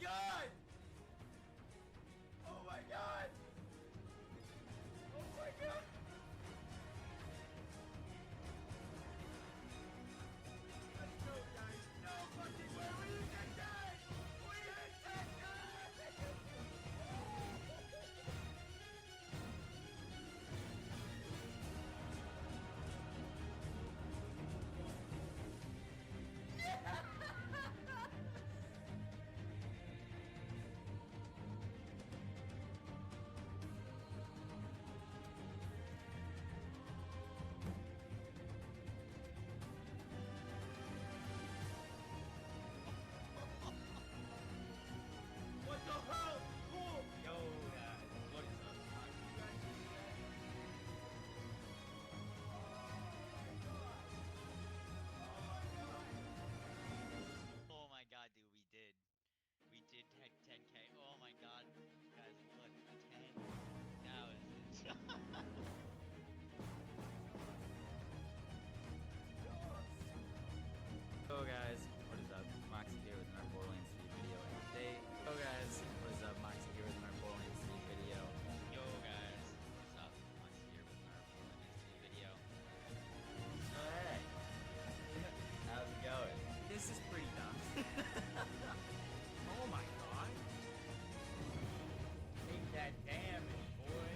god! Oh my god! Oh my god! Let's go, guys! No fucking way! We hit Takedown! We hit Takedown! What the hell? Cool! Yo, what is up? How you guys doing today? Oh my god, dude, we did. We did hit 10K. Oh my god. Guys, look, 10. That was Hello guys, what is up? Moxie here with another Borderlands 3 video update. Hello guys, what is up? Moxie here with another Borderlands 3 video. Yo, guys. What's up? Moxie here with another Borderlands 3 video. Hey, how's it going? This is pretty dumb. Oh my god. Take that damage, boy.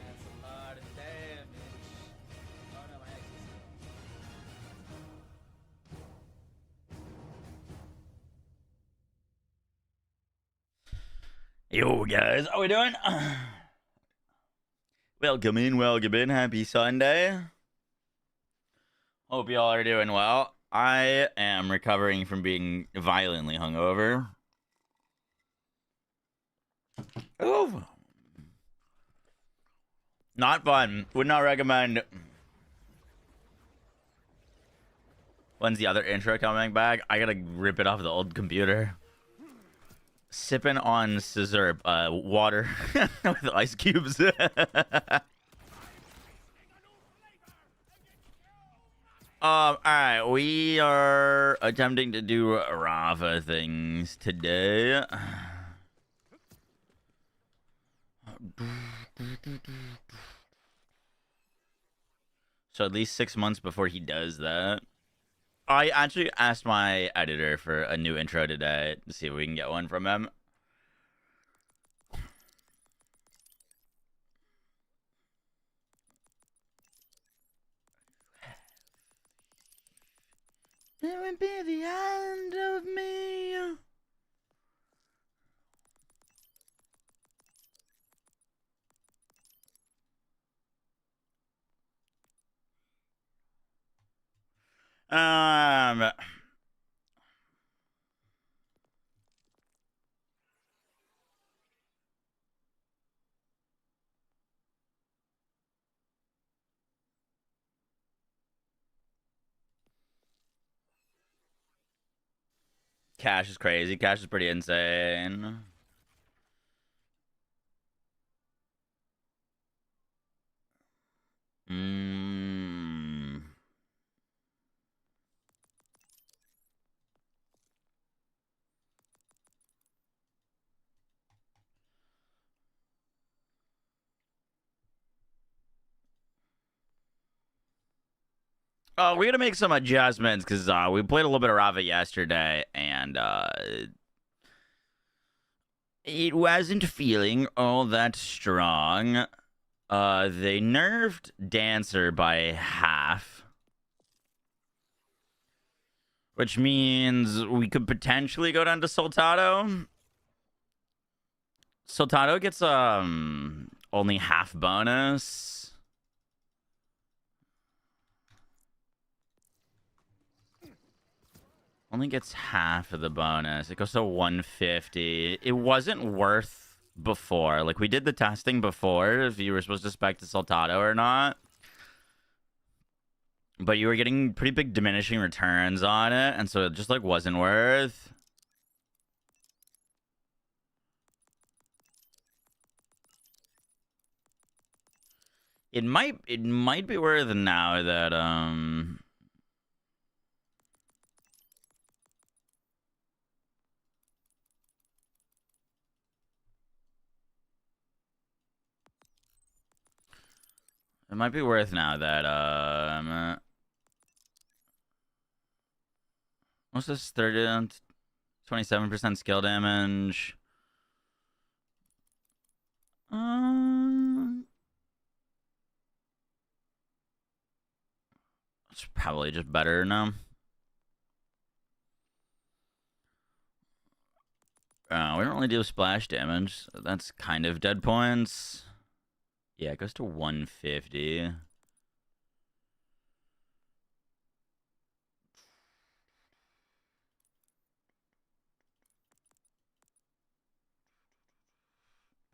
That's a lot of damage. Oh no, my axe is still. Yo guys, how we doing? Welcome in, happy Sunday. Hope y'all are doing well. I am recovering from being violently hungover. Oh, not fun. Would not recommend. When's the other intro coming back? I gotta rip it off the old computer. Sipping on scissor, water with ice cubes. Alright, we are attempting to do Rafa things today. So at least 6 months before he does that. I actually asked my editor for a new intro today to see if we can get one from him. It would be the end of me. Cash is crazy. Cash is pretty insane. Oh, we gotta make some adjustments because we played a little bit of Rafa yesterday, and it wasn't feeling all that strong. They nerfed Dancer by half, which means we could potentially go down to Soltado. Soltado gets only half bonus. Only gets half of the bonus. It goes to 150. It wasn't worth before. Like, we did the testing before if you were supposed to spec to Soltado or not. But you were getting pretty big diminishing returns on it, and so it just, like, wasn't worth. It might be worth now that, It might be worth now that what's this? 27% skill damage. It's probably just better now. We don't really do splash damage. So that's kind of dead points. Yeah, it goes to 150.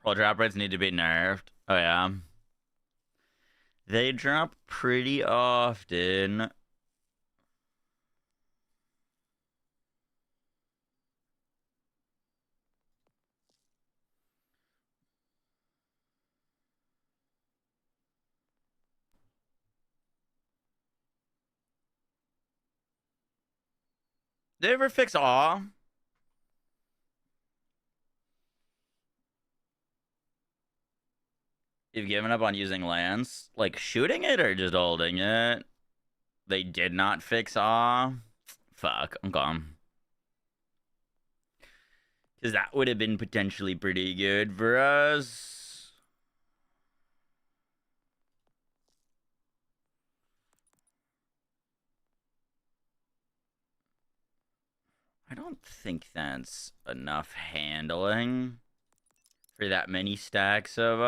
Pearl drop rates need to be nerfed. Oh, yeah. They drop pretty often. Did they ever fix awe? You've given up on using lance? Like shooting it or just holding it? They did not fix awe? Fuck, I'm gone. Because that would have been potentially pretty good for us. I don't think that's enough handling for that many stacks of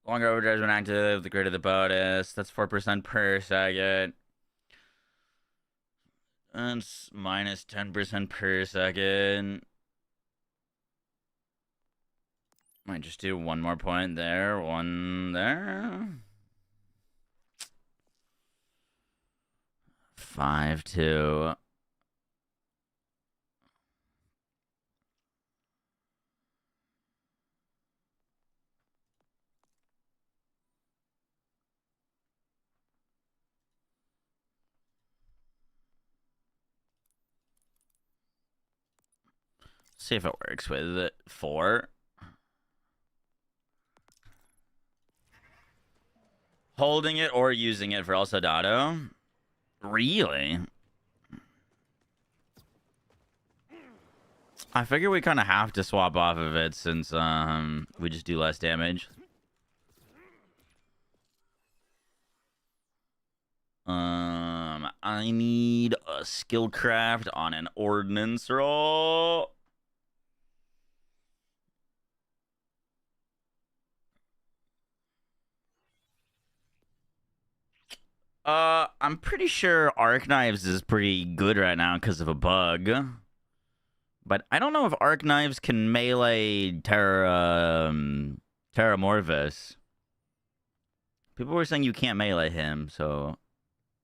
longer overdrives when active, the greater the bonus. That's 4% per second. That's minus 10% per second. Might just do one more point there, one there. 5-2. See if it works with it. 4. Holding it or using it for El Soldado? Really? I figure we kind of have to swap off of it since we just do less damage. I need a skill craft on an ordnance roll. I'm pretty sure Arc Knives is pretty good right now because of a bug. But I don't know if Arc Knives can melee Terramorphous. People were saying you can't melee him, so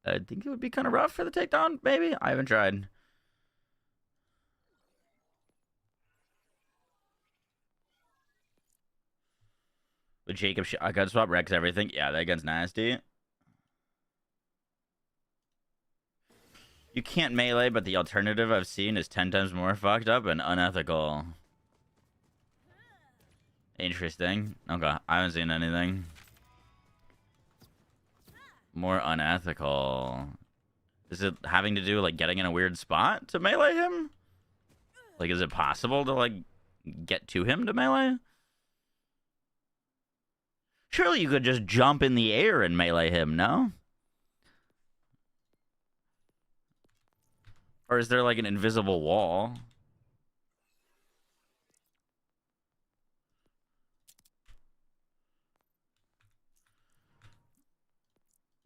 I think it would be kind of rough for the takedown, maybe? I haven't tried. With Jacob, I got swap Rex everything. Yeah, that gun's nasty. You can't melee, but the alternative I've seen is 10 times more fucked up and unethical. Interesting. Okay, I haven't seen anything. More unethical. Is it having to do, like, getting in a weird spot to melee him? Like, is it possible to, like, get to him to melee? Surely you could just jump in the air and melee him, no? Or is there, like, an invisible wall?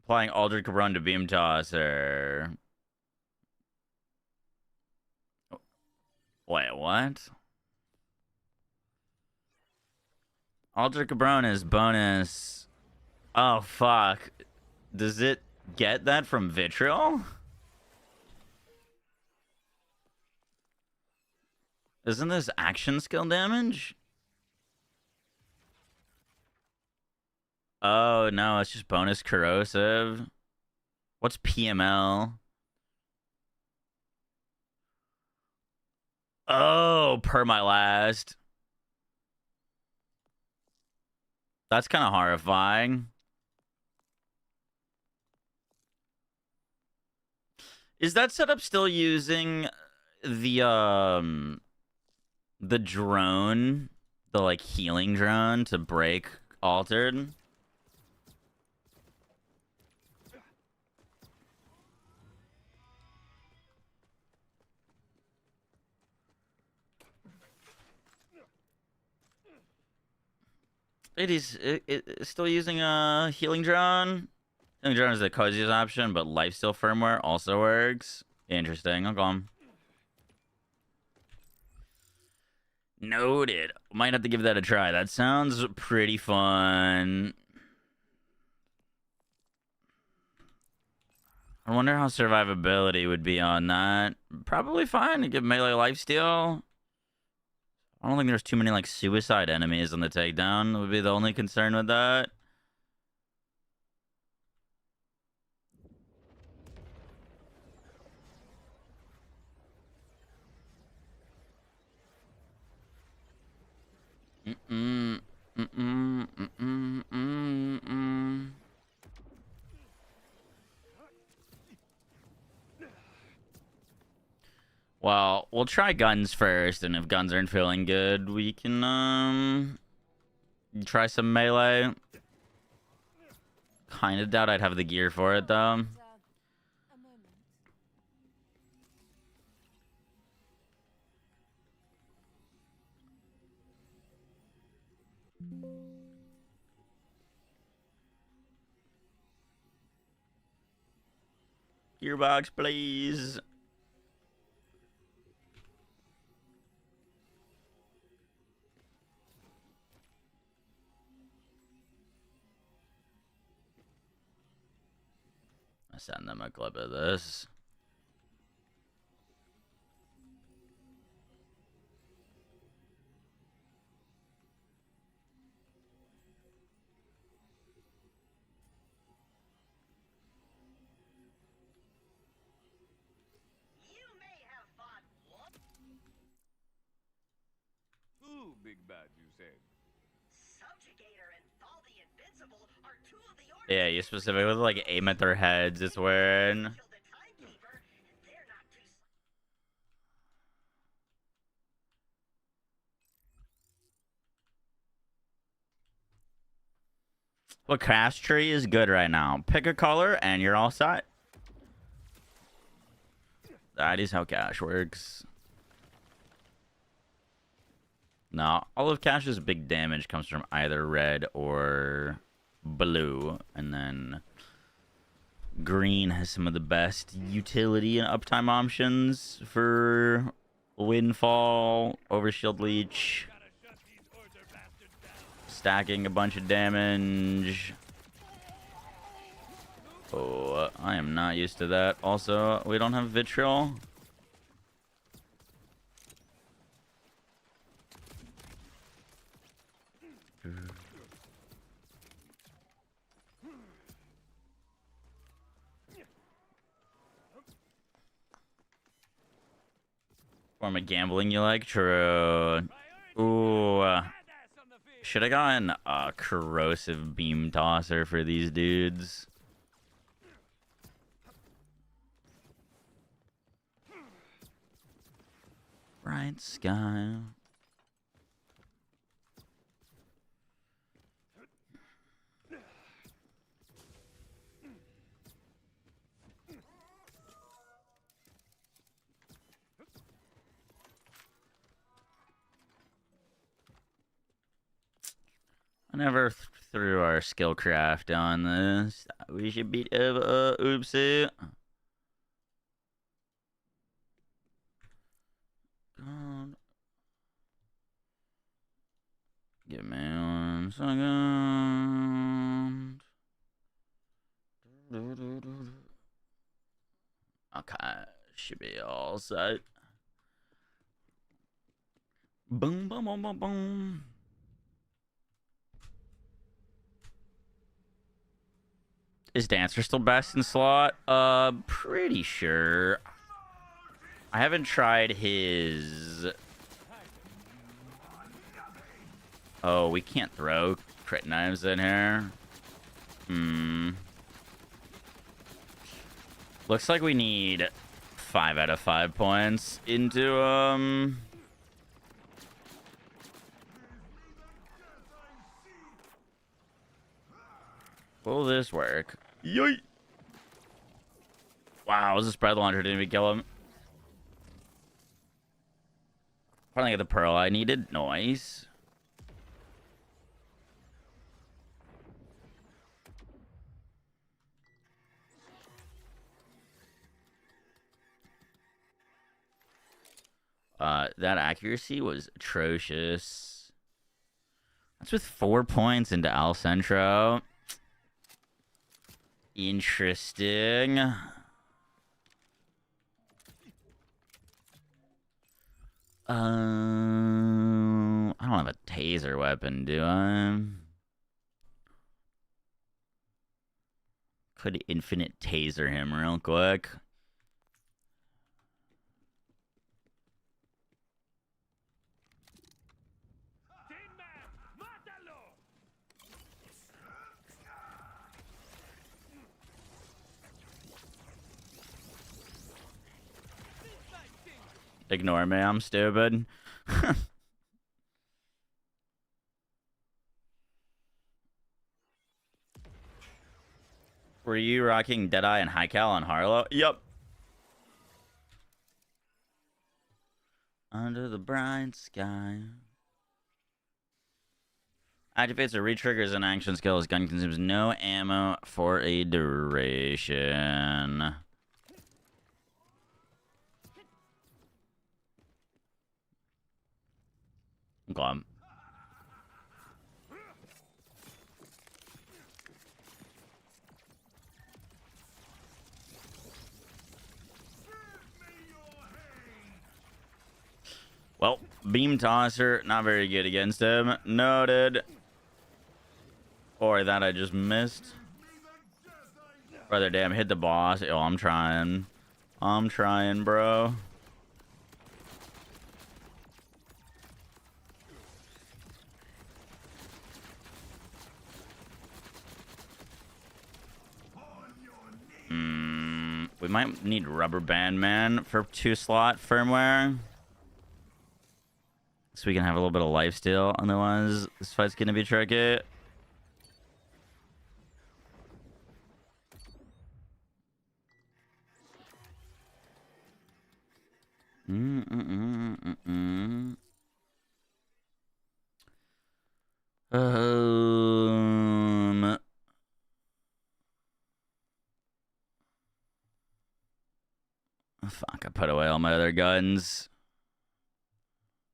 Applying Aldred Cabron to Beam Tosser. Wait, what? Aldred Cabron is bonus. Oh, fuck. Does it get that from Vitriol? Isn't this action skill damage? Oh, no, it's just bonus corrosive. What's PML? Oh, per my last. That's kind of horrifying. Is that setup still using the drone, the like healing drone to break altered? It's still using a healing drone. Healing drone is the coziest option, but lifesteal firmware also works. Interesting. Okay. Noted. Might have to give that a try. That sounds pretty fun. I wonder how survivability would be on that. Probably fine to give melee lifesteal. I don't think there's too many like suicide enemies on the takedown. Would be the only concern with that. Well, we'll try guns first, and if guns aren't feeling good, we can try some melee. Kind of doubt I'd have the gear for it though. Gearbox, please. I send them a clip of this. Ooh, big bad, you said. Yeah, you specifically like aim at their heads. It's weird. Well, cast tree is good right now. Pick a color and you're all set. That is how cash works. No, all of cash's big damage comes from either red or blue, and then green has some of the best utility and uptime options for windfall, overshield leech, stacking a bunch of damage. Oh, I am not used to that. Also, we don't have vitriol. Form of gambling you like? True. Ooh. Should have gotten a corrosive beam tosser for these dudes. Bright sky. I never threw our skill craft on this. We should beat oopsie. God. Give me 1 second. Okay, should be all set. Boom, boom, boom, boom, boom. Is Dancer still best in slot? Pretty sure. I haven't tried his Oh, we can't throw crit knives in here. Looks like we need 5 out of 5 points into, Will this work? Yoy! Wow, was the spread launcher didn't even kill him. Finally got the pearl I needed. Nice. That accuracy was atrocious. That's with 4 points into Al Centro. Interesting. I don't have a taser weapon, do I? Could infinite taser him real quick. Ignore me, I'm stupid. Were you rocking Deadeye and High Cal on Harlow? Yup. Under the bright sky. Activates or re-triggers an action skill. His gun consumes no ammo for a duration. Okay. Well, beam tosser, not very good against him. Noted. Or that I just missed. Brother, damn, hit the boss. Oh, I'm trying. I'm trying, bro. We might need Rubber Band Man for 2-slot firmware. So we can have a little bit of life steal. Otherwise, this fight's gonna be tricky. Fuck, I put away all my other guns.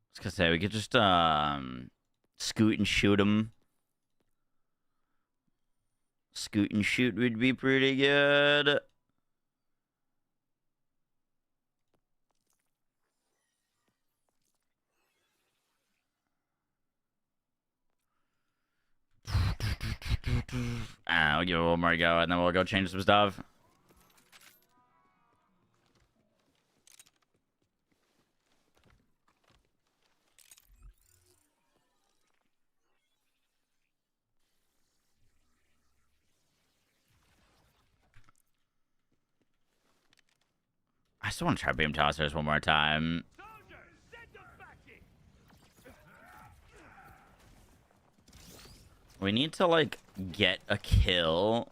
I was gonna say, we could just, scoot and shoot him. Scoot and shoot would be pretty good. We'll give it one more go, and then we'll go change some stuff. I still want to try beam tossers one more time. We need to, like, get a kill.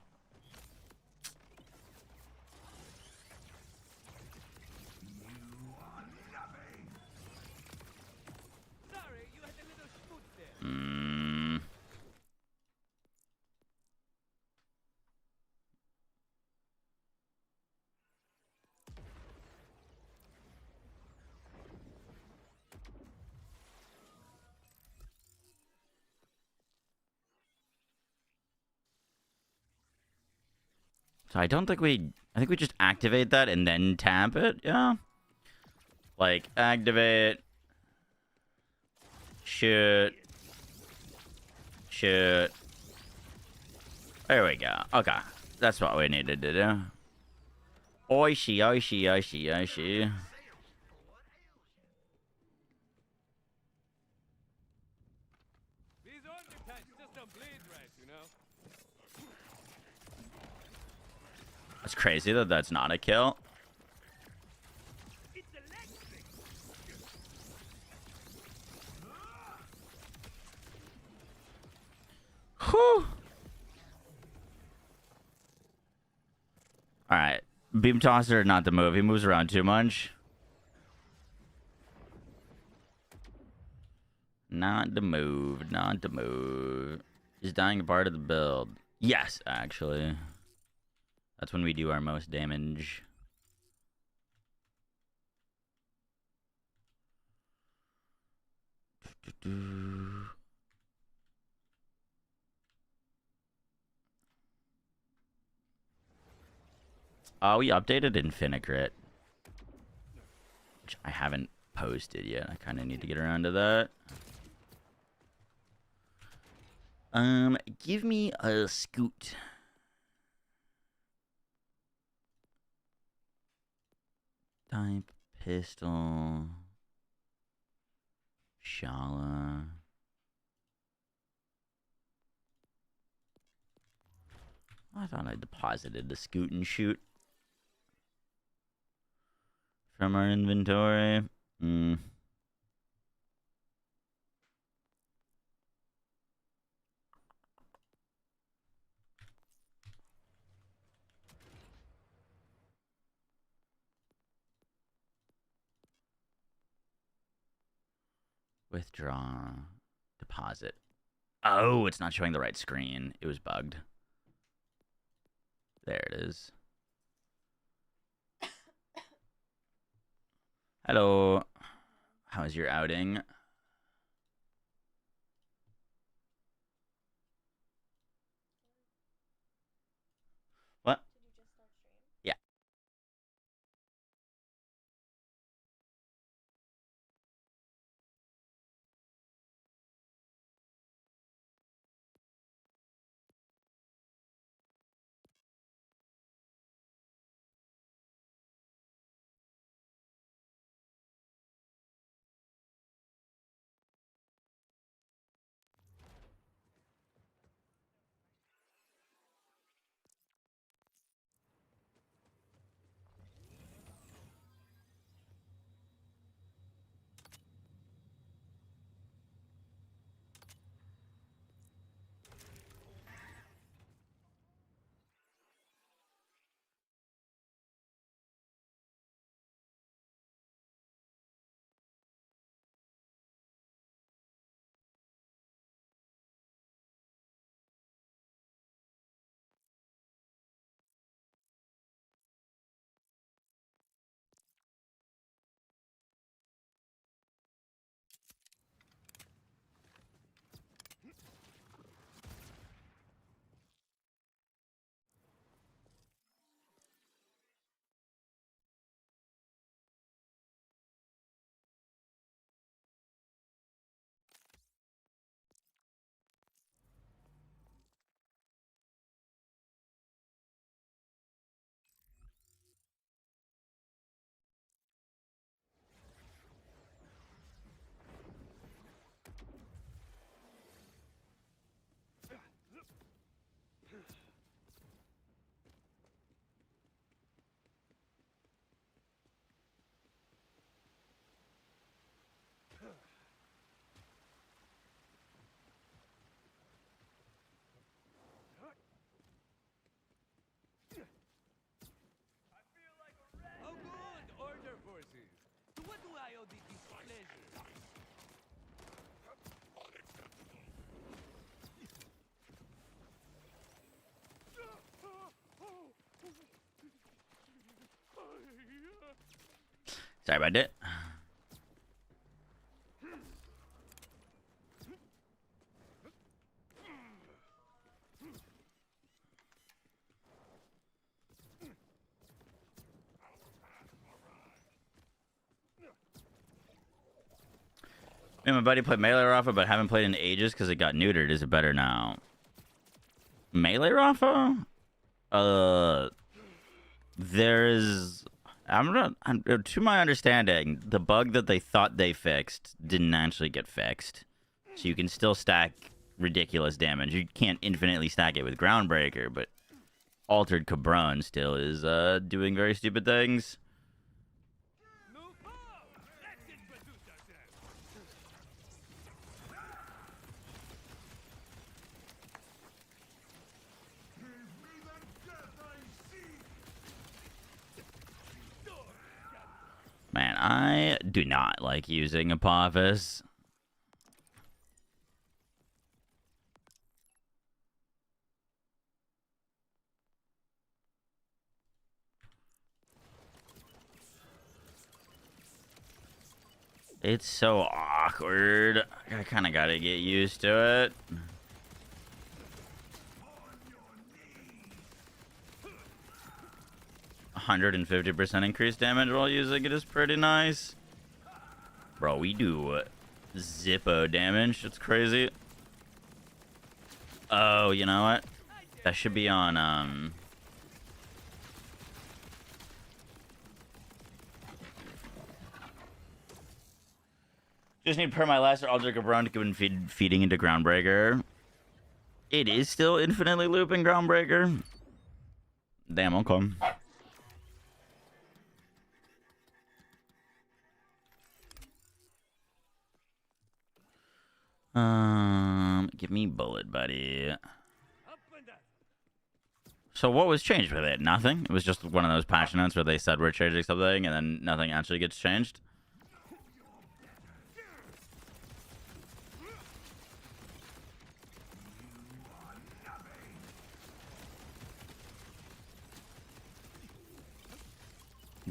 So I don't think I think we just activate that and then tap it, yeah? Like, activate. Shoot. Shoot. There we go. Okay. That's what we needed to do. Oishi, oishi, oishi, oishi. just don't bleed right, you know? That's crazy that that's not a kill. It's electric! Whew. Alright. Beam tosser, not the move. He moves around too much. Not the move. Not the move. Is dying a part of the build? Yes, actually. That's when we do our most damage. We updated Infinigrit, which I haven't posted yet. I kind of need to get around to that. Give me a scoot. Type pistol. Shala. I thought I deposited the scoot and shoot from our inventory. Withdraw. Deposit. Oh, it's not showing the right screen. It was bugged. There it is. Hello. How's your outing? What? Yeah. Oh good, order forces. To what do I owe thee this pleasure? Sorry about that. Me and my buddy played Melee Rafa, but haven't played in ages because it got neutered. Is it better now? Melee Rafa? There's... to my understanding, the bug that they thought they fixed didn't actually get fixed. So you can still stack ridiculous damage. You can't infinitely stack it with Groundbreaker, but Altered Cabron still is doing very stupid things. Move forward. Let's introduce ourselves. Give me the death I seek. Man, I do not like using Apophis. It's so awkward. I kind of got to get used to it. On your knees. 150% increased damage while using it is pretty nice. Bro, we do Zippo damage. It's crazy. Oh, you know what? That should be on, Just need per my last Alter Cabron to go feeding into Groundbreaker. It is still infinitely looping Groundbreaker. Damn, okay. Give me bullet, buddy. Up and up. So what was changed with it? Nothing? It was just one of those patch notes where they said we're changing something and then nothing actually gets changed?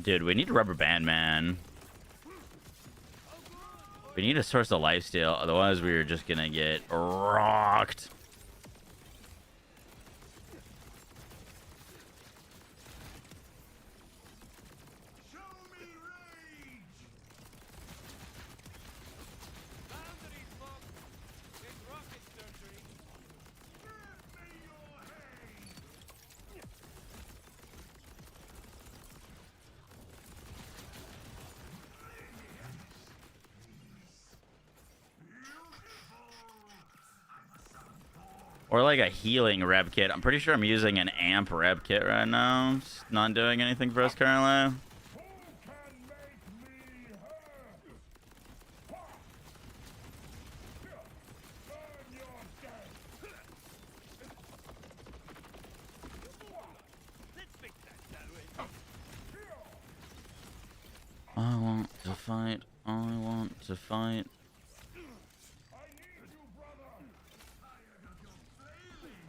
Dude, we need a rubber band, man. We need a source of lifesteal, otherwise we are just gonna get rocked. Show me rage. Boundaries, folks. Big rocket surgery. Give me your hate. Or like a healing rep kit. I'm pretty sure I'm using an amp rep kit right now. It's not doing anything for us currently. Who can make me hurt? Burn your death. Let's fix that, shall we? I want to fight. I want to fight. I need you, brother. Tired of your failings.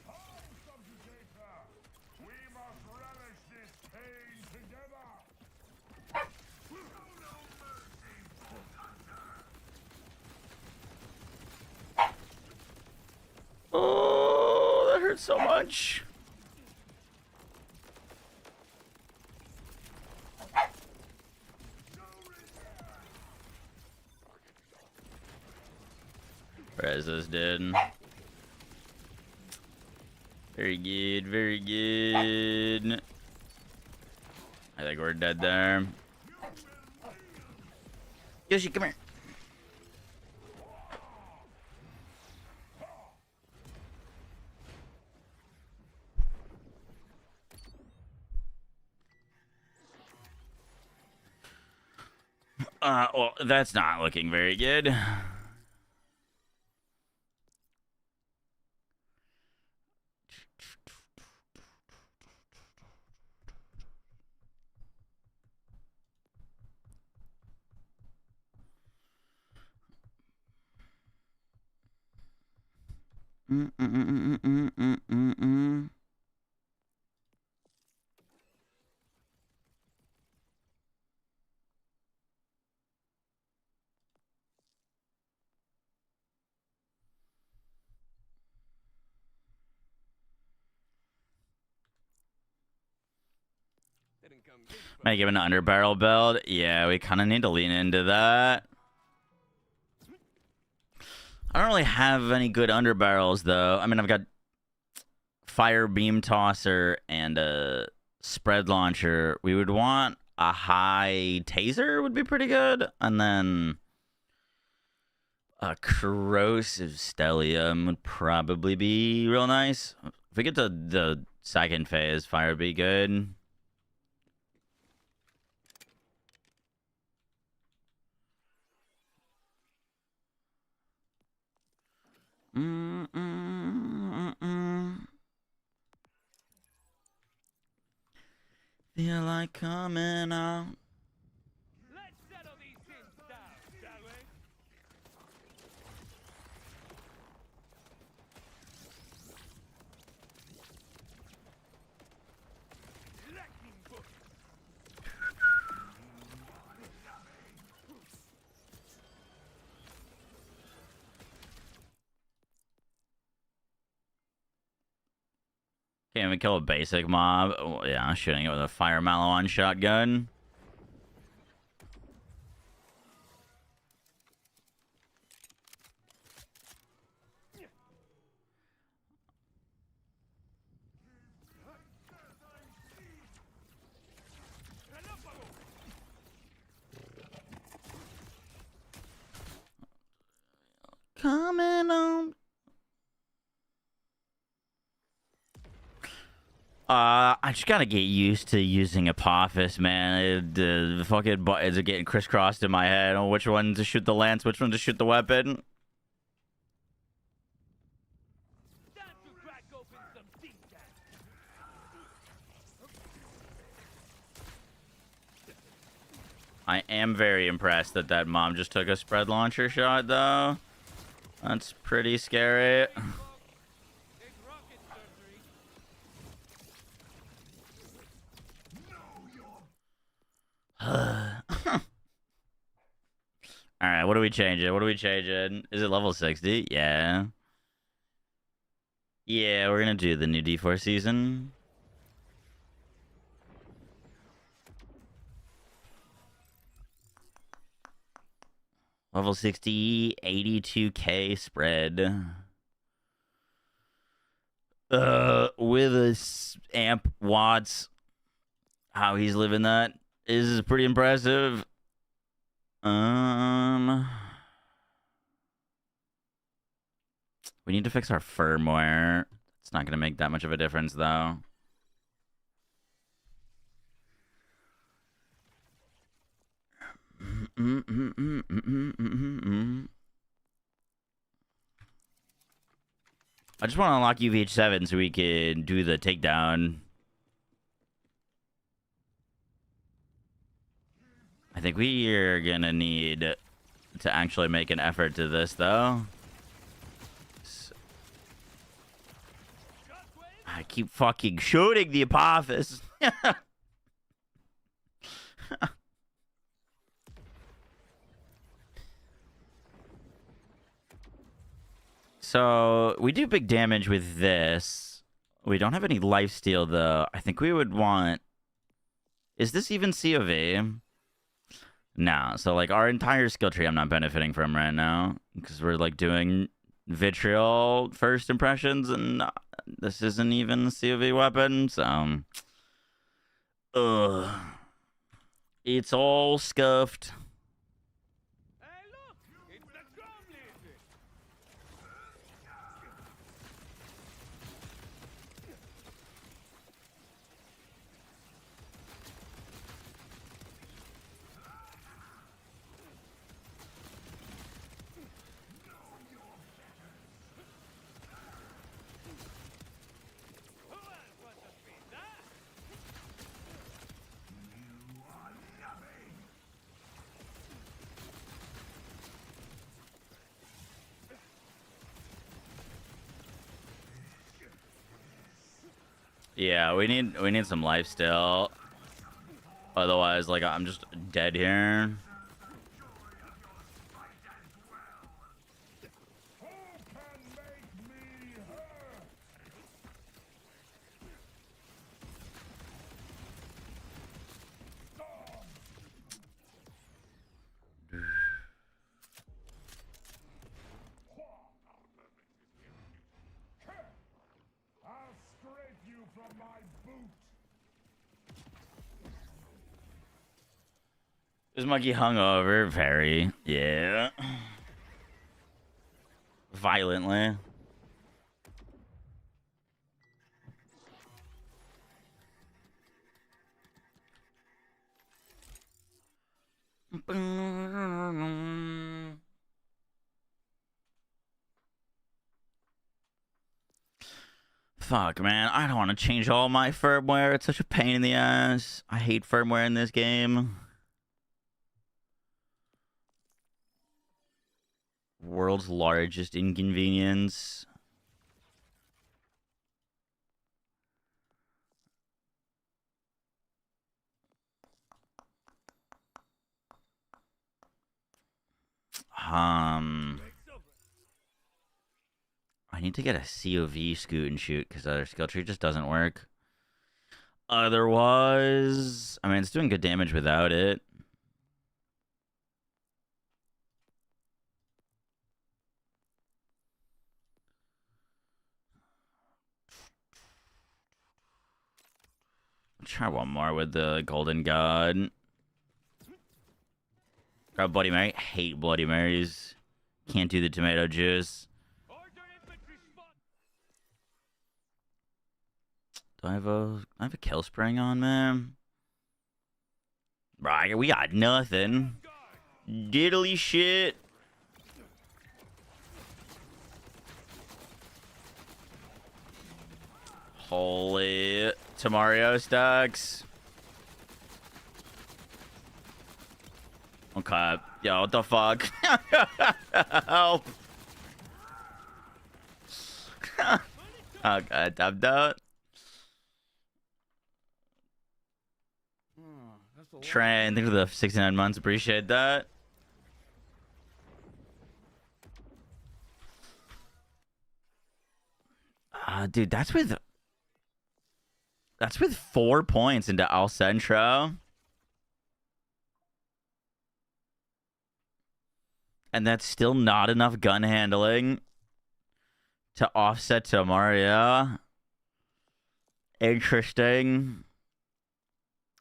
I'm subjugator. We must relish this pain together. Show no mercy, Vault Hunter. Oh, that hurts so much. Where is this, dude? Very good, very good. I think we're dead there. Yoshi, come here. Well, that's not looking very good. Might give an underbarrel build. Yeah, we kind of need to lean into that. I don't really have any good underbarrels, though. I mean, I've got Fire Beam Tosser and a Spread Launcher. We would want a high Taser would be pretty good. And then A corrosive stellium would probably be real nice. If we get to the second phase, fire would be good. Feel like coming out. Let's settle these things down, shall we? Lacking book. Can't even kill a basic mob. Oh, yeah, I'm shooting it with a fire Malawan shotgun. Coming on. I just gotta get used to using Apophis, man. The fucking buttons are getting crisscrossed in my head on which one to shoot the lance, which one to shoot the weapon. Time to crack open some think tanks. I am very impressed that that mom just took a spread launcher shot, though. That's pretty scary. It's rocket surgery. Alright, what do we change it? What do we change it? Is it level 60? Yeah. Yeah, we're gonna do the new D4 season. Level 60, 82k spread. With a amp watts. How he's living that is pretty impressive. We need to fix our firmware. It's not gonna make that much of a difference though. I just want to unlock UVH7 so we can do the takedown. I think we are gonna need to actually make an effort to this though. I keep fucking shooting the Apophis. So we do big damage with this. We don't have any lifesteal though. I think we would want. Is this even COV? No. So like our entire skill tree, I'm not benefiting from right now because we're like doing vitriol first impressions, and this isn't even a COV weapon. So, it's all scuffed. Hey, look! It's the drum lizard! Who else wants a piece, huh? Yeah, we need some life still. Otherwise, like I'm just dead here. I'll scrape you from my boot! Is Monkey hungover? Very. Yeah. violently. Fuck, man. I don't want to change all my firmware. It's such a pain in the ass. I hate firmware in this game. World's largest inconvenience. I need to get a COV scoot and shoot because other skill tree just doesn't work. Otherwise, I mean, it's doing good damage without it. Try one more with the Golden God. Grab Bloody Mary. Hate Bloody Marys. Can't do the tomato juice. Do I have a kill spring on, man? Right, we got nothing. Diddly shit. Holy Tamario stacks. Okay. Yo, what the fuck? Help. Okay, tapped out. Train, thanks for the 69 months. Appreciate that. Dude, that's with 4 points into Al Centro. And that's still not enough gun handling to offset to Mario. Interesting.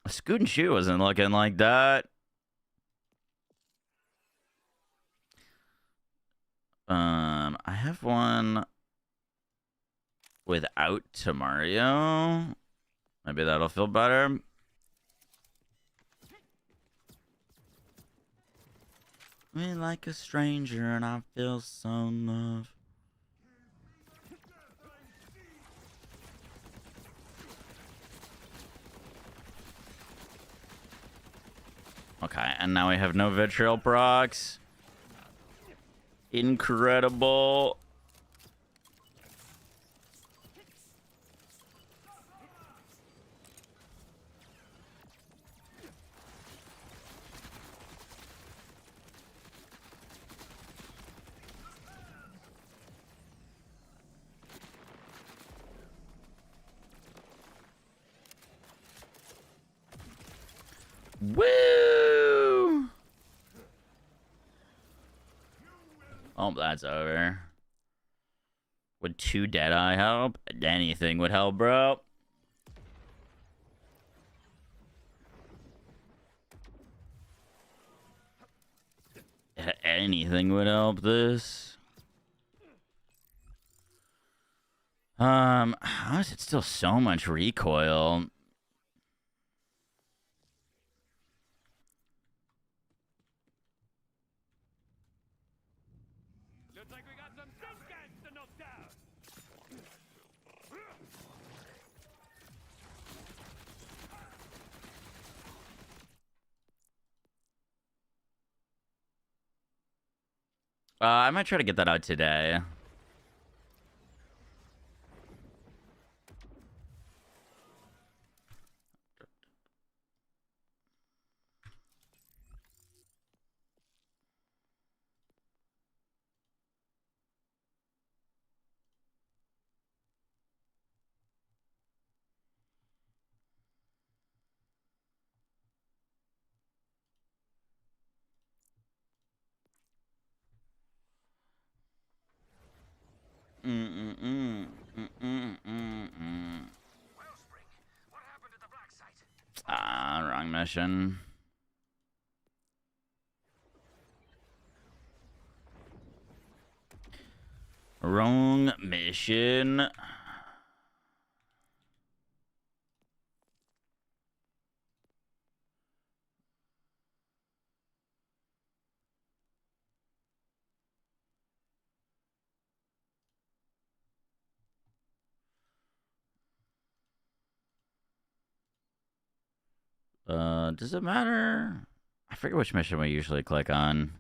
Scoot and shoot wasn't looking like that. I have one without Tamario. Maybe that'll feel better. Me like a stranger and I feel so loved. Okay, and now we have no vitriol procs. Incredible. Woo! Oh, that's over. Would 2 Deadeye help? Anything would help, bro. Anything would help this. How is it still so much recoil? Looks like we got some big guys to knock down. I might try to get that out today. Wrong mission. Wrong mission. Does it matter? I forget which mission we usually click on.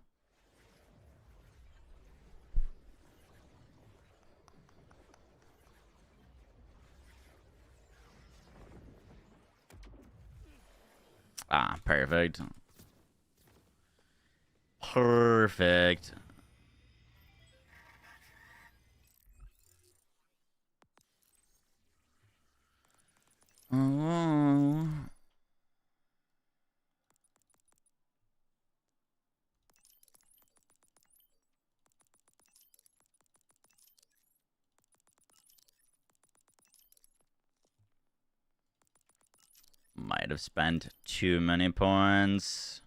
Ah, perfect. Perfect. Oh. Might have spent too many points.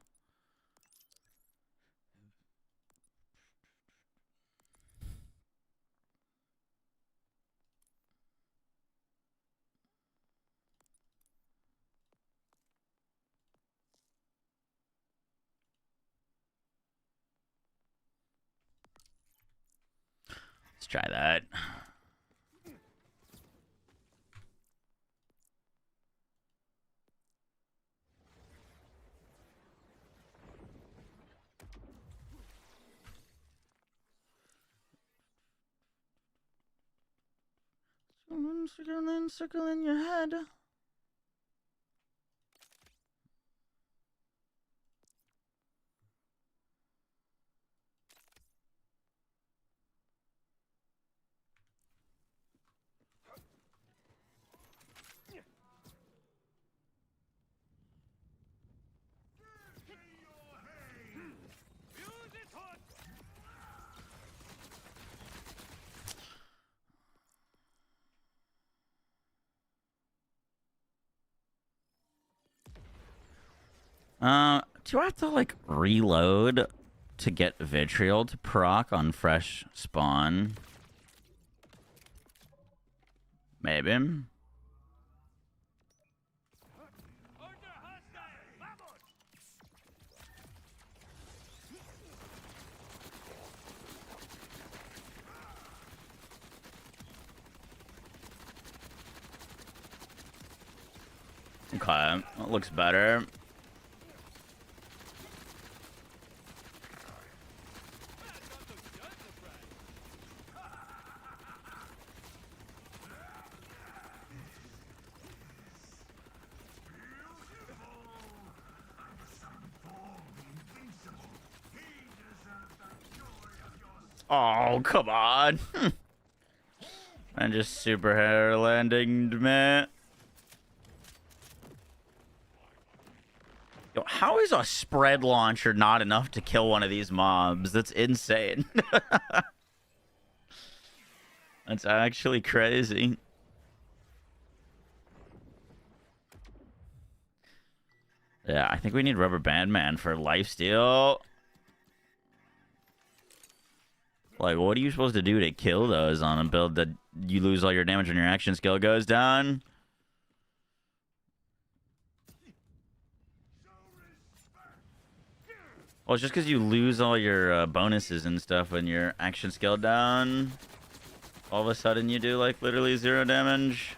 Let's try that. Circle in your head. Do I have to like reload to get vitriol to proc on fresh spawn? Maybe. Okay, that looks better. Oh, come on. And just super hair landing, man. Yo, how is a spread launcher not enough to kill one of these mobs? That's insane. That's actually crazy. Yeah, I think we need Rubber Band Man for lifesteal. Like, what are you supposed to do to kill those on a build that you lose all your damage when your action skill goes down? Well, it's just because you lose all your bonuses and stuff when your action skill down. All of a sudden you do, like, literally 0 damage.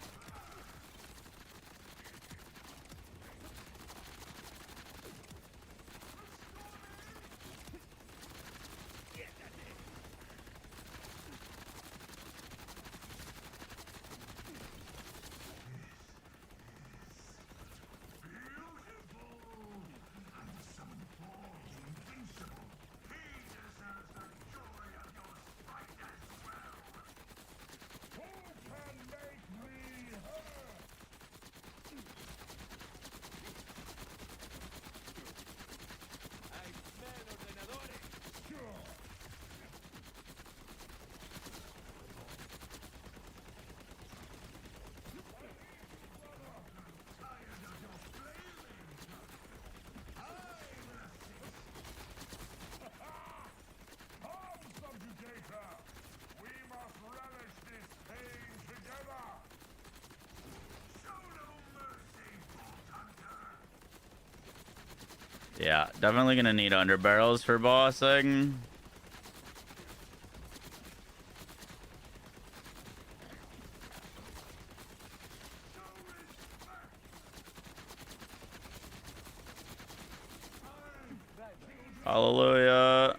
Yeah, definitely gonna need underbarrels for bossing. Hallelujah.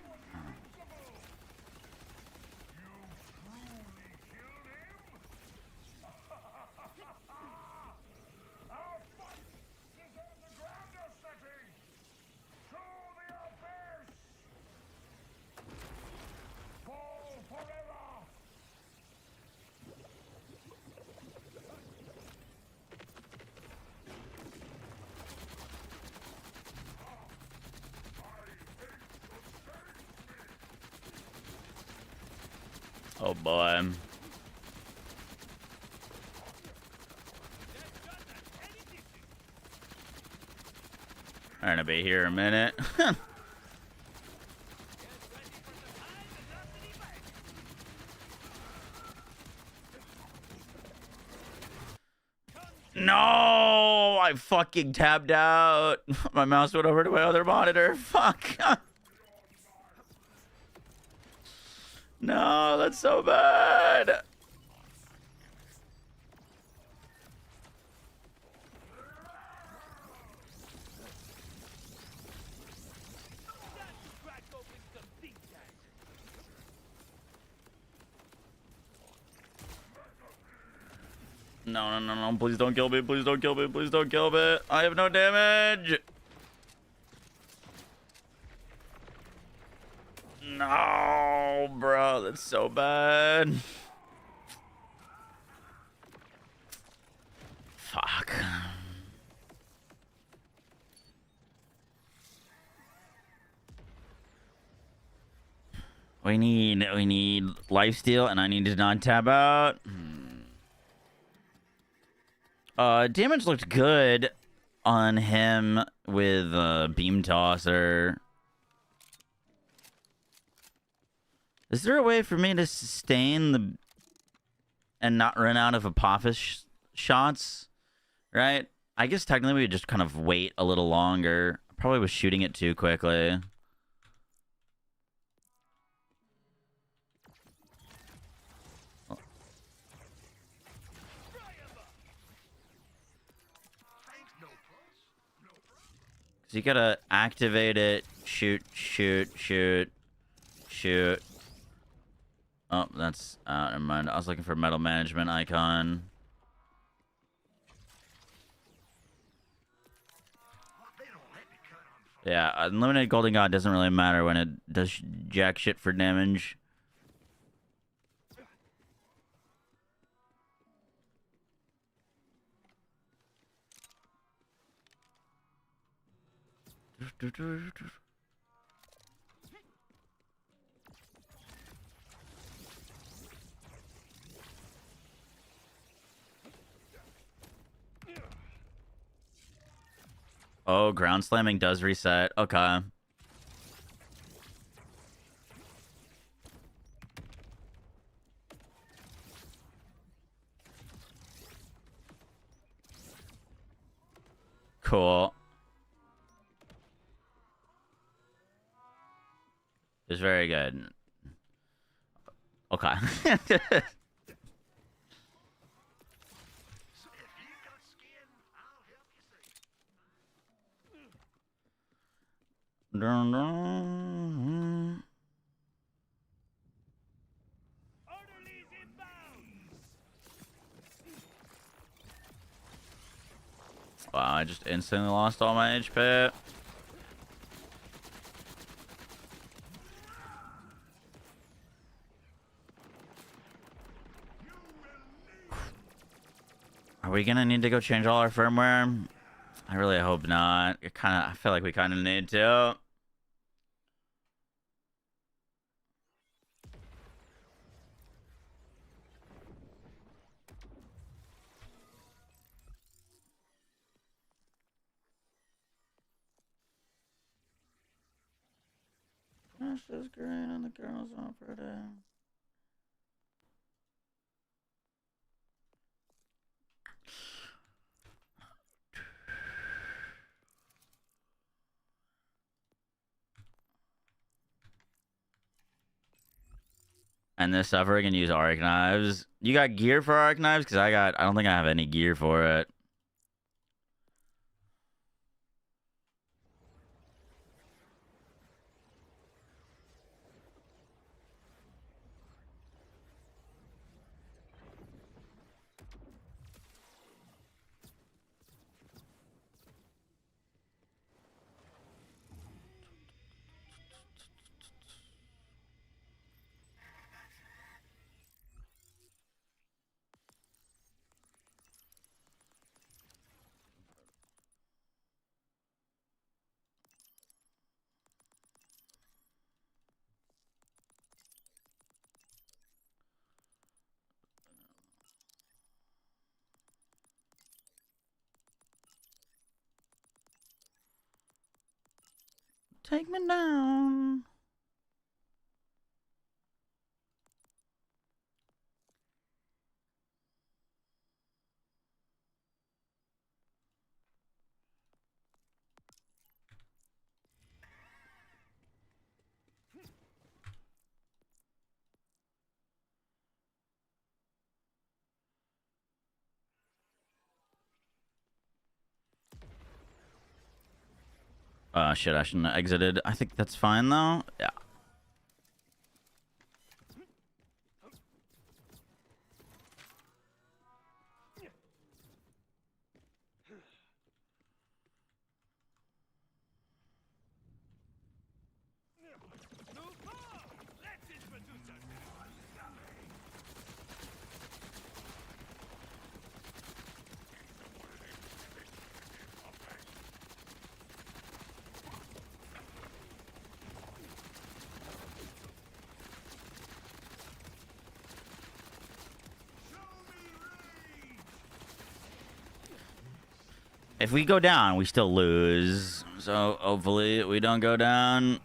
Oh boy. I'm gonna be here a minute. No, I fucking tabbed out. My mouse went over to my other monitor. Fuck. No, that's so bad. No, no, no, no. Please don't kill me. Please don't kill me. Please don't kill me. I have no damage. No, bro. That's so bad. Fuck. We need lifesteal, and I need to not tab out. Damage looked good on him with beam tosser. Is there a way for me to sustain the and not run out of Apophis shots? Right? I guess technically we would just kind of wait a little longer. Probably was shooting it too quickly. So you gotta activate it, shoot, shoot, shoot, shoot. Oh, that's never mind. I was looking for metal management icon. Yeah, unlimited golden god doesn't really matter when it does jack shit for damage. Oh, ground slamming does reset. Okay. Cool. It's very good. Okay. Dun, dun. Wow, I just instantly lost all my HP. Are we gonna need to go change all our firmware? I really hope not. I feel like we kind of need to. That's just green and the girls are pretty. And this suffer can use arc knives. You got gear for arc knives? Because I don't think I have any gear for it. Take me down. Shit, I shouldn't have exited. I think that's fine, though. Yeah. If we go down, we still lose. So hopefully we don't go down.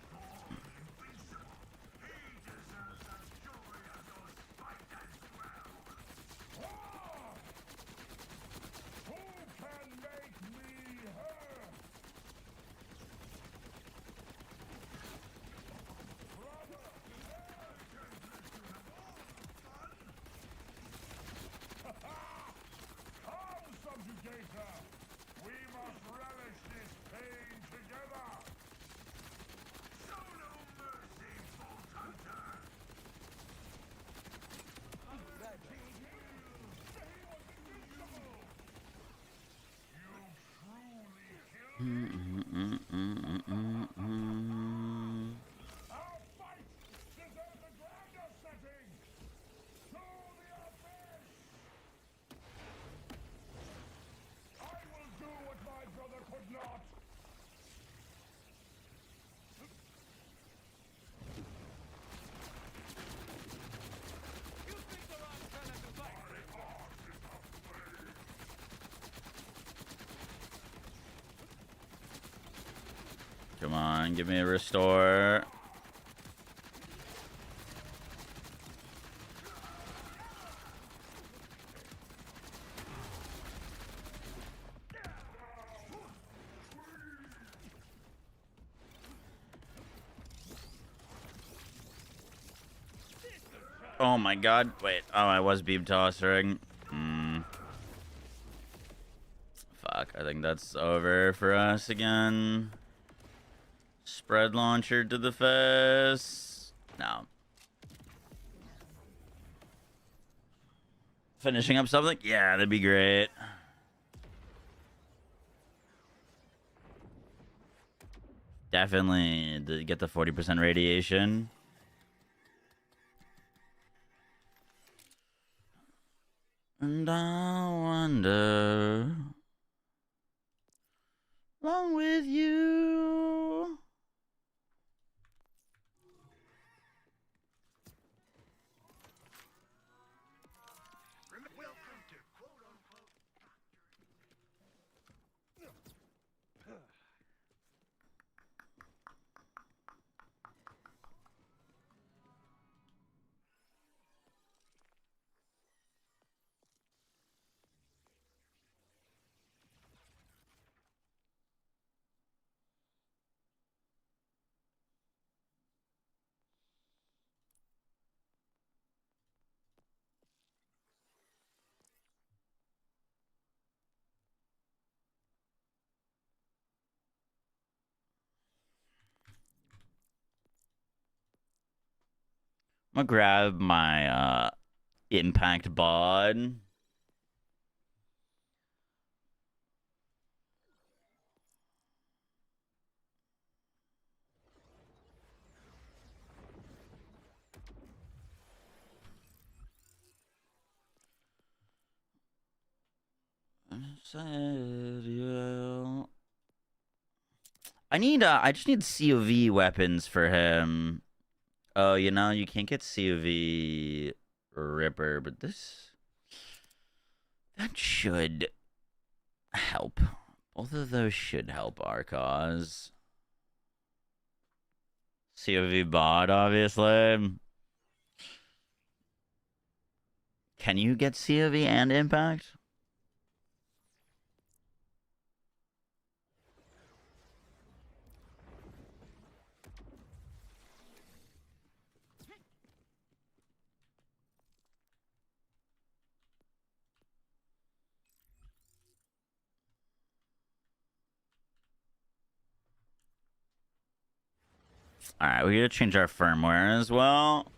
Come on, give me a restore. Oh my god. Wait. Oh, I was beam tossing. Fuck. I think that's over for us again. Spread launcher to the face. No. Finishing up something? Yeah, that'd be great. Definitely get the 40% radiation. And I wonder, along with you. gonna grab my impact bod. I just need COV weapons for him. Oh, you know, you can't get COV Ripper, but that should help. Both of those should help our cause. COV bot, obviously. Can you get COV and impact? Alright, we gotta change our firmware as well.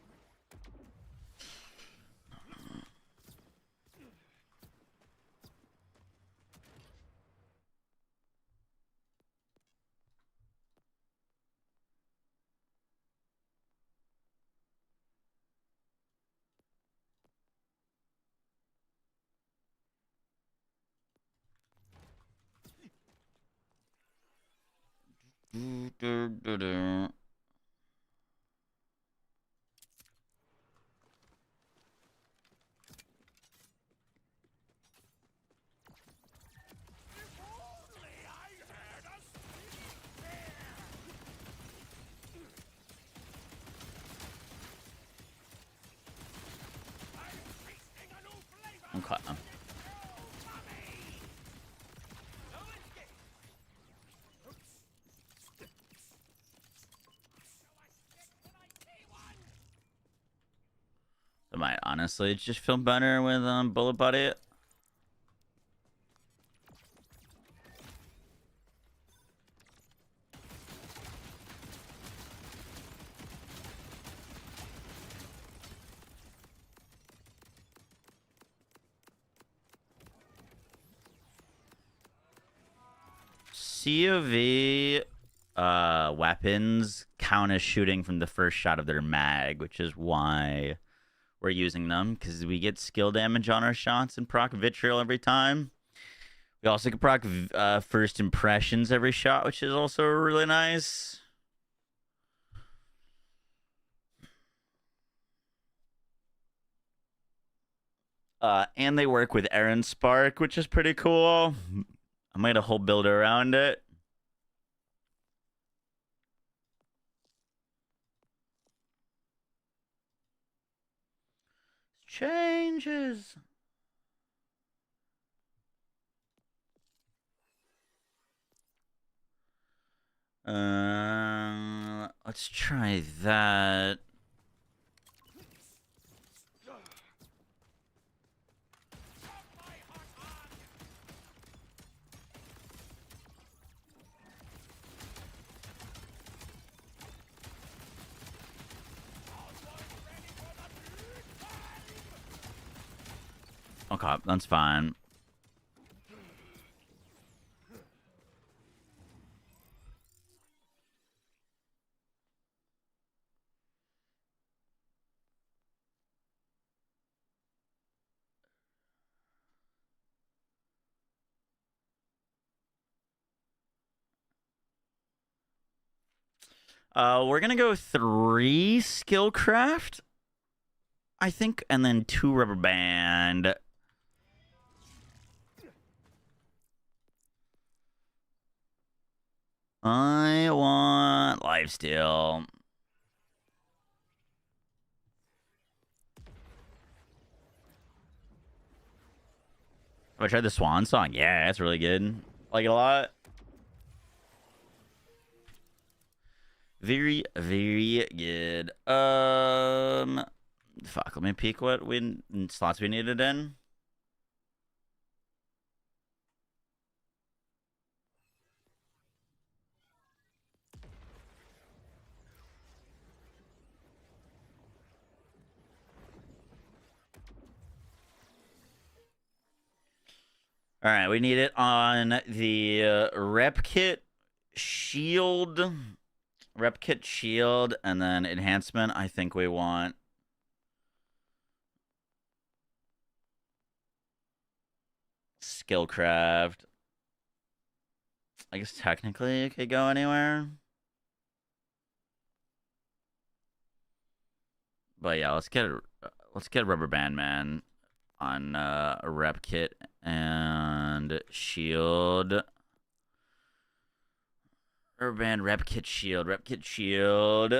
Okay. I might honestly just feel better with Bullet Buddy. COV weapons count as shooting from the first shot of their mag, which is why we're using them, because we get skill damage on our shots and proc vitriol every time. We also can proc first impressions every shot, which is also really nice. And they work with Aaron Spark, which is pretty cool. I made a whole build around it. Changes. Let's try that. Okay, that's fine. We're gonna go 3 skillcraft, I think, and then 2 rubber band. I want lifesteal. Have I tried the Swan Song? Yeah, it's really good. Like it a lot. Very, very good. Fuck. Let me peek what slots we needed in. All right, we need it on the rep kit shield, and then enhancement. I think we want skillcraft. I guess technically it could go anywhere. But yeah, let's get Rubber Band Man on a rep kit and shield. Rubber Band, rep kit, shield, rep kit, shield.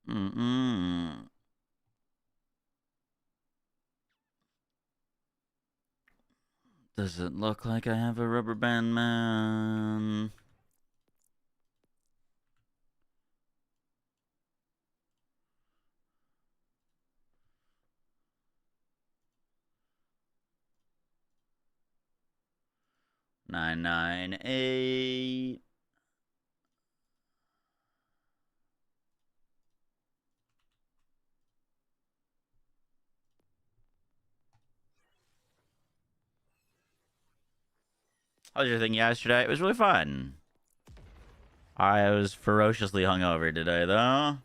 Mm-mm. Does it look like I have a Rubber Band Man? $998. How was your thing yesterday? It was really fun. I was ferociously hungover today, though.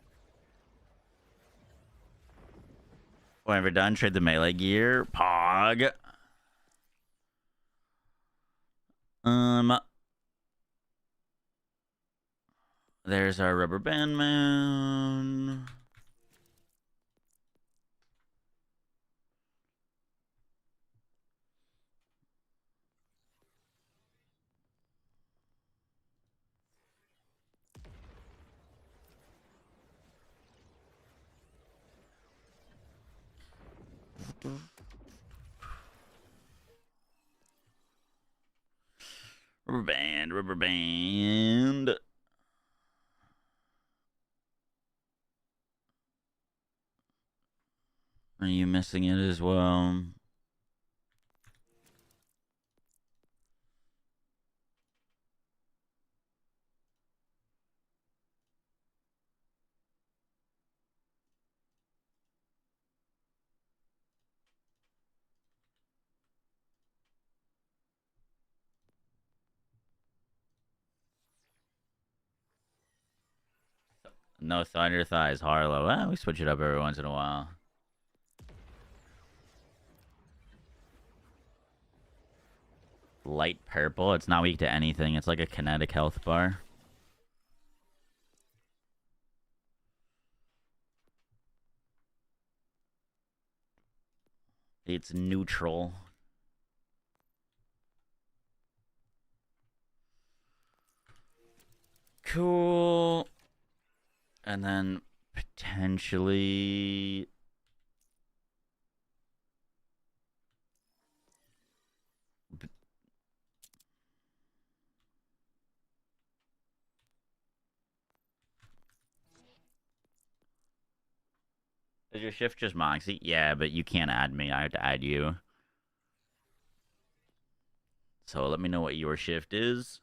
Whenever done, trade the melee gear. Pog. There's our Rubber Band Man. Rubber Band, Rubber Band. Are you missing it as well? No thunder thighs, Harlow. Well, we switch it up every once in a while. Light purple. It's not weak to anything. It's like a kinetic health bar. It's neutral. Cool. And then potentially... Is your shift just Moxie? Yeah, but you can't add me. I have to add you. So let me know what your shift is.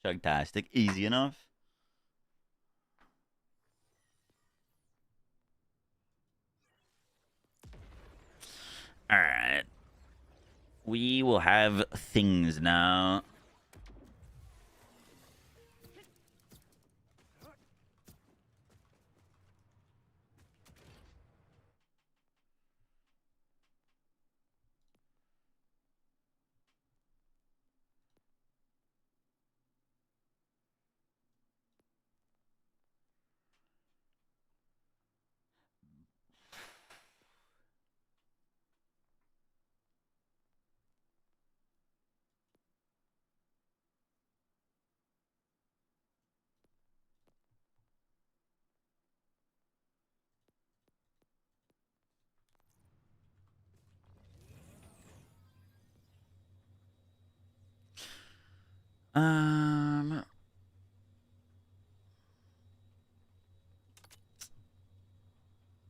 Chugtastic. Easy enough. Alright. We will have things now.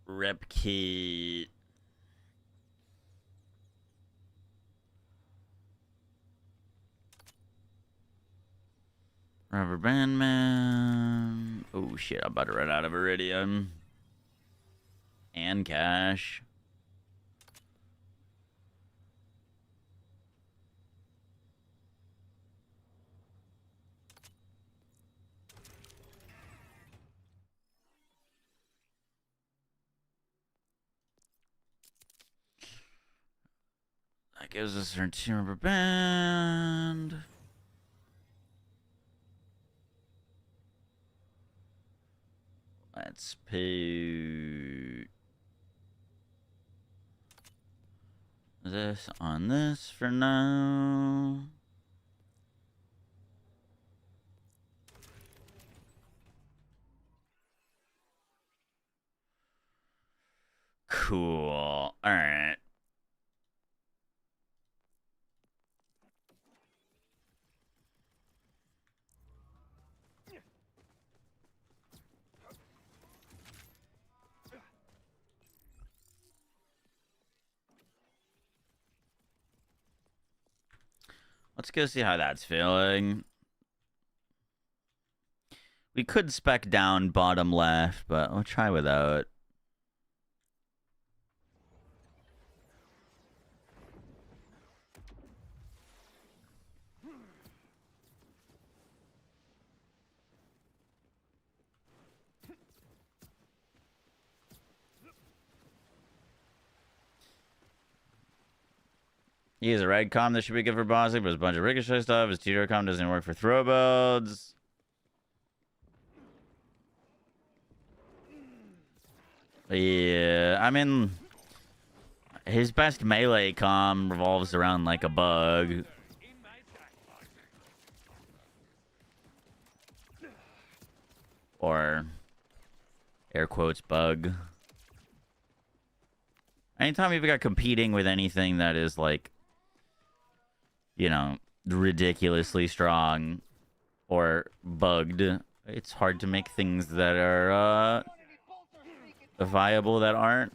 Rep kit. Rubber band man. Oh shit, I'm about to run out of iridium. And cash. That gives us our 2 rubber band. Let's put this on this for now. Cool. All right. Let's go see how that's feeling. We could spec down bottom left, but we'll try without. He has a red com that should be good for bossing, but it's a bunch of ricochet stuff. His teeter com doesn't work for throw builds. Yeah, I mean, his best melee com revolves around like a bug. Or air quotes bug. Anytime you've got competing with anything that is like, you know, ridiculously strong or bugged, it's hard to make things that are viable that aren't.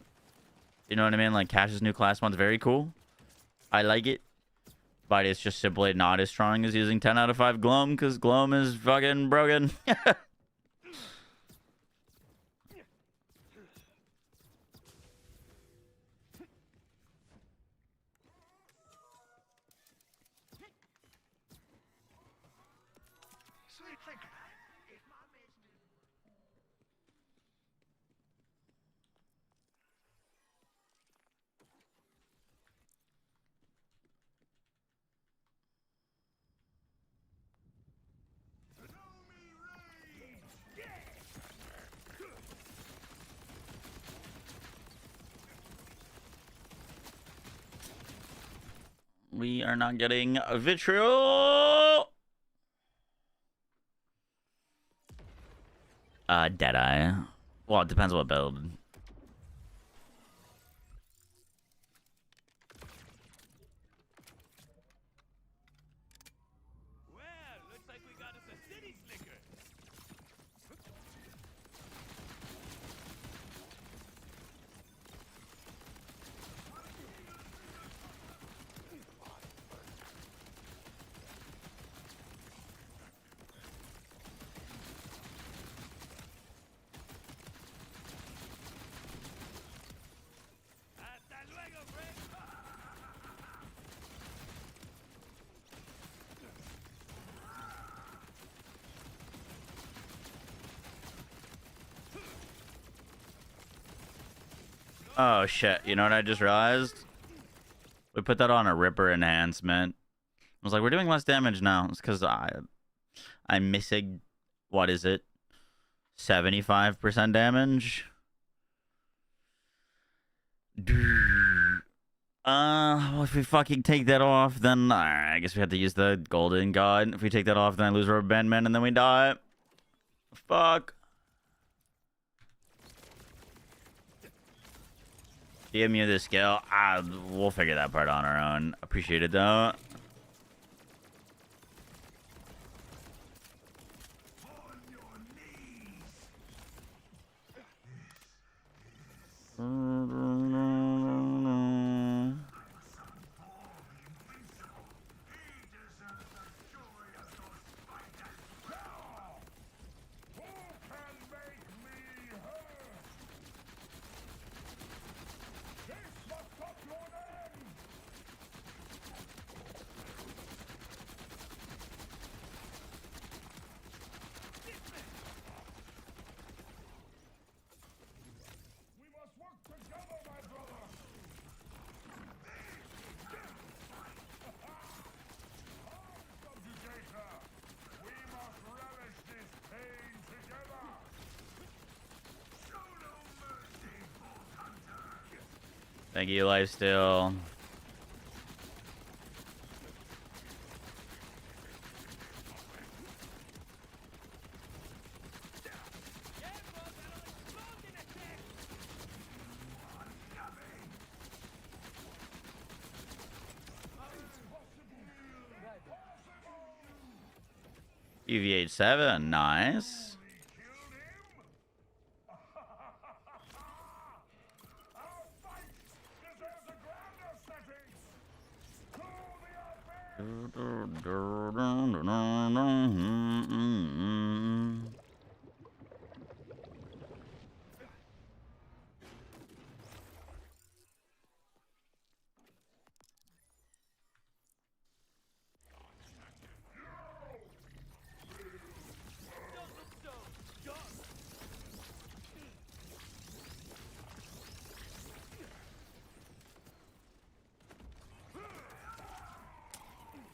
You know what I mean? Like Cash's new class one's very cool. I like it. But it's just simply not as strong as using 10 out of 5 Gloam, because Gloam is fucking broken. We are not getting a vitriol. Deadeye. Well, it depends what build. Well, looks like we got us a city slicker. Hasta luego, friend. Oh shit! You know what I just realized? We put that on a Ripper enhancement. I was like, we're doing less damage now. It's because I'm missing, what is it? 75% damage. Well, if we fucking take that off, then I guess we have to use the golden god. If we take that off, then I lose Rubber Band Man and then we die. Fuck. Give me the skill. We'll figure that part on our own. Appreciate it though. Thank you, Lifesteal. UV87, nice.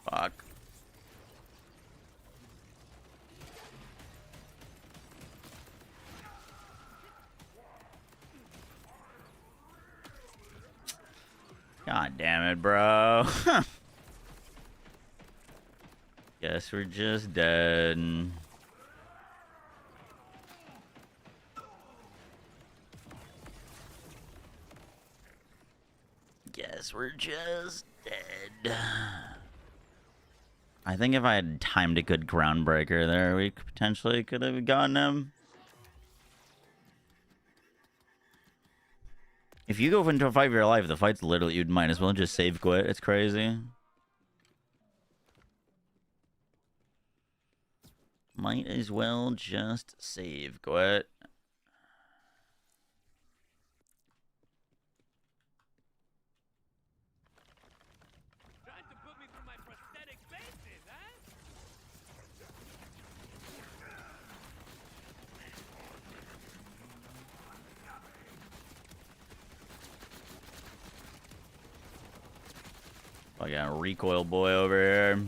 Fuck. God damn it, bro. Guess we're just dead. Guess we're just dead. I think if I had timed a good groundbreaker there, we potentially could have gotten him. If you go into a fight for your life, the fight's literally, you'd might as well just save quit. It's crazy. Might as well just save quit. Trying to put me through my prosthetic bases, huh? I got a recoil boy over here.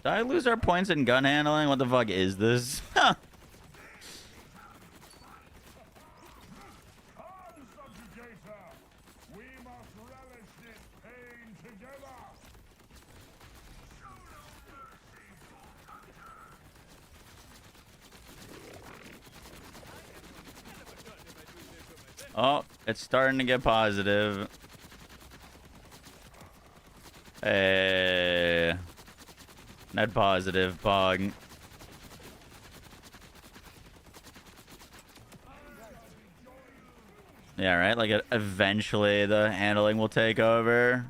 Did I lose our points in gun handling? What the fuck is this? Oh, it's starting to get positive. Hey. Net positive, Pog. Yeah, right? Like, eventually the handling will take over.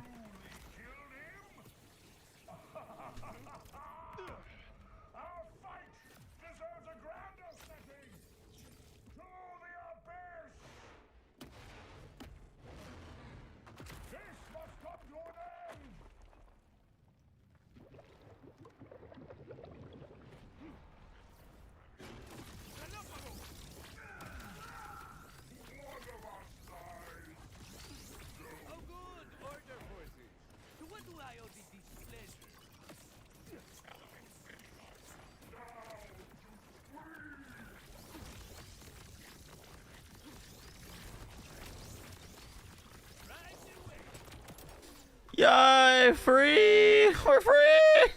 Yay! Free! We're free!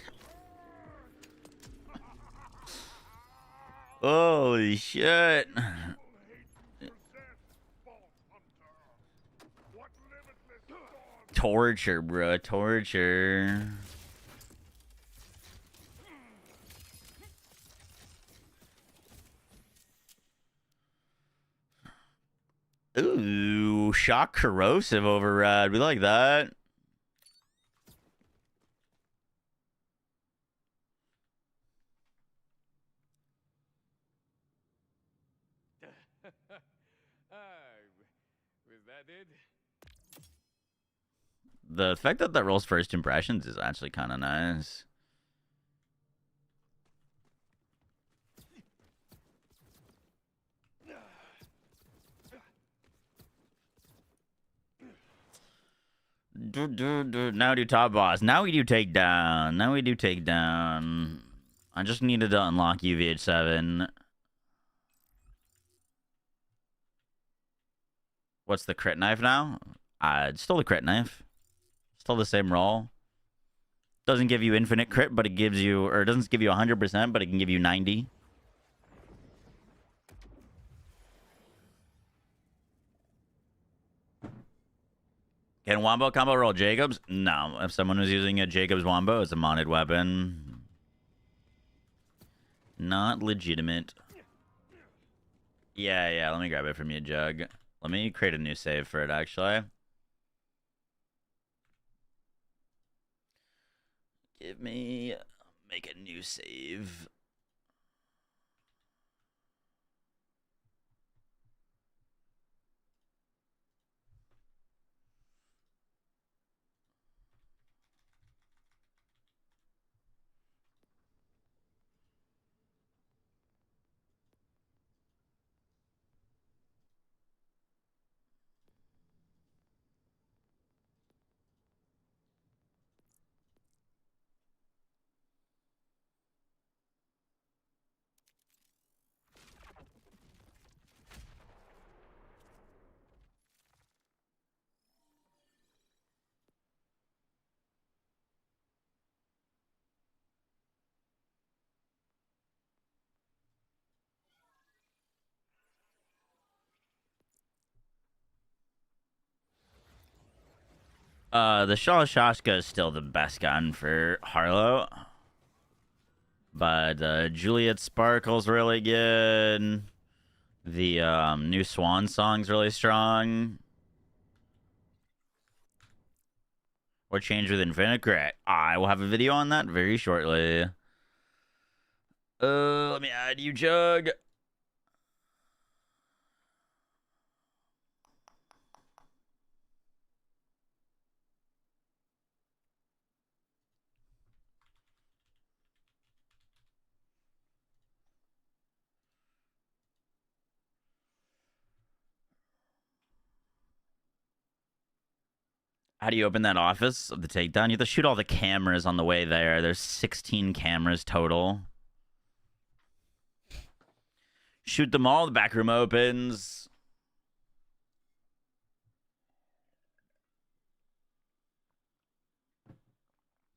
Holy shit! Torture, bro. Torture. Ooh, shock corrosive override. We like that. Was that it? The fact that that rolls first impressions is actually kind of nice. Now do top boss. Now we do takedown. Now we do takedown. I just needed to unlock UVH7. What's the crit knife now? It's still the crit knife. Still the same roll. Doesn't give you infinite crit, but it gives you, or it doesn't give you 100%, but it can give you 90. Can Wombo combo roll Jacobs? No. If someone was using a Jacobs Wombo as a modded weapon, not legitimate. Yeah, let me grab it from you, Jug. Let me create a new save for it, actually. Make a new save. The Shalashashka is still the best gun for Harlow. But Juliet Sparkle's really good. The new Swan song's really strong. What changed with Infinite Crit? I will have a video on that very shortly. Let me add you, Jug. How do you open that office of the takedown? You have to shoot all the cameras on the way there. There's 16 cameras total. Shoot them all. The back room opens.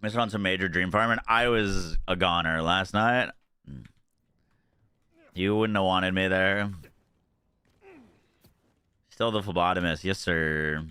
Missed on some major dream farming. I was a goner last night. You wouldn't have wanted me there. Still the phlebotomist. Yes, sir.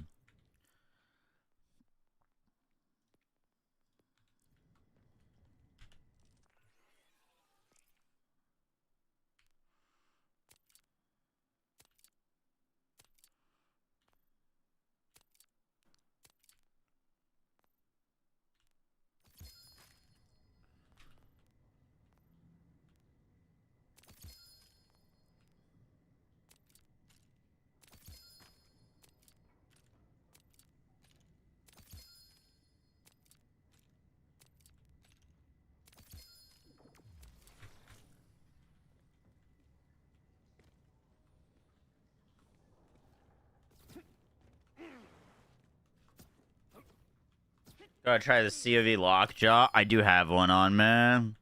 Gotta try the COV lockjaw. I do have one on, man.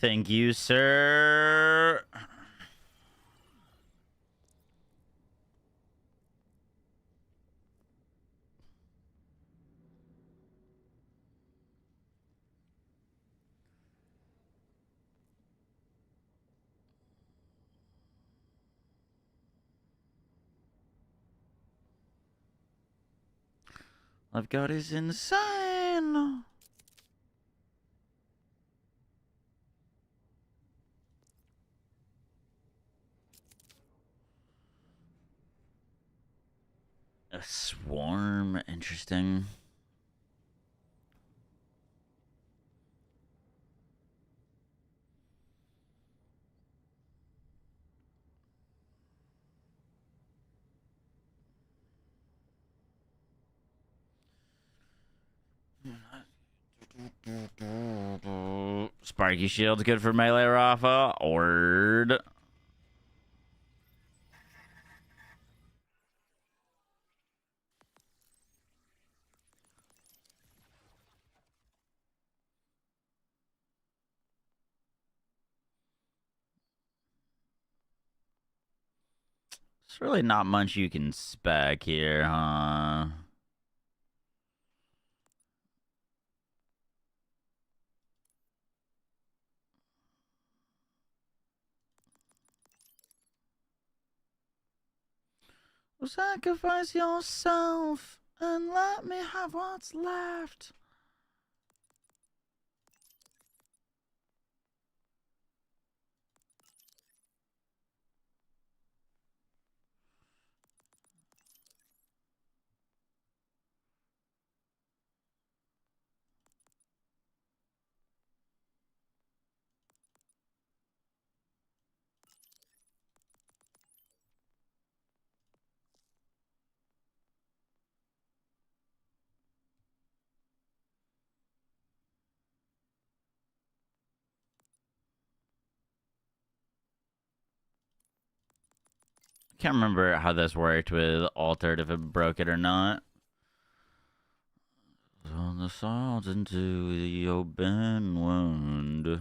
Thank you, sir. I've got is insane. A swarm, interesting. Sparky Shield's good for melee, Rafa. Ord. There's really not much you can spec here, huh? Sacrifice yourself and let me have what's left. Can't remember how this worked with Altered, if it broke it or not. On the swords into the open wound.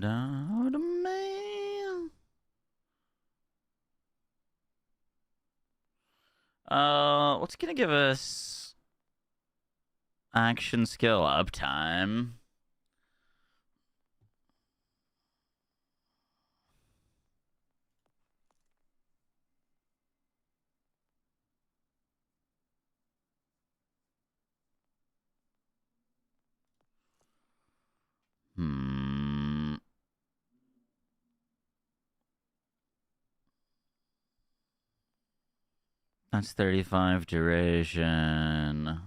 Down to me. What's gonna give us action skill uptime? That's 35 duration.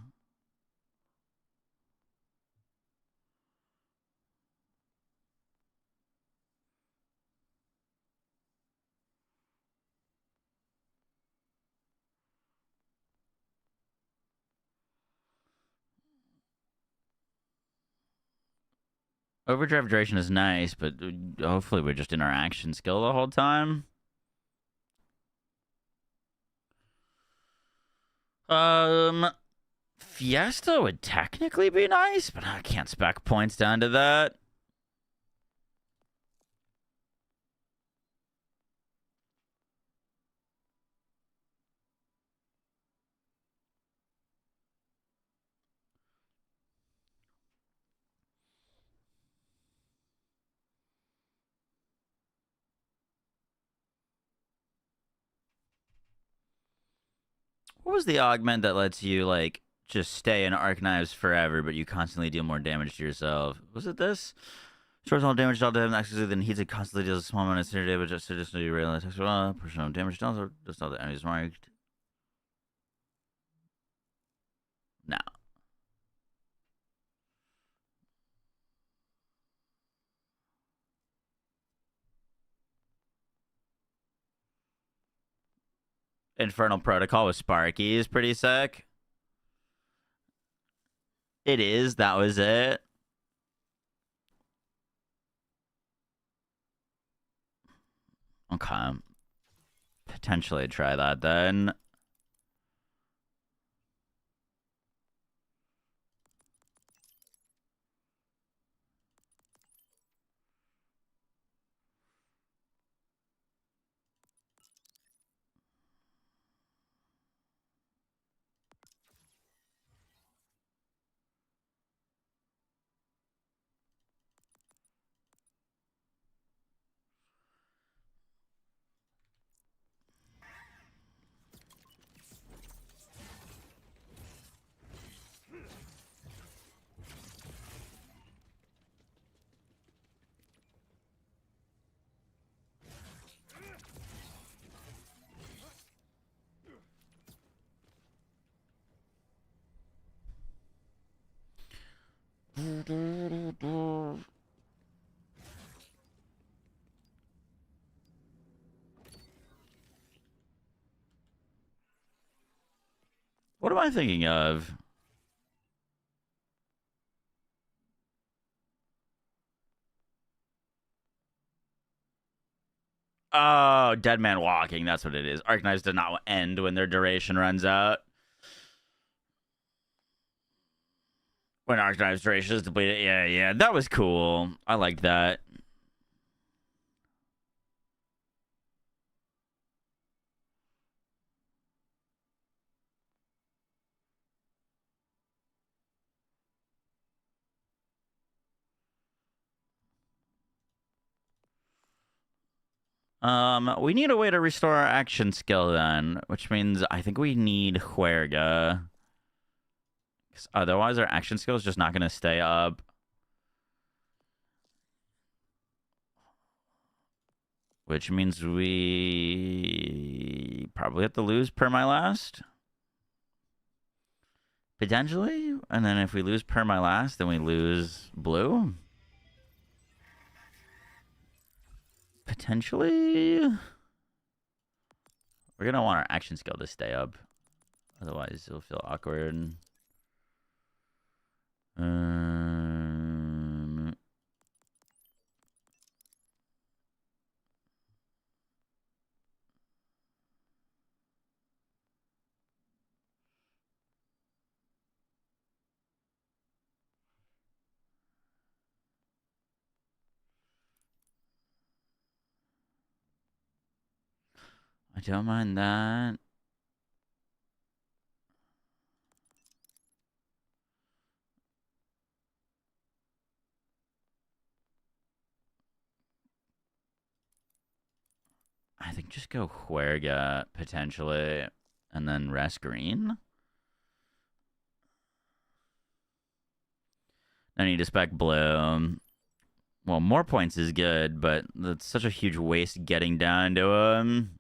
Overdrive duration is nice, but hopefully we're just in our action skill the whole time. Fiesta would technically be nice, but I can't spec points down to that. What was the augment that lets you, like, just stay in arc knives forever, but you constantly deal more damage to yourself? Was it this? Stores all damage dealt to him exclusively, then heats it constantly deals a small amount of standard damage, just additionally rail attacks. Personal damage dealt, just all the enemies marked. No. Infernal Protocol with Sparky is pretty sick. It is. That was it. Okay. Potentially try that then. What am I thinking of? Oh, Dead Man Walking. That's what it is. Arc Knives do not end when their duration runs out. When Arc Knives duration is depleted. Yeah. That was cool. I liked that. We need a way to restore our action skill then, which means I think we need Huerga. 'Cause otherwise, our action skill is just not going to stay up. Which means we probably have to lose per my last. Potentially. And then if we lose per my last, then we lose blue. Potentially. We're going to want our action skill to stay up. Otherwise, it'll feel awkward. I don't mind that. I think just go Huerga, potentially, and then rest green. I need to spec blue. Well, more points is good, but that's such a huge waste getting down to him.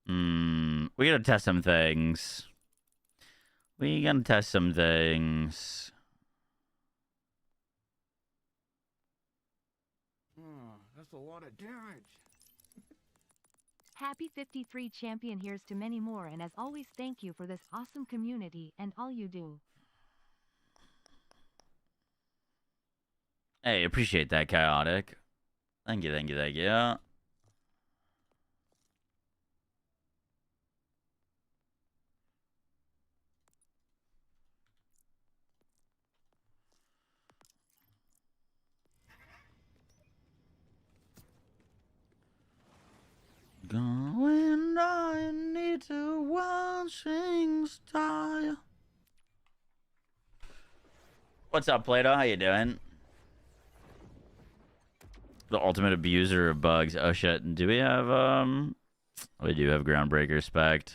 We gotta test some things. We gotta test some things. That's a lot of damage. Happy 53 champion. Here's to many more, and as always, thank you for this awesome community and all you do. Hey, appreciate that, Chaotic. Thank you, thank you, thank you. Going, I need to watch things die. What's up, Plato? How you doing? The ultimate abuser of bugs. Oh shit. Do we have we do have groundbreaker spec.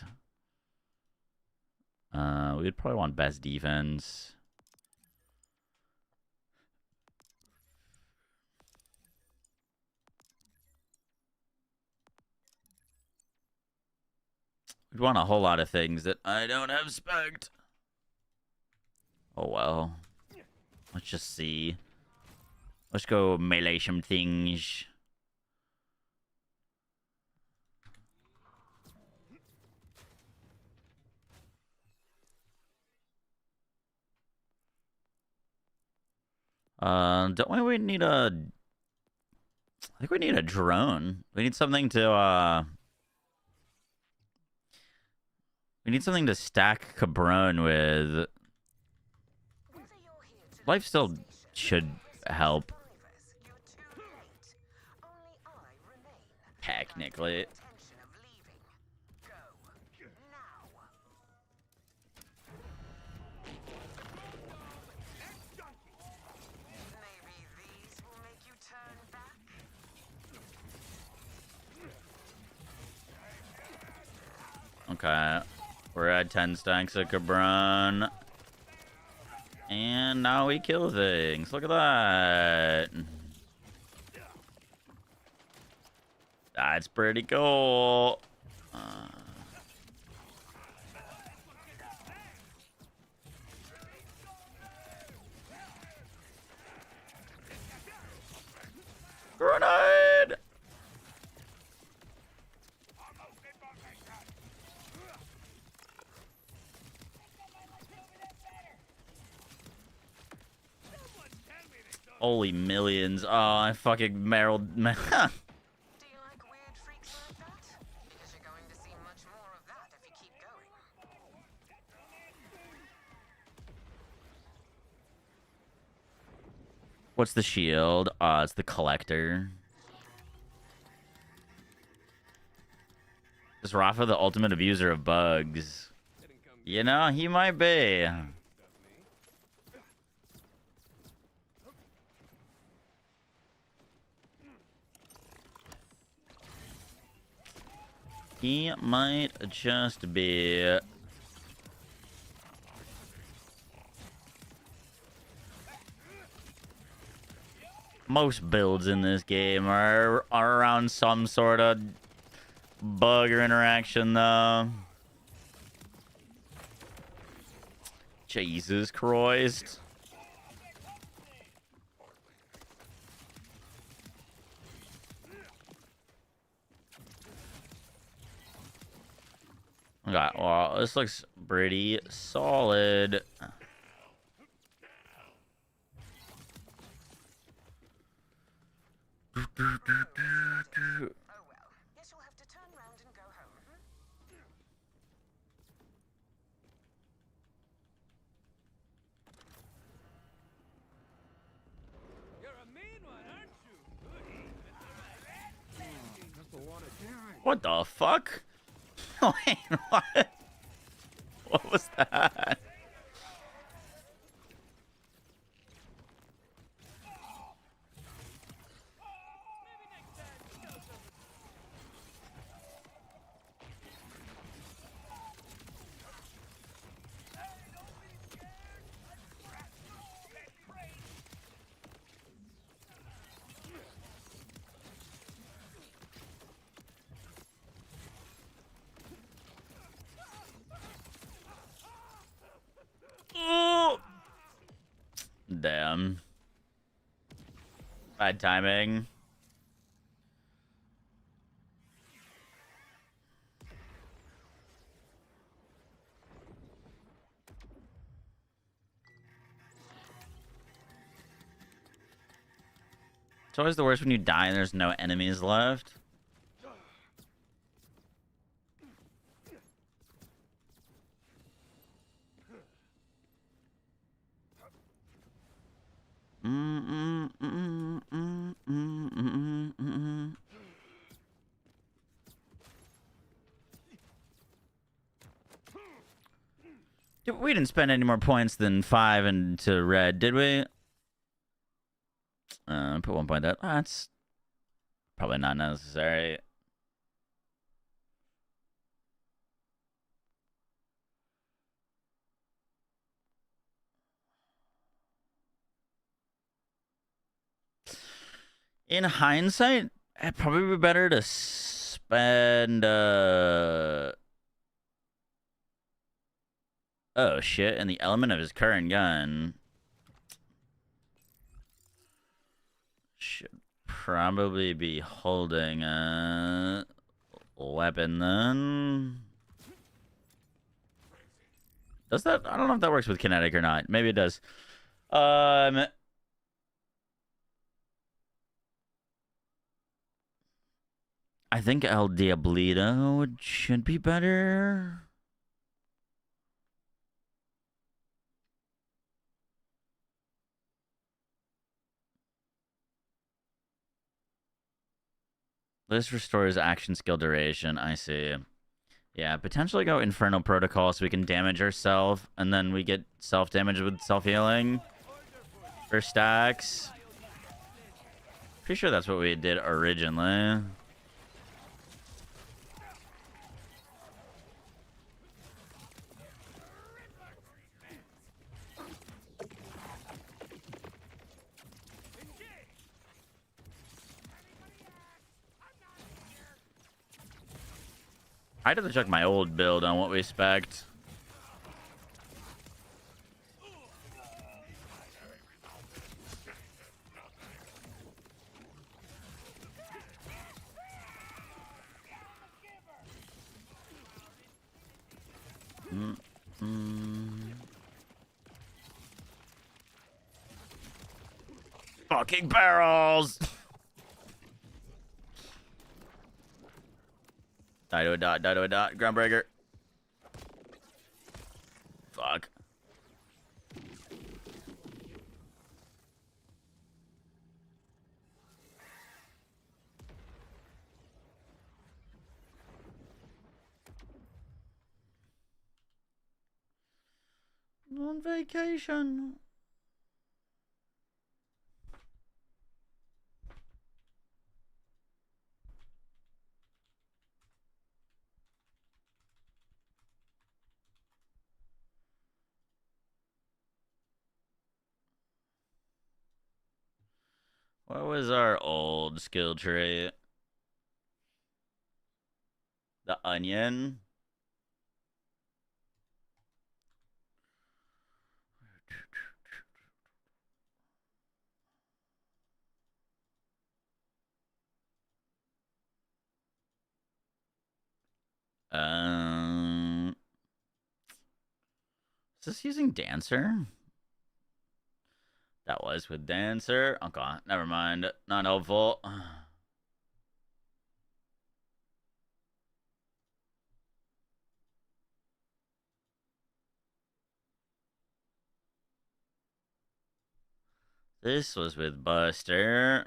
We'd probably want best defense. We'd want a whole lot of things that I don't have spec. Oh well. Let's just see. Let's go melee some things. Don't we need a... I think we need a drone. We need something to, we need something to stack Cabron with. Life still should help. Technically. Okay. We're at 10 stacks of Cabron. And now we kill things. Look at that. That's pretty cool. Grenade! Holy millions. Oh, I fucking marrowed. Do you like weird freaks like that? Because you're going to see much more of that if you keep going. What's the shield? It's the collector. Is Rafa the ultimate abuser of bugs? You know, he might be. He might just be. Most builds in this game are around some sort of bug or interaction, though. Jesus Christ. Okay, well, this looks pretty solid. Oh well, guess you'll have to turn around and go home. You're a mean one, aren't you? That's a lot of damage. What the fuck? Wait, what? What was that? Damn. Bad timing. It's always the worst when you die and there's no enemies left. We didn't spend any more points than 5 into red, did we? Put 1 point there. That's probably not necessary. In hindsight, it'd probably be better to spend oh shit, and the element of his current gun should probably be holding a weapon then. Does that? I don't know if that works with kinetic or not. Maybe it does. I think El Diablito should be better. This restores action skill duration. I see. Yeah, potentially go Infernal Protocol so we can damage ourselves, and then we get self-damage with self-healing for stacks. Pretty sure that's what we did originally. I'd have to check my old build on what we spec'd. Fucking barrels! Die to a dot, die to a dot. Groundbreaker. Fuck. On vacation. What was our old skill trait? The onion. Is this using Dancer? That was with Dancer. Okay, never mind. Not helpful. This was with Buster.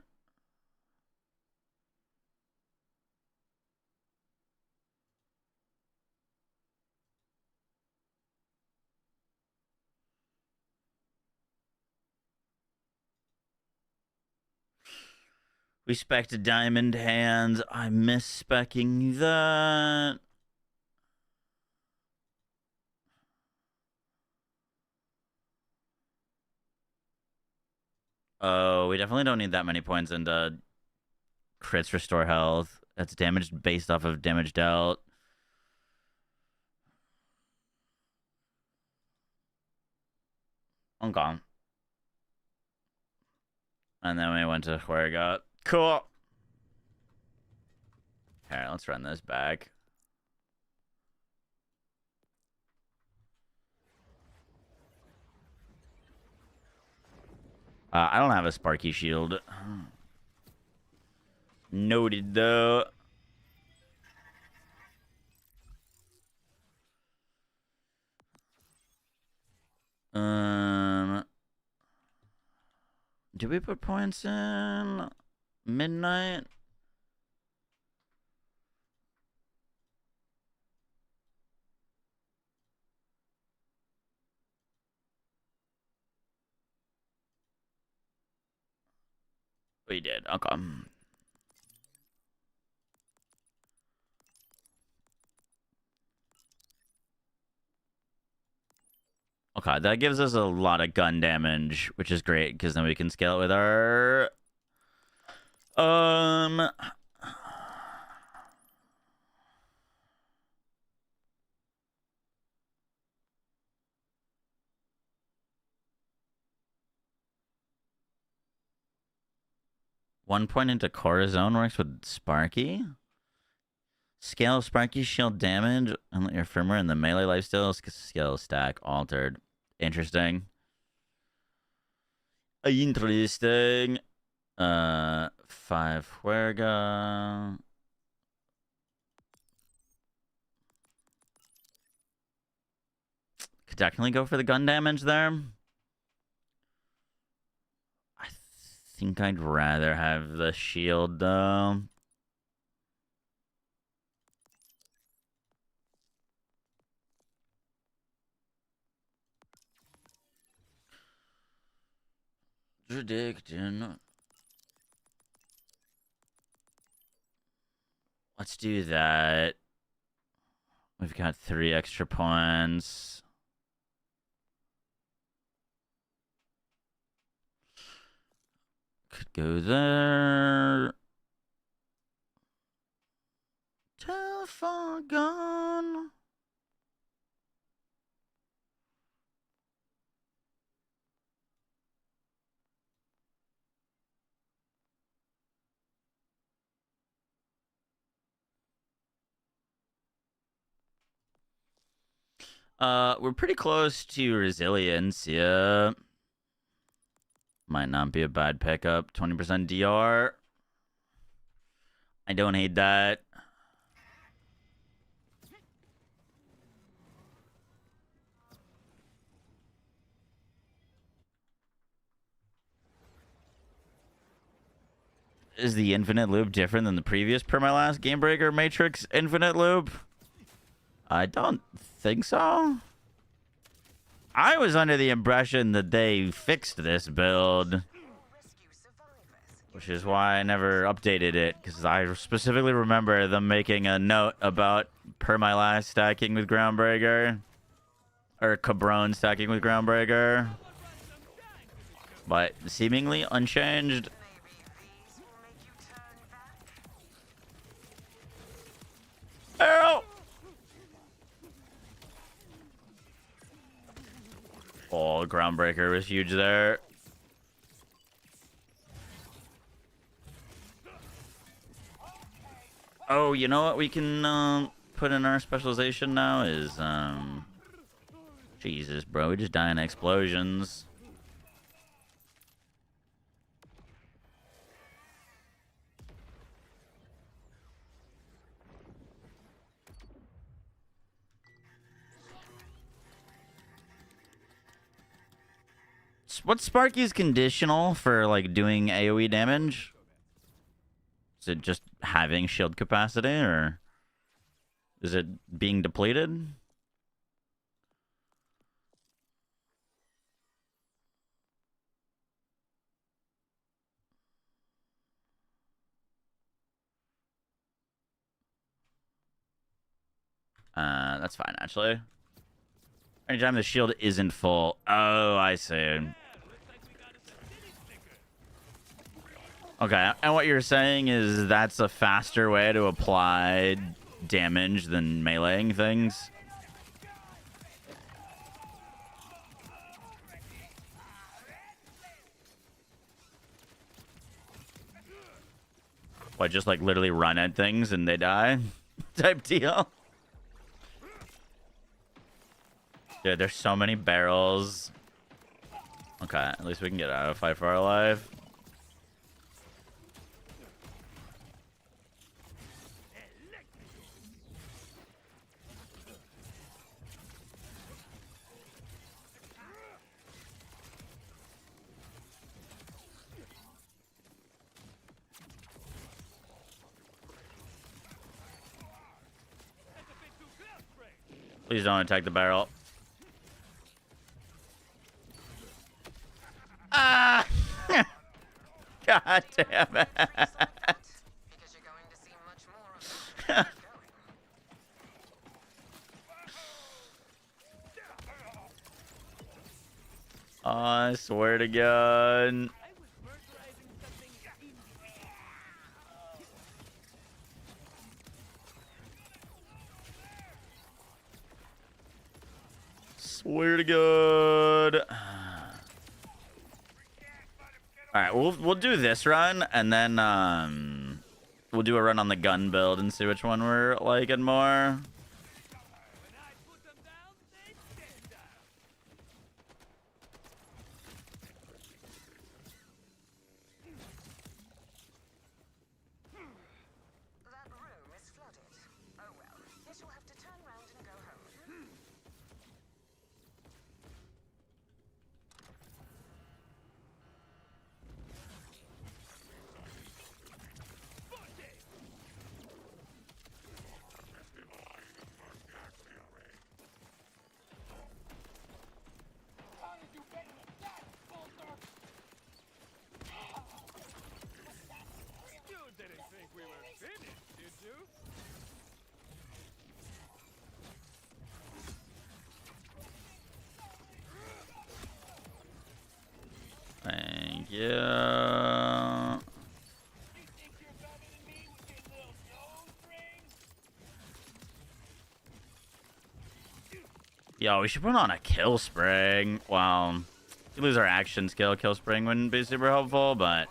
We spec'd Diamond Hands. I'm misspecking that. Oh, we definitely don't need that many points into crits restore health. That's damage based off of damage dealt. Okay. And then we went to Huerga. Cool. Alright, let's run this back. I don't have a Sparky shield. Noted, though. Did we put points in midnight? We did. Okay. Okay, that gives us a lot of gun damage, which is great because then we can scale it with our 1 point into Core Zone works with Sparky. Scale Sparky shield damage and let your firmware in the melee lifestyle skill stack altered. Interesting. Interesting. 5 Huerga. Could definitely go for the gun damage there. I think I'd rather have the shield though. Predicting. Let's do that. We've got 3 extra points. Could go there. Too far gone. We're pretty close to resilience, yeah. Might not be a bad pickup. 20% DR. I don't hate that. Is the infinite loop different than the previous Permalast Game Breaker Matrix infinite loop? I don't think so. I was under the impression that they fixed this build, which is why I never updated it, because I specifically remember them making a note about Permalast stacking with Groundbreaker, or Cabron stacking with Groundbreaker, but seemingly unchanged. Arrow! Oh, Groundbreaker was huge there. Oh, you know what we can put in our specialization now is Jesus, bro, we just die in explosions. What's Sparky's conditional for like doing AoE damage? Is it just having shield capacity, or is it being depleted? That's fine actually. Anytime the shield isn't full. Oh, I see. Okay, and what you're saying is that's a faster way to apply damage than meleeing things? What, just like literally run at things and they die? Type deal. Dude, there's so many barrels. Okay, at least we can get out of fight for our life. Please don't attack the barrel. Ah! God damn it. Because you're going to see much more of that if you keep going. I swear to God. Swear to God. All right, we'll do this run, and then we'll do a run on the gun build and see which one we're liking more. That room is flooded. Oh well, guess you'll have to turn round and go home. You didn't think we were finished, did you? Thank you. You think you're better than me with your little nose ring? Yo, we should put on a kill spring. Well, if we lose our action skill, kill spring wouldn't be super helpful, but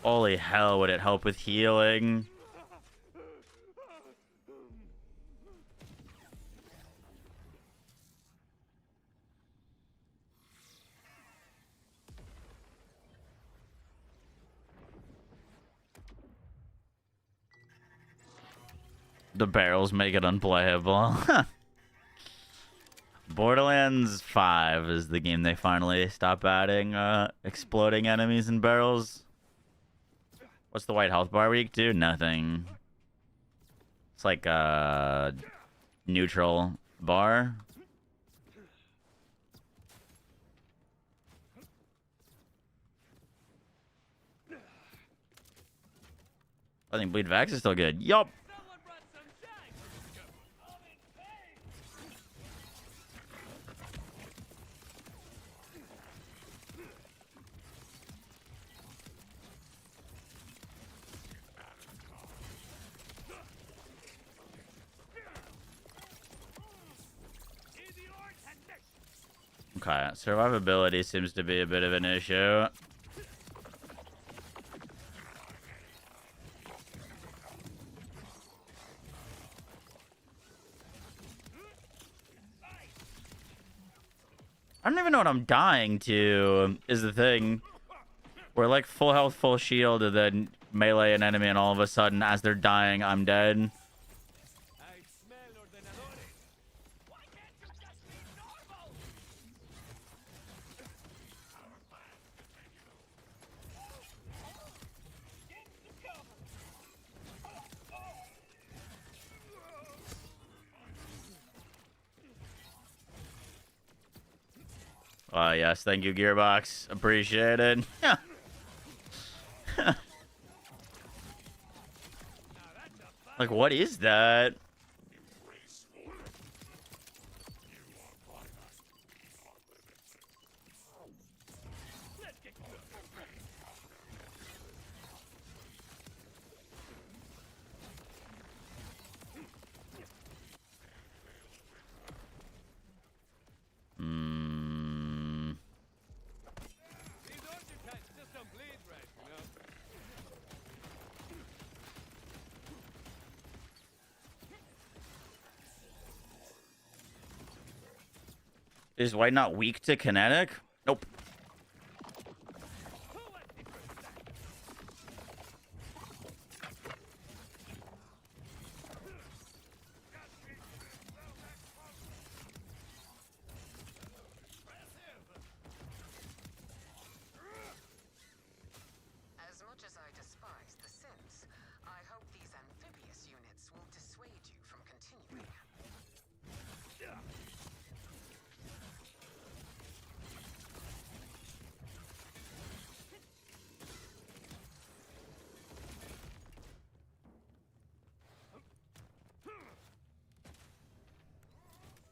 holy hell, would it help with healing? The barrels make it unplayable. Borderlands 5 is the game they finally stop adding exploding enemies and barrels. What's the white health bar weak do? Nothing. It's like a neutral bar. I think Bleed Vax is still good. Yup. Someone brought some shine. I'm in pain. Easy or connection. Okay, survivability seems to be a bit of an issue. I don't even know what I'm dying to, is the thing. We're like full health, full shield, and then melee an enemy, and all of a sudden, as they're dying, I'm dead. I smell ordenadores. Why can't you just be normal? Get to cover. Yes, thank you, Gearbox. Appreciate it. Like, what is that? Let's get good. These orchard types just don't bleed right, you know? Is white not weak to kinetic? Nope. As much as I despise the synths, I hope these amphibious units will dissuade you from continuing.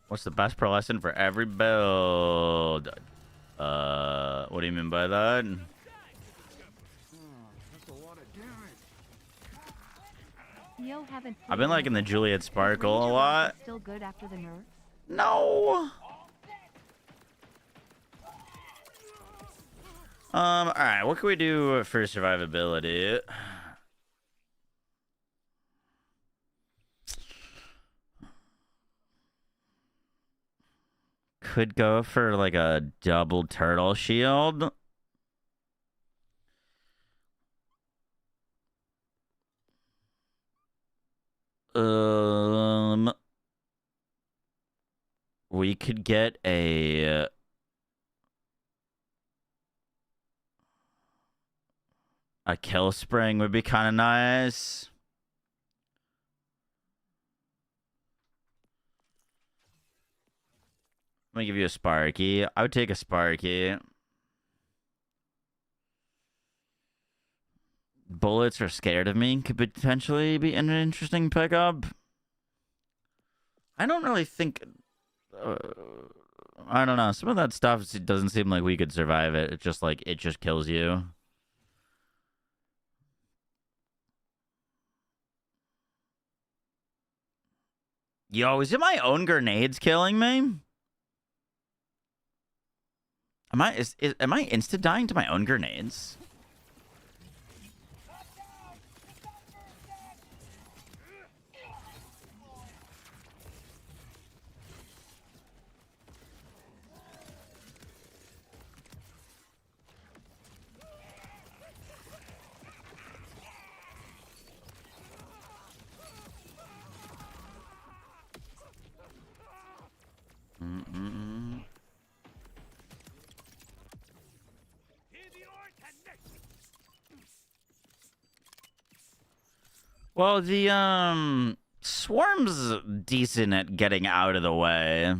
What's the best pro lesson for every build? What do you mean by that? Yo, haven't I've been liking the Juliet Sparkle a lot. Still good after the nerfs? No. Alright, what can we do for survivability? Could go for like a double turtle shield. We could get a kill spring would be kind of nice. Let me give you a Sparky. I would take a Sparky. Bullets are scared of me. Could potentially be an interesting pickup. I don't really think... I don't know. Some of that stuff doesn't seem like we could survive it. It's just like, it just kills you. Yo, is it my own grenades killing me? Am I insta dying to my own grenades? Well, the swarm's decent at getting out of the way.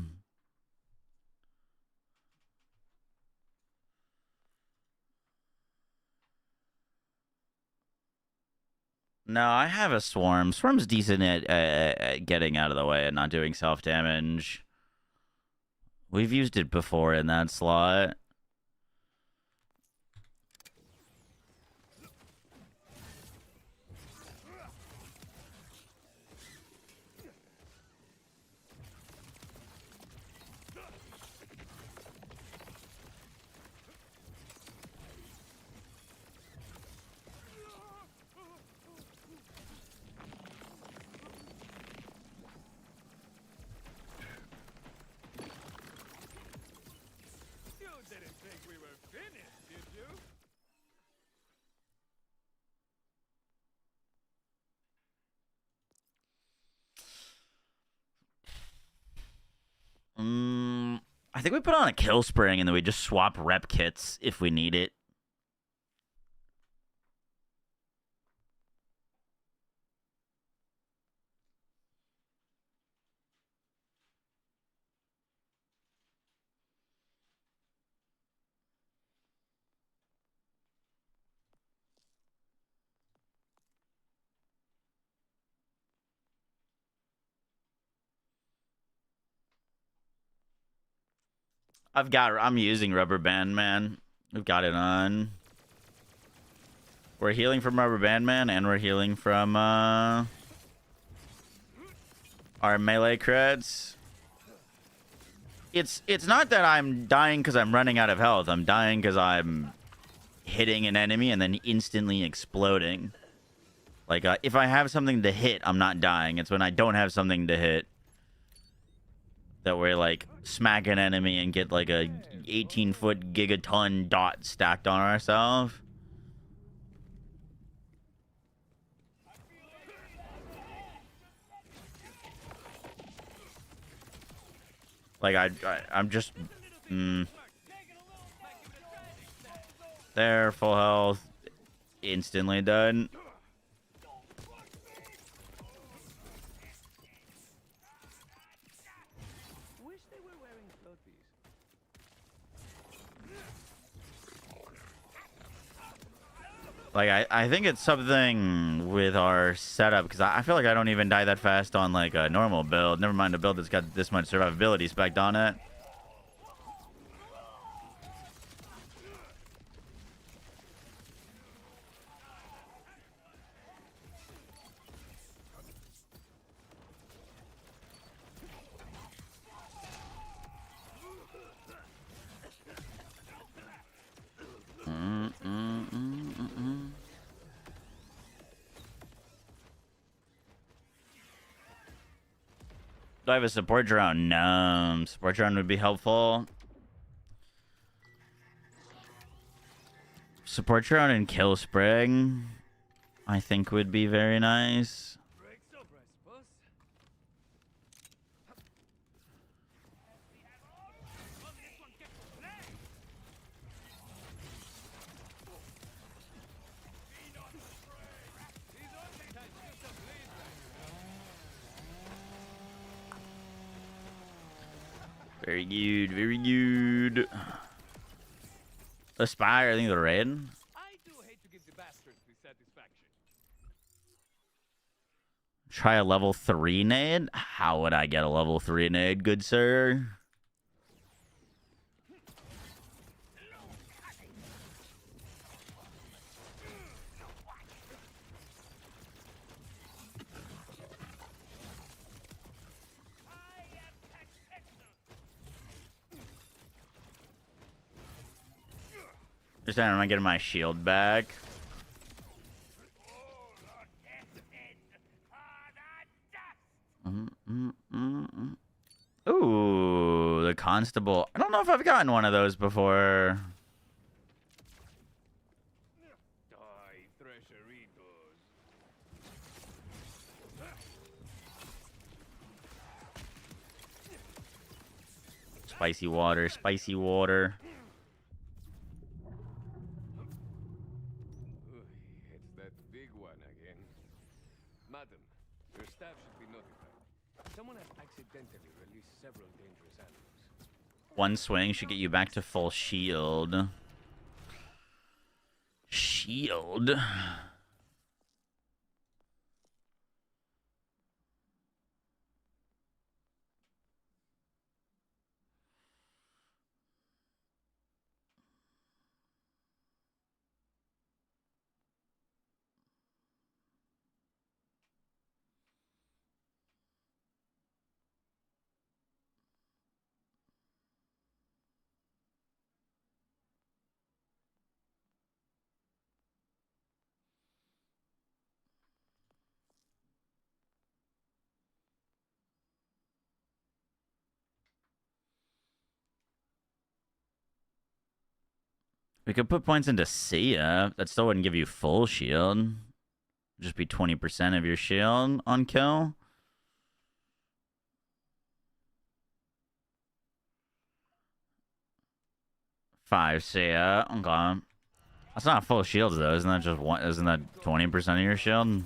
No, I have a swarm. Swarm's decent at getting out of the way and not doing self-damage. We've used it before in that slot. I think we put on a kill spring and then we just swap rep kits if we need it. I'm using Rubber Band Man. We've got it on. We're healing from Rubber Band Man and we're healing from our melee creds. It's not that I'm dying because I'm running out of health. I'm dying because I'm hitting an enemy and then instantly exploding. Like, if I have something to hit, I'm not dying. It's when I don't have something to hit. that way like smack an enemy and get like a 18-foot gigaton dot stacked on ourselves. Like I'm just there, full health, instantly done. Wish they were wearing floaties. Like I think it's something with our setup because I feel like I don't even die that fast on like a normal build. Never mind a build that's got this much survivability spec'd on it. Do I have a support drone? No. Support drone would be helpful. Support drone and kill spring, I think would be very nice. Breaks up, I suppose. Very good, very good. Aspire, I think they're red. I do hate to give the bastards this satisfaction. Try a level 3 nade? How would I get a level 3 nade, good sir? Just I'm not getting my shield back. Ooh, the constable. I don't know if I've gotten one of those before. Die, Thresheritos. Spicy water, spicy water. It's that big one again. Madam, your staff should be notified. Someone has accidentally released several dangerous animals. One swing should get you back to full shield. Shield. We could put points into Sia. That still wouldn't give you full shield. Just be 20% of your shield on kill. Five Sia. Okay. That's not full shields though. Isn't that just one? Isn't that 20% of your shield?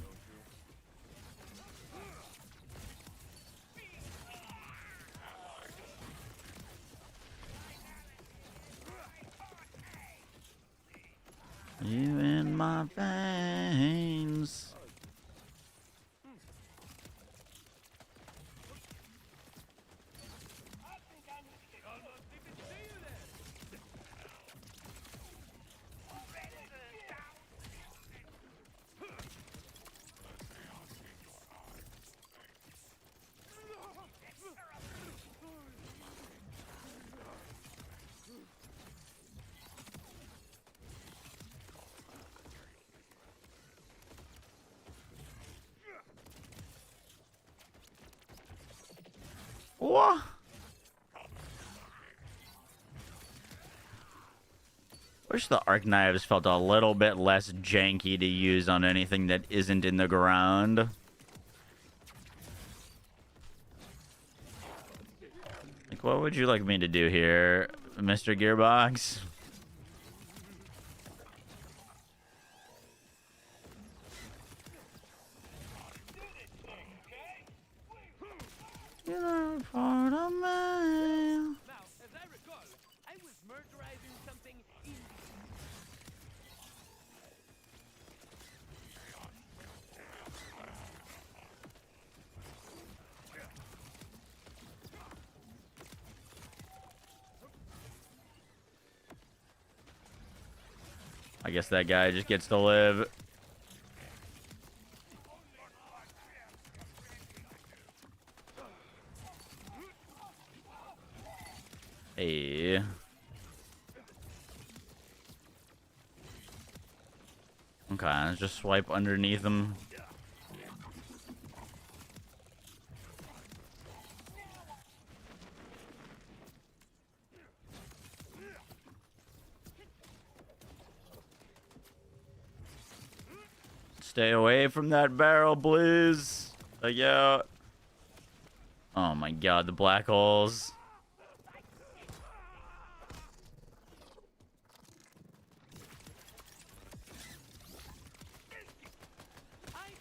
You in my veins. What? Wish the arc knives felt a little bit less janky to use on anything that isn't in the ground. Like, what would you like me to do here, Mr. Gearbox? You're part of me. Now, as I recall, I was murderizing something in... I guess that guy just gets to live. Hey. Okay, let's just swipe underneath him. Stay away from that barrel, please. Yeah. Oh my god, the black holes. I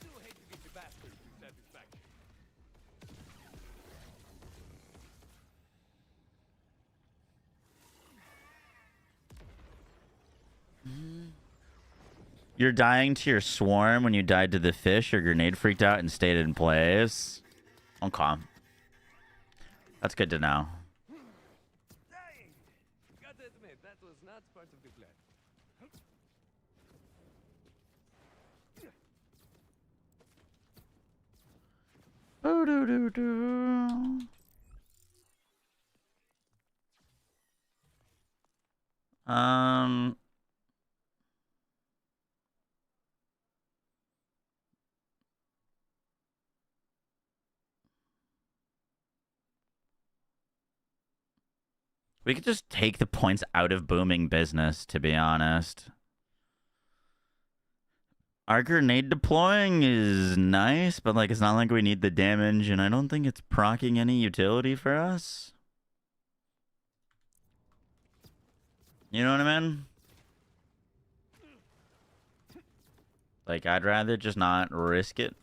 do hate to give the bastards some satisfaction. You're dying to your swarm when you died to the fish. Your grenade freaked out and stayed in place. Okay. That's good to know. Dang! Gotta admit, that was not part of the plan. Boo-doo-doo-doo. We could just take the points out of booming business, to be honest. Our grenade deploying is nice, but like it's not like we need the damage, and I don't think it's proccing any utility for us. You know what I mean? Like, I'd rather just not risk it.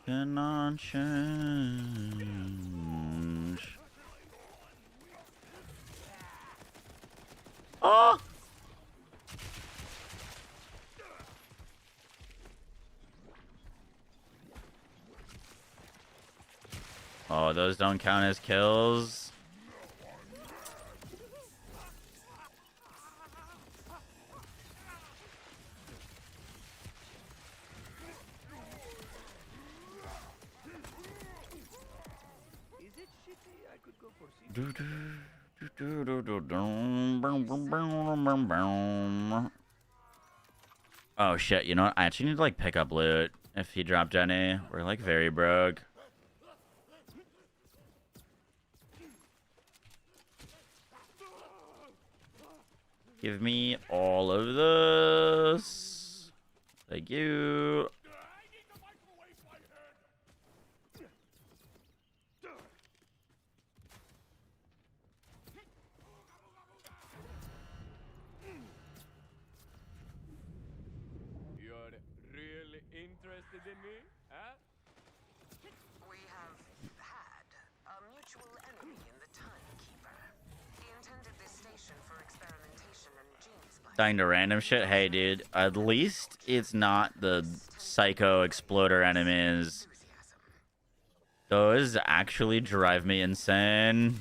Cannot change. Oh! Oh, those don't count as kills. Oh shit, you know what? I actually need to like pick up loot if he dropped any. We're like very broke. Give me all of this. Thank you. You're really interested in me, huh? We have had a mutual enemy in the Timekeeper. He intended this station for experimentation and gene splicing. Dying to random shit? Hey, dude. At least it's not the psycho exploder enemies. Those actually drive me insane.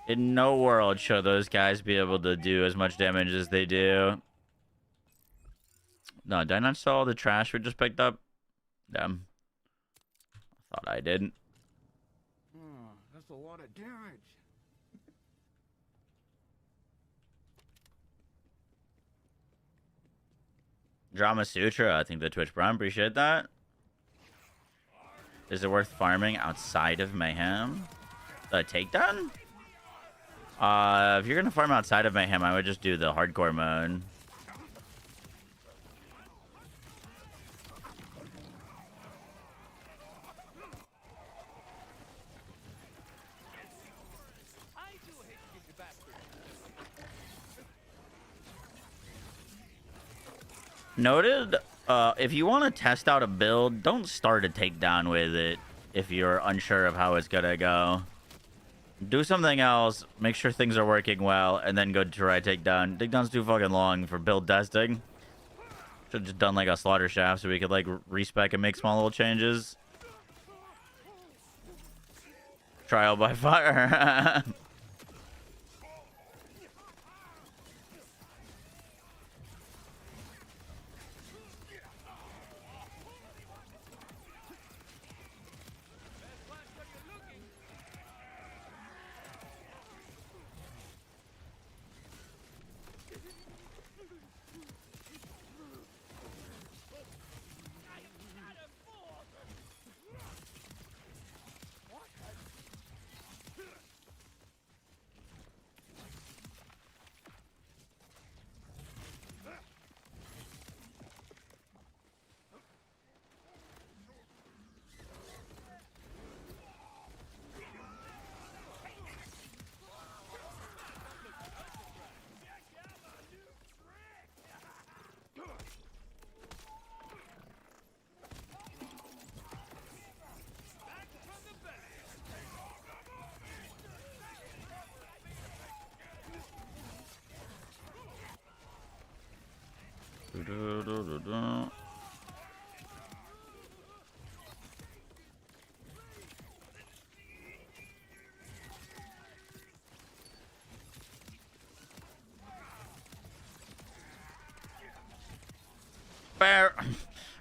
In no world should those guys be able to do as much damage as they do. No, did I not sell all the trash we just picked up? Damn. Thought I didn't. Oh, that's a lot of damage. Drama Sutra, I think the Twitch Prime, appreciate that. Is it worth farming outside of Mayhem? The Takedown? If you're gonna farm outside of Mayhem, I would just do the hardcore mode. Noted, if you want to test out a build, don't start a takedown with it if you're unsure of how it's gonna go. Do something else, make sure things are working well, and then go try takedown. Takedown's too fucking long for build testing. Should've just done like a slaughter shaft so we could like respec and make small little changes. Trial by fire.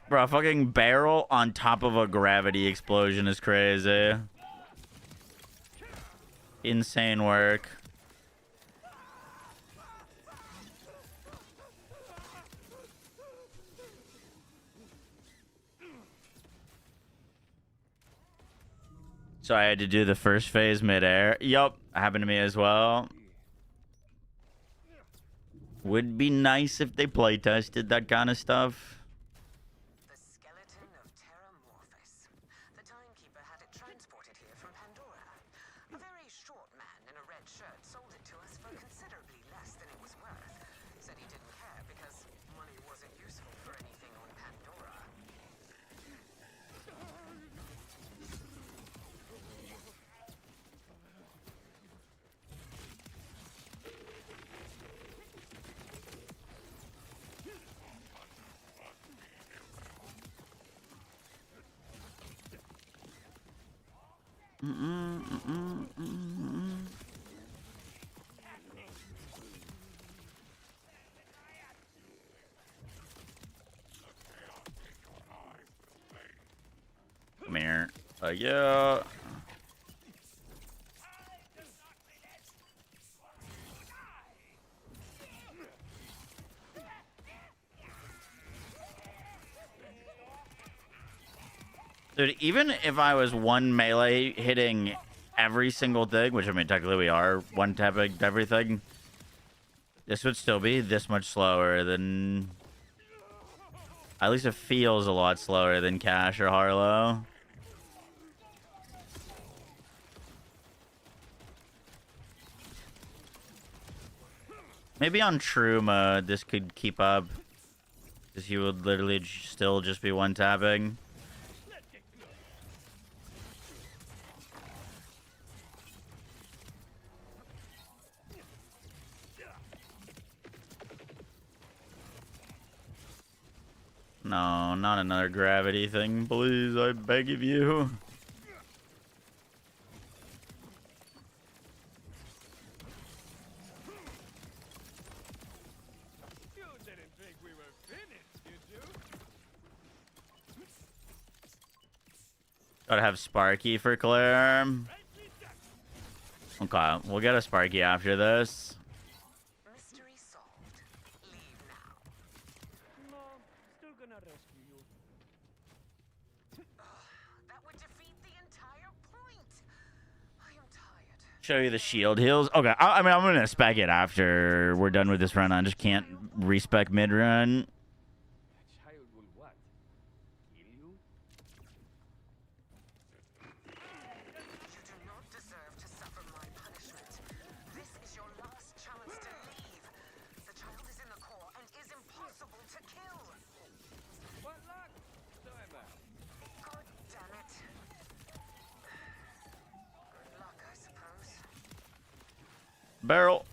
Bro, fucking barrel on top of a gravity explosion is crazy. Insane work. So I had to do the first phase midair. Yup, happened to me as well. Would be nice if they play tested that kind of stuff. The skeleton of Terramorphous. The timekeeper had it transported here from Pandora. A very short man in a red shirt sold it to us for considerably less than it was worth. Said he didn't care because money wasn't useful for anything on Pandora. Come here. Yeah. Dude, even if I was one melee hitting every single thing, which I mean technically we are one tapping everything, this would still be this much slower than, at least it feels a lot slower than Cash or Harlow. Maybe on true mode this could keep up, because he would literally still just be one tapping. No, not another gravity thing, please. I beg of you. You didn't think we were finished, did you? Gotta have Sparky for Claire. Okay, we'll get a Sparky after this. Mystery solved. Leave now. No, still gonna rescue you. That would defeat the entire point. I am tired. Show you the shield heals. Okay, I mean, I'm gonna spec it after we're done with this run. I just can't respec mid-run. That child will what? Kill you? You do not deserve to suffer my punishment. This is your last chance to leave. The child is in the core and is impossible to kill. What luck? So am I. God damn it. Good luck, I suppose. Barrel.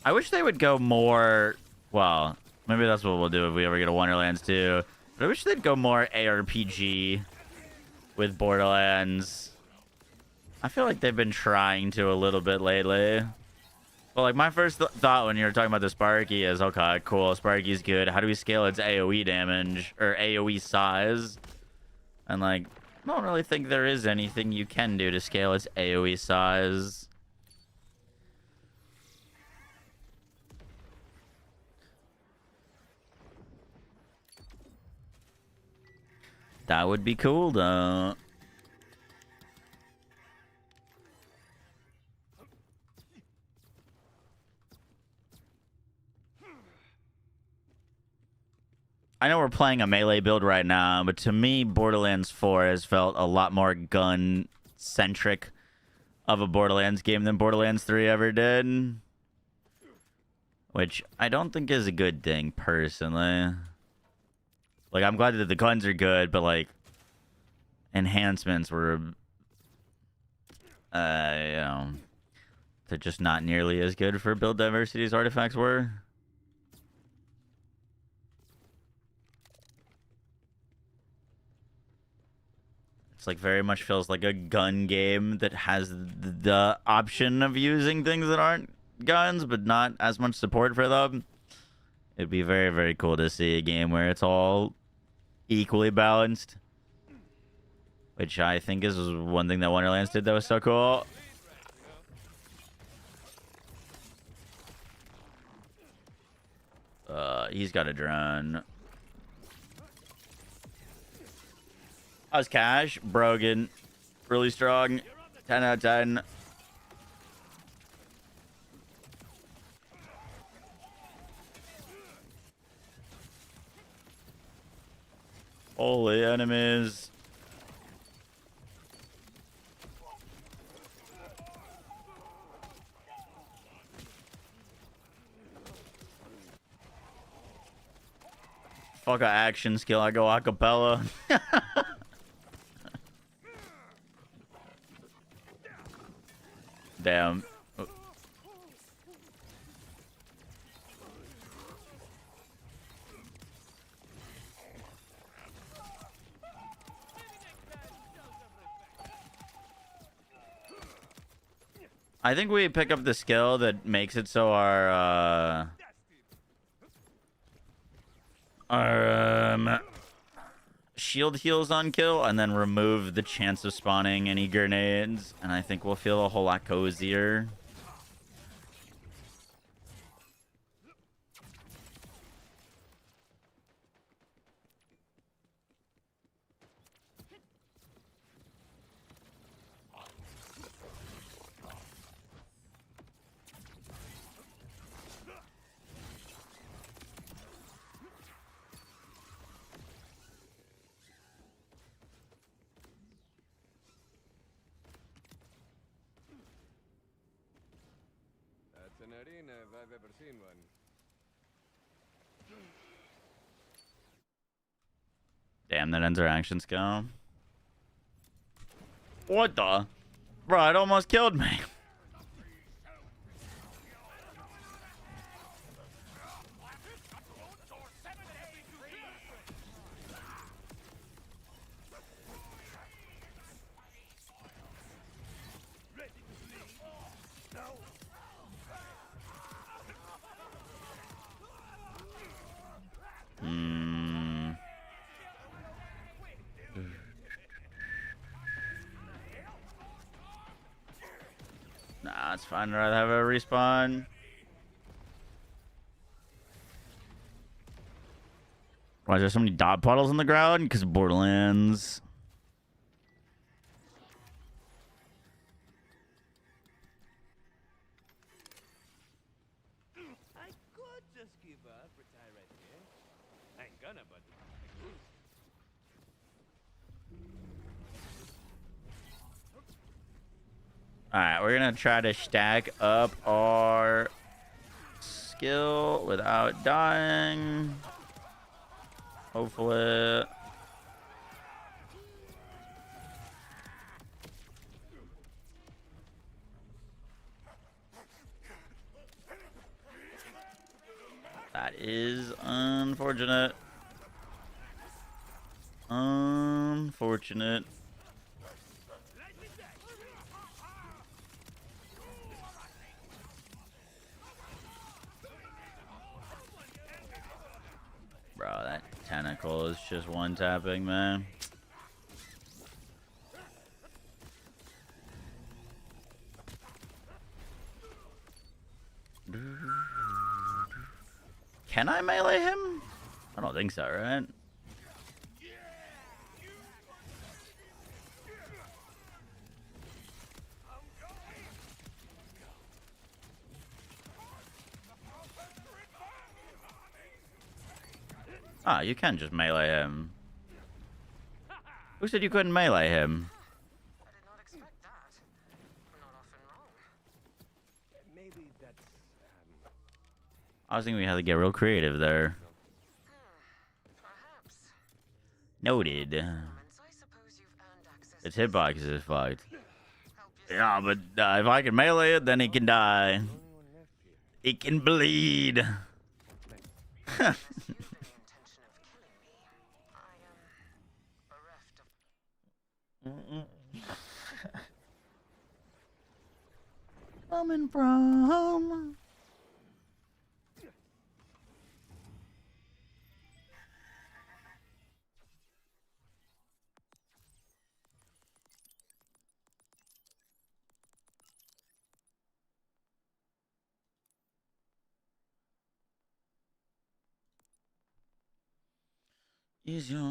I wish they would go more. Well, maybe that's what we'll do if we ever get a Wonderlands 2. But I wish they'd go more ARPG with Borderlands. I feel like they've been trying to a little bit lately. Well, like my first thought when you were talking about the Sparky is, okay, cool, Sparky's good. How do we scale its AoE damage or AoE size? And like, I don't really think there is anything you can do to scale its AoE size. That would be cool, though. I know we're playing a melee build right now, but to me, Borderlands 4 has felt a lot more gun-centric of a Borderlands game than Borderlands 3 ever did. Which I don't think is a good thing, personally. Like, I'm glad that the guns are good, but, like, enhancements were, you know, they're just not nearly as good for build diversity as artifacts were. It's, like, very much feels like a gun game that has the option of using things that aren't guns, but not as much support for them. It'd be very, very cool to see a game where it's all equally balanced, which I think is one thing that Wonderlands did that was so cool. He's got a drone. How's Cash? Brogan. Really strong. 10 out of 10. Holy enemies. Fuck a action skill, I go acapella. Damn. I think we pick up the skill that makes it so our shield heals on kill, and then remove the chance of spawning any grenades, and I think we'll feel a whole lot cozier. That's an arena if I've ever seen one. Damn, that ends our action skill. What the? Bro, it almost killed me. Nah, it's fine. I'd rather have a respawn. Why is there so many dot puddles on the ground? Because of Borderlands. I could just give up, retire right here. I ain't gonna, but I could. Alright, we're gonna try to stack up our skill without dying. Hopefully. That is unfortunate. Unfortunate. Bro, that tentacle is just one tapping, man. Can I melee him? I don't think so, right? Ah, you can just melee him. Who said you couldn't melee him? I did not expect that. Not often wrong. Maybe that's I was thinking we had to get real creative there. Perhaps. Noted. Moments, I suppose you've earned access Its to hitbox is fucked. help yourself. Yeah, but if I can melee it, then it can die. the only one left here. It can bleed. Unless you've any intention of killing me, I am bereft of. Coming from. Is your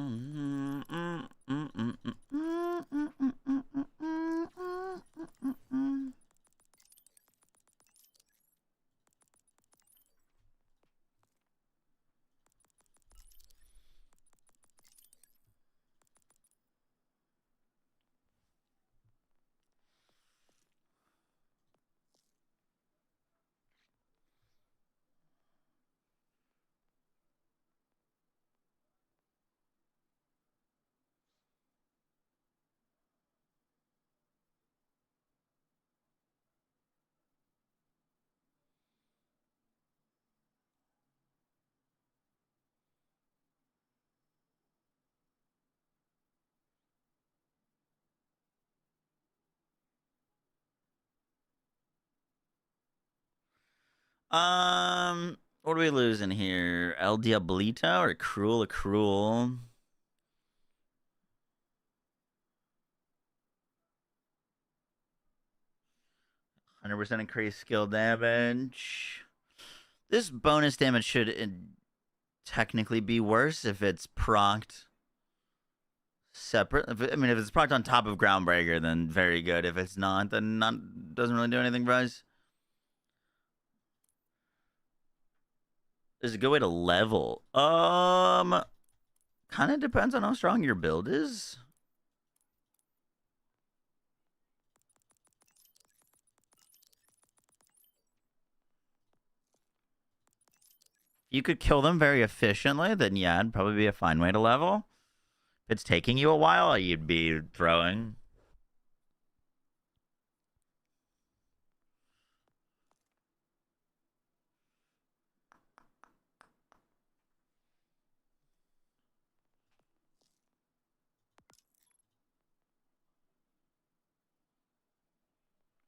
what are we losing here? El Diablito or Cruel Cruel? 100% increased skill damage. This bonus damage should technically be worse if it's procced separate. If it's procced on top of Groundbreaker, then very good. If it's not, then doesn't really do anything for us. There's a good way to level. Kind of depends on how strong your build is. you could kill them very efficiently, then yeah, it'd probably be a fine way to level. If it's taking you a while, you'd be throwing.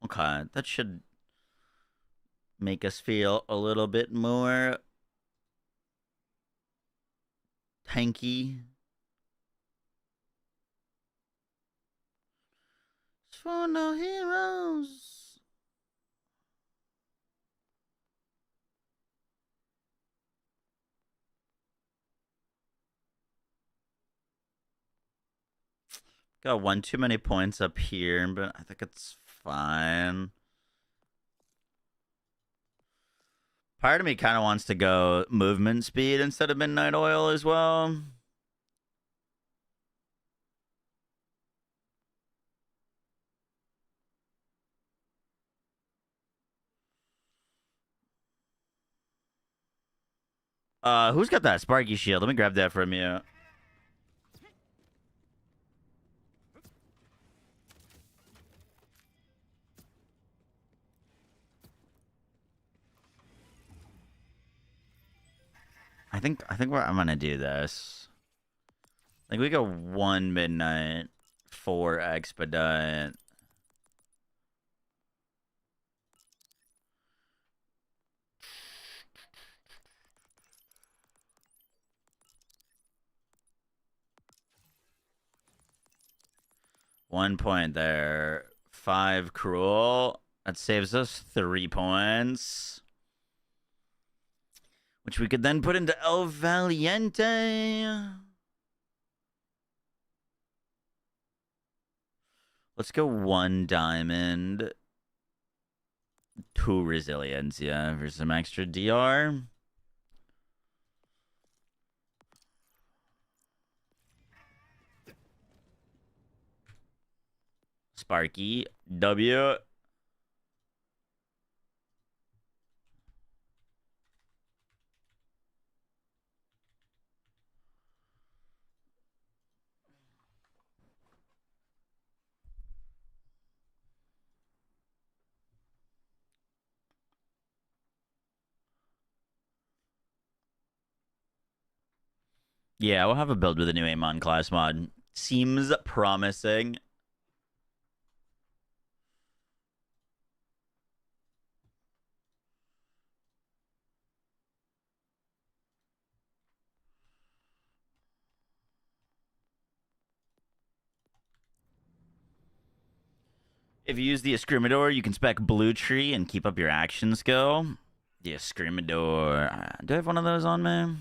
Okay, that should make us feel a little bit more tanky. It's for no heroes. Got one too many points up here, but I think it's fine. Part of me kind of wants to go movement speed instead of midnight oil as well. Who's got that Sparky shield? Let me grab that from you. I think I'm gonna do this. Like we go 1 midnight, 4 expedite. One point there. 5 cruel. That saves us 3 points. Which we could then put into El Valiente. Let's go 1 diamond. 2 resilience, yeah, for some extra DR. Sparky, W. Yeah, we'll have a build with a new Amon class mod. Seems promising. If you use the Escrimador, you can spec Blue Tree and keep up your action skill. The Escrimador. Do I have one of those on me?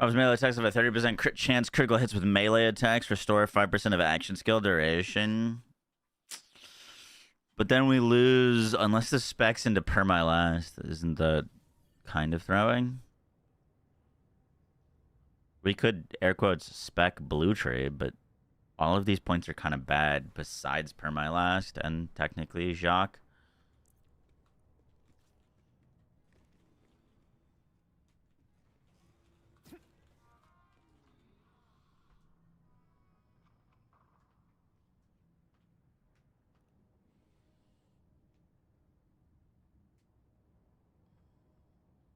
Rob's melee attacks have a 30% crit chance. Critical hits with melee attacks restore 5% of action skill duration. But then we lose, unless the specs into perma-last. Isn't that kind of throwing? We could, air quotes, spec Blue Tree, but all of these points are kind of bad besides perma-last and technically Jacques.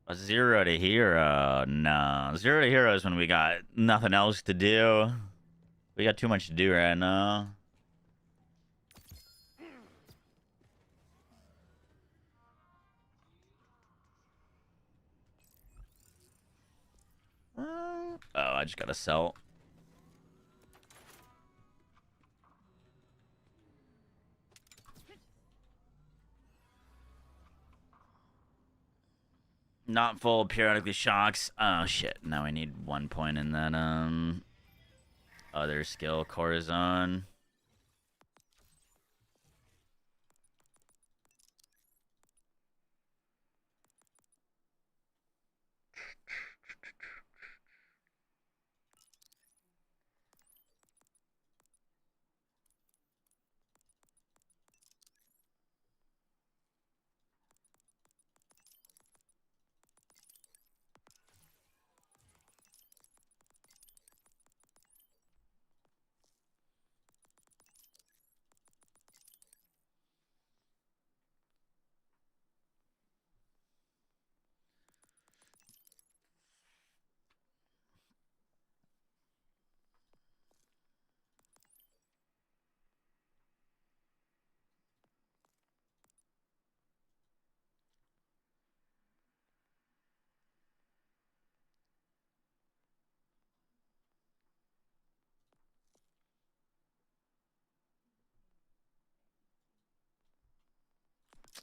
A 0 to hero. No. 0 to hero is when we got nothing else to do. We got too much to do right now. Oh, I just gotta sell. Not full periodically shocks. Oh shit. Now I need 1 point in that other skill, Corazon.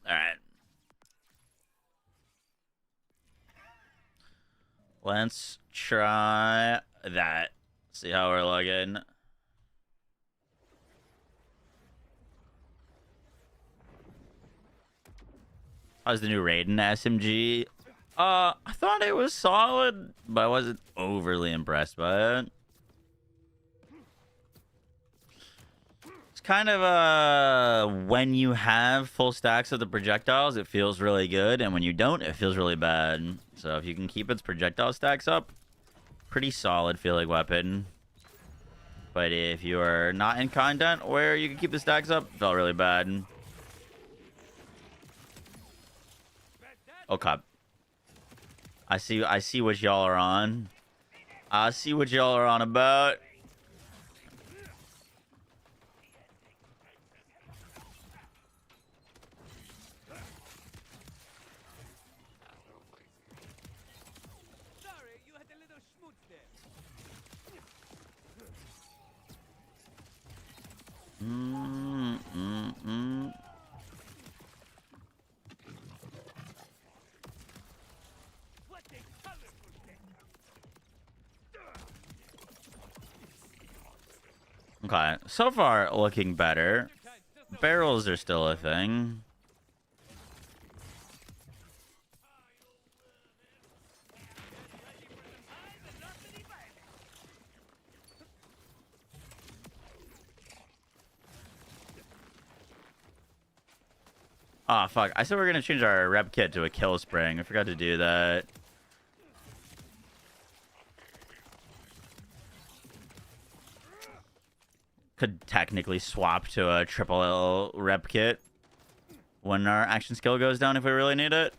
All right. Let's try that. See how we're looking. How's the new Raiden SMG? I thought it was solid, but I wasn't overly impressed by it. It's kind of when you have full stacks of the projectiles, it feels really good, and when you don't, it feels really bad. So if you can keep its projectile stacks up, pretty solid feeling weapon. But if you are not in content where you can keep the stacks up, it felt really bad. Okay. I see what y'all are on. I see what y'all are on about. Sorry, you had a little schmutz there. What a colorful thing. Okay, so far looking better. Barrels are still a thing. Ah, fuck. I said we were going to change our rep kit to a kill spring. I forgot to do that. Could technically swap to a triple L rep kit when our action skill goes down if we really need it.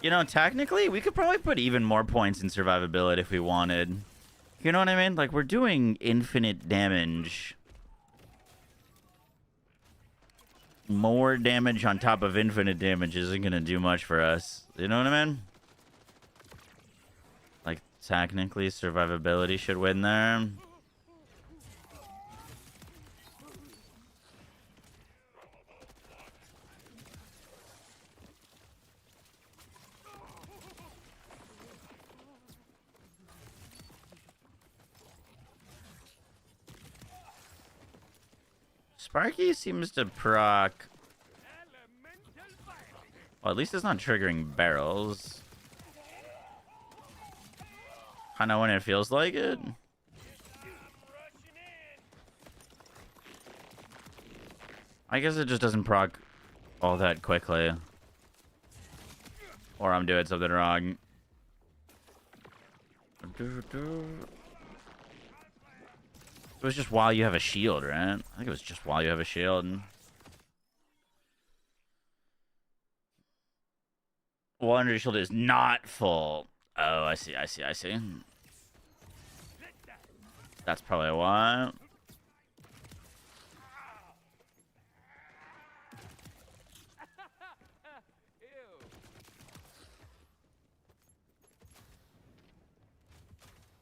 You know, technically, we could probably put even more points in survivability if we wanted. You know what I mean? Like, we're doing infinite damage. More damage on top of infinite damage isn't going to do much for us. You know what I mean? Like, technically, survivability should win there. Sparky seems to proc... Well, at least it's not triggering barrels. Kinda when it feels like it. I guess it just doesn't proc all that quickly. Or I'm doing something wrong. It was just while you have a shield, right? I think it was just while you have a shield. Wonder shield is not full. Oh, I see. That's probably why.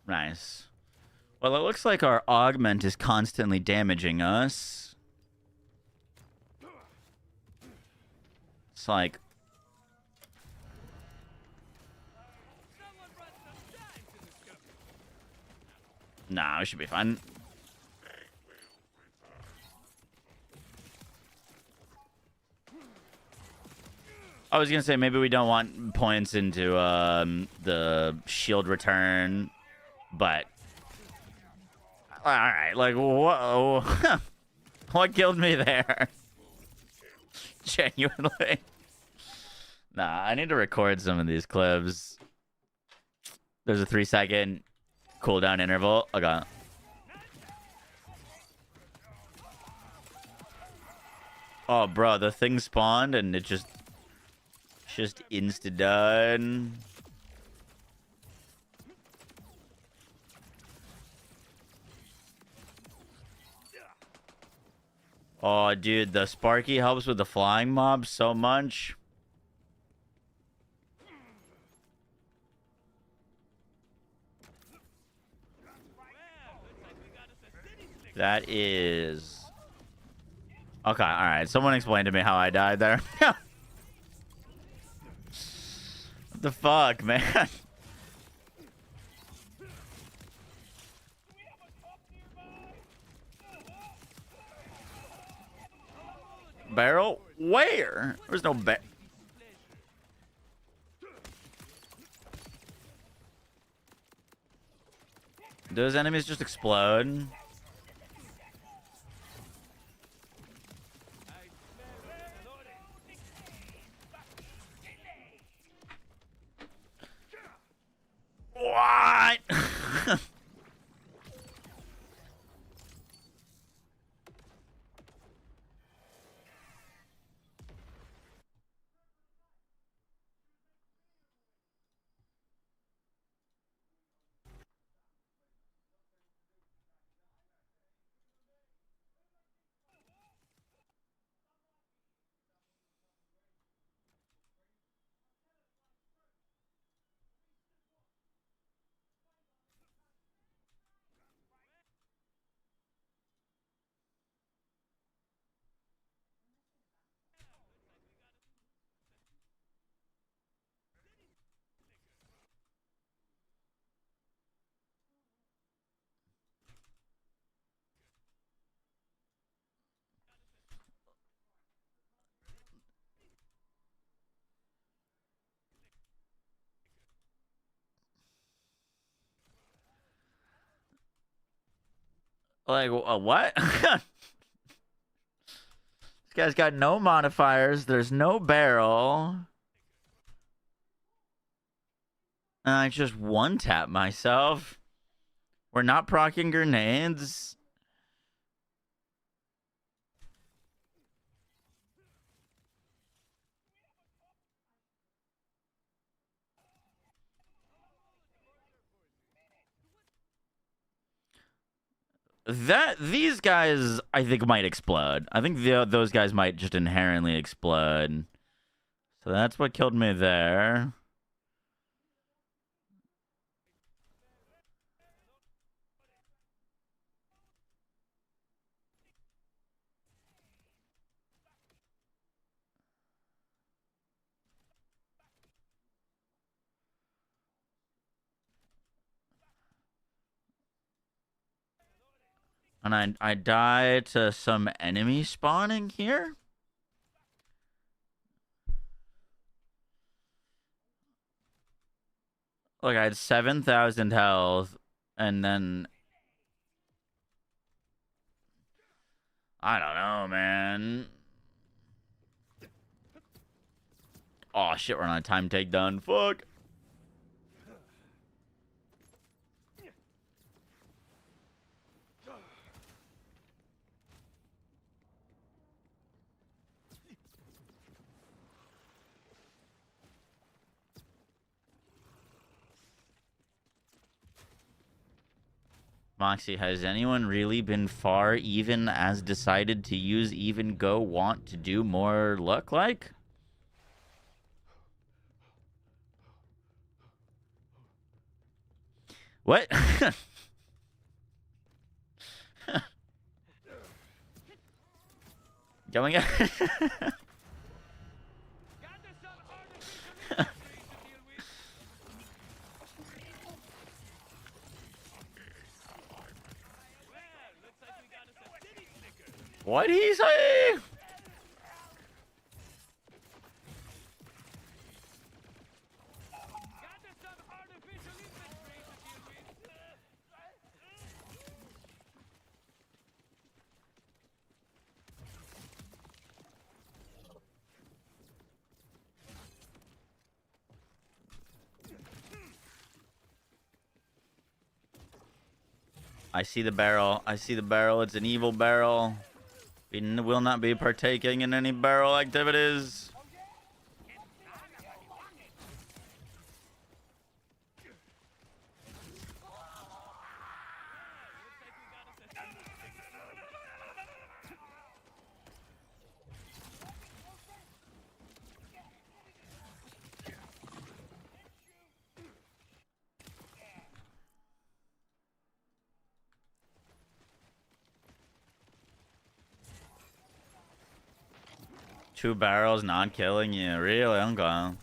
Nice. Well, it looks like our augment is constantly damaging us. It's like... Nah, we should be fine. I was gonna say maybe we don't want points into the shield return, but... Alright, like, whoa. What killed me there? Genuinely. Nah, I need to record some of these clips. There's a 3-second cooldown interval. Okay. Oh, bro, the thing spawned and it just Just insta done. Oh, dude, the Sparky helps with the flying mobs so much. That is... Okay, alright. Someone explain to me how I died there. What the fuck, man? Barrel? Where? There's no barrel. Those enemies just explode? What? Like, what? This guy's got no modifiers. There's no barrel. And I just one-tap myself. We're not proccing grenades. These guys, I think, might explode. I think those guys might just inherently explode. So that's what killed me there. And I die to some enemy spawning here? Look, I had 7,000 health, and then... I don't know, man. Oh, shit, we're on a time takedown. Fuck. Moxie, has anyone really been far even as decided to use even go want to do more luck like? What? Going out. What'd he say? I see the barrel. I see the barrel. It's an evil barrel. We will not be partaking in any barrel activities. 2 barrels not killing you. Really? Okay. Are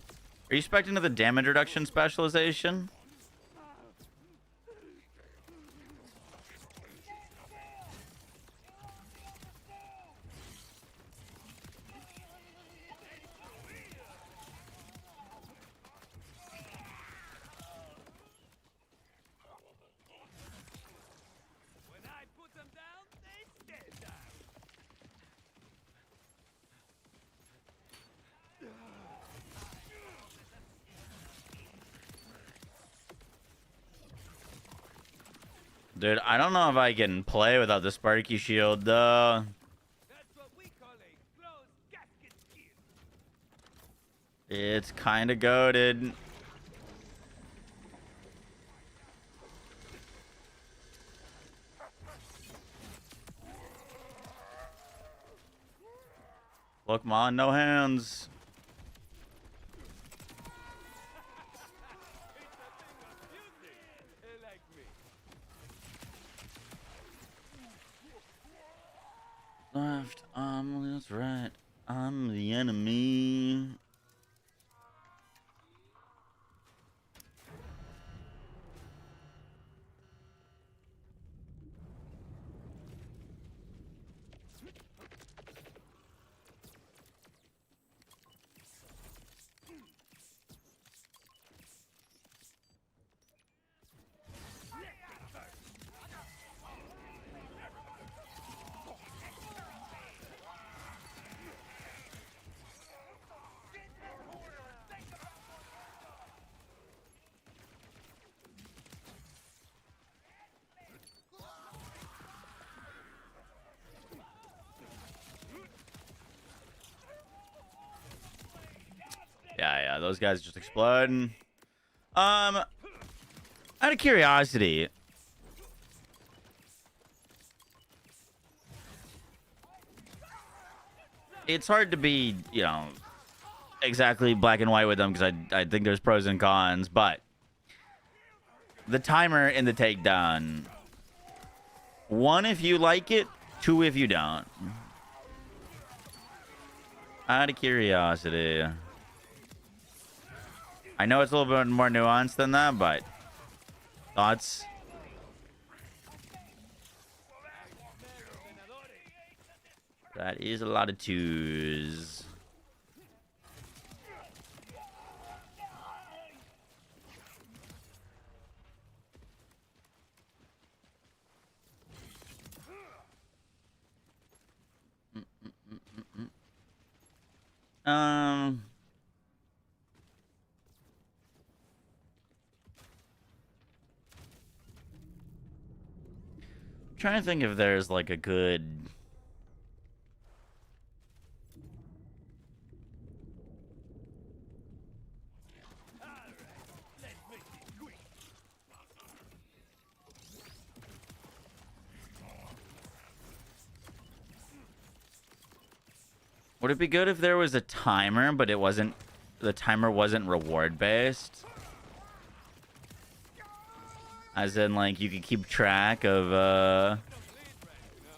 you expecting the damage reduction specialization? Dude, I don't know if I can play without the Sparky Shield, though. It's kind of goated. Look, man, no hands. Left, that's right. I'm the enemy. Yeah, those guys just exploding. Out of curiosity, it's hard to be, you know, exactly black and white with them because I think there's pros and cons, but the timer in the takedown, 1 if you like it, 2 if you don't. Out of curiosity. I know it's a little bit more nuanced than that, but thoughts? That is a lot of 2s. Trying to think if there's like a good Would it be good if there was a timer, but it wasn't, the timer wasn't reward based? As in, like, you could keep track of,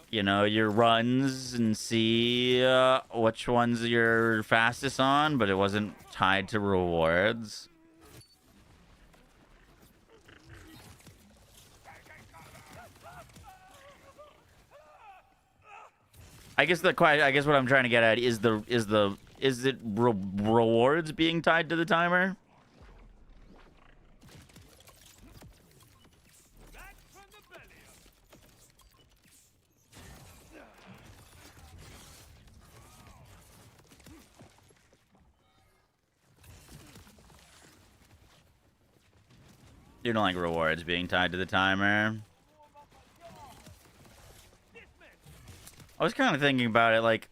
you know, your runs and see which ones you're fastest on, but it wasn't tied to rewards. I guess what I'm trying to get at is it rewards being tied to the timer? You don't like rewards being tied to the timer? I was kind of thinking about it, like,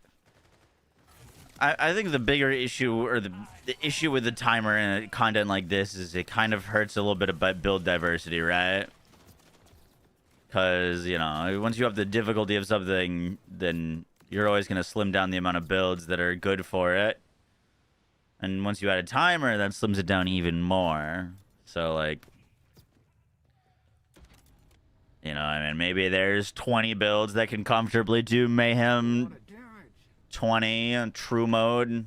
I think the bigger issue, or the issue with the timer and content like this is it kind of hurts a little bit about build diversity, right? Because, you know, once you have the difficulty of something, then you're always going to slim down the amount of builds that are good for it. And once you add a timer, that slims it down even more. So, like, you know, I mean, maybe there's 20 builds that can comfortably do mayhem 20 on true mode,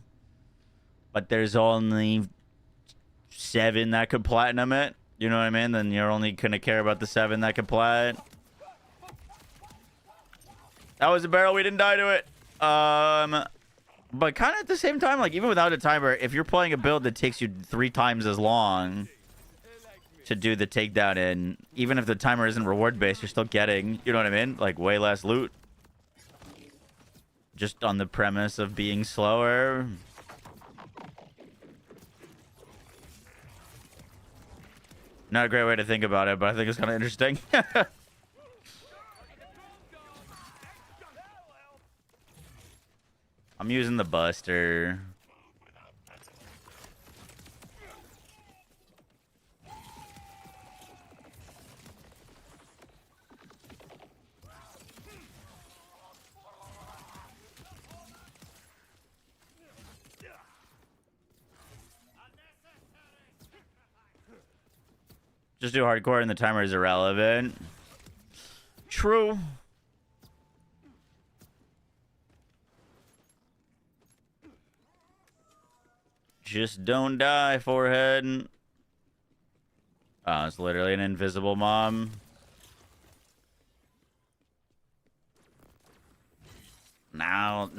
but there's only 7 that could platinum it. You know what I mean? Then you're only gonna care about the 7 that could plat. That was a barrel. We didn't die to it. But kind of at the same time, like even without a timer, if you're playing a build that takes you 3 times as long to do the takedown in, even if the timer isn't reward based, you're still getting, you know what I mean? Like way less loot. Just on the premise of being slower. Not a great way to think about it, but I think it's kind of interesting. I'm using the Buster. Just do hardcore and the timer is irrelevant. True. Just don't die, forehead. Oh, it's literally an invisible mom. Now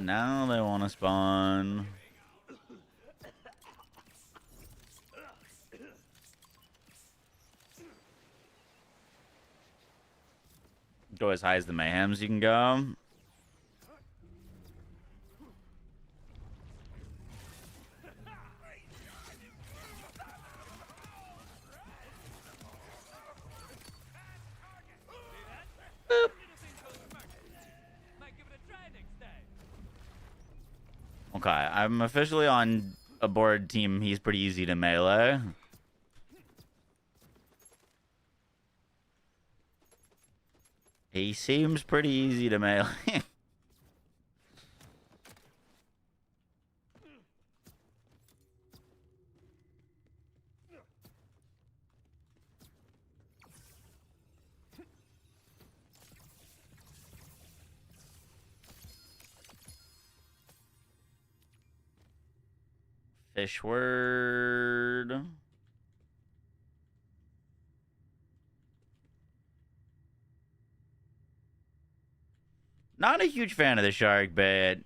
they want to spawn. Go as high as the mayhems you can go. Okay, I'm officially on a board team. He's pretty easy to melee. He seems pretty easy to melee. Fish word. Not a huge fan of the shark bait.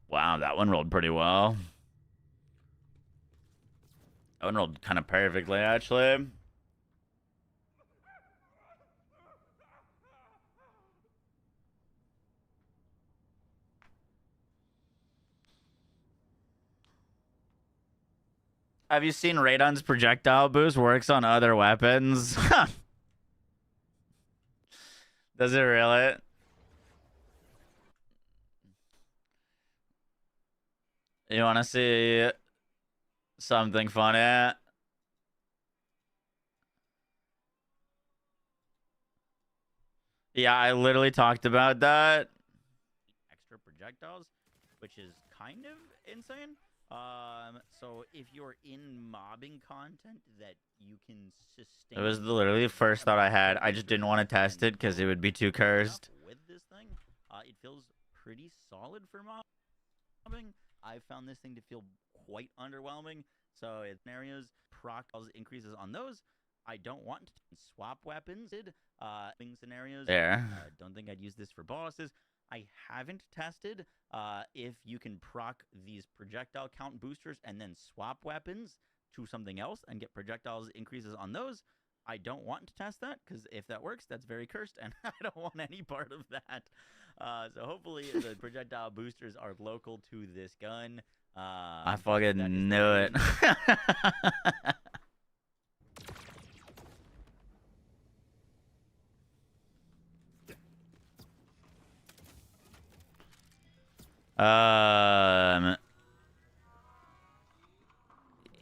Wow, that one rolled pretty well. That one rolled kind of perfectly, actually. Have you seen Radon's projectile boost works on other weapons? Does it really? You want to see something funny? Yeah, I literally talked about that. Extra projectiles, which is kind of insane. So if you're in mobbing content that you can sustain... It was literally the first thought I had. I just didn't want to test it because it would be too cursed. With this thing, it feels pretty solid for mobbing. I found this thing to feel quite underwhelming. So in scenarios, proc increases on those. I don't want to swap weapons. Scenarios. There. Don't think I'd use this for bosses. I haven't tested if you can proc these projectile count boosters and then swap weapons to something else and get projectiles increases on those. I don't want to test that because if that works, that's very cursed, and I don't want any part of that. So hopefully the projectile boosters are local to this gun. I fucking knew it.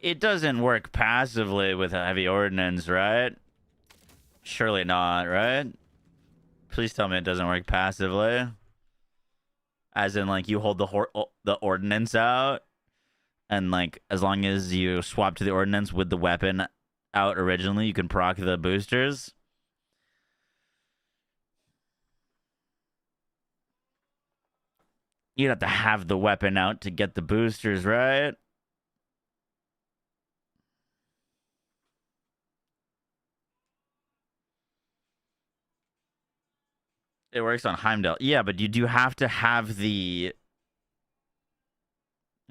It doesn't work passively with a heavy ordnance, right? Surely not, right? Please tell me it doesn't work passively. As in, like, you hold the ordnance out, and, like, as long as you swap to the ordnance with the weapon out originally, you can proc the boosters. You'd have to have the weapon out to get the boosters, right? It works on Heimdall. Yeah, but you do have to have the...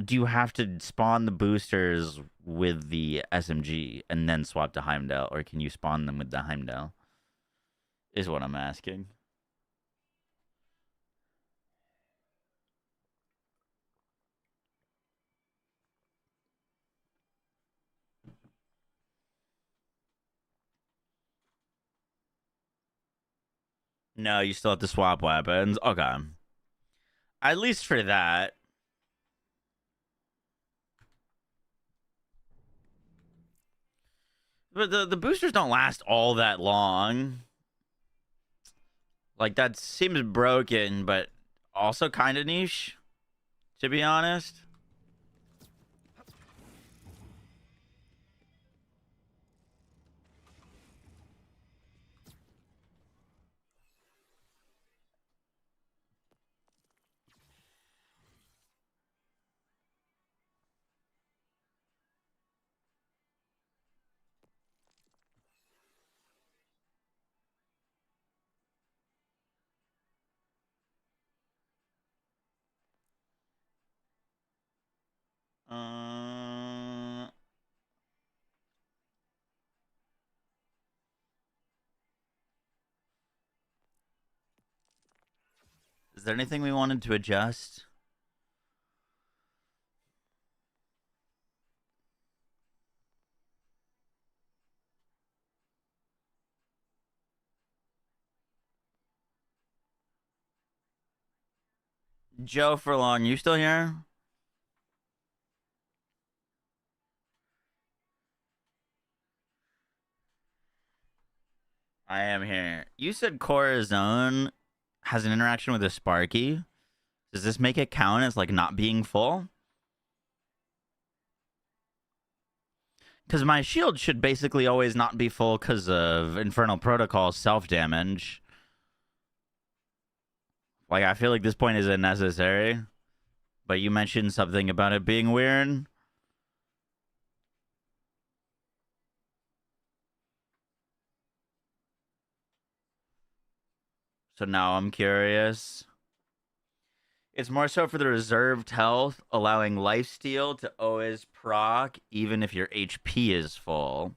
Do you have to spawn the boosters with the SMG and then swap to Heimdall? Or can you spawn them with the Heimdall? Is what I'm asking. No, you still have to swap weapons. Okay. At least for that. But the boosters don't last all that long. Like, that seems broken, but also kind of niche, to be honest. Is there anything we wanted to adjust? Joe Furlong, you still here? I am here. You said Corazon has an interaction with a Sparky. Does this make it count as, like, not being full? Because my shield should basically always not be full because of Infernal Protocol self-damage. Like, I feel like this point isn't necessary. But you mentioned something about it being weird. So now I'm curious. It's more so for the reserved health, allowing lifesteal to always proc even if your HP is full.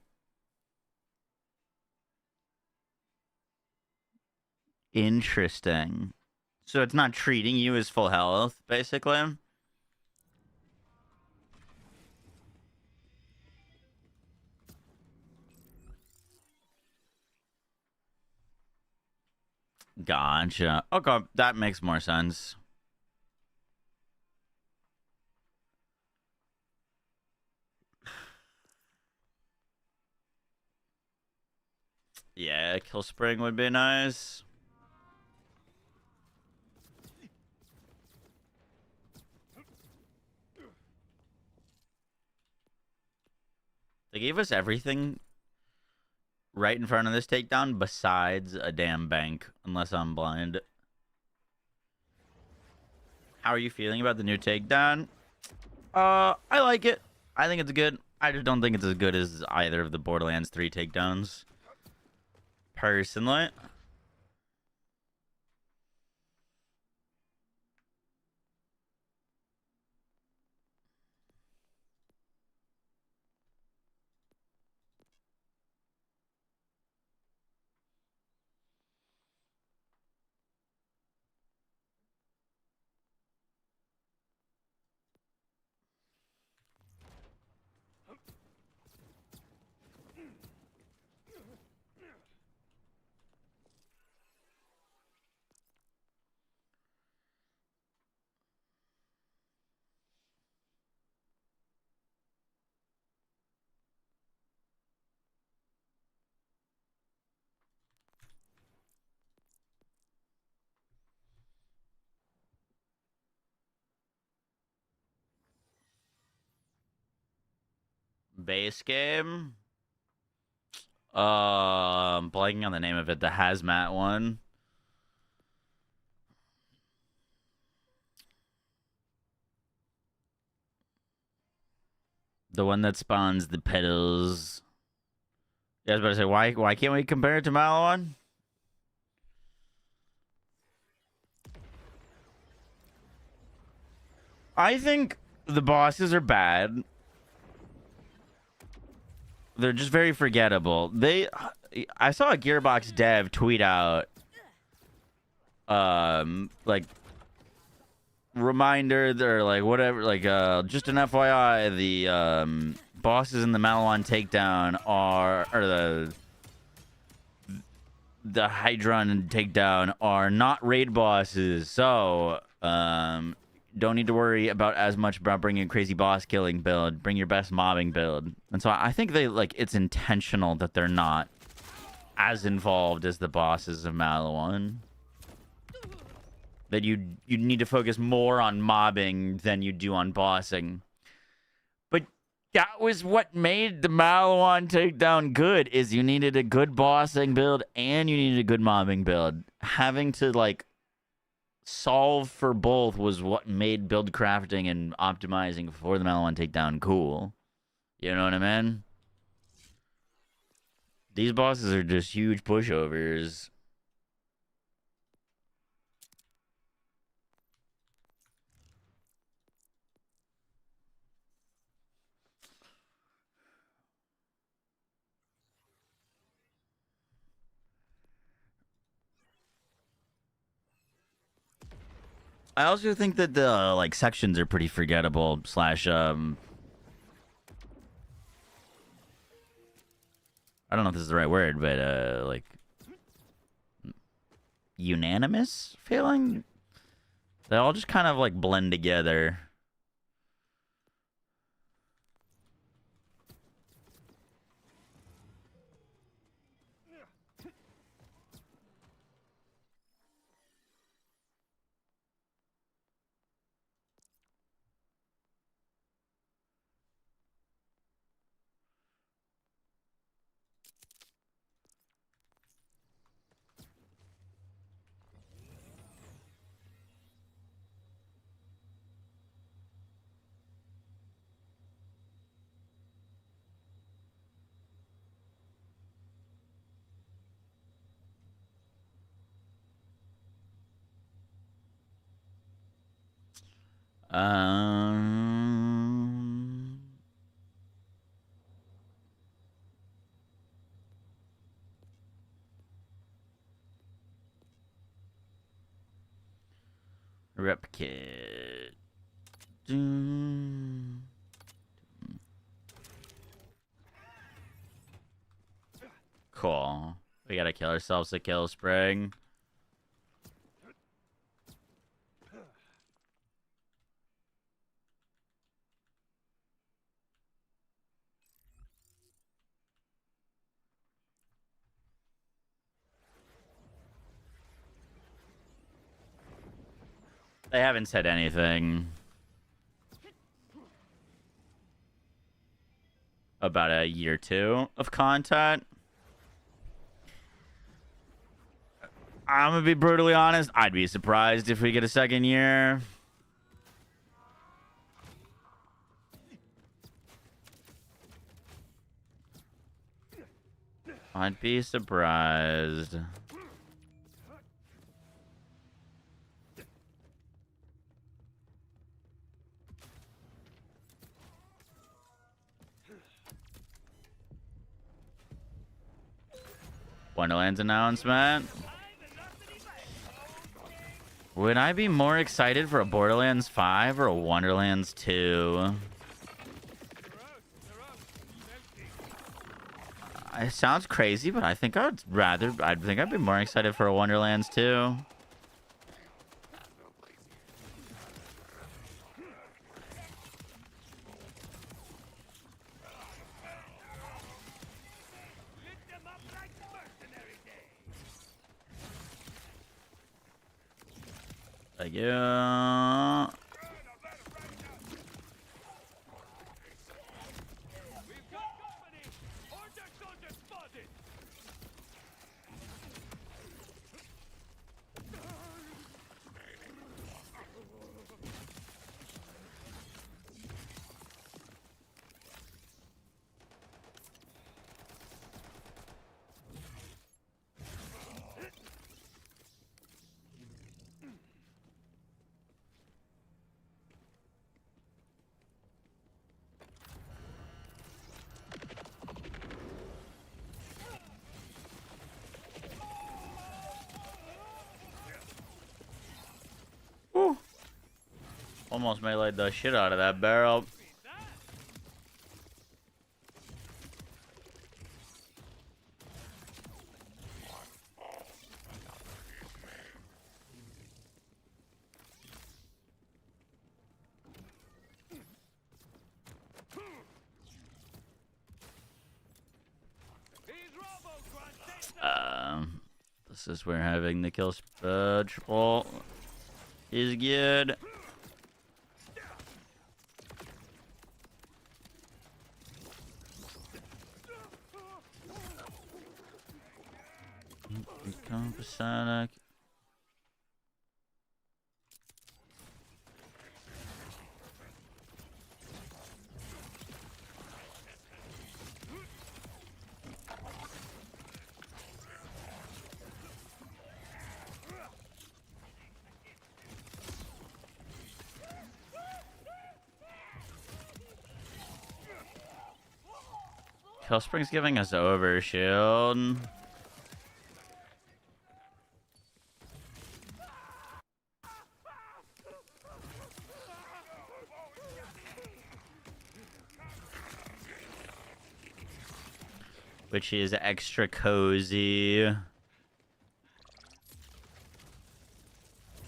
Interesting. So it's not treating you as full health, basically? Gotcha. Okay, that makes more sense. Yeah, Kill Spring would be nice. They gave us everything right in front of this takedown besides a damn bank, unless I'm blind. How are you feeling about the new takedown? I like it. I think it's good. I just don't think it's as good as either of the Borderlands 3 takedowns. Personally. Base game. I'm blanking on the name of it. The hazmat one. The one that spawns the petals. Yeah, I was about to say, why can't we compare it to Malawon? I think the bosses are bad. They're just very forgettable. I saw a Gearbox dev tweet out, like, reminder, or like whatever, like, just an FYI, the bosses in the Malawon Takedown or the Hydron and Takedown are not raid bosses, so don't need to worry about as much about bringing a crazy boss killing build. Bring your best mobbing build. And so I think it's intentional that they're not as involved as the bosses of Malawon. That you need to focus more on mobbing than you do on bossing. But that was what made the Malawon Takedown good, is you needed a good bossing build and you needed a good mobbing build. Having to, like, solve for both was what made build crafting and optimizing for the Malawon Takedown cool. You know what I mean? These bosses are just huge pushovers. I also think that the like sections are pretty forgettable. Slash, I don't know if this is the right word, but like unanimous feeling. They all just kind of like blend together. Um, Rep kit. Cool. We gotta kill ourselves to kill spring. They haven't said anything about a year or two of content. I'm gonna be brutally honest. I'd be surprised if we get a second year. I'd be surprised. Wonderlands announcement. Would I be more excited for a Borderlands 5 or a Wonderlands 2? It sounds crazy, but I think I'd be more excited for a Wonderlands 2. Thank you. Almost meleeed the shit out of that barrel. This is where having the kill triple is good. Become Pasonic. Hellspring's giving us overshield. Which is extra cozy.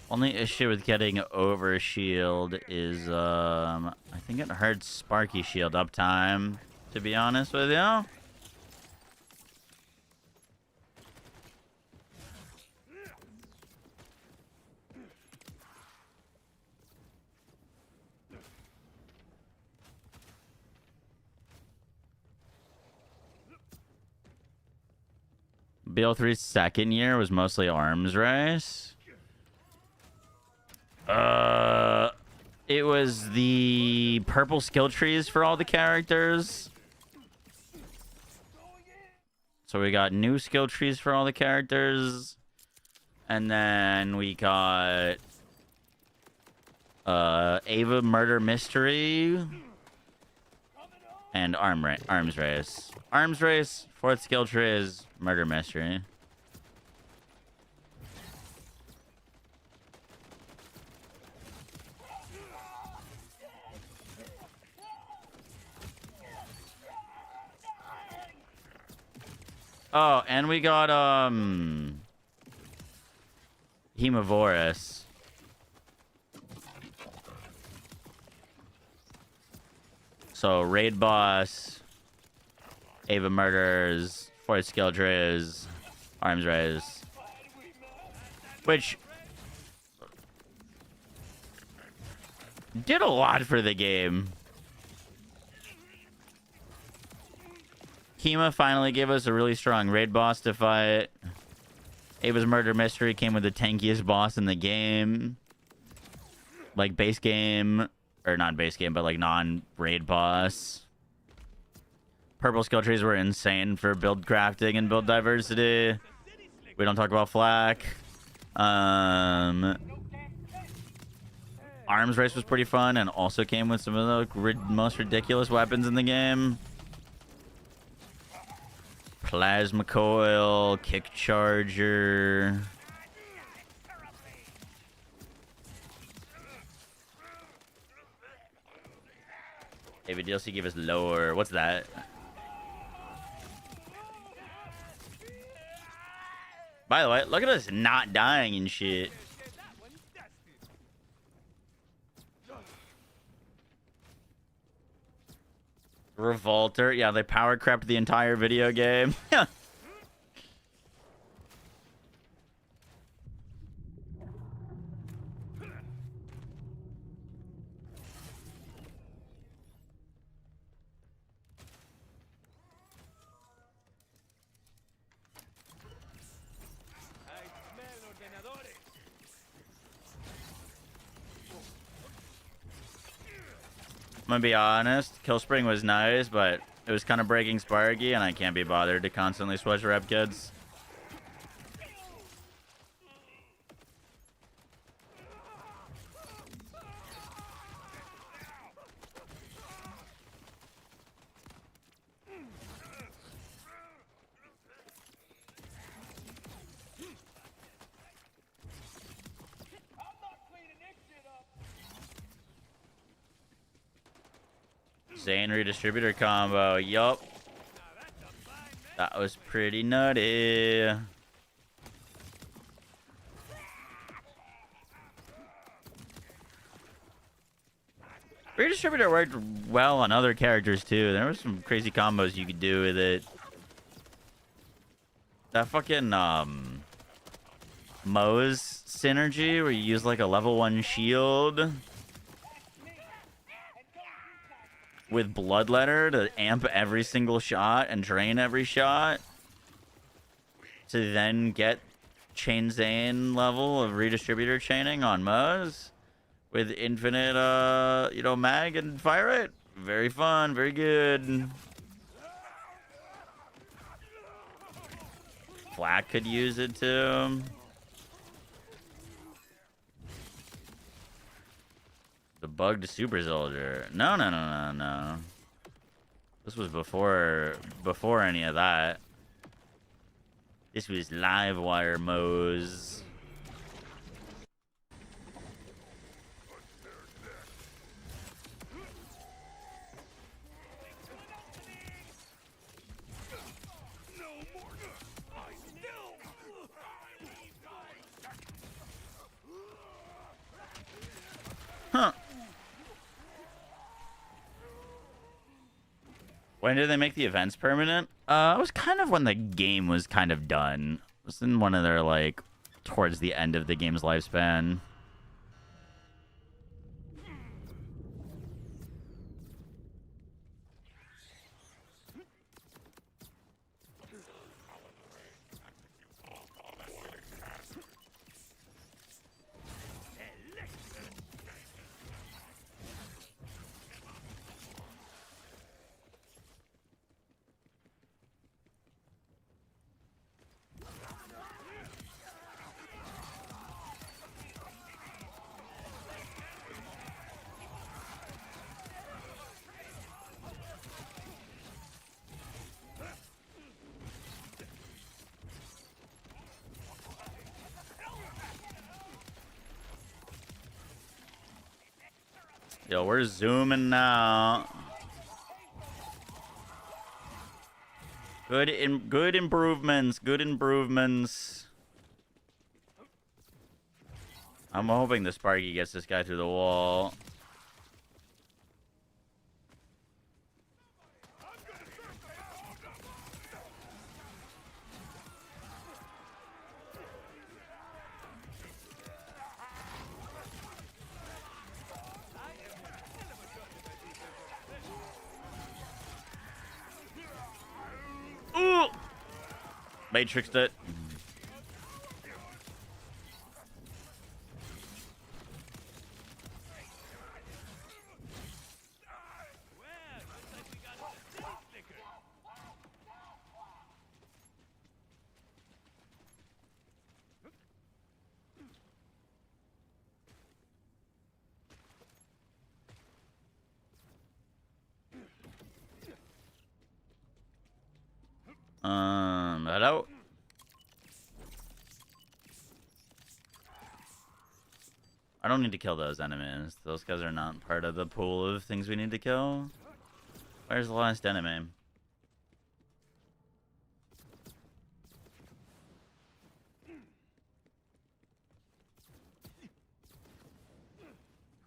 Only issue with getting overshield is I think it hurts Sparky shield uptime, to be honest with you. BL3's second year was mostly arms race. It was the purple skill trees for all the characters. So we got new skill trees for all the characters. And then we got Ava Murder Mystery and Arms Race. Arms Race, fourth skill tree is Murder Mystery. Oh, and we got Hemovorus. So raid boss, Ava Murders, fourth skill trees, Arms Race. Which did a lot for the game. Kima finally gave us a really strong raid boss to fight. Ava's Murder Mystery came with the tankiest boss in the game. Like base game, or not base game, but like non-raid boss. Purple skill trees were insane for build crafting and build diversity. We don't talk about flak. Arms Race was pretty fun and also came with some of the most ridiculous weapons in the game. Plasma coil, kick charger. Ava DLC gave us lore. What's that? By the way, look at us not dying and shit. Revolter. Yeah, they power crept the entire video game. I'm gonna be honest, Killspring was nice, but it was kind of breaking Sparky, and I can't be bothered to constantly switch rep kids. Zane redistributor combo. Yup. That was pretty nutty. Redistributor worked well on other characters too. There were some crazy combos you could do with it. That fucking Moze synergy where you use like a level 1 shield with Bloodletter to amp every single shot and drain every shot to then get Chain Zane level of redistributor chaining on Moze with infinite mag and fire rate. Very fun, very good. Flack could use it too. The bugged super soldier. No. This was before any of that. This was Livewire Moze. Huh. When did they make the events permanent? It was kind of when the game was kind of done. It was in one of their, like, towards the end of the game's lifespan. Yo, we're zooming now. Good improvements. Good improvements. I'm hoping the Sparky gets this guy through the wall. Ooh! Matrixed it. Hello? I don't need to kill those enemies. Those guys are not part of the pool of things we need to kill. Where's the last enemy?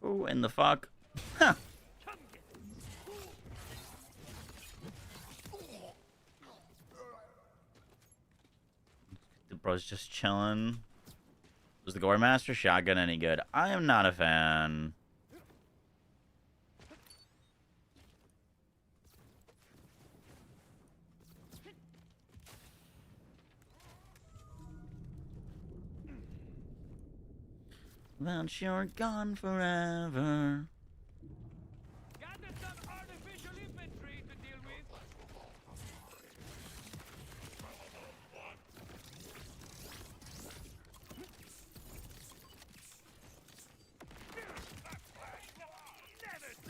Who in the fuck? Huh. The bro's just chilling. Was the Gore Master shotgun any good? I am not a fan. That you're gone forever. Got some artificial infantry to deal with. Never saw it coming. Sorry, you had a little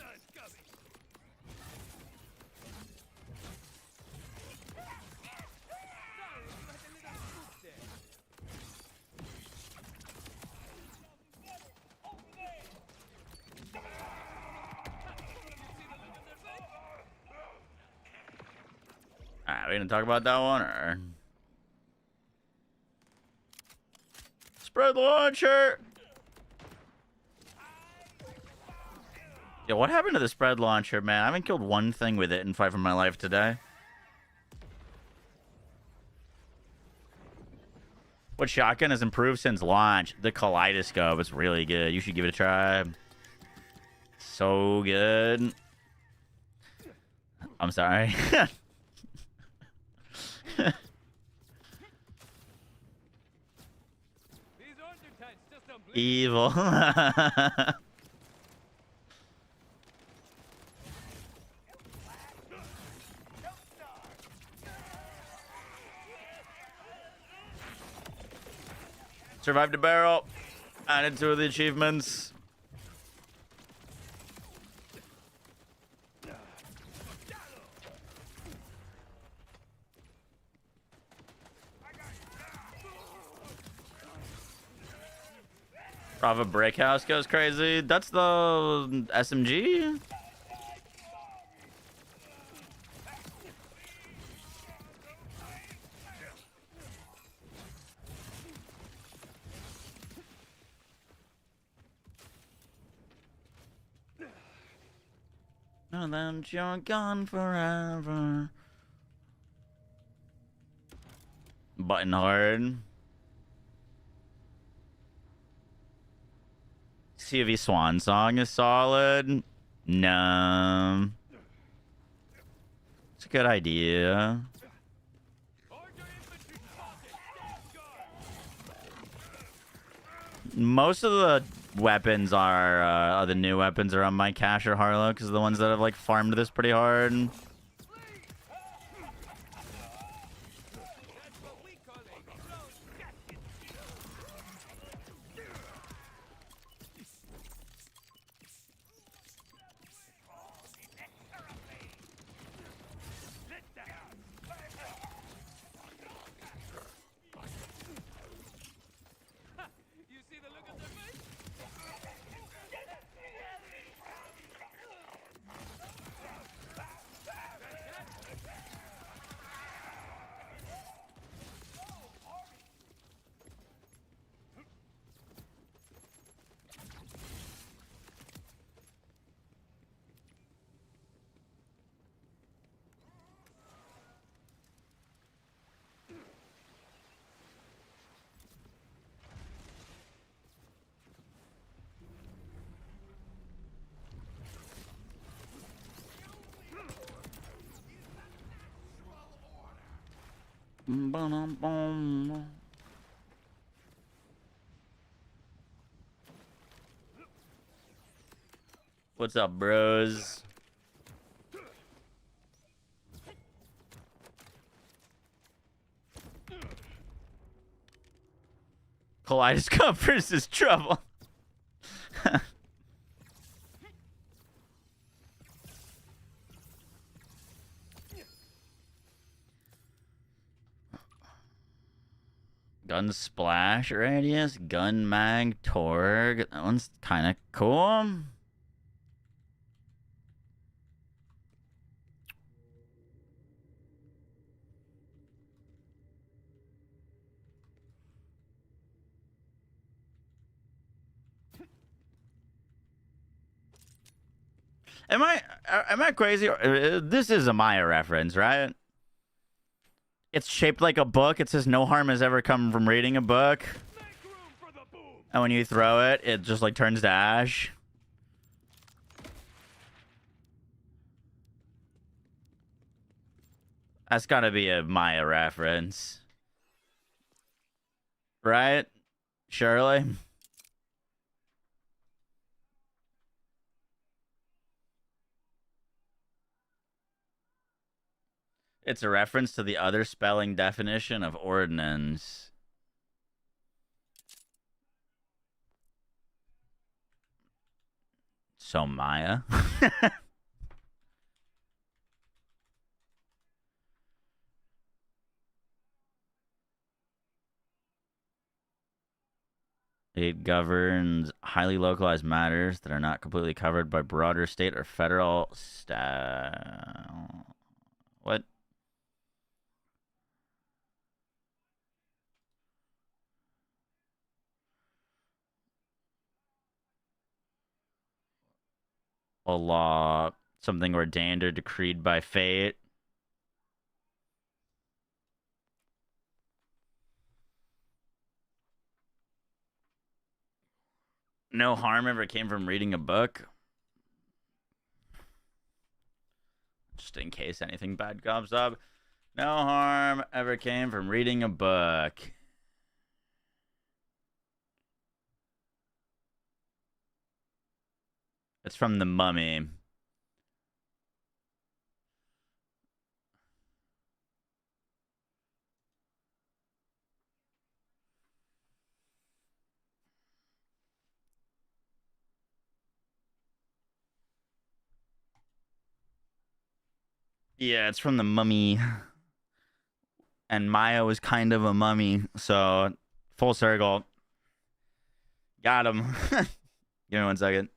scoop there. we gonna talk about that one or spread launcher? Yo, what happened to the spread launcher, man? I haven't killed one thing with it in Fight for My Life today. What shotgun has improved since launch? The kaleidoscope. It's really good. You should give it a try. So good. I'm sorry. Evil. Survived a barrel. Added two of the achievements. Rafa Brick House goes crazy. That's the SMG? And then you're gone forever. Button hard. CV Swan Song is solid. No. It's a good idea. Most of the weapons are the new weapons are on my cache or Harlow because the ones that have like farmed this pretty hard. What's up, bros? Kaleidoscope versus trouble. Gun splash radius, gun mag, torg. That one's kind of cool. Am I crazy? This is a Maya reference, right? It's shaped like a book. It says no harm has ever come from reading a book. And when you throw it, it just like turns to ash. That's gotta be a Maya reference. Right? Surely? It's a reference to the other spelling definition of ordnance. So Maya. It governs highly localized matters that are not completely covered by broader state or federal What? a law, something ordained or decreed by fate. No harm ever came from reading a book. Just in case anything bad comes up. No harm ever came from reading a book. It's from The Mummy. Yeah, it's from The Mummy. And Maya was kind of a mummy, so full circle. Got him. Give me 1 second.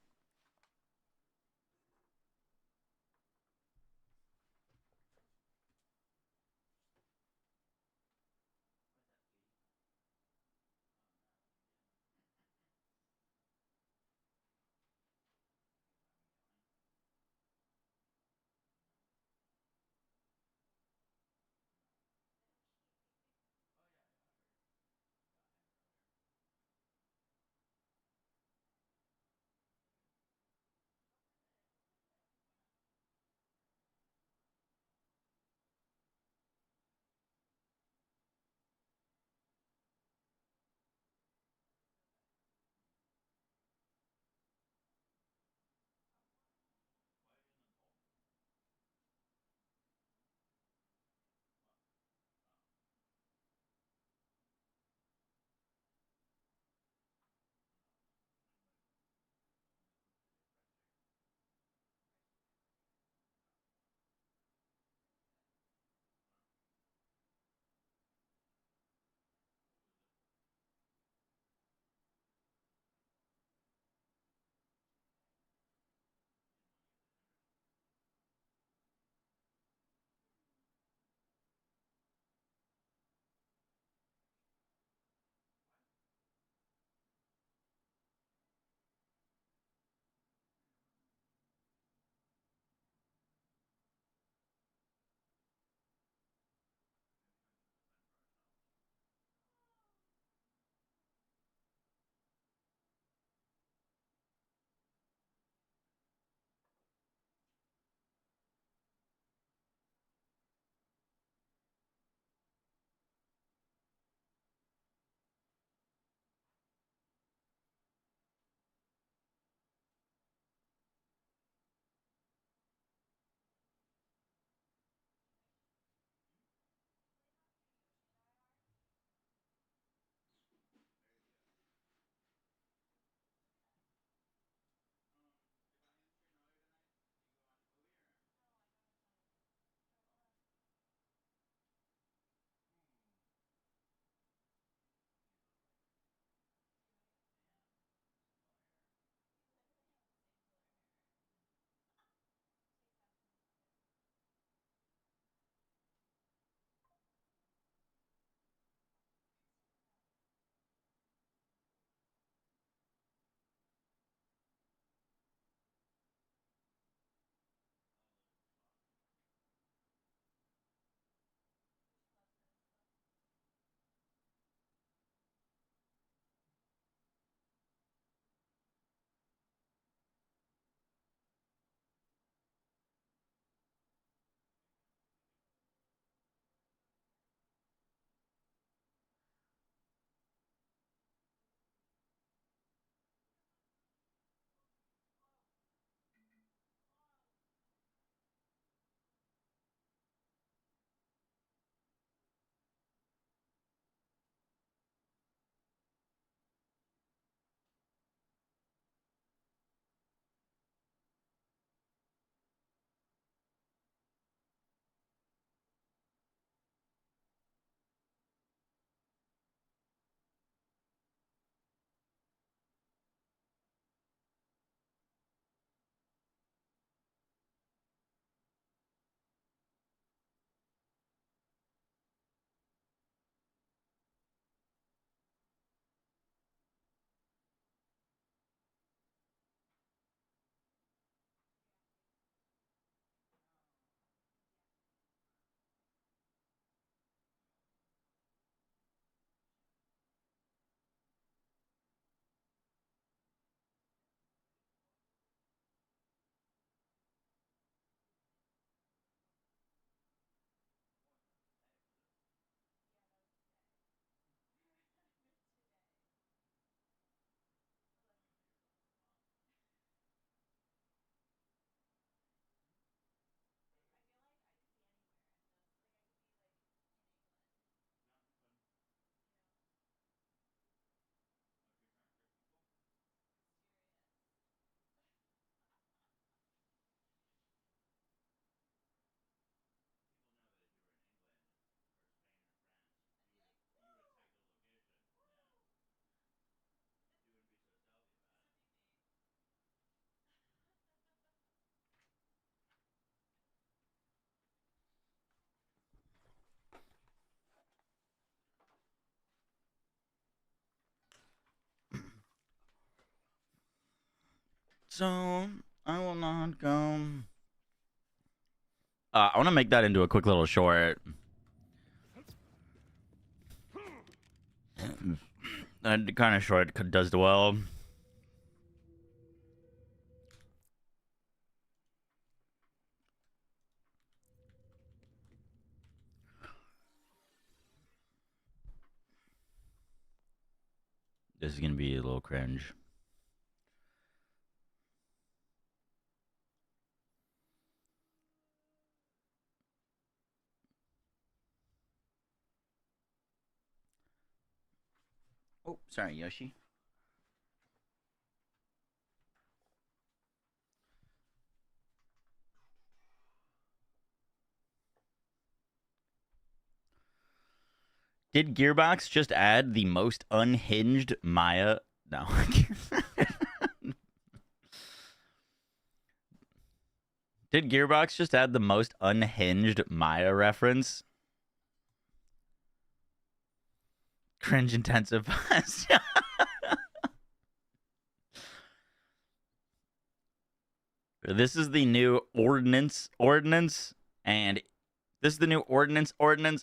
So I will not go. I want to make that into a quick little short. That kind of short does well. This is gonna be a little cringe. Oh, sorry, Yoshi. Did Gearbox just add the most unhinged Maya? No. Did Gearbox just add the most unhinged Maya reference? Cringe intensive. This is the new ordinance, and this is the new ordinance,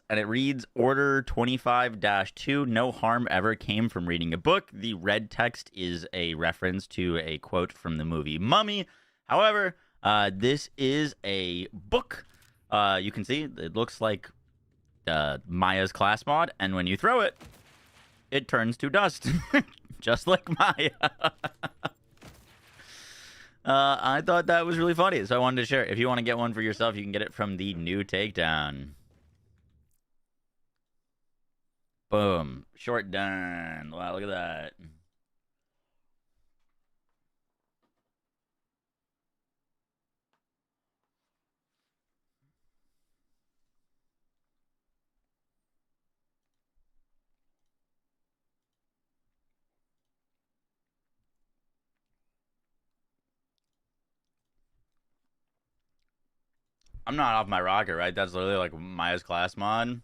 and it reads Order 25-2. No harm ever came from reading a book. The red text is a reference to a quote from the movie Mummy. However, this is a book. You can see it looks like Maya's class mod, and when you throw it, it turns to dust, just like Maya. I thought that was really funny, so I wanted to share it. If you want to get one for yourself, you can get it from the new Takedown. Boom. Short done. Wow, look at that. I'm not off my rocket, right? That's literally like Maya's class mod.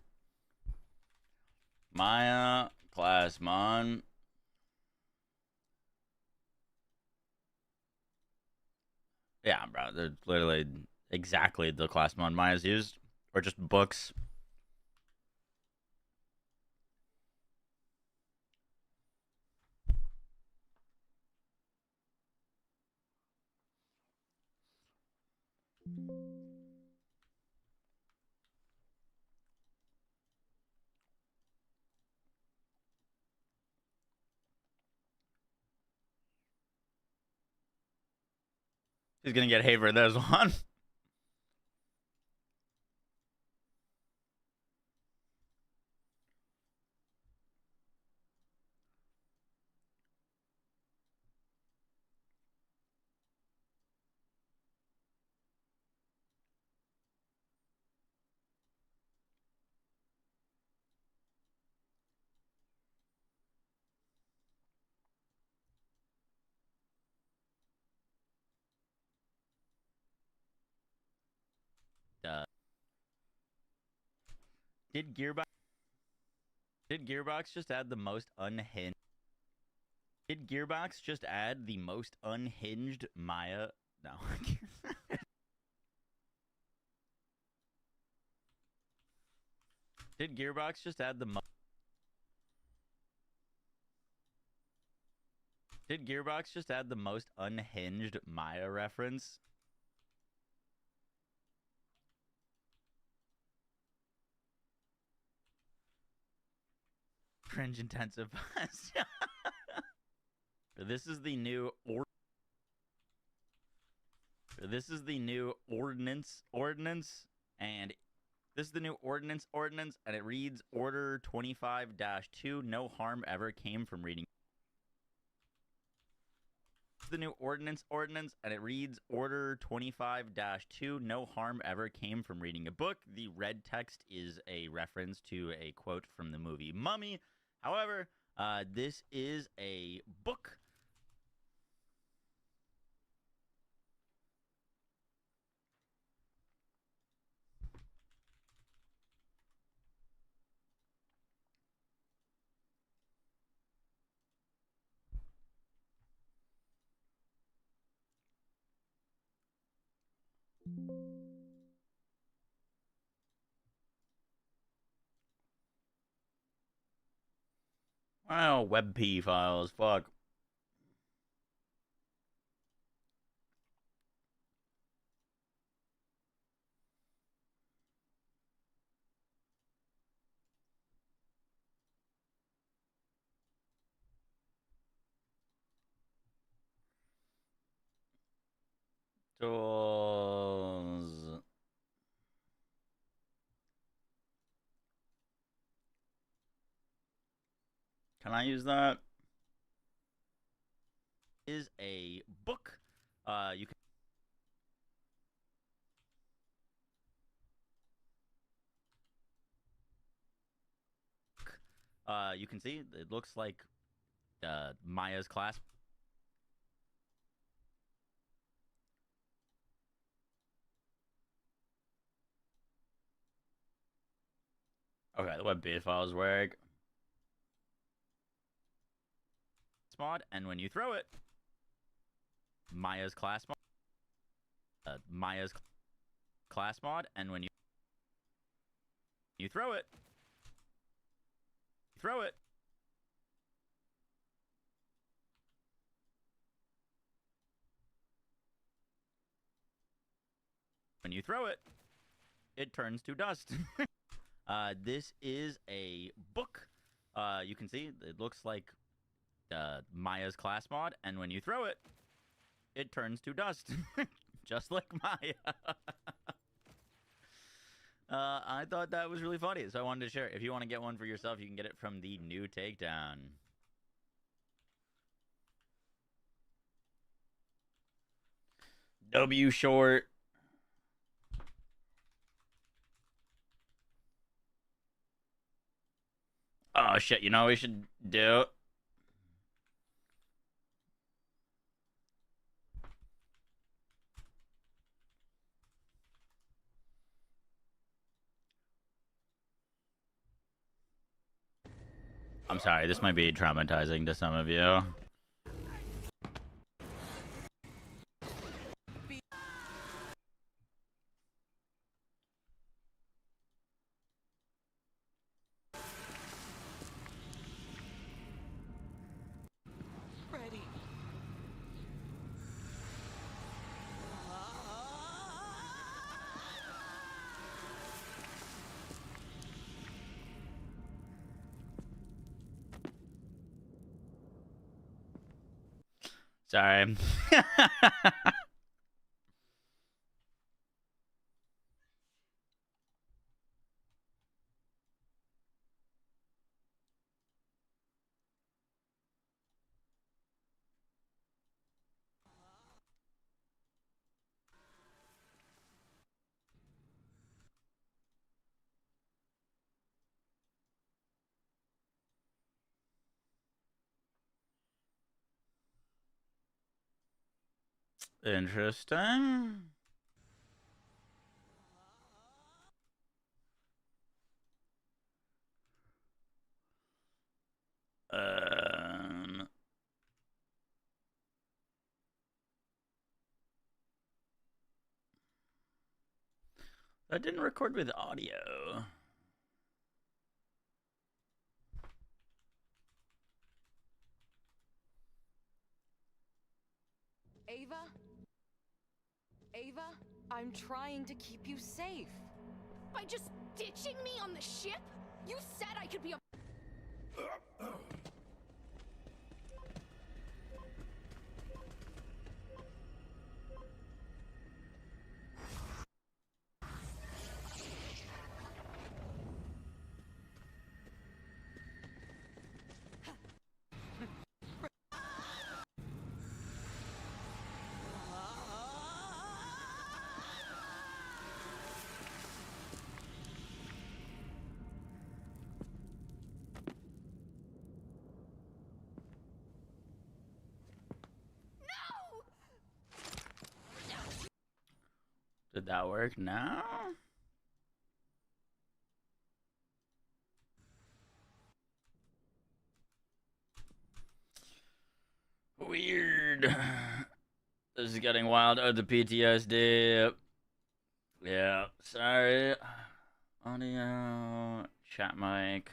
Maya class mod. Yeah, bro. They're literally exactly the class mod Maya's used. Or just books. He's gonna get hate for this one. Did Gearbox just add the most unhinged? Did Gearbox just add the most unhinged Maya? No. Did Gearbox just add the most? Did Gearbox just add the most unhinged Maya reference? Cringe intensive. This is the new ordinance, and this is the new ordinance, and it reads Order 25-2. No harm ever came from reading. The new ordinance, and it reads Order 25-2. No harm ever came from reading a book. The red text is a reference to a quote from the movie Mummy. However, this is a book. Wow, WebP files. Fuck. Tools. Can I use that? Is a book. You can. You can see it looks like Maya's class. Okay, the WebP files work. Mod, and when you throw it, Maya's class mod. Maya's class mod, and when you throw it, when you throw it, it turns to dust. This is a book. You can see it looks like Maya's class mod, and when you throw it, it turns to dust. Just like Maya. I thought that was really funny, so I wanted to share it. If you want to get one for yourself, you can get it from the new Takedown. W short. Oh shit, you know what we should do? I'm sorry, this might be traumatizing to some of you. Ready. Sorry. Interesting. That didn't record with audio. Ava? Ava? I'm trying to keep you safe. By just ditching me on the ship? You said I could be a... Did that work now? Weird. This is getting wild. Oh, the PTSD. Yeah, sorry. Audio, chat mic.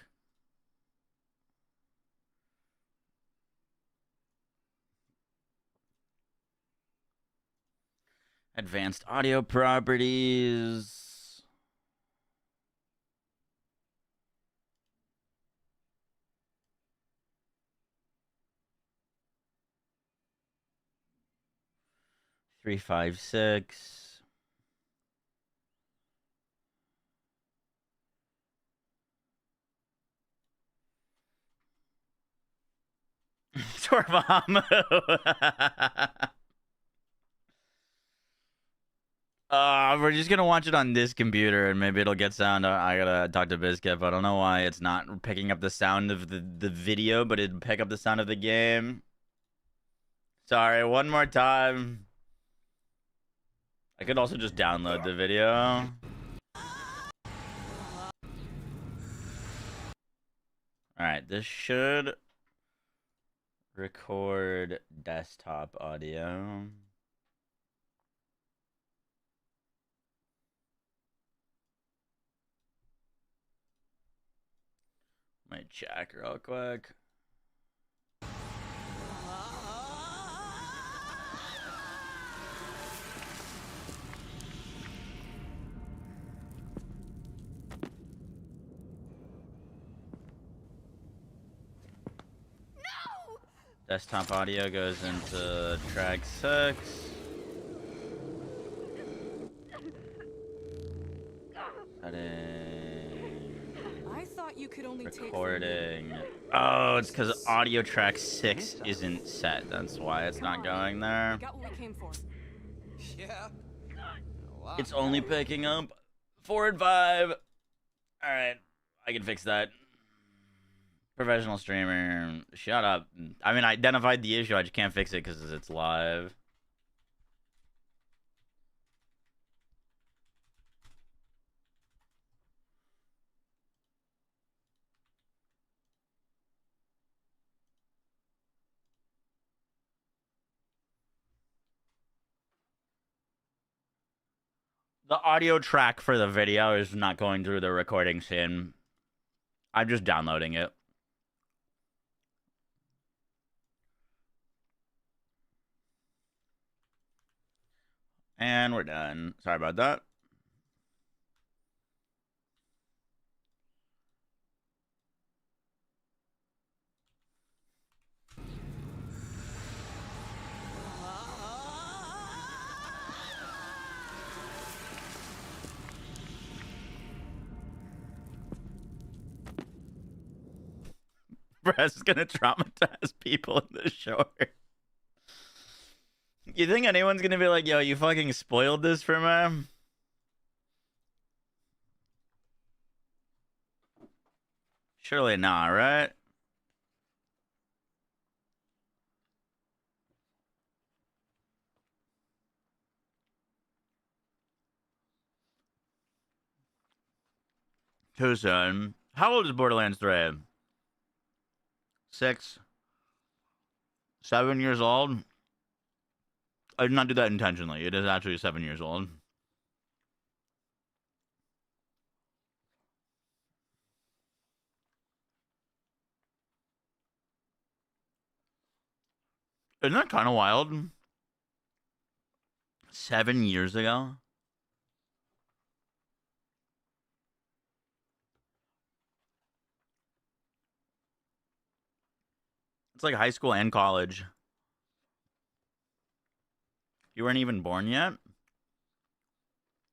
Advanced audio properties. Three, 5, 6. Torvamu. We're just gonna watch it on this computer, and maybe it'll get sound. I gotta talk to Bizkip. I don't know why it's not picking up the sound of the video, but it'd pick up the sound of the game. Sorry, one more time. I could also just download the video. Alright, this should record desktop audio. Might check real quick. Desktop audio goes into track 6. I thought you could only Recording. Oh, it's because audio track 6 isn't set. That's why it's not going there. Got what we came for. Yeah. It's only picking up 4 and 5. Alright, I can fix that. Professional streamer. Shut up. I mean, I identified the issue. I just can't fix it because it's live. The audio track for the video is not going through the recording scene. I'm just downloading it. And we're done. Sorry about that. Brez is gonna traumatize people in the short. You think anyone's gonna be like, yo, you fucking spoiled this for me? Surely not, right? Too soon. How old is Borderlands 3? 6? 7 years old? I did not do that intentionally. It is actually 7 years old. Isn't that kind of wild? 7 years ago? It's like high school and college. You weren't even born yet?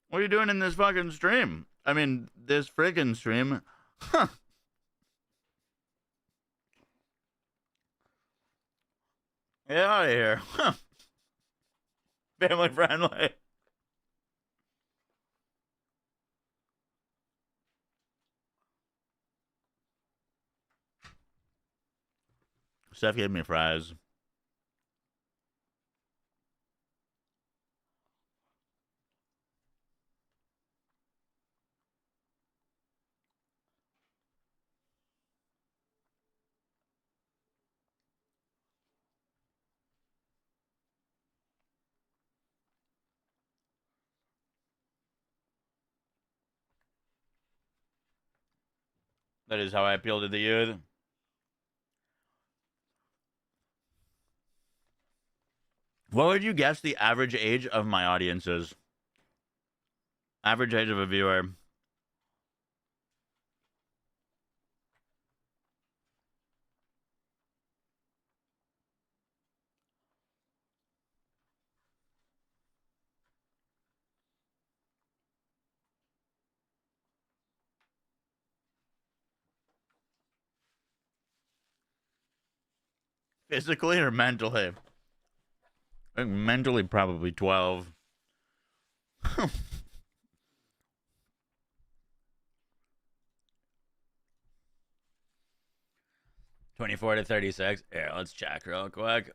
What are you doing in this fucking stream? I mean, this friggin' stream. Huh. Get out of here. Huh. Family friendly. Steph gave me fries. That is how I appeal to the youth. What would you guess the average age of my audience is? Average age of a viewer. Physically or mentally? I think mentally probably 12. 24 to 36. Here, let's check real quick.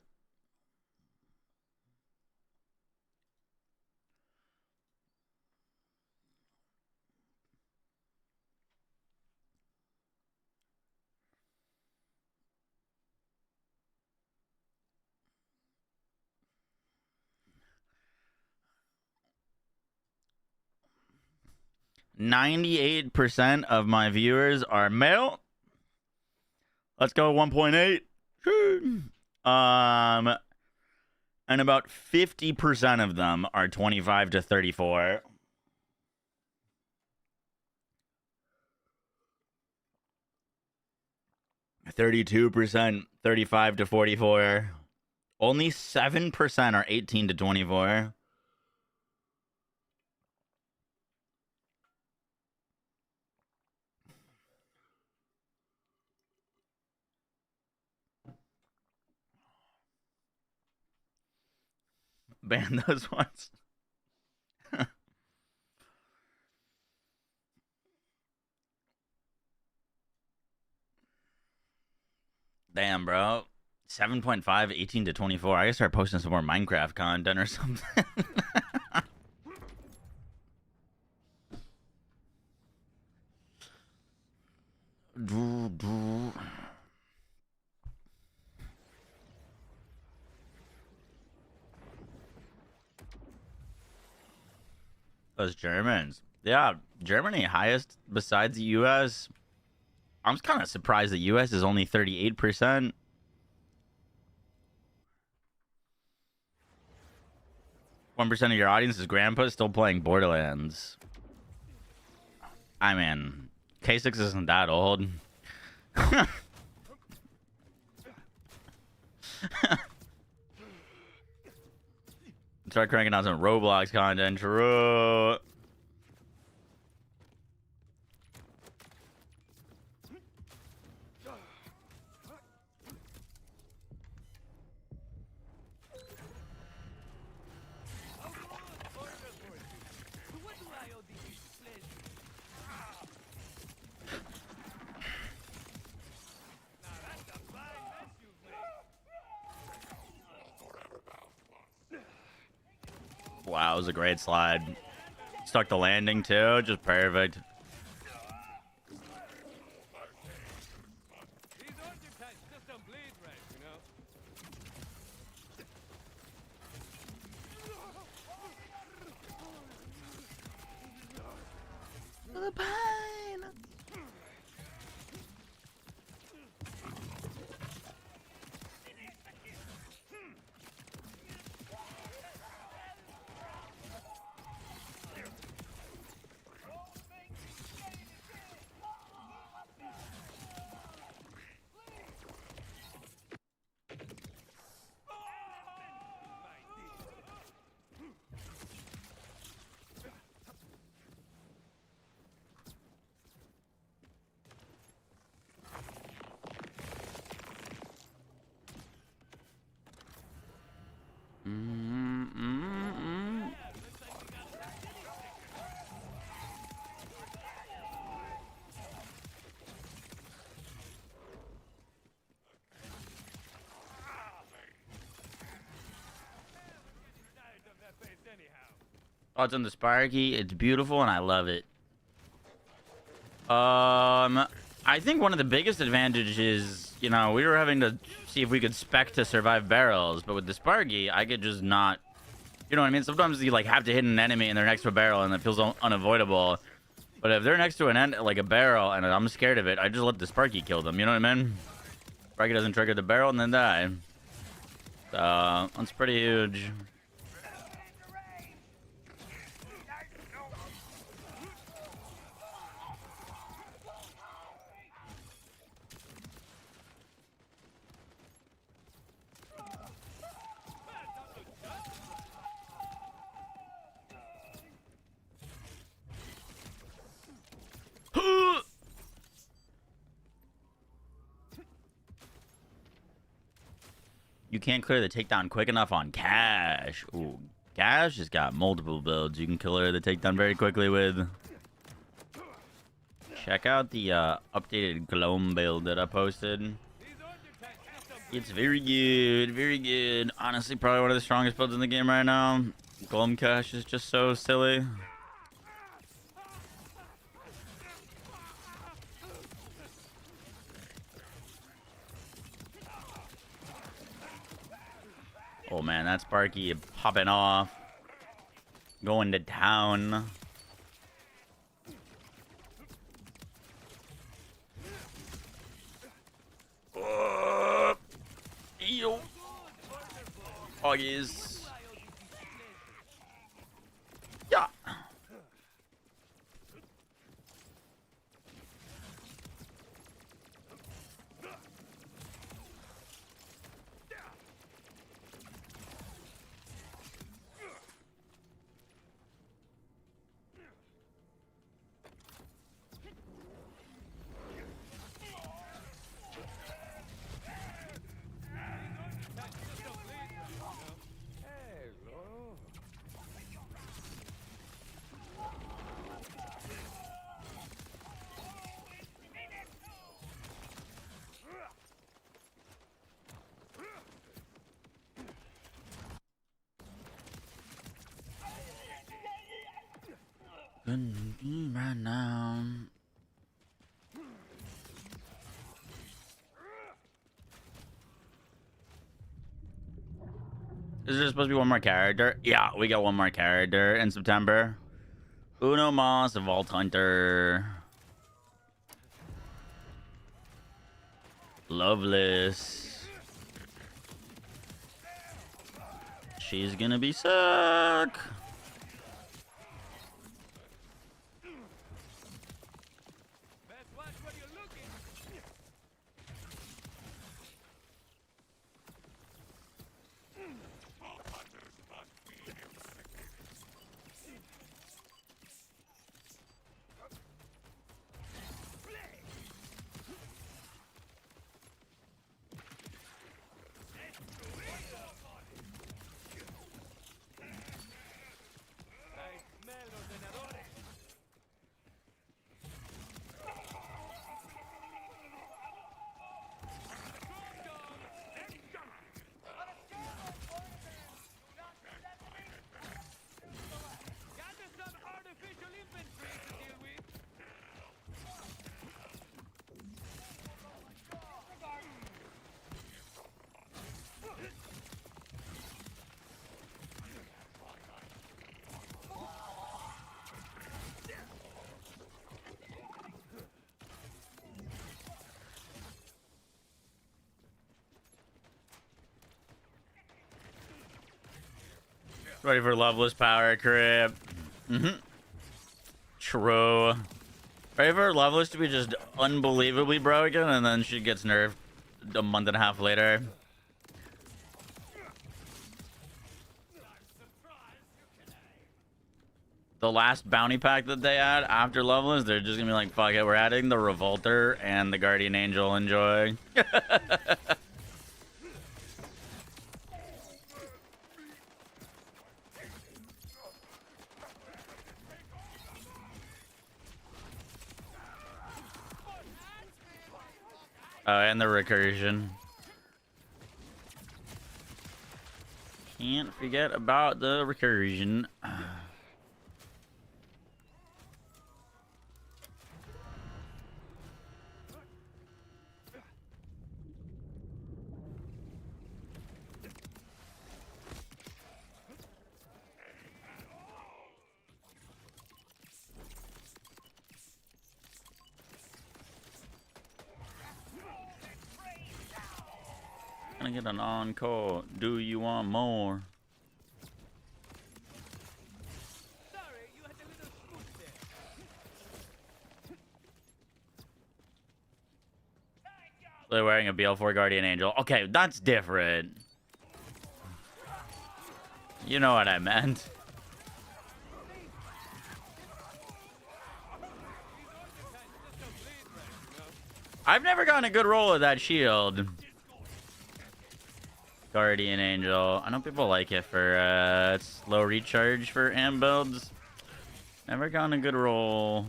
%98 of my viewers are male. Let's go 1.8. And about 50% of them are 25 to 34. %32, 35 to 44. Only 7% are 18 to 24. Ban those ones. Damn, bro. 7.5, 18 to 24. I gotta start posting some more Minecraft content or something. Those Germans. Yeah, Germany highest besides the U.S. I'm kind of surprised the U.S. is only 38%. % of your audience is grandpa still playing Borderlands. I mean, K6 isn't that old. Start cranking out some Roblox content. True. Wow, it was a great slide. Stuck the landing too, just perfect. The pine. Oh, it's on the Sparky. It's beautiful, and I love it. I think one of the biggest advantages, you know, we were having to see if we could spec to survive barrels, but with the Sparky, I could just not, you know what I mean? Sometimes you, like, have to hit an enemy and they're next to a barrel, and it feels unavoidable. But if they're next to an end, like a barrel, and I'm scared of it, I just let the Sparky kill them. You know what I mean? Sparky doesn't trigger the barrel and then die. So that's pretty huge. You can't clear the takedown quick enough on Cash. Ooh, Cash has got multiple builds you can clear the takedown very quickly with. Check out the updated Gloam build that I posted. It's very good, very good. Honestly, probably one of the strongest builds in the game right now. Gloam Cash is just so silly. Oh man, that's Sparky popping off. Going to town. Yo. Oh yes. Yeah. Couldn't be right now. Is there supposed to be one more character? Yeah, we got one more character in September. Uno Mas, a Vault Hunter. Loveless. She's gonna be sick. Ready for Loveless power creep. True. Ready for Loveless to be just unbelievably broken, and then she gets nerfed a month and a half later. The last bounty pack that they had after Loveless, they're just gonna be like, fuck it, we're adding the Revolter and the Guardian Angel. Enjoy. Oh, and the recursion. Can't forget about the recursion. Gonna get an encore. Do you want more? Sorry, you had a little scoop there. They're wearing a BL4 Guardian Angel. Okay, that's different. You know what I meant. I've never gotten a good roll of that shield. Guardian Angel. I know people like it for slow recharge for Am builds. Never gotten a good roll.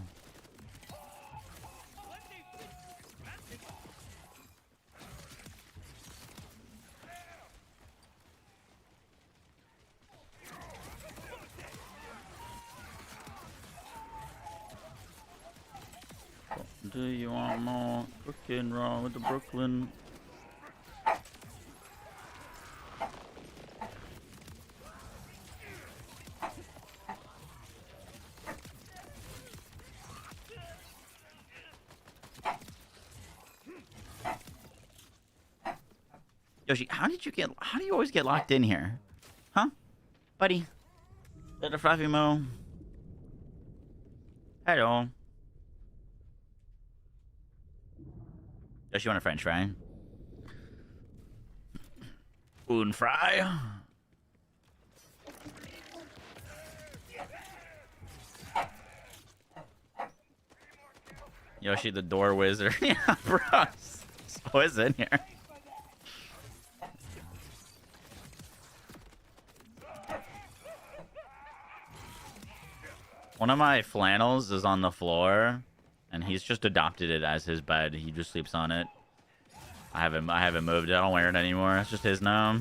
Do you want more cooking raw with the Brooklyn? Yoshi, how do you always get locked in here? Huh? Buddy? Little Fluffy Mo? Hello. Does she want a French fry? Un fry? Yoshi the door wizard. Yeah, bro. So is in here. One of my flannels is on the floor. And he's just adopted it as his bed. He just sleeps on it. I haven't moved it. I don't wear it anymore. It's just his now.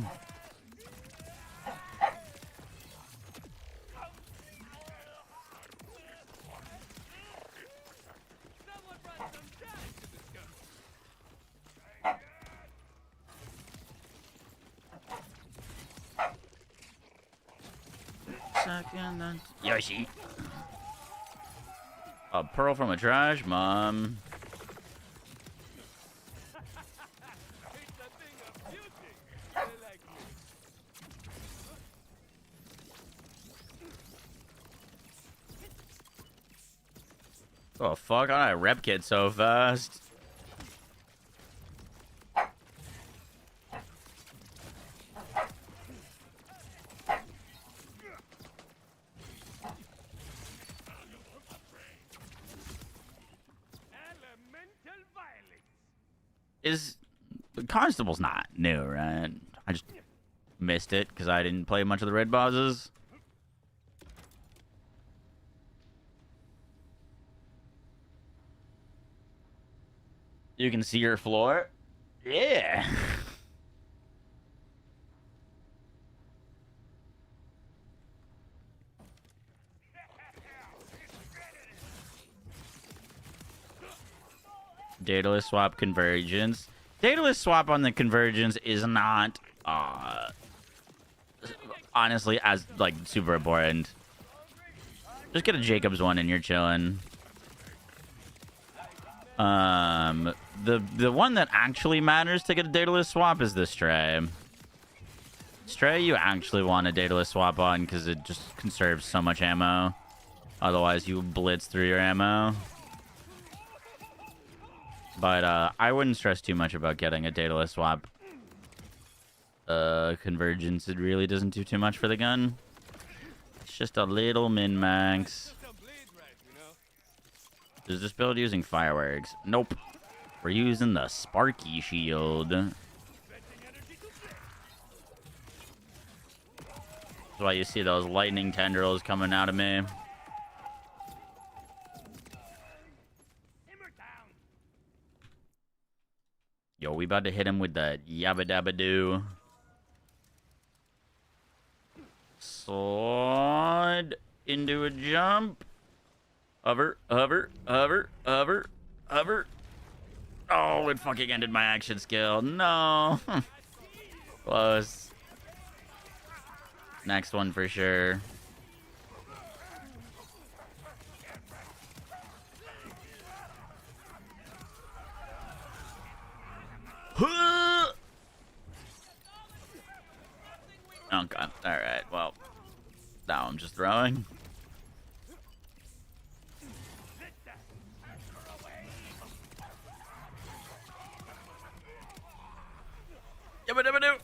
Second, Yoshi. A pearl from a trash mom. Oh fuck, I rep kit so fast. The Constable's not new, right? I just missed it because I didn't play much of the red bosses. You can see your floor? Yeah. Daedalus swap convergence. Daedalus swap on the convergence is not honestly as like super important. Just get a Jacobs one and you're chilling. The one that actually matters to get a Daedalus swap is the Stray. Stray you actually want a Daedalus swap on because it just conserves so much ammo. Otherwise you blitz through your ammo. But I wouldn't stress too much about getting a Daedalus swap. Convergence, it really doesn't do too much for the gun. It's just a little min-max. Is this build using fireworks? Nope. We're using the Sparky shield. That's why you see those lightning tendrils coming out of me. Yo, we about to hit him with the yabba dabba doo. Slide into a jump. Hover, hover, hover, hover, hover. Oh, it fucking ended my action skill. No. Close. Next one for sure. Okay. Alright, well. Now I'm just throwing. Yabba-dabba-doo!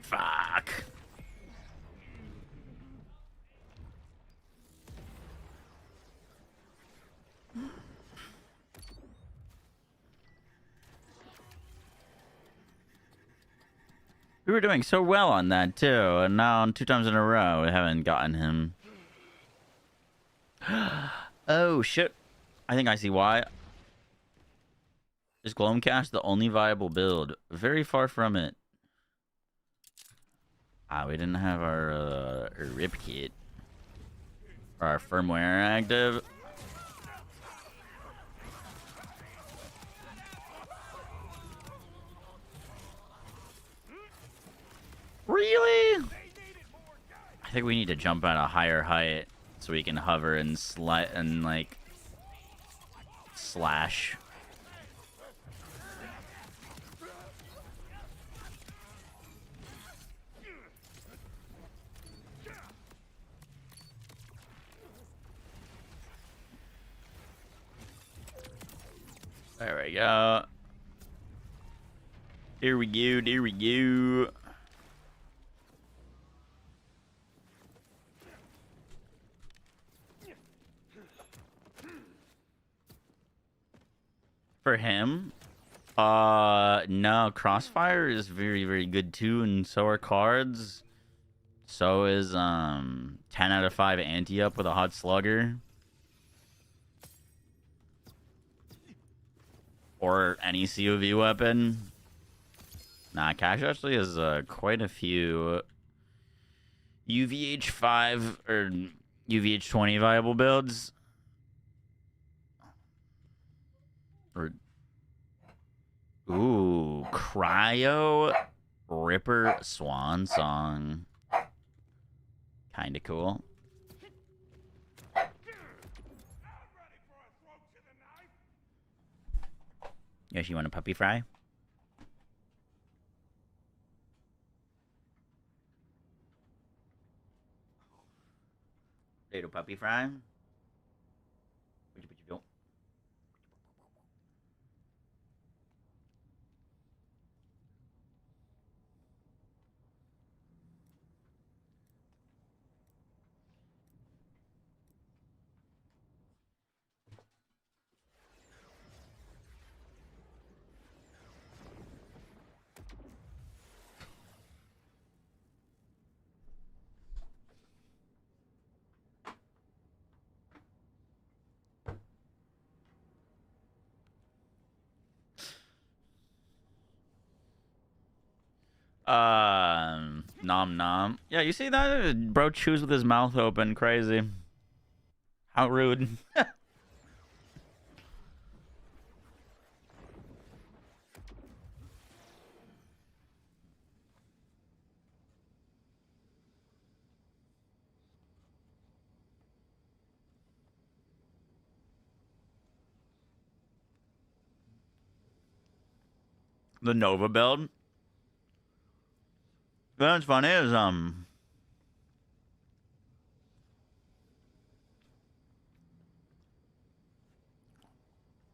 Fuck. We were doing so well on that too, and now 2 times in a row we haven't gotten him. Oh shit. I think I see why. Is Gloamcast the only viable build? Very far from it. Ah, we didn't have our rip kit. Or our firmware active. Really? I think we need to jump at a higher height so we can hover and slide and like slash. There we go. Here we go. There we go. For him, no, Crossfire is very, very good too, and so are cards. So is 10 out of 5 anti-up with a hot slugger. Or any COV weapon. Nah, Cash actually has quite a few UVH5 or UVH20 viable builds. Or, ooh, Cryo Ripper Swan Song. Kinda cool. Yes, you want a puppy fry? Little puppy fry? What you do? Nom nom. Yeah, you see that? Bro chews with his mouth open. Crazy. How rude. The Nova build. What's funny is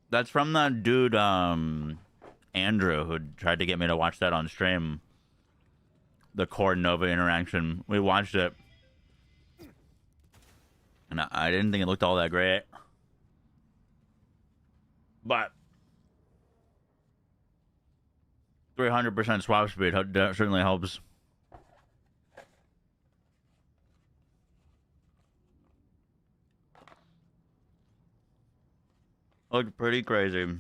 that's from that dude Andrew who tried to get me to watch that on stream. The Core Nova interaction. We watched it. And I didn't think it looked all that great. But 300% swap speed certainly helps. Looked pretty crazy.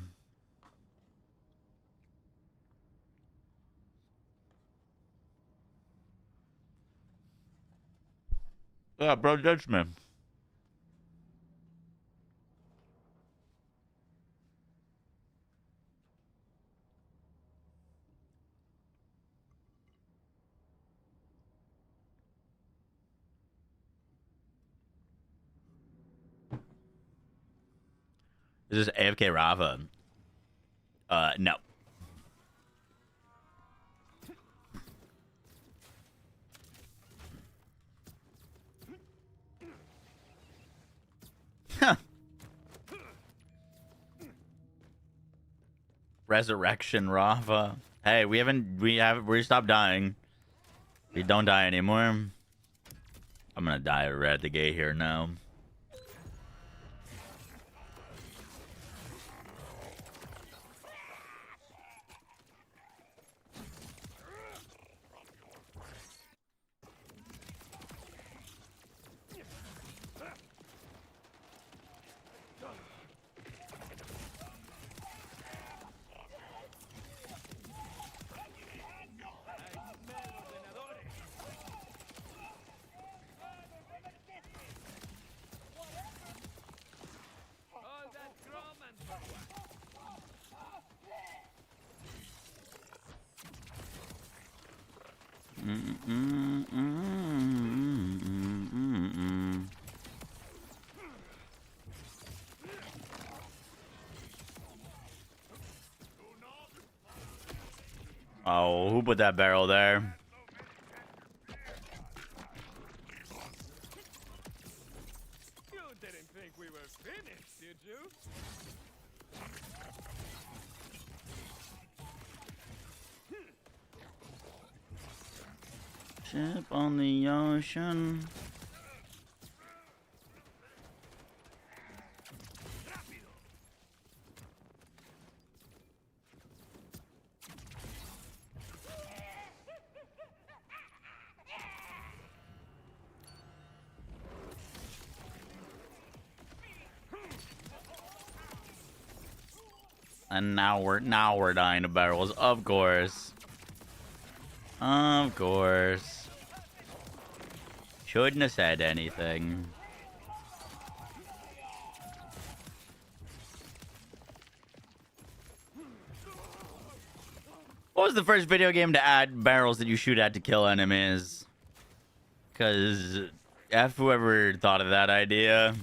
Yeah, bro, judge me. Is this AFK Rafa? No. Resurrection Rafa. Hey, we stopped dying. We don't die anymore. I'm gonna die right at the gate here now. Oh, who put that barrel there? You didn't think we were finished, did you? Ship on the ocean. And now we're dying to barrels, of course. Of course. Shouldn't have said anything. What was the first video game to add barrels that you shoot at to kill enemies? Cause F whoever thought of that idea.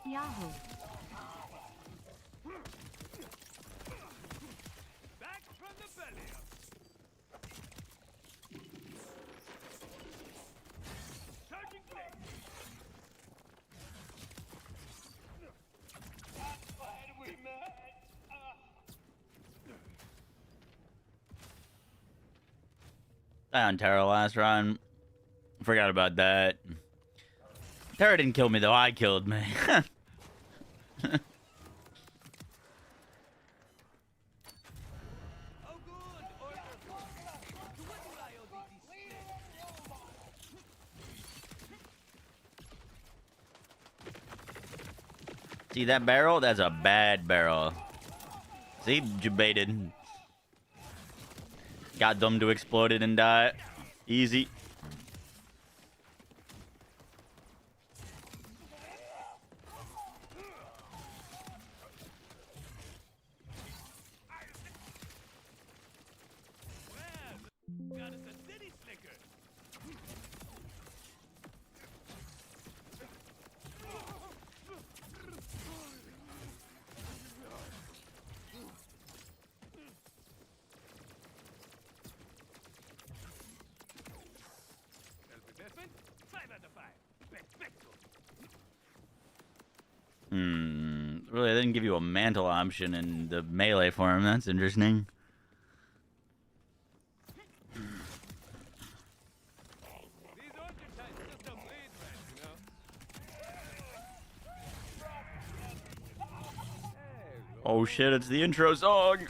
Yahoo. Back from the belly up. Charging blade. Why we met? On Terra last run. Forgot about that. Terra didn't kill me though, I killed me. See that barrel? That's a bad barrel. See, you baited. Got them to explode it and die. Easy. Really, they didn't give you a mantle option in the melee form. That's interesting. Oh shit, it's the intro song!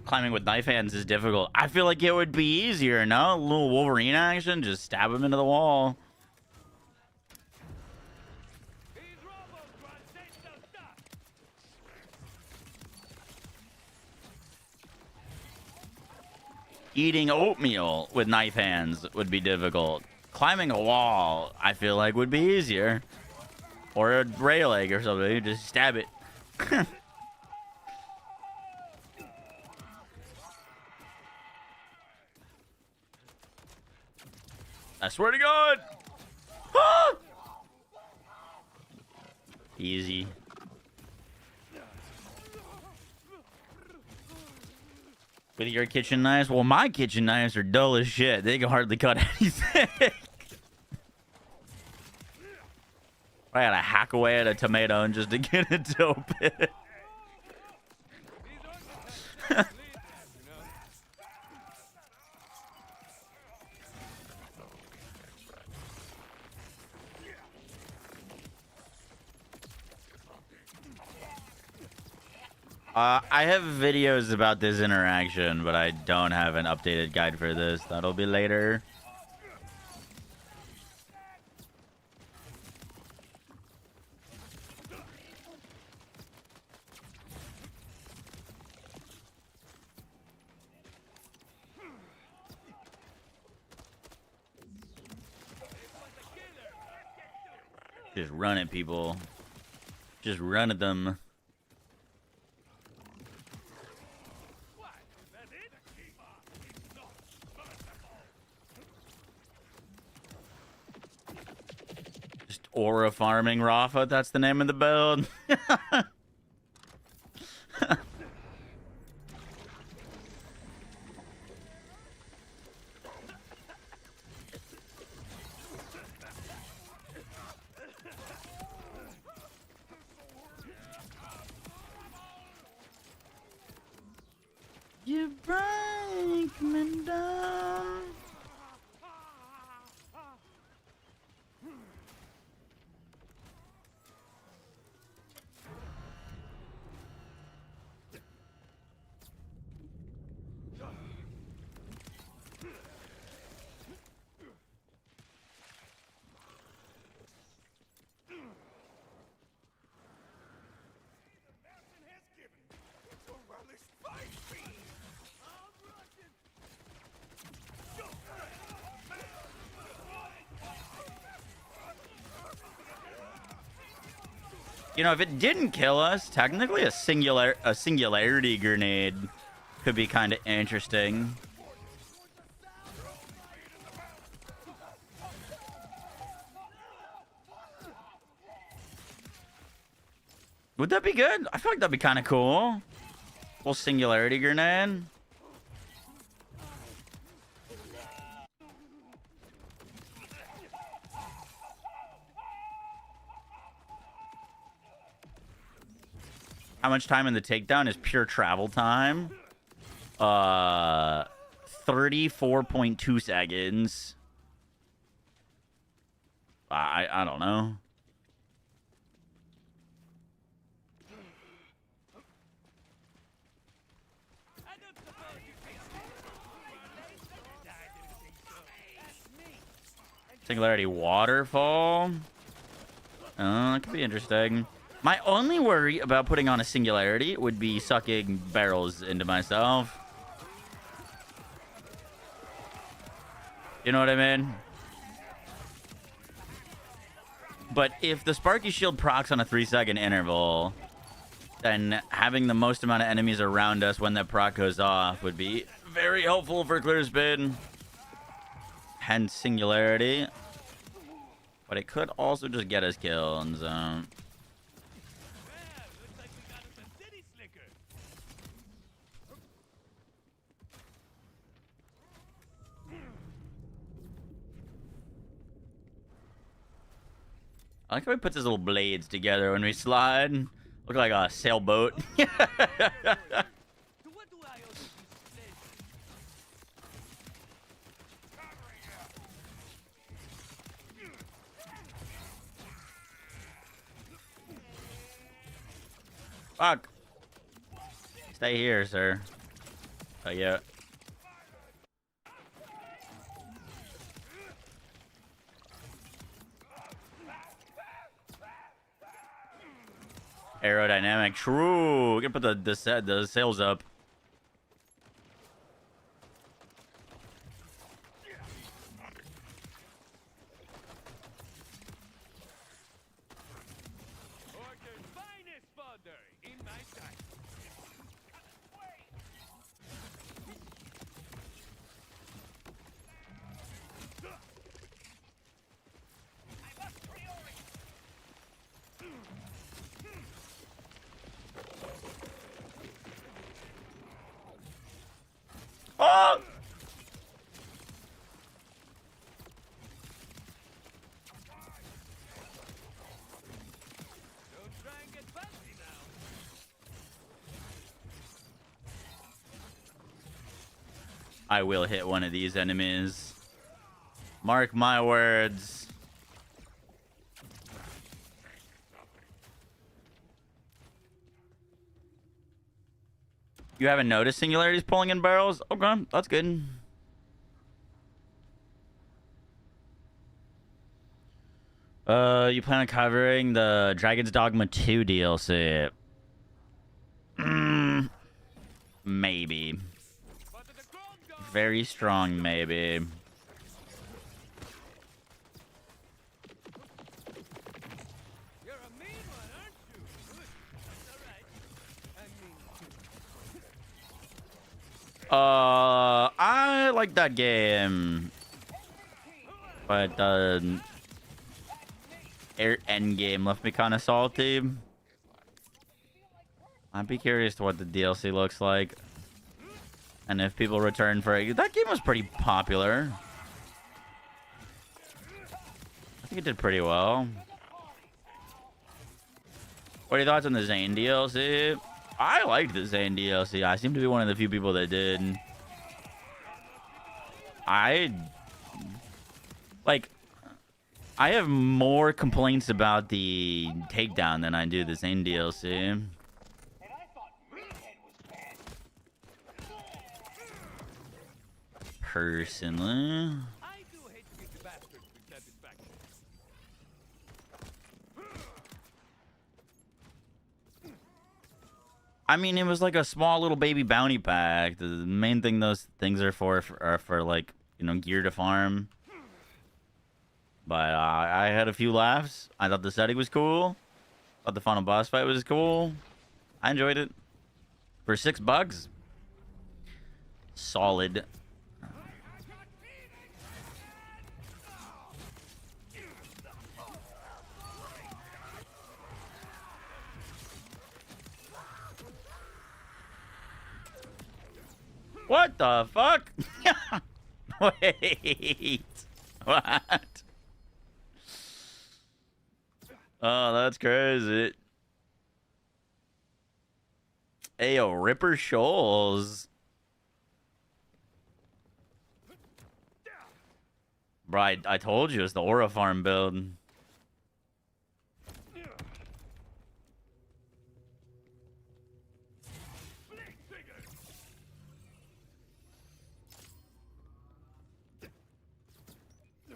Climbing with knife hands is difficult. I feel like it would be easier, no? A little Wolverine action, just stab him into the wall. Eating oatmeal with knife hands would be difficult. Climbing a wall, I feel like, would be easier. Or a railing or something. You just stab it. I swear to God. Ah! Easy. With your kitchen knives? Well, my kitchen knives are dull as shit. They can hardly cut anything. I gotta hack away at a tomato just to get it to open. I have videos about this interaction, but I don't have an updated guide for this. That'll be later. Just run at people. Just run at them. Just aura farming Rafa, that's the name of the build. You break me down. You know, if it didn't kill us, technically a singularity grenade could be kind of interesting. Would that be good? I feel like that'd be kind of cool. Little singularity grenade. How much time in the takedown is pure travel time? 34.2 seconds. I don't know. Singularity waterfall. That could be interesting. My only worry about putting on a singularity would be sucking barrels into myself. You know what I mean? But if the Sparky Shield procs on a 3-second interval, then having the most amount of enemies around us when that proc goes off would be very helpful for clear spin. Hence singularity. But it could also just get us killed, so... I like how he puts his little blades together when we slide. Look like a sailboat. Fuck. Stay here, sir. Yeah. Aerodynamic. True. We can put the sails up. Order's finest fodder in my sight. Oh! Don't try and get fancy now. I will hit one of these enemies. Mark my words. You haven't noticed singularities pulling in barrels? Okay, that's good. You plan on covering the Dragon's Dogma 2 DLC? Maybe. Very strong, maybe. You're a mean one, aren't you? Good. That's all right. I mean, I like that game. But the end game left me kind of salty. I'd be curious to what the DLC looks like. And if people return for it. That game was pretty popular. I think it did pretty well. What are your thoughts on the Zane DLC? I liked the Zane DLC. I seem to be one of the few people that did. I have more complaints about the Takedown than I do the Zane DLC. Personally. I do hate to give the bastards with satisfaction. I mean, it was like a small little baby bounty pack. The main thing those things are for like, you know, gear to farm. But I had a few laughs. I thought the setting was cool. Thought the final boss fight was cool. I enjoyed it. For $6, solid. What the fuck? Wait. What? Oh, that's crazy. Ayo, Ripper Shoals. Right, I told you it's the Aura Farm build.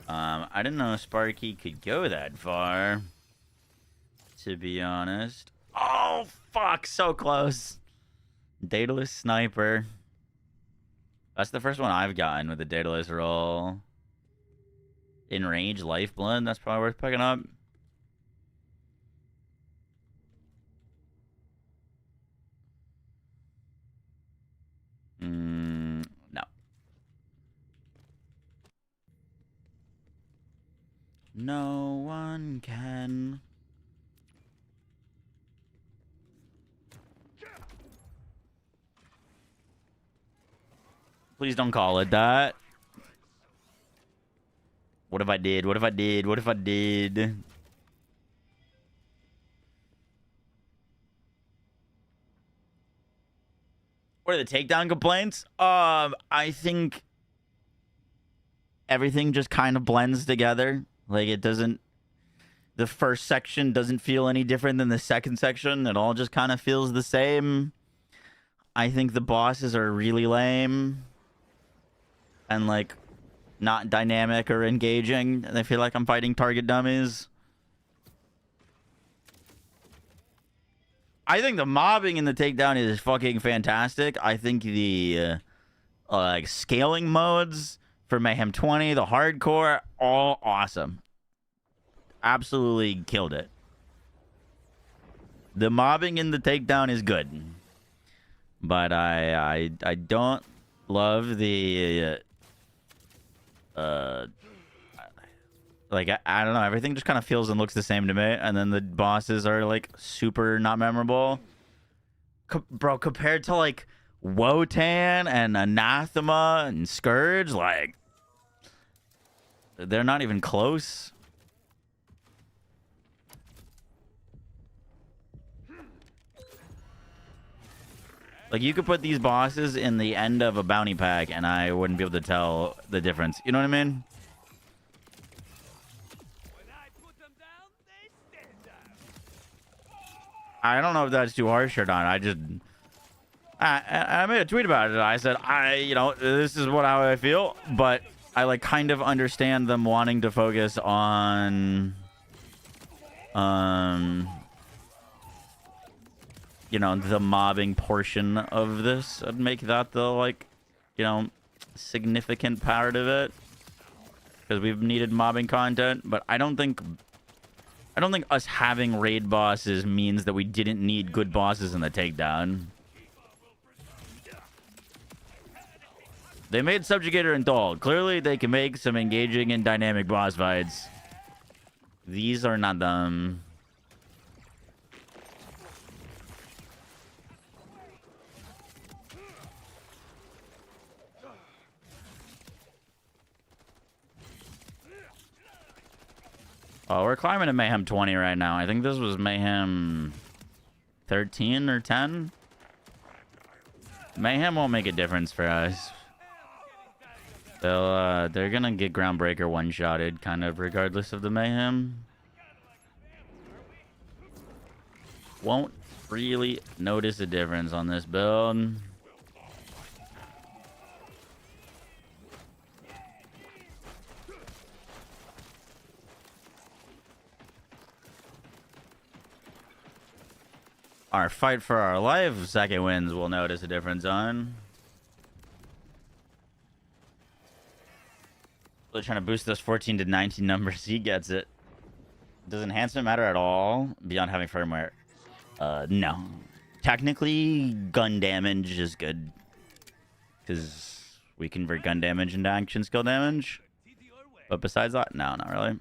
I didn't know Sparky could go that far, to be honest. Oh, fuck, so close. Daedalus Sniper. That's the first one I've gotten with the Daedalus roll. In range, Lifeblood. That's probably worth picking up. No. No one can. Please don't call it that. What if I did? What if I did? What if I did? What are the takedown complaints? I think everything just kind of blends together. Like, it doesn't... The first section doesn't feel any different than the second section. It all just kind of feels the same. I think the bosses are really lame and like not dynamic or engaging. And I feel like I'm fighting target dummies. I think the mobbing in the takedown is fucking fantastic. I think the like scaling modes for Mayhem 20, the hardcore, all awesome. Absolutely killed it. The mobbing in the takedown is good, but I don't love the like I don't know, everything just kind of feels and looks the same to me, and then the bosses are like super not memorable. Bro, compared to like Wotan and Anathema and Scourge, like they're not even close. Like, you could put these bosses in the end of a bounty pack, and I wouldn't be able to tell the difference. You know what I mean? I don't know if that's too harsh or not. I made a tweet about it. I said, you know, this is how I feel, but I like kind of understand them wanting to focus on, you know, the mobbing portion of this and make that the, like, you know, significant part of it, because we've needed mobbing content. But I don't think us having raid bosses means that we didn't need good bosses in the takedown. They made Subjugator and Doll. Clearly they can make some engaging and dynamic boss fights. These are not them. Oh, we're climbing to Mayhem 20 right now. I think this was Mayhem 13 or 10. Mayhem won't make a difference for us. They're gonna get Groundbreaker one-shotted, kind of, regardless of the Mayhem. Won't really notice a difference on this build. Our fight for our life second wins will notice a difference on. Really trying to boost those 14 to 19 numbers. He gets it. Does enhancement matter at all beyond having firmware? No. Technically, gun damage is good, because we convert gun damage into action skill damage. But besides that, no, not really.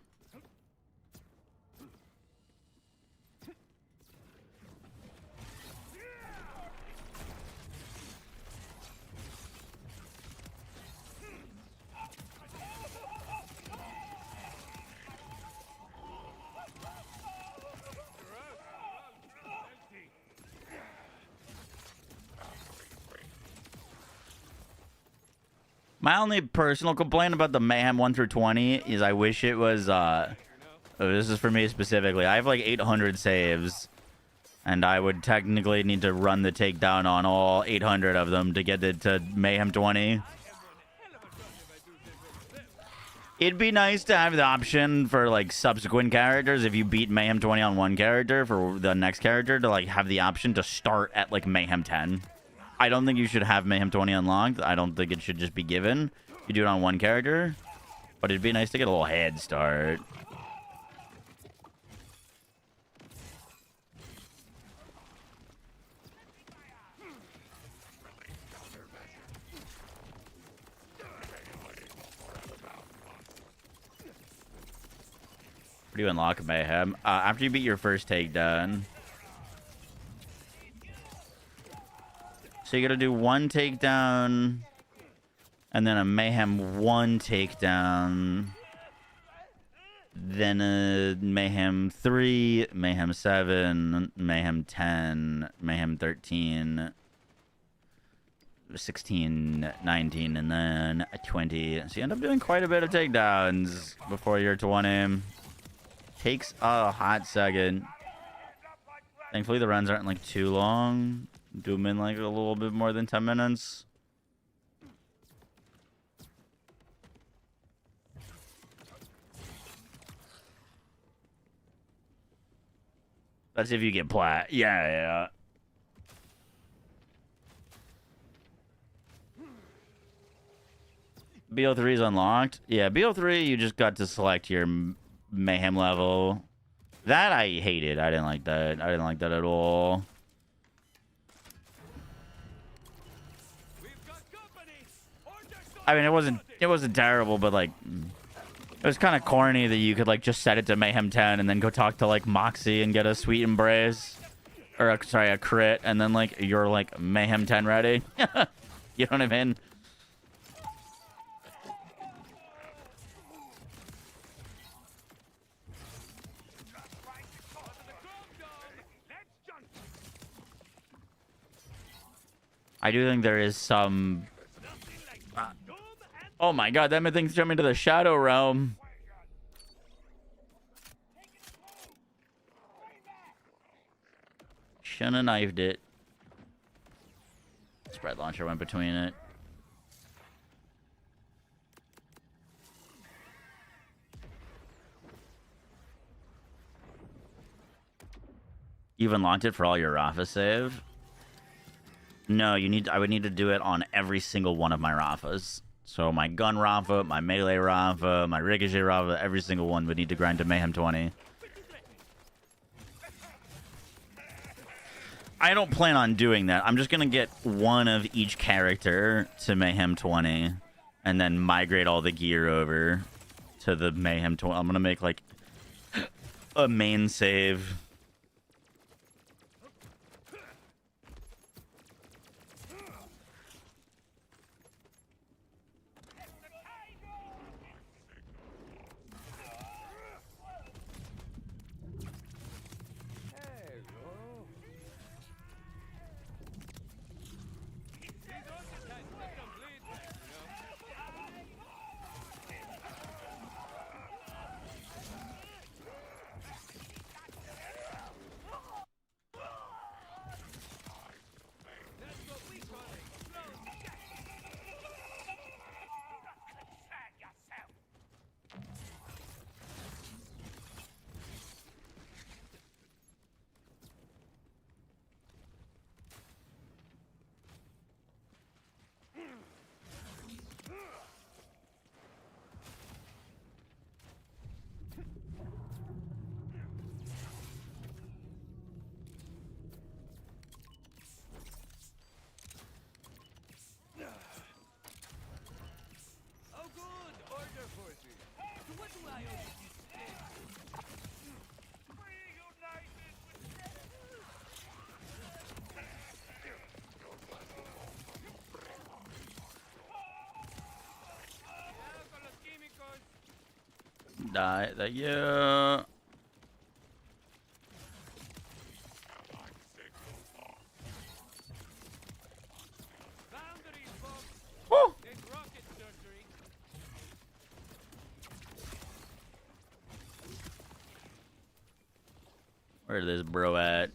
My only personal complaint about the Mayhem 1 through 20 is I wish it was, this is for me specifically. I have like 800 saves, and I would technically need to run the takedown on all 800 of them to get it to Mayhem 20. It'd be nice to have the option for like subsequent characters, if you beat Mayhem 20 on one character, for the next character to like have the option to start at like Mayhem 10. I don't think you should have Mayhem 20 unlocked. I don't think it should just be given. You do it on one character. But it'd be nice to get a little head start. Where do you unlock Mayhem? After you beat your first takedown. So you gotta do one takedown, and then a Mayhem 1 takedown, then a Mayhem 3, Mayhem 7, Mayhem 10, Mayhem 13, 16, 19, and then a 20. So you end up doing quite a bit of takedowns before you're 20. Takes a hot second. Thankfully the runs aren't like too long. Do them in like a little bit more than 10 minutes. That's if you get plat. Yeah, yeah. BO3 is unlocked. Yeah, BO3, you just got to select your mayhem level. That I hated. I didn't like that. I didn't like that at all. I mean, it wasn't terrible, but like it was kind of corny that you could like just set it to mayhem 10 and then go talk to like Moxie and get a sweet embrace or a crit, and then like you're like mayhem 10 ready. You know what I mean? I do think there is some... oh my god, that thing's jumping to the Shadow Realm. Shouldn't have knifed it. Spread launcher went between it. You've unlocked it for all your Rafa save? No, I would need to do it on every single one of my Rafas. So my gun Rafa, my melee Rafa, my ricochet Rafa, every single one would need to grind to mayhem 20. I don't plan on doing that. I'm just going to get one of each character to mayhem 20 and then migrate all the gear over to the mayhem 20. I'm going to make like a main save. Die. Yeah. Woo. Where this bro at?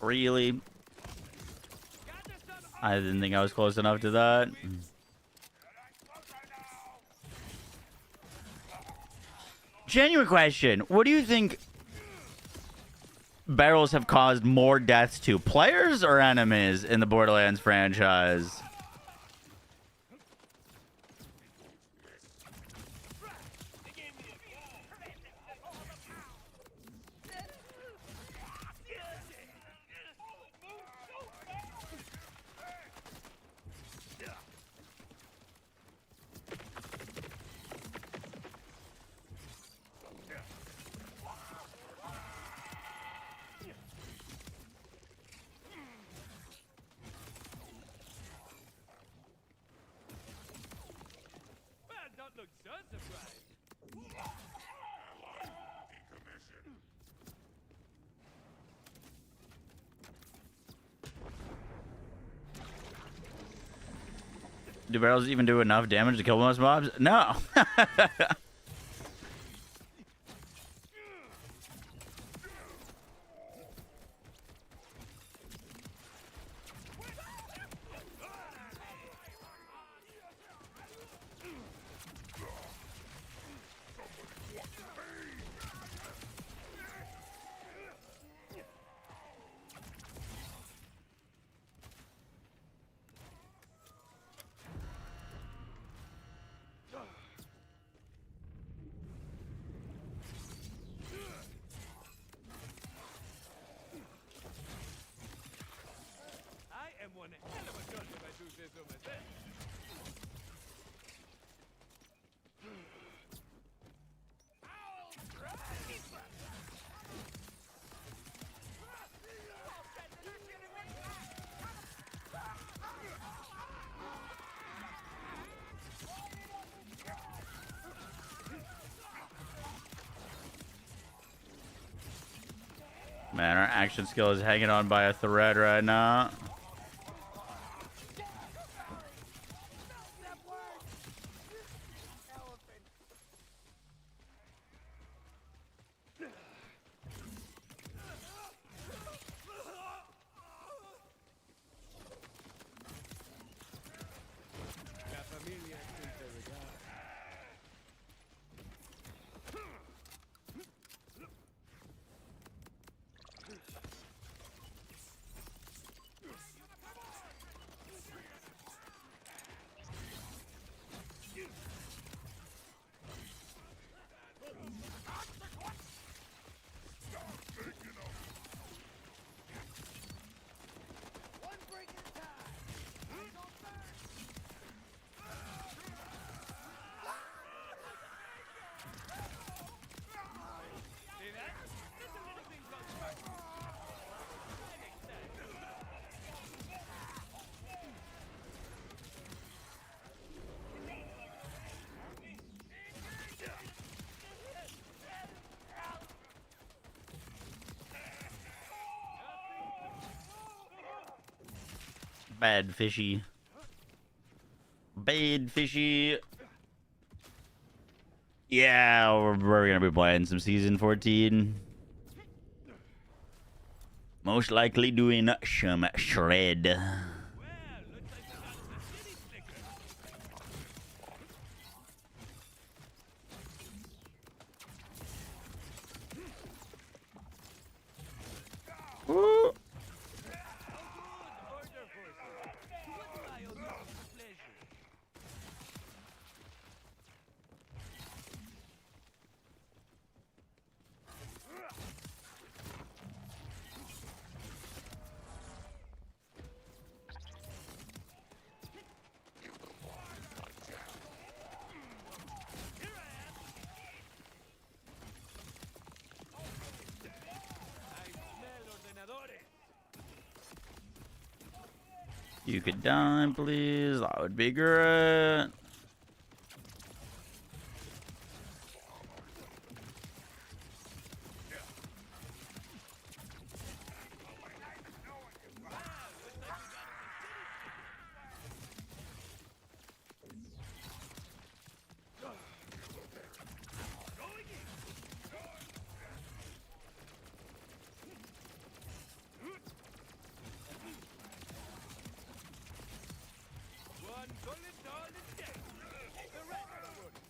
Really? I didn't think I was close enough to that. Genuine question. What do you think barrels have caused more deaths to, players or enemies in the Borderlands franchise? sun surprise. Do barrels even do enough damage to kill most mobs? No. I am one hell of a gun if I do say so myself. Man, our action skill is hanging on by a thread right now. La familia interrogada. See that? That's a little thing called sparking. I'm excited. Bad fishy. Bad fishy. Yeah, we're gonna be playing some season 14. Most likely doing some shred. Well, looks like we got the city slicker. Woo. Order forces. To what do I owe your pleasure? Here I am. I smell ordenadores. You could die, please. That would be great. One bullet all is dead. The rest are wounded.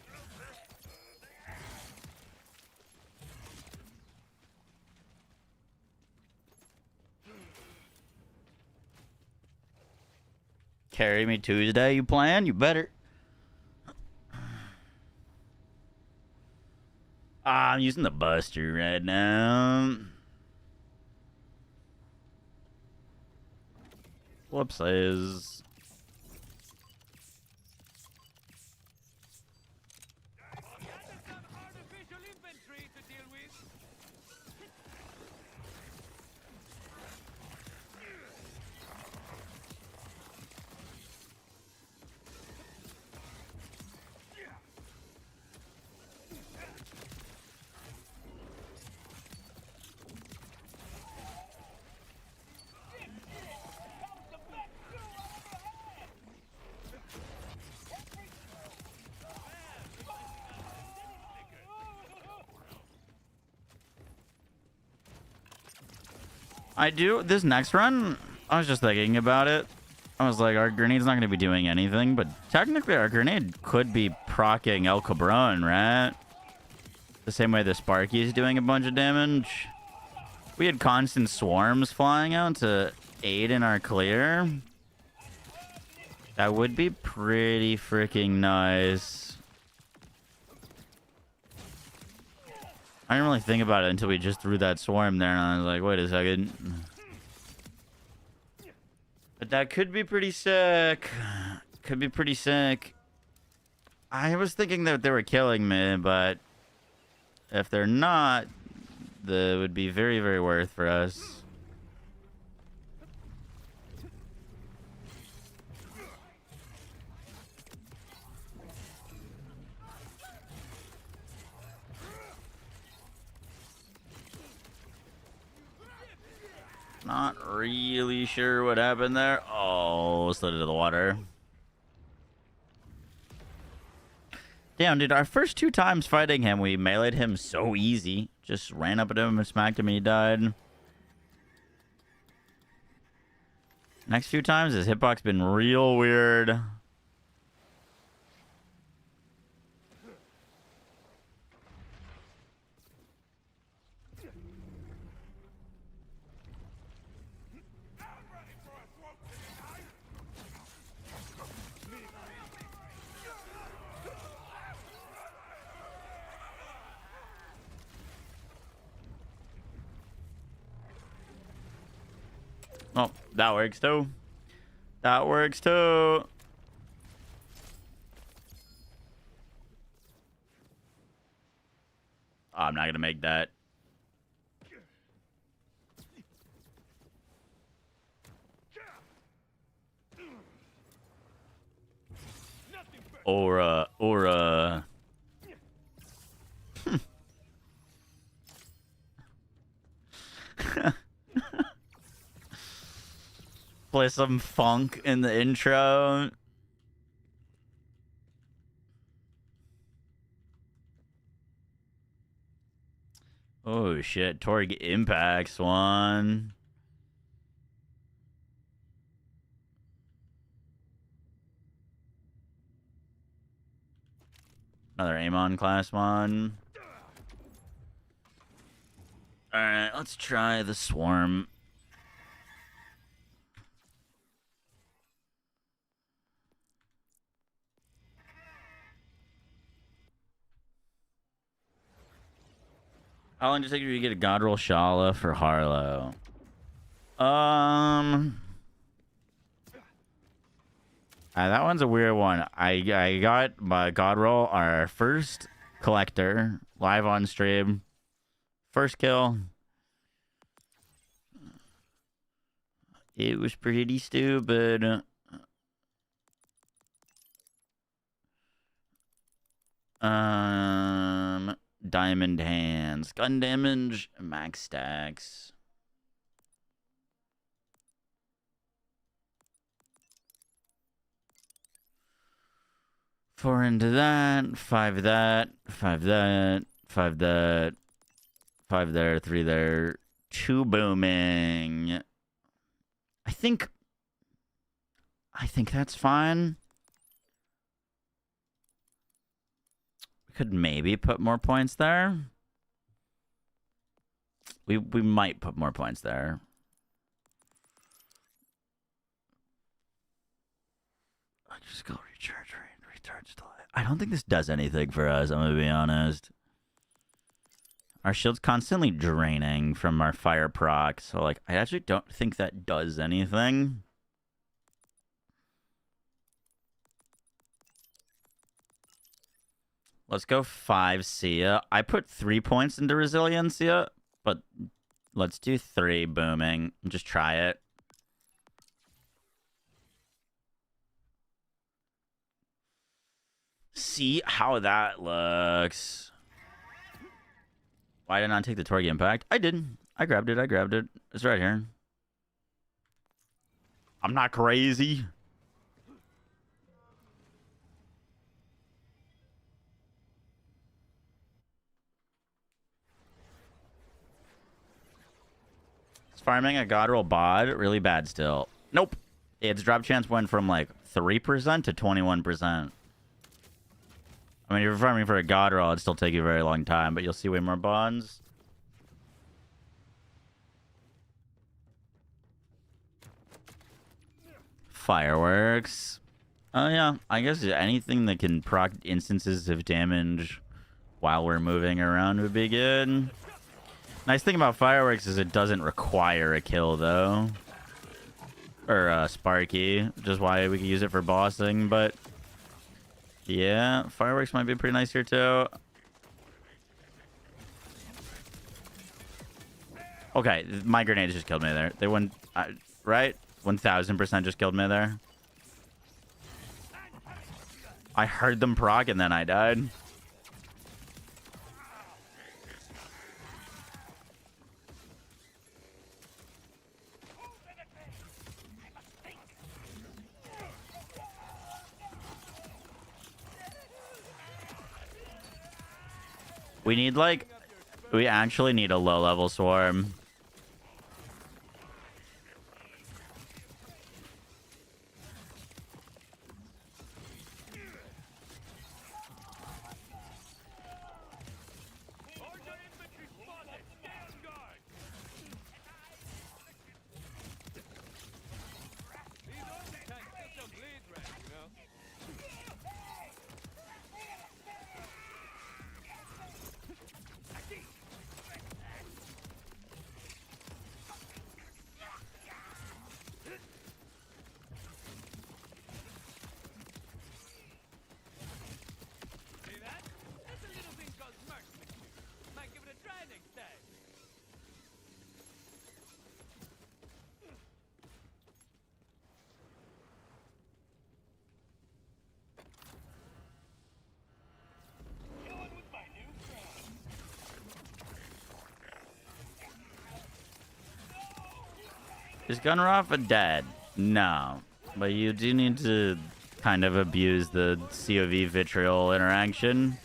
Carry me Tuesday, you plan? You better. I'm using the Buster right now. Whoopsies. Got some artificial infantry to deal with. I do. This next run, I was just thinking about it. I was like, our grenade's not going to be doing anything, but technically our grenade could be proccing El Cabron, right? The same way the Sparky is doing a bunch of damage. We had constant swarms flying out to aid in our clear. That would be pretty freaking nice. I didn't really think about it until we just threw that swarm there, and I was like, wait a second. But that could be pretty sick. Could be pretty sick. I was thinking that they were killing me, but if they're not, that would be very, very worth for us. Not really sure what happened there. Oh, slid into the water. Damn, dude, our first 2 times fighting him, we meleeed him so easy. Just ran up at him and smacked him and he died. Next few times, his hitbox been real weird. Oh, that works too. That works too. Oh, I'm not gonna make that. Or play some funk in the intro. Oh shit, Torg impacts one. Another Amon class one. Alright, let's try the swarm. How long does it take you to get a God Roll Shala for Harlow? That one's a weird one. I got my God Roll, our first collector, live on stream. First kill. It was pretty stupid. Diamond hands, gun damage, max stacks. Four into that, 5 that, 5 that, 5 that, 5 there, 3 there, 2 booming. I think that's fine. Could maybe put more points there. We might put more points there. I just go recharge delay. I don't think this does anything for us, I'm gonna be honest. Our shield's constantly draining from our fire proc, so like I actually don't think that does anything. Let's go 5 Sia. I put 3 points into Resiliencia, but let's do 3 booming. Just try it. See how that looks. Why did I not take the Torg impact? I did. I grabbed it. It's right here. I'm not crazy. farming a god roll bod really bad still. Nope. Its drop chance went from like 3% to 21%. I mean, if you're farming for a god roll, it'd still take you a very long time, but you'll see way more bonds. Fireworks. Oh yeah, I guess anything that can proc instances of damage while we're moving around would be good. Nice thing about fireworks is it doesn't require a kill though. Or Sparky, which is why we can use it for bossing, but yeah, fireworks might be pretty nice here too. Okay, my grenades just killed me there. They went, right? 1000% just killed me there. I heard them proc and then I died. We need like, we actually need a low level swarm. Is Gun Rafa dead? No. But you do need to kind of abuse the COV vitriol interaction.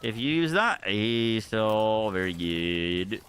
If you use that, he's still very good.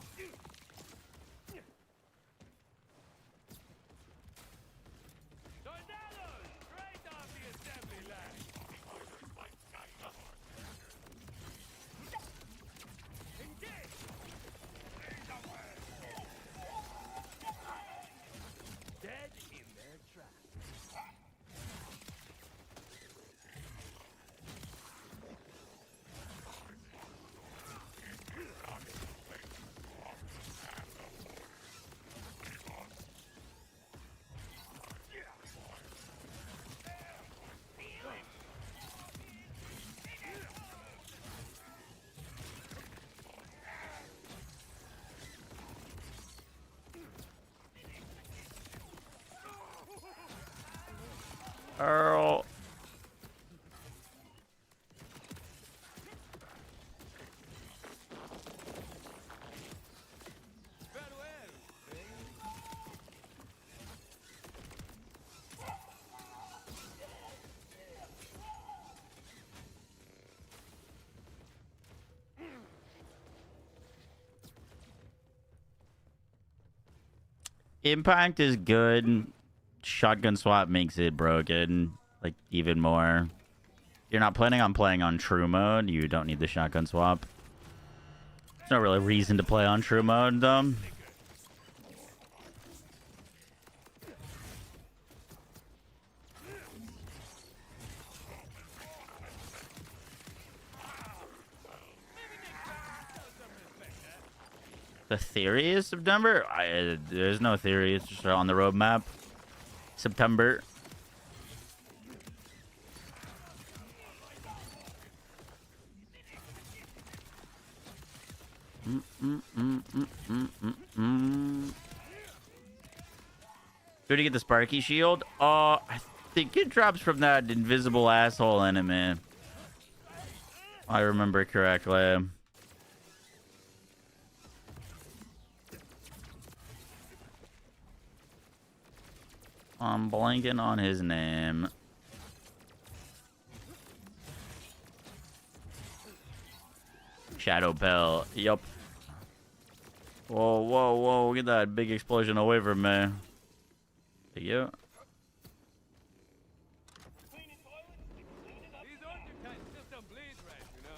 Earl. Impact is good. Shotgun swap makes it broken, like, even more. You're not planning on playing on true mode, you don't need the shotgun swap. There's no really reason to play on true mode, though. The theory is September? There's no theory, it's just on the roadmap. September. Did he get the Sparky shield? I think it drops from that invisible asshole enemy. I remember correctly. I'm blanking on his name. Shadow Pell. Yup. Whoa, whoa, whoa. Get that big explosion away from me. Thank you. These archetypes just don't bleed right, you know?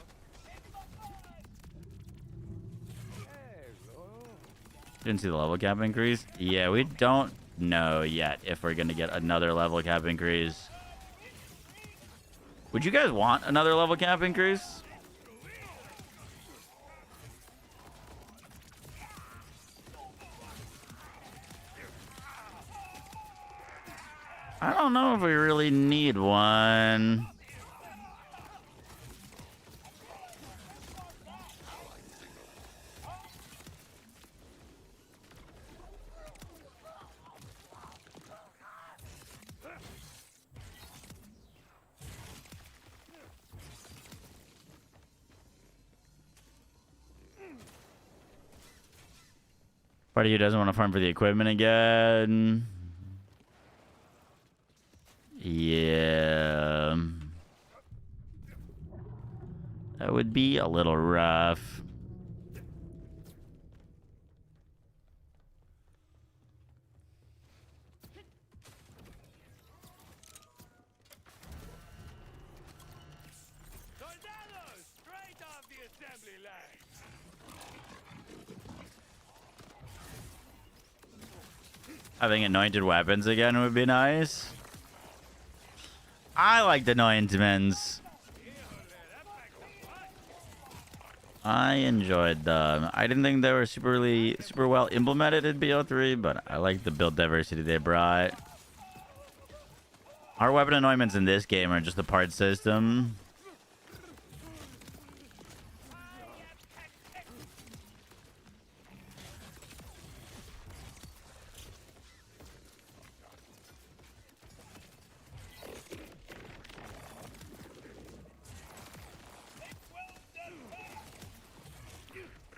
Hello. Didn't see the level cap increase. Yeah, we don't know yet if we're gonna get another level cap increase. Would you guys want another level cap increase? I don't know if we really need one. Part of you doesn't want to farm for the equipment again. Yeah. That would be a little rough. Soldados, straight off the assembly line. Having anointed weapons again would be nice. I like the anointments. I enjoyed them. I didn't think they were super well implemented in BO3, but I like the build diversity they brought. Our weapon anointments in this game are just the part system.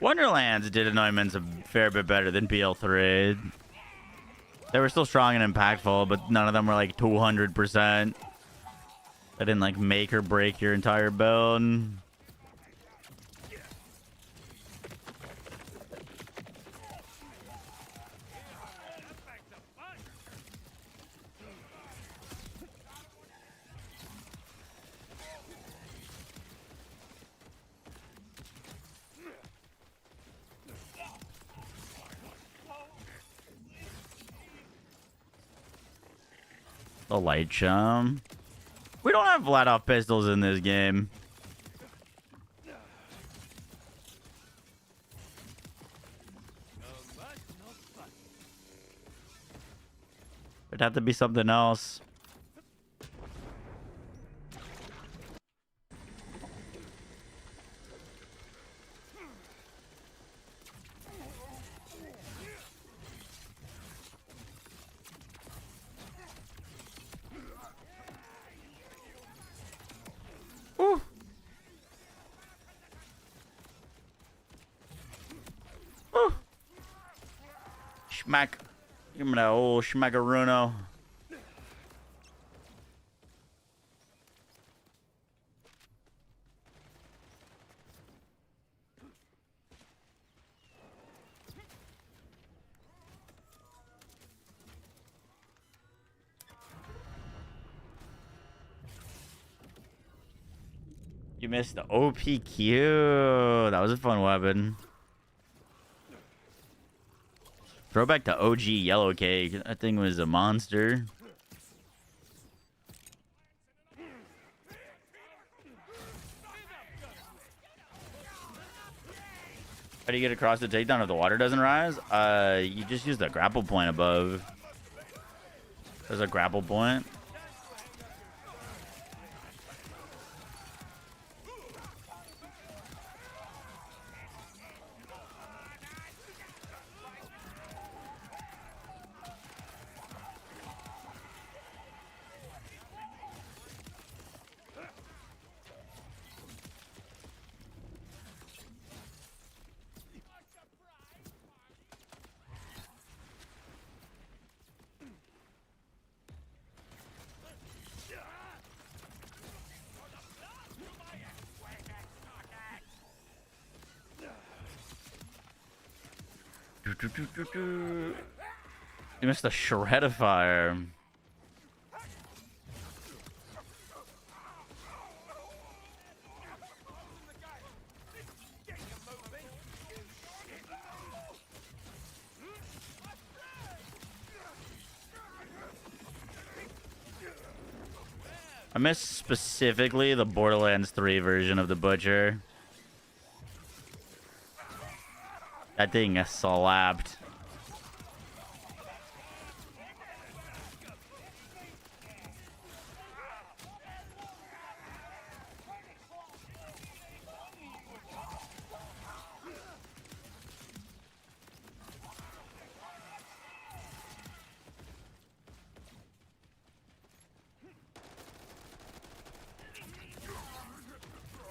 Wonderlands did anointments a fair bit better than BL3. They were still strong and impactful, but none of them were like 200%. They didn't like make or break your entire build. The light chum. We don't have let-off pistols in this game. It'd have to be something else. Ooh. Ooh. Schmack. Give me that old schmackaruno. You missed the OPQ. That was a fun weapon. Throwback to OG Yellow Cake. That thing was a monster. How do you get across the takedown if the water doesn't rise? You just use the grapple point above. There's a grapple point. You missed the shredifier. I miss specifically the Borderlands 3 version of the Butcher. That thing is slapped.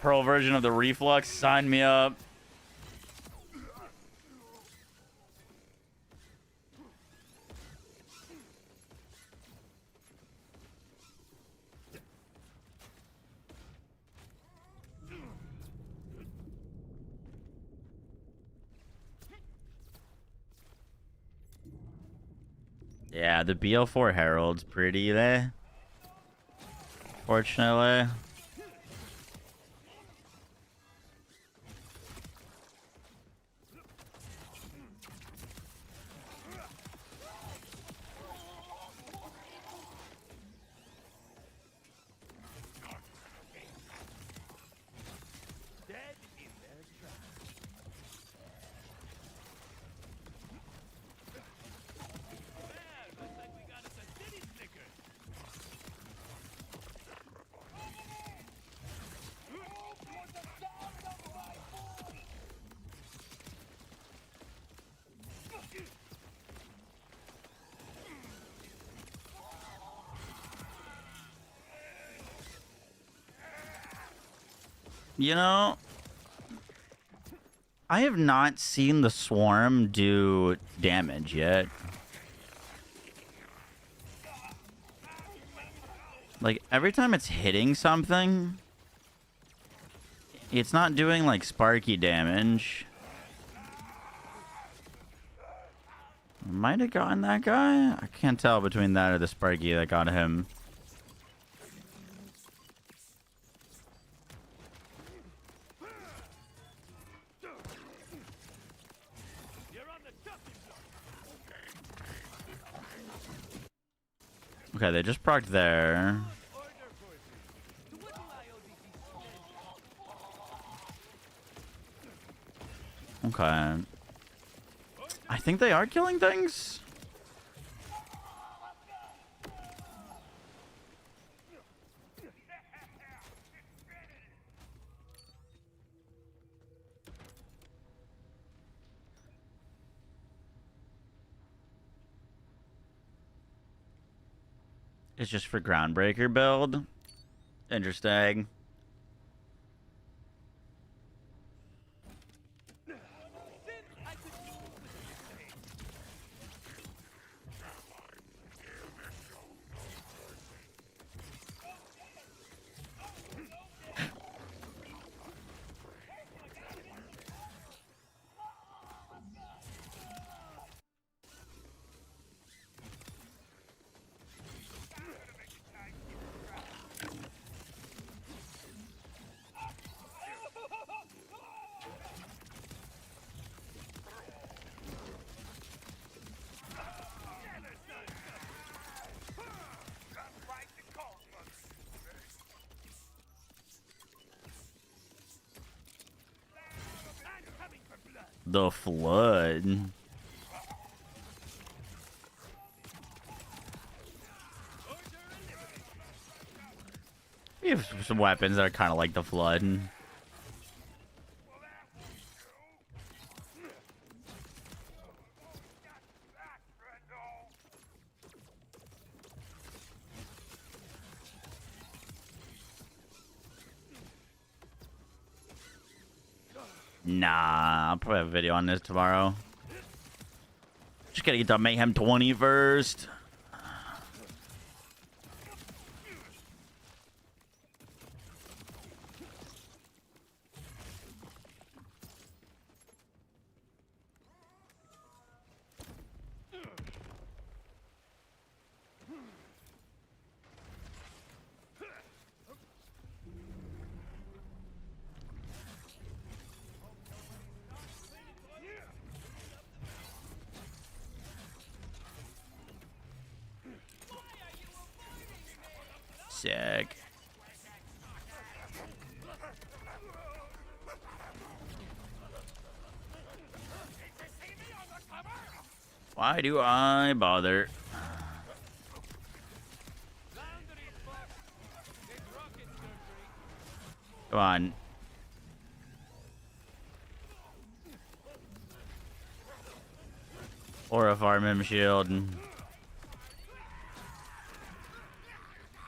Pearl version of the Reflux, sign me up. Yeah, the BL4 Herald's pretty there. Fortunately. You know, I have not seen the swarm do damage yet. Like, every time it's hitting something, it's not doing, like, sparky damage. Might have gotten that guy? I can't tell between that or the sparky that got him. Okay, they just procced there. Okay. I think they are killing things. It's just for Groundbreaker build. Interesting. The flood. We have some weapons that are kind of like the flood. Nah, I'll probably have a video on this tomorrow. Just gotta get to Mayhem 20 first. Sick. Why do I bother? Come on. Or a farm him shield.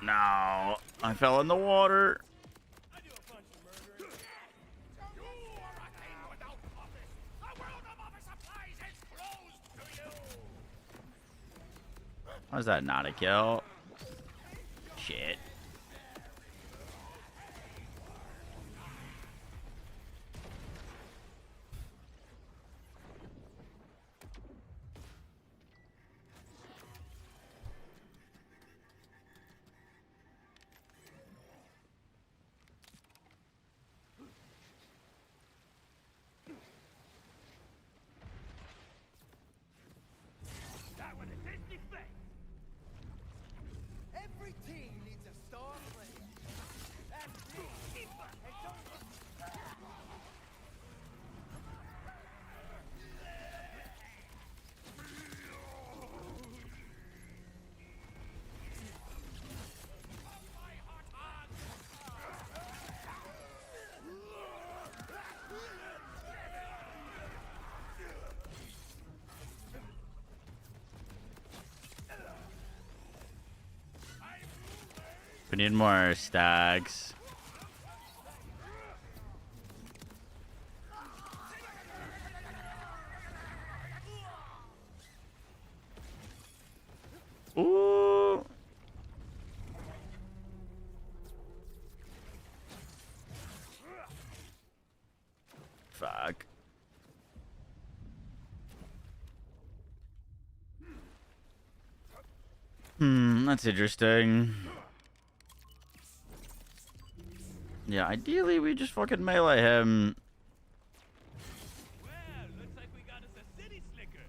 No, I fell in the water. How is that not a kill? Shit. Every team needs a star player. That's me. And don't We need more stags. Ooh. Fuck. That's interesting. Yeah, ideally we just fucking melee him. Well, looks like we got us a city slicker.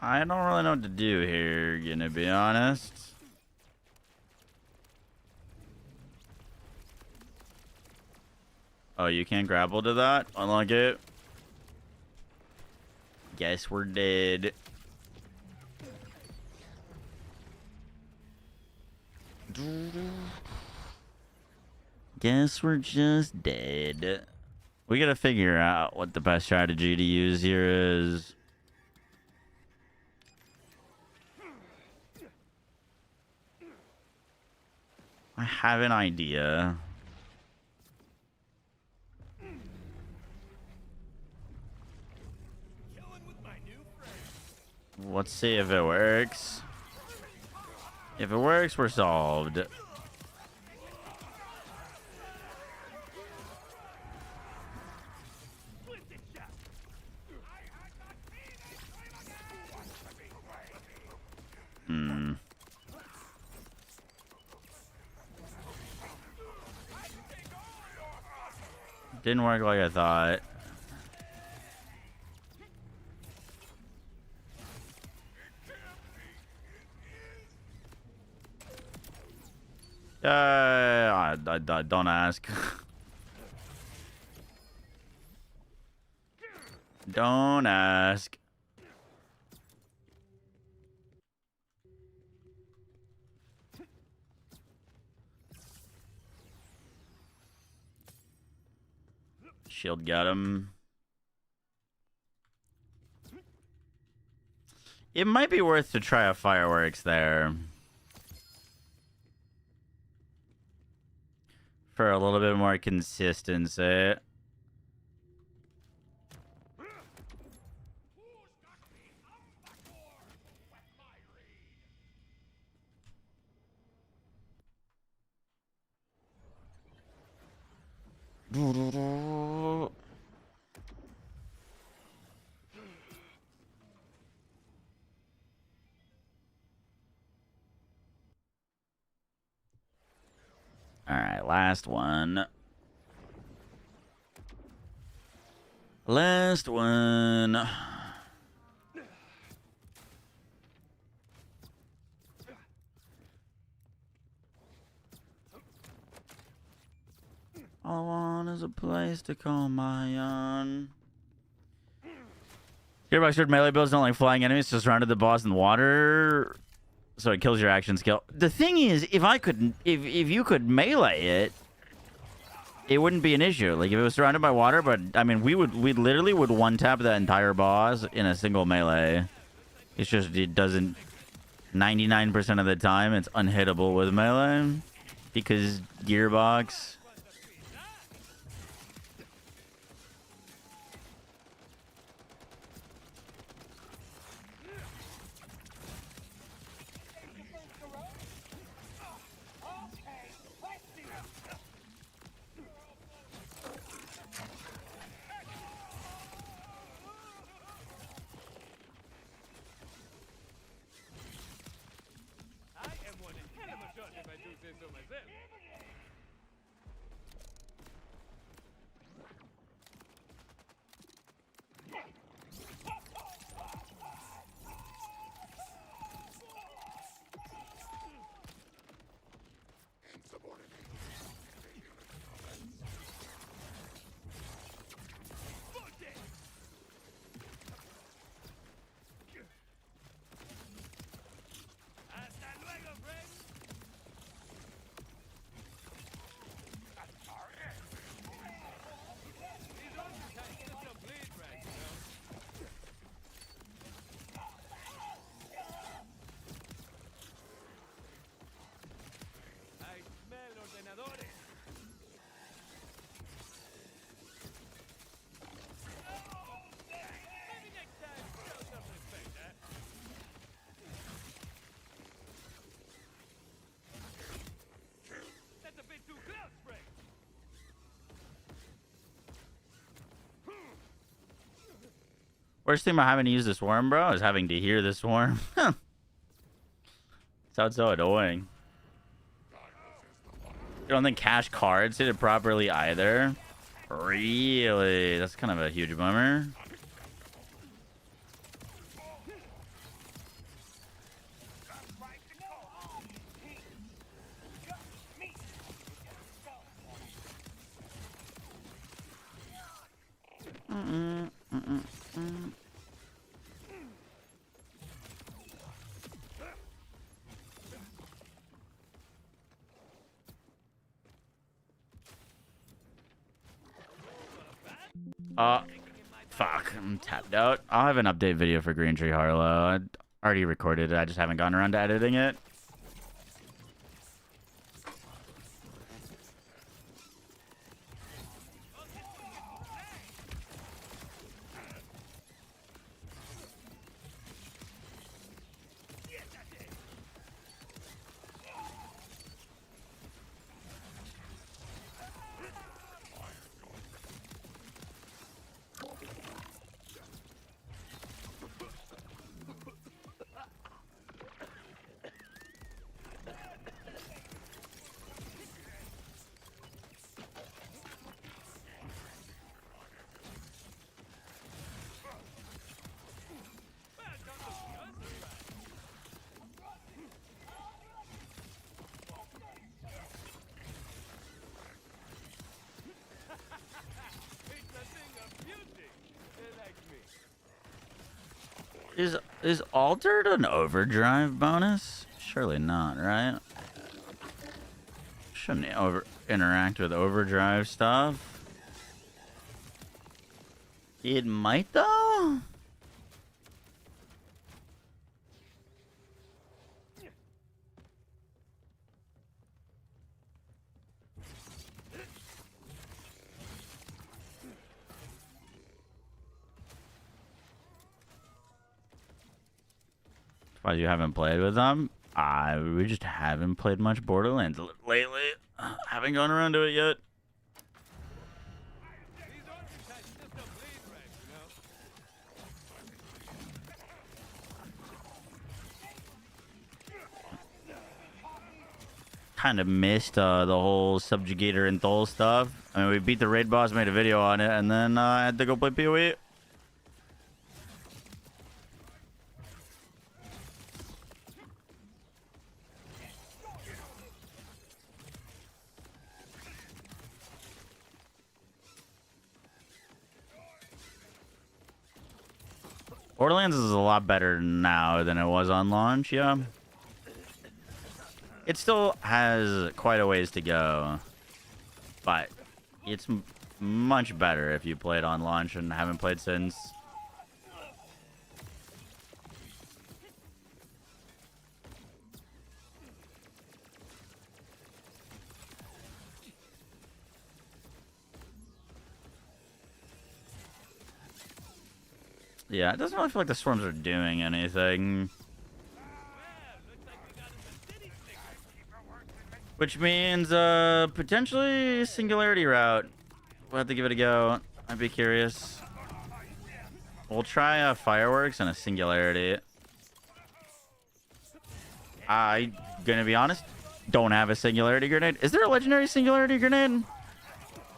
I don't really know what to do here, gonna be honest. Oh, you can't grapple to that? Unlock it. Guess we're dead. Guess we're just dead. We gotta figure out what the best strategy to use here is. I have an idea. Let's see if it works. If it works, we're solved. Didn't work like I thought. Don't ask. Don't ask. Shield got him. It might be worth to try a fireworks there. For a little bit more consistency. Alright, last one. Last one. a place to call my own. Gearbox good melee builds don't like flying enemies, just surrounded the boss in the water, so it kills your action skill. The thing is, if you could melee it, it wouldn't be an issue. Like if it was surrounded by water, but I mean, we literally would one tap that entire boss in a single melee. It's just it doesn't. 99% of the time, it's unhittable with melee because Gearbox. Worst thing about having to use the swarm, bro, is having to hear the swarm. Sounds so annoying. You don't think cash cards hit it properly either? Really? That's kind of a huge bummer. Fuck, I'm tapped out. I'll have an update video for Green Tree Harlow. I already recorded it, I just haven't gotten around to editing it. Is altered an overdrive bonus? Surely not, right? Shouldn't interact with overdrive stuff. It might though. Why you haven't played with them? We just haven't played much Borderlands lately. Haven't gone around to it yet. Kind of missed the whole Subjugator and Thol stuff. I mean, we beat the raid boss, made a video on it, and then I had to go play PoE. Borderlands is a lot better now than it was on launch, yeah. It still has quite a ways to go, but it's much better if you played on launch and haven't played since. Yeah, it doesn't really feel like the swarms are doing anything. Which means, potentially Singularity route. We'll have to give it a go. I'd be curious. We'll try Fireworks and a Singularity. I, gonna be honest, don't have a Singularity Grenade. Is there a Legendary Singularity Grenade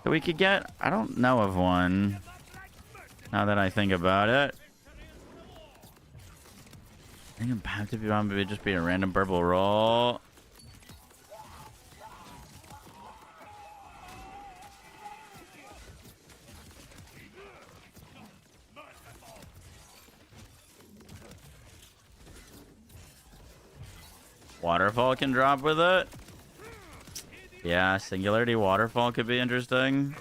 that we could get? I don't know of one, now that I think about it. I think it have to be probably just be a random purple roll. Waterfall can drop with it. Yeah, Singularity Waterfall could be interesting.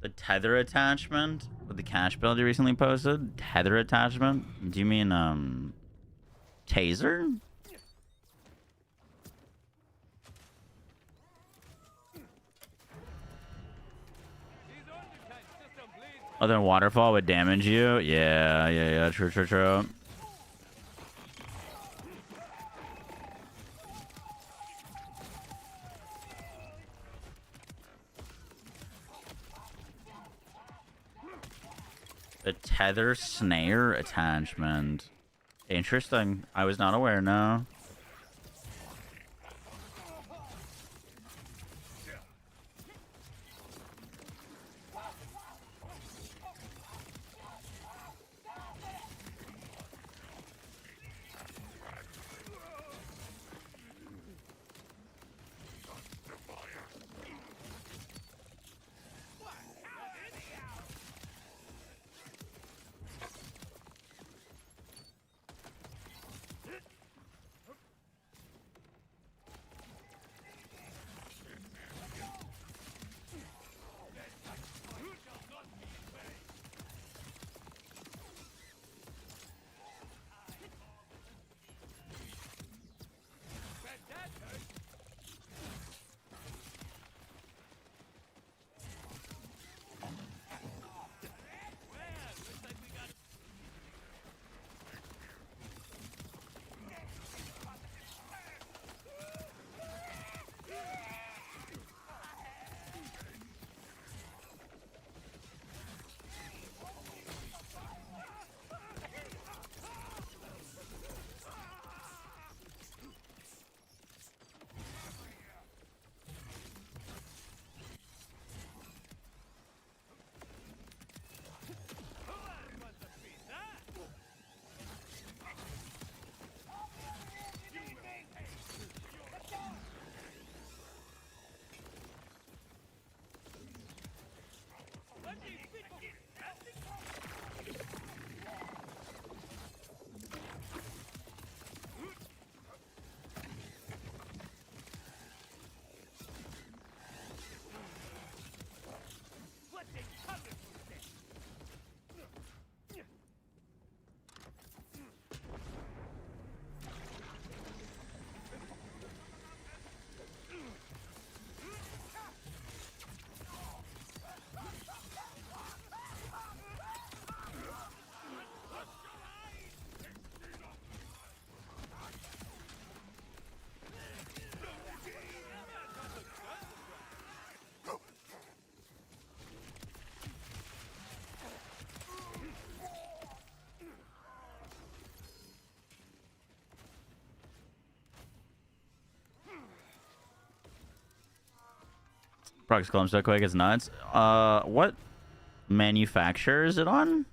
The tether attachment with the cash build you recently posted? Tether attachment? Do you mean, taser? Oh, then waterfall would damage you? Yeah, true. The tether snare attachment. Interesting. I was not aware, no. Prox Clump so quick, it's nuts. What manufacturer is it on?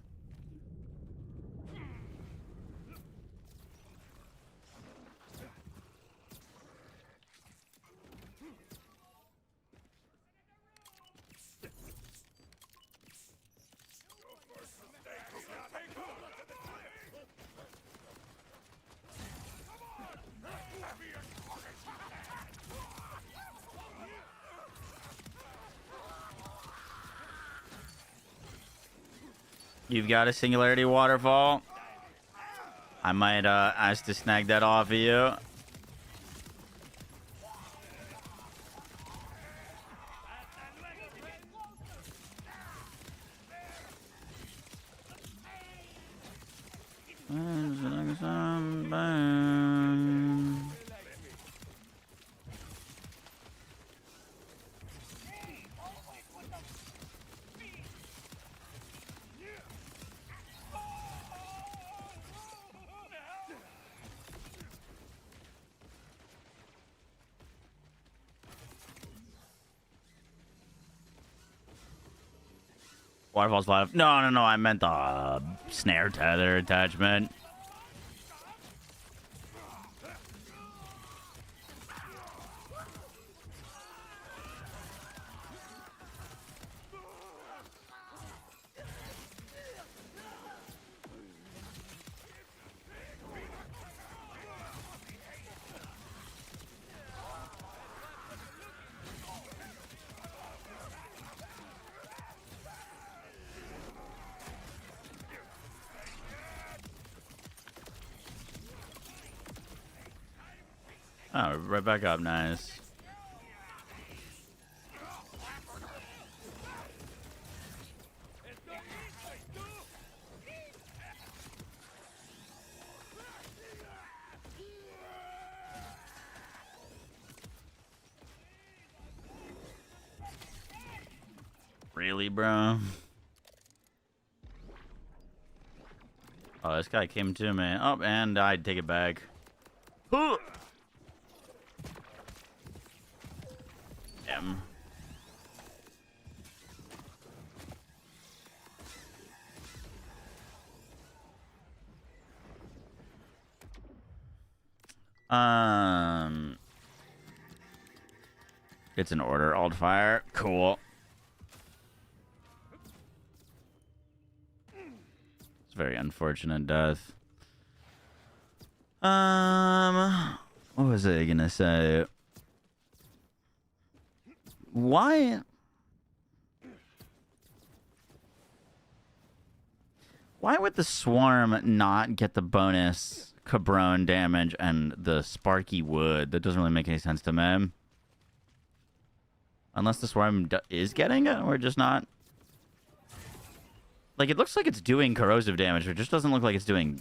You've got a Singularity Waterfall. I might ask to snag that off of you. Waterfall's live. No, I meant the snare tether attachment. Oh, right back up. Nice. Really, bro? Oh, this guy came to me. Oh, and I'd take it back. Damn. It's an order. Alt fire. Cool. It's a very unfortunate death. What was I gonna say? Why would the swarm not get the bonus cabron damage and the sparky wood? That doesn't really make any sense to me. Unless the swarm is getting it, or just not. Like, it looks like it's doing corrosive damage, but it just doesn't look like it's doing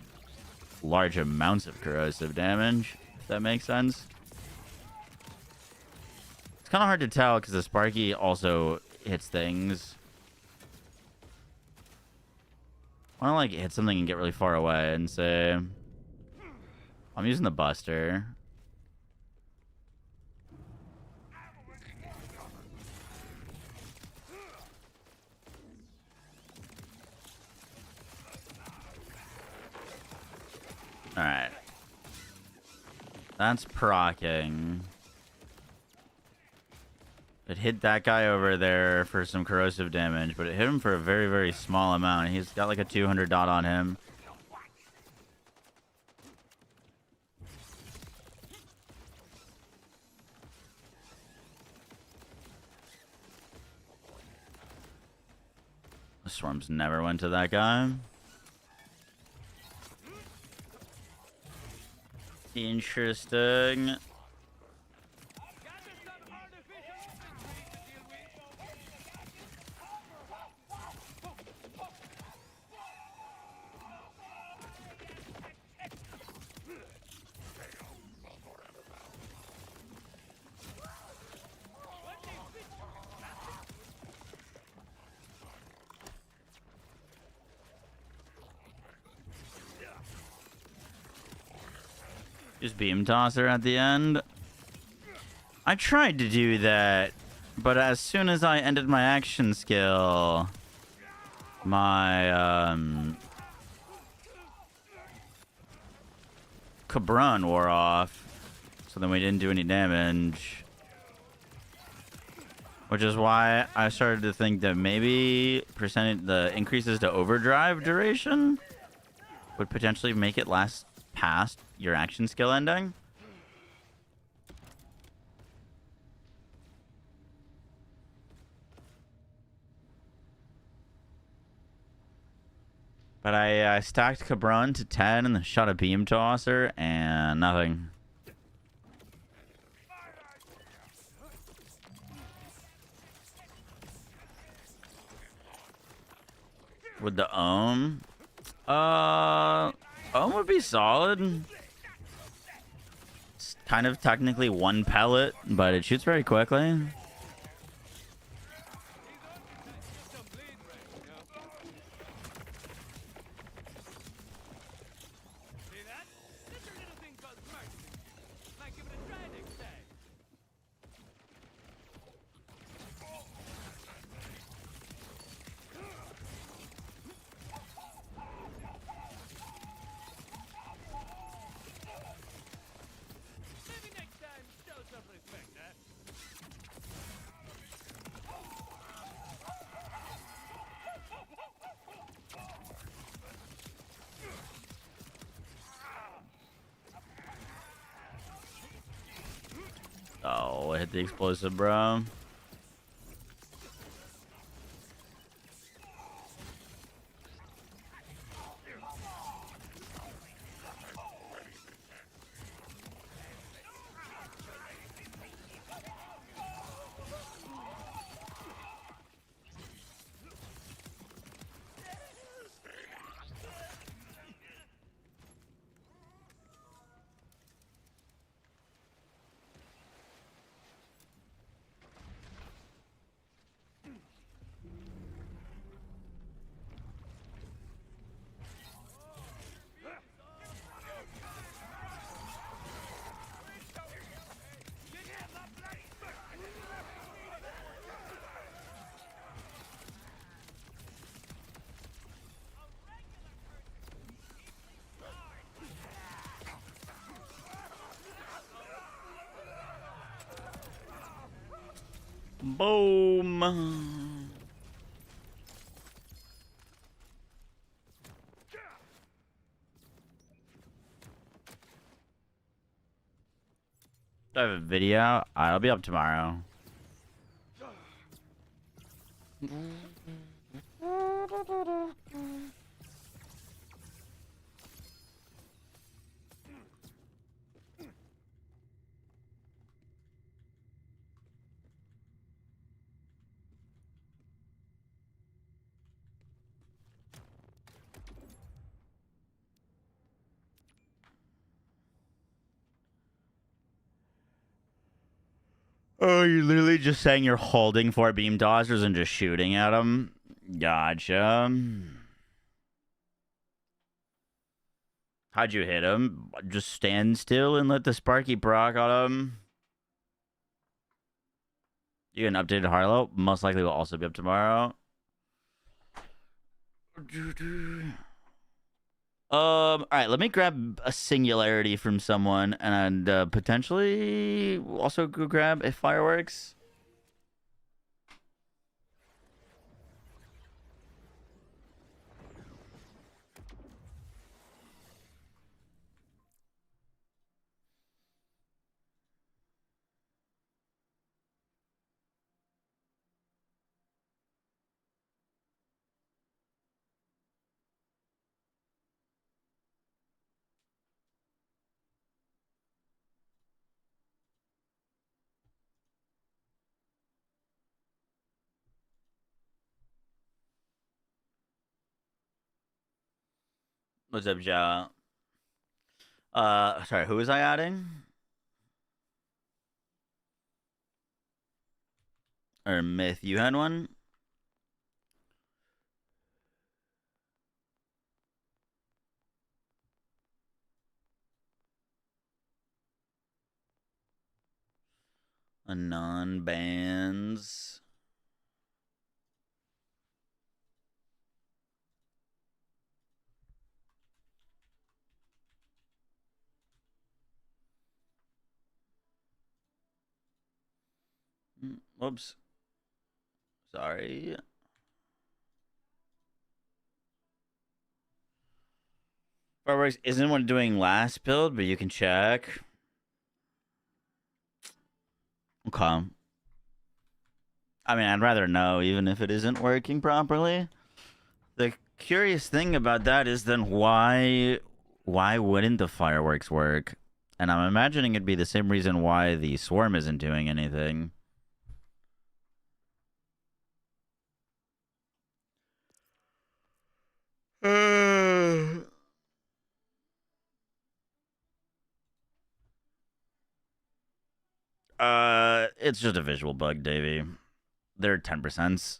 large amounts of corrosive damage, if that makes sense. It's kind of hard to tell because the Sparky also hits things. I want to like hit something and get really far away and say, I'm using the Buster. All right. That's proccing. It hit that guy over there for some corrosive damage, but it hit him for a very, very small amount. He's got like a 200 dot on him. The swarms never went to that guy. Interesting. Just beam tosser at the end. I tried to do that But as soon as I ended my action skill, my Cabron wore off. So then we didn't do any damage. Which is why I started to think that maybe the increases to overdrive duration would potentially make it last past your action skill ending. But I stacked Cabron to 10 and then shot a beam tosser and nothing. With the ohm? Ohm would be solid. It's kind of technically one pellet, but it shoots very quickly. Oh, I hit the explosive, bro. Boom. Do I have a video? I'll be up tomorrow. Oh, you're literally just saying you're holding 4 beam tossers and just shooting at them? Gotcha. How'd you hit him? Just stand still and let the Sparky proc on him. You get an updated Harlow? Most likely will also be up tomorrow. Alright, let me grab a singularity from someone and potentially also go grab a fireworks. What's up, Joe? Sorry, who was I adding? Or Myth, you had one? Anon bands. Whoops. Sorry. Fireworks isn't one doing last build, but you can check. Okay. I mean, I'd rather know, even if it isn't working properly. The curious thing about that is then why wouldn't the fireworks work? And I'm imagining it'd be the same reason why the swarm isn't doing anything. It's just a visual bug, Davey. They're 10%.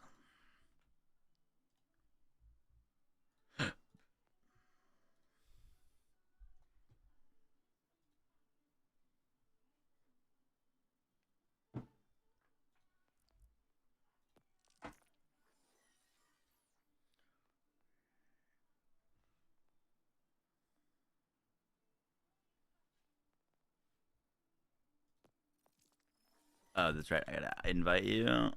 Oh, that's right. I gotta invite you.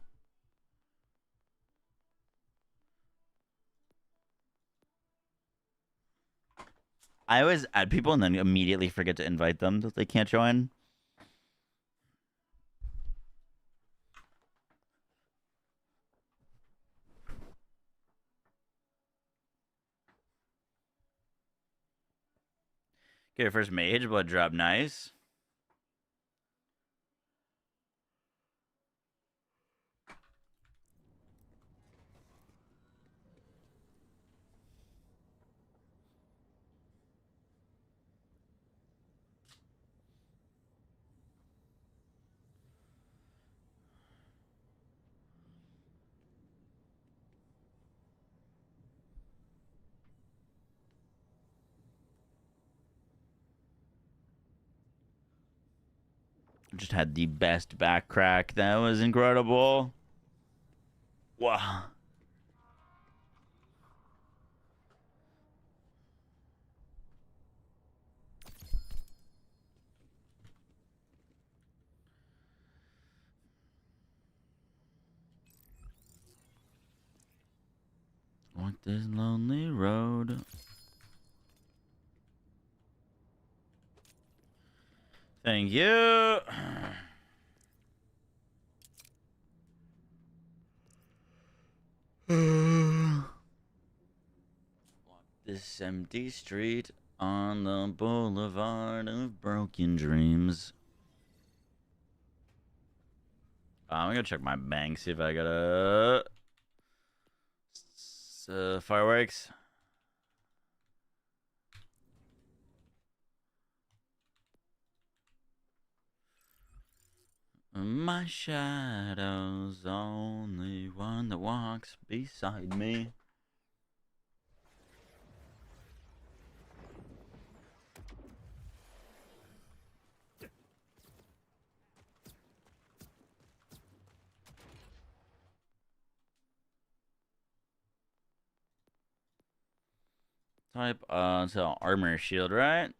I always add people and then immediately forget to invite them that they can't join. Okay, first mage blood drop, nice. Just had the best back crack. That was incredible. Wow. Walk this lonely road. Thank you. Walk this empty street on the boulevard of broken dreams. I'm gonna check my bank, see if I got a fireworks. My shadow's only one that walks beside me. Type, so armor shield, right?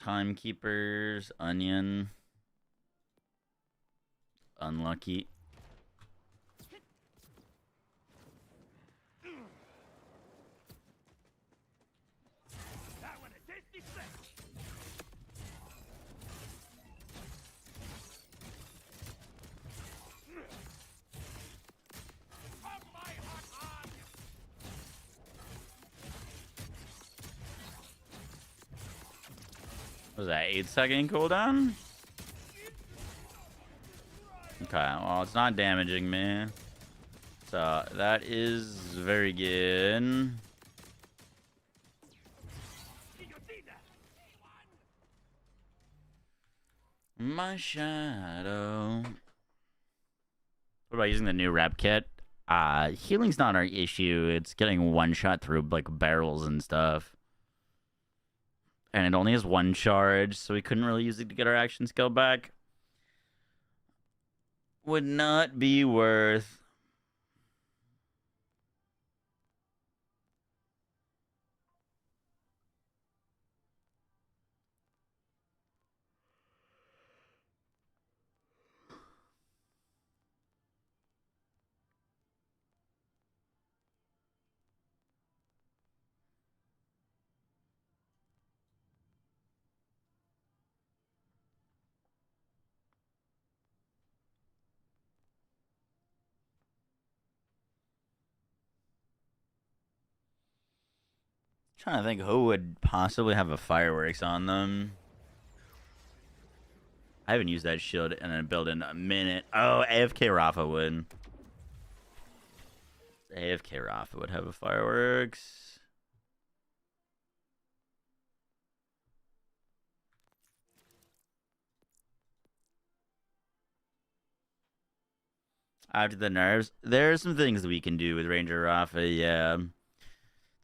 Timekeepers, onion. Unlucky. That one a tasty flick. Was that 8-second cooldown? Okay, well, it's not damaging me. So, that is very good. My shadow. What about using the new rep kit? Healing's not our issue. It's getting one shot through, like, barrels and stuff. and it only has one charge, so we couldn't really use it to get our action skill back. Would not be worth. Trying to think who would possibly have a fireworks on them. I haven't used that shield in a build in a minute. Oh, AFK Rafa would. AFK Rafa would have a fireworks. After the nerfs, there are some things that we can do with Ranger Rafa, yeah.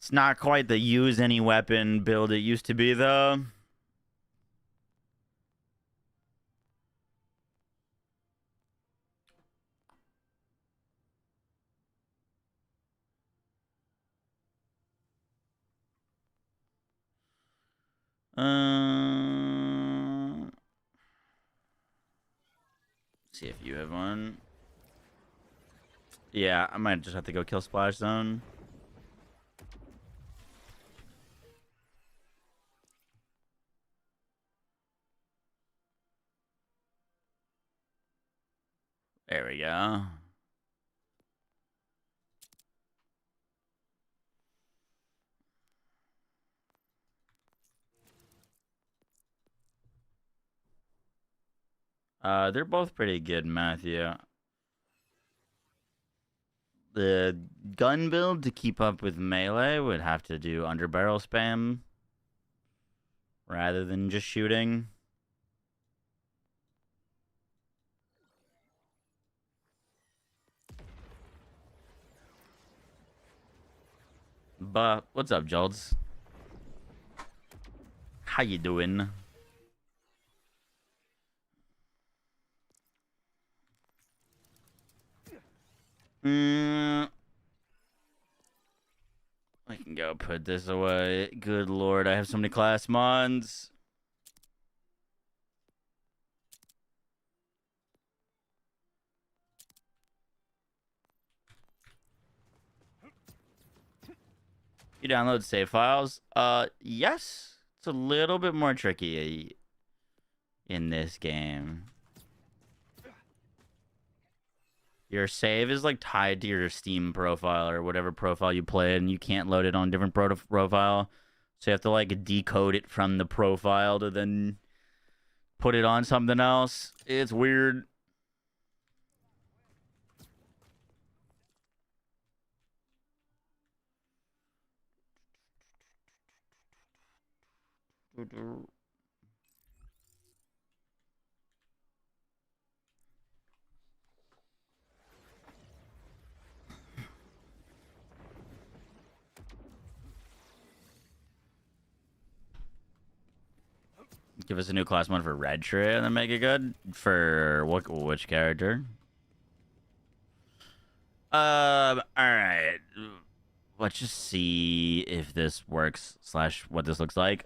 It's not quite the use any weapon build it used to be, though. See if you have one. Yeah, I might just have to go kill Splash Zone. There we go. They're both pretty good, Matthew. The gun build to keep up with melee would have to do underbarrel spam rather than just shooting. But what's up, Jolds? How you doing? I can go put this away. Good lord, I have so many class mods. You download save files? Yes. It's a little bit more tricky in this game. Your save is like tied to your Steam profile or whatever profile you play, and you can't load it on a different profile. So you have to like decode it from the profile to then put it on something else. It's weird. Give us a new class one for Red Tree and then make it good. For which character? Alright. Let's just see if this works / what this looks like.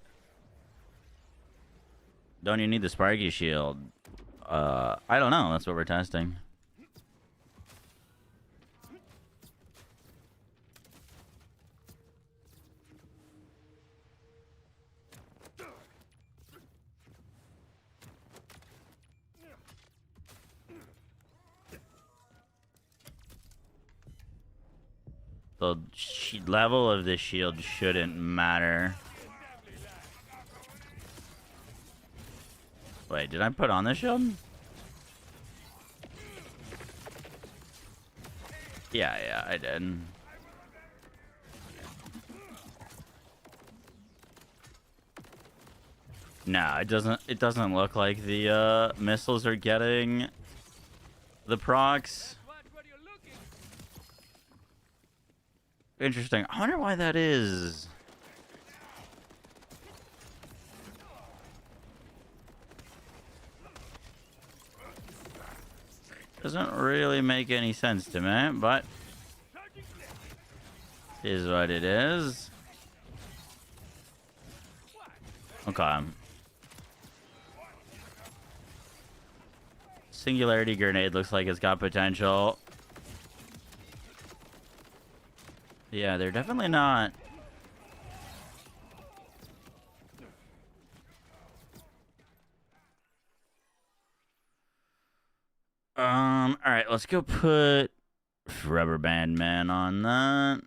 Don't you need the Sparky Shield? I don't know. That's what we're testing. The level of this shield shouldn't matter. Wait, did I put on the shield? Yeah, I did. No, it doesn't look like the missiles are getting the procs. Interesting. I wonder why that is. Doesn't really make any sense to me, but is what it is. Okay. Singularity grenade looks like it's got potential. Yeah, they're definitely not. All right, let's go put Rubber Band Man on that.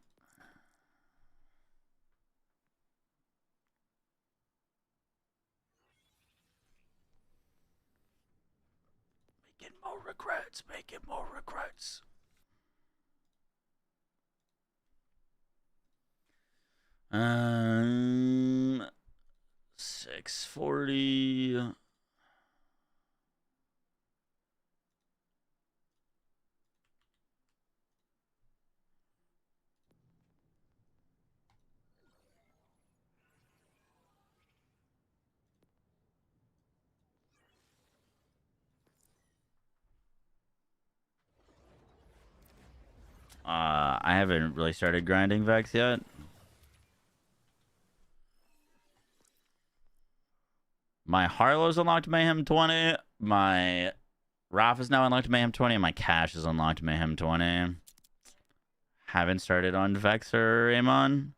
Making more regrets, making more regrets. 640. I haven't really started grinding Vex yet. My Harlow's unlocked Mayhem 20. My Rafa's now unlocked Mayhem 20. And my Cash is unlocked Mayhem 20. Haven't started on Vex or Amon.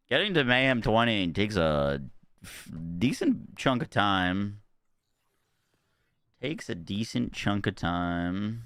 Getting to Mayhem 20 takes a decent chunk of time. Takes a decent chunk of time.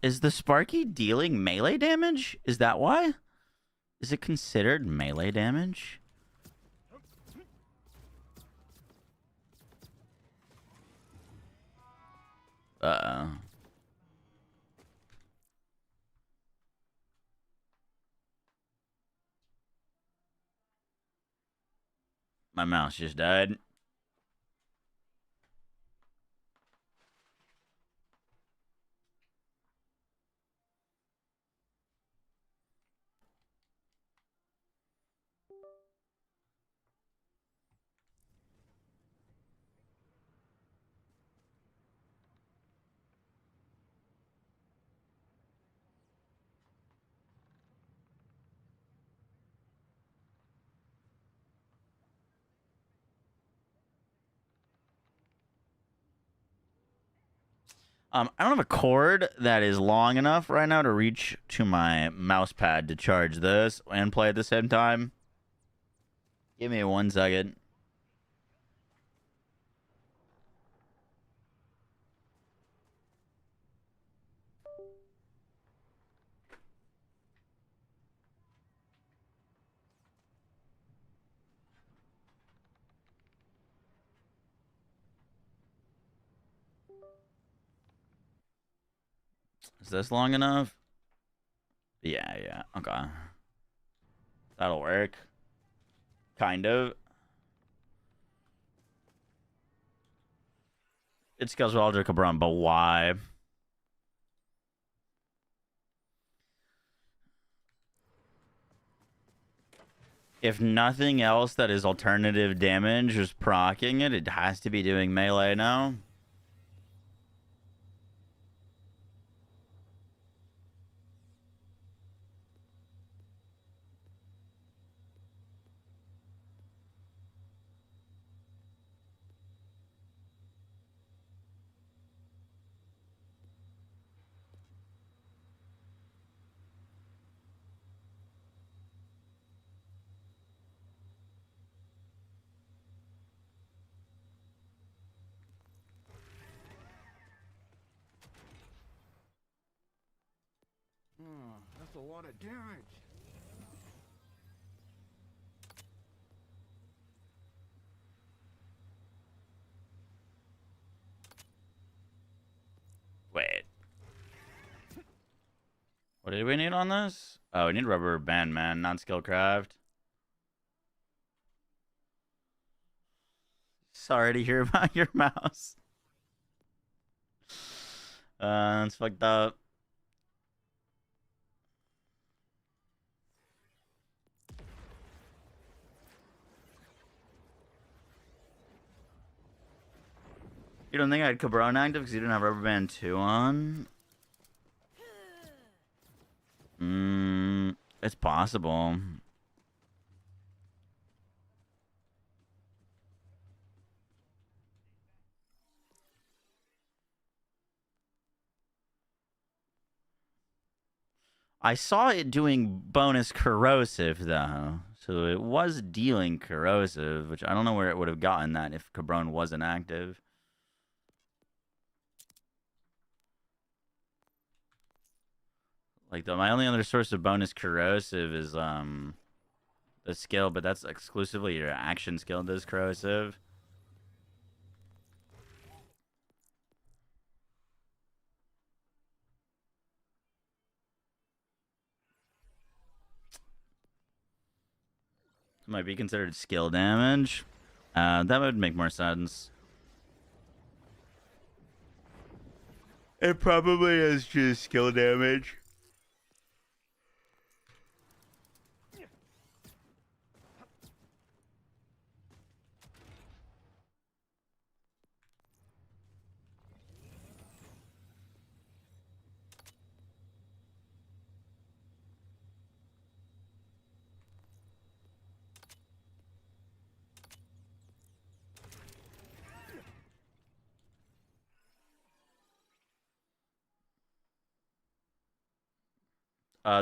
Is the Sparky dealing melee damage? Is that why? Is it considered melee damage? Uh-oh. My mouse just died. I don't have a cord that is long enough right now to reach to my mouse pad to charge this and play at the same time. Give me 1 second. Is this long enough? Yeah. Okay. That'll work. Kind of. It's because of Aldrich Cabron, but why? If nothing else that is alternative damage is proccing it, it has to be doing melee now. a lot of damage. Wait. What did we need on this? Oh, we need rubber band, man, not skill craft. Sorry to hear about your mouse. It's fucked up. You don't think I had Cabron active because you didn't have Rubber Band 2 on? It's possible. I saw it doing bonus corrosive, though. So it was dealing corrosive, which I don't know where it would have gotten that if Cabron wasn't active. Like, my only other source of bonus corrosive is, the skill, but that's exclusively your action skill does corrosive. Might be considered skill damage. That would make more sense. It probably is just skill damage.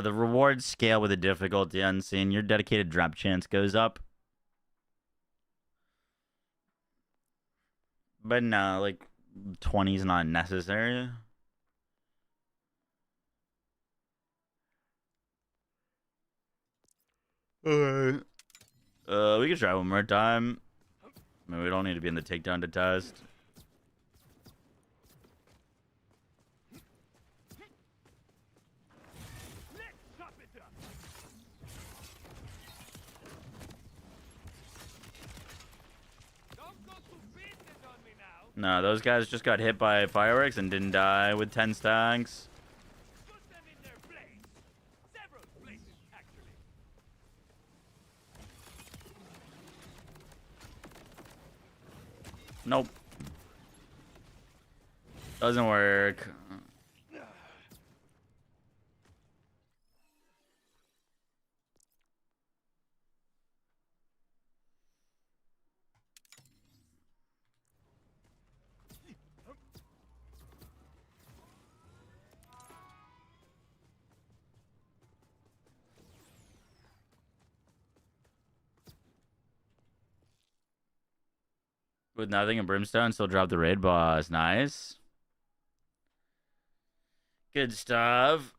The rewards scale with the difficulty unseen. Your dedicated drop chance goes up. But no, like 20 is not necessary. Alright. We can try one more time. I mean, we don't need to be in the takedown to test. No, those guys just got hit by fireworks and didn't die with 10 stacks. Nope. Doesn't work. With nothing and brimstone, still drop the raid boss. Nice. Good stuff.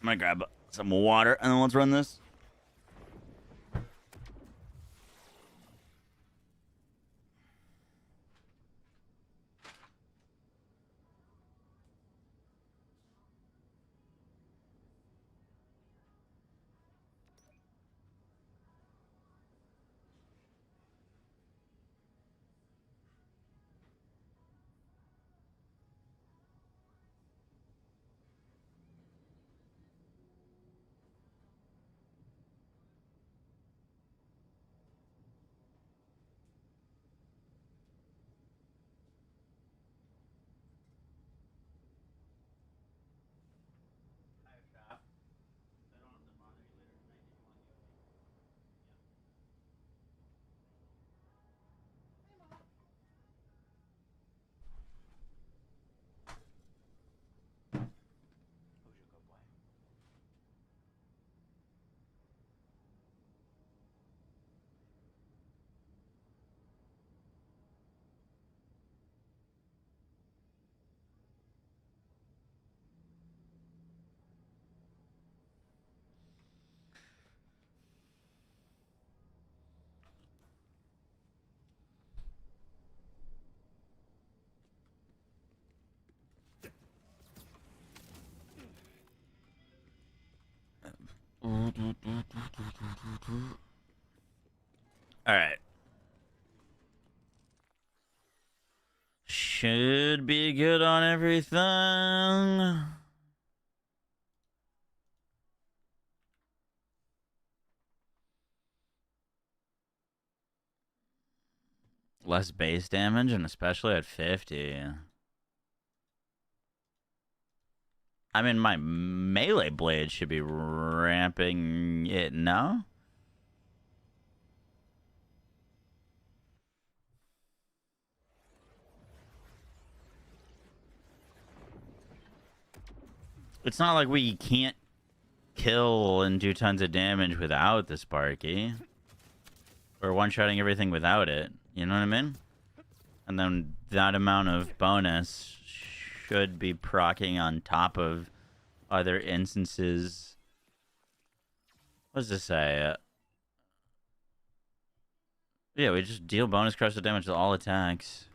I'm gonna grab some water and then let's run this. Alright. Should be good on everything. Less base damage, and especially at 50. I mean, my melee blade should be ramping it, no? It's not like we can't kill and do tons of damage without the Sparky. Or one-shotting everything without it. You know what I mean? And then that amount of bonus should be proccing on top of other instances. What does this say? Yeah, we just deal bonus crush damage to all attacks.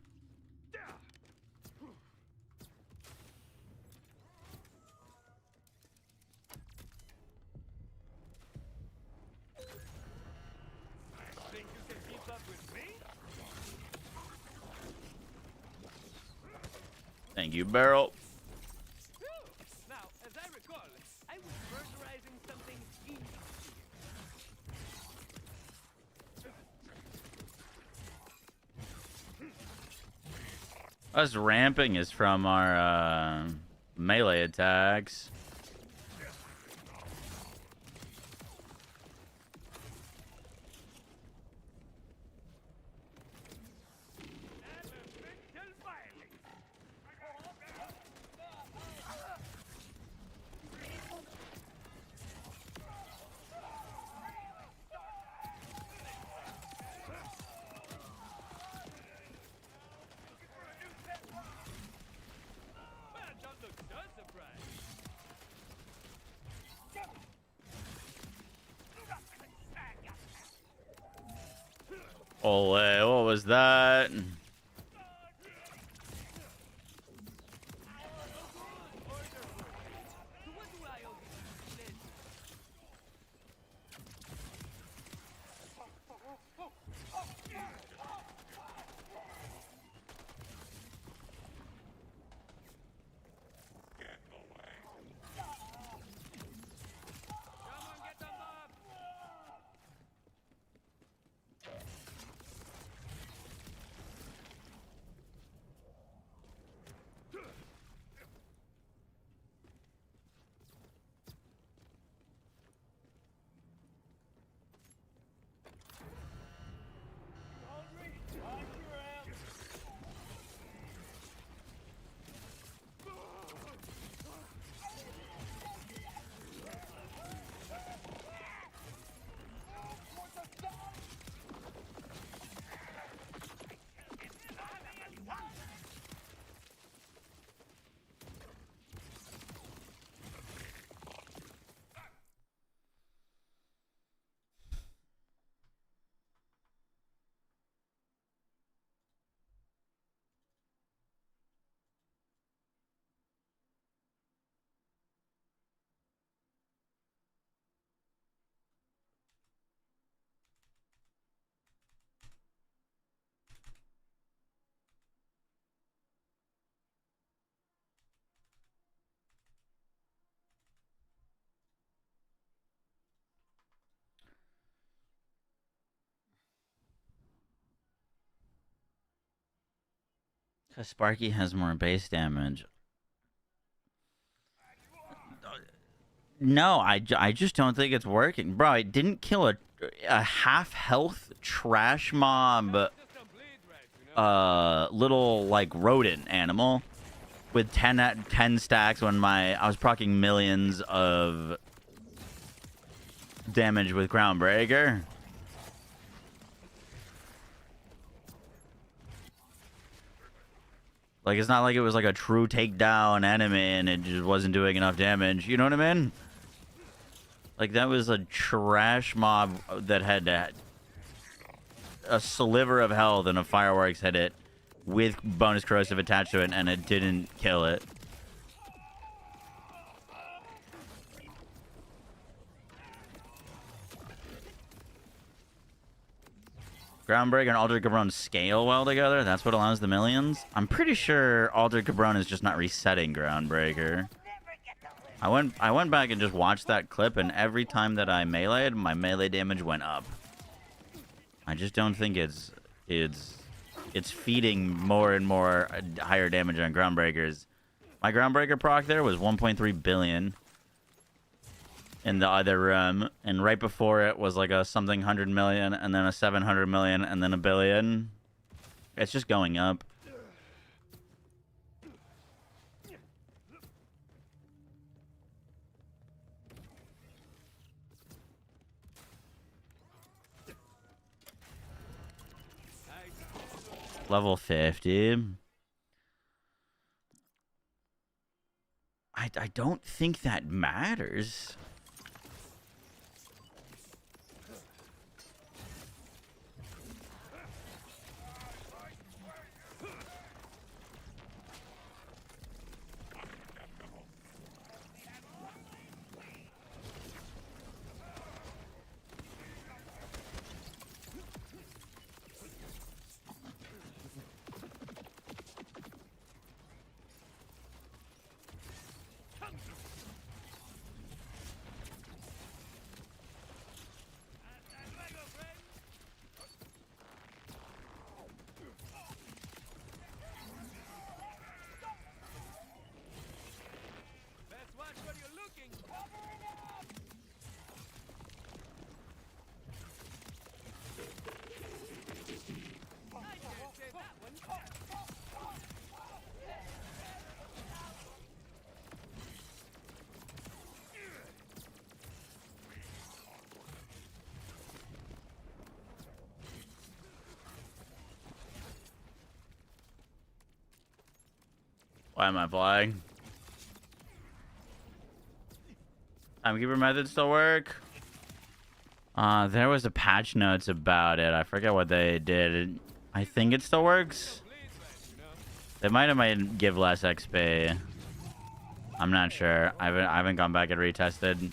Think you can keep up with me? Thank you, Barrel. Now, as I recall, I was murderizing something easy. Us ramping is from our melee attacks. Ole, what was that? Because Sparky has more base damage. No, I just don't think it's working. Bro, I didn't kill a half-health trash mob little, like, rodent animal with 10 stacks when I was proccing millions of damage with Groundbreaker. Like, it's not like it was like a true takedown enemy and it just wasn't doing enough damage. You know what I mean? Like, that was a trash mob that had a sliver of health and a fireworks hit it with bonus corrosive attached to it, and it didn't kill it. Groundbreaker and Altered Cabron scale well together. That's what allows the millions. I'm pretty sure Altered Cabron is just not resetting Groundbreaker. I went back and just watched that clip, and every time that I meleeed, my melee damage went up. I just don't think it's feeding more and more higher damage on Groundbreakers. My Groundbreaker proc there was 1.3 billion in the other room, and right before it was like a something 100 million, and then a 700 million, and then a billion. It's just going up. Level 50. I don't think that matters. Why am I flying? Timekeeper method still work? There was a patch notes about it. I forget what they did. I think it still works. They might have made give less XP. I'm not sure. I haven't gone back and retested.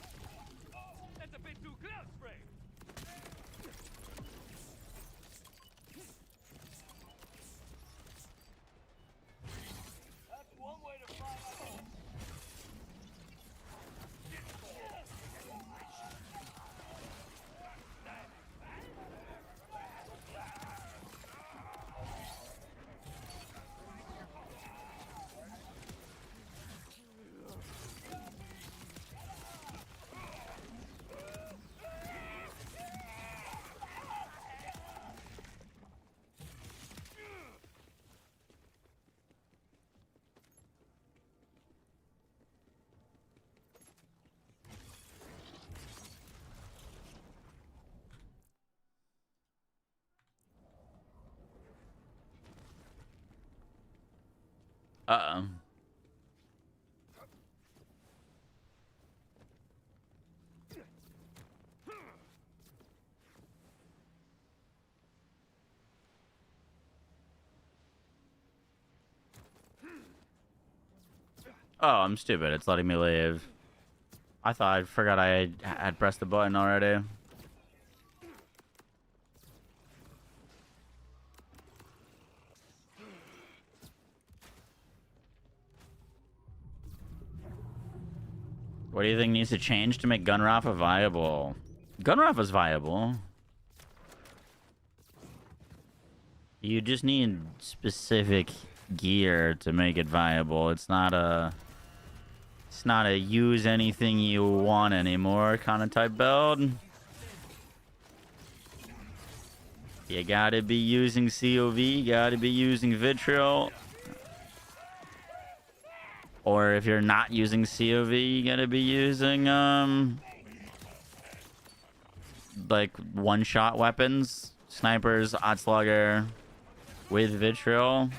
Uh-oh. Oh, I'm stupid. It's letting me leave. I forgot I had pressed the button already. What do you think needs to change to make Gun Rafa viable? Gun Rafa's viable. You just need specific gear to make it viable. It's not a use anything you want anymore kind of type build. You gotta be using COV, you gotta be using Vitriol. Or if you're not using COV, you gotta be using like one-shot weapons, snipers, Odslugger with Vitriol.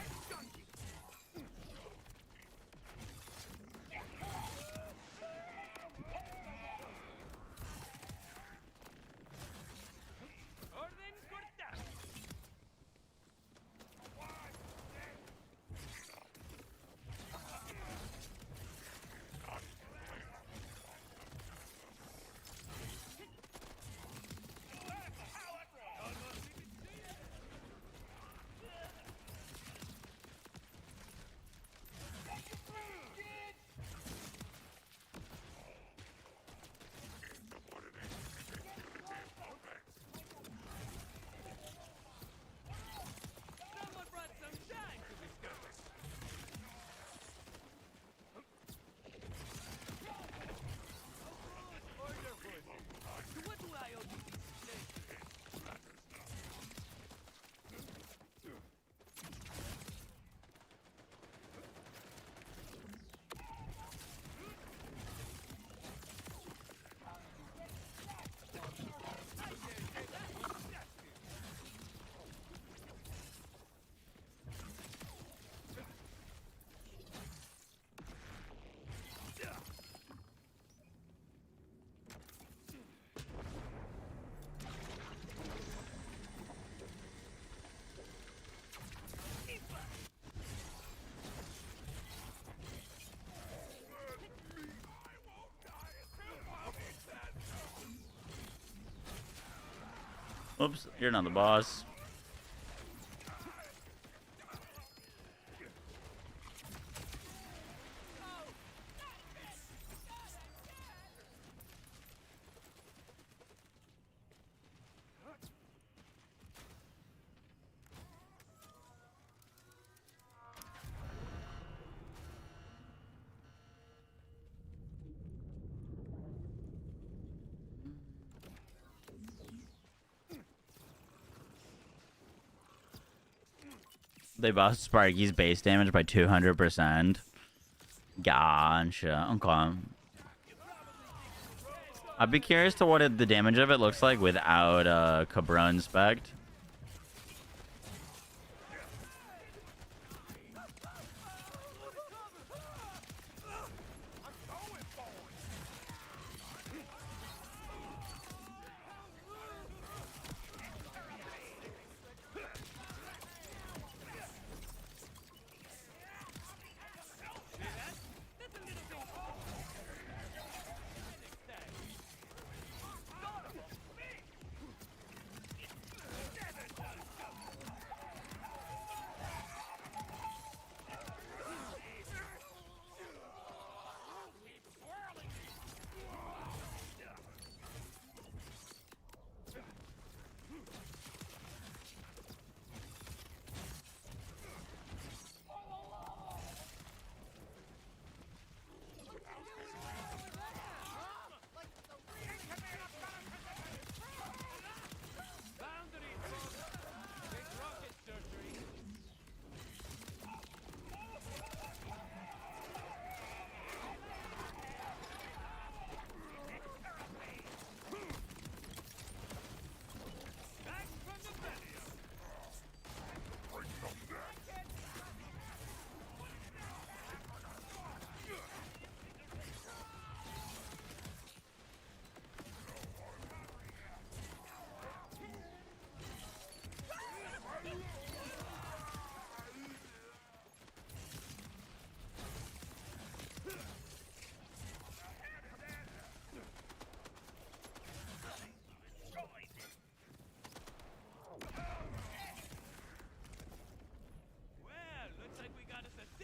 Oops, you're not the boss. They buffed Sparky's base damage by 200%. Gotcha. Okay. I'd be curious to what the damage of it looks like without Cabra Inspect.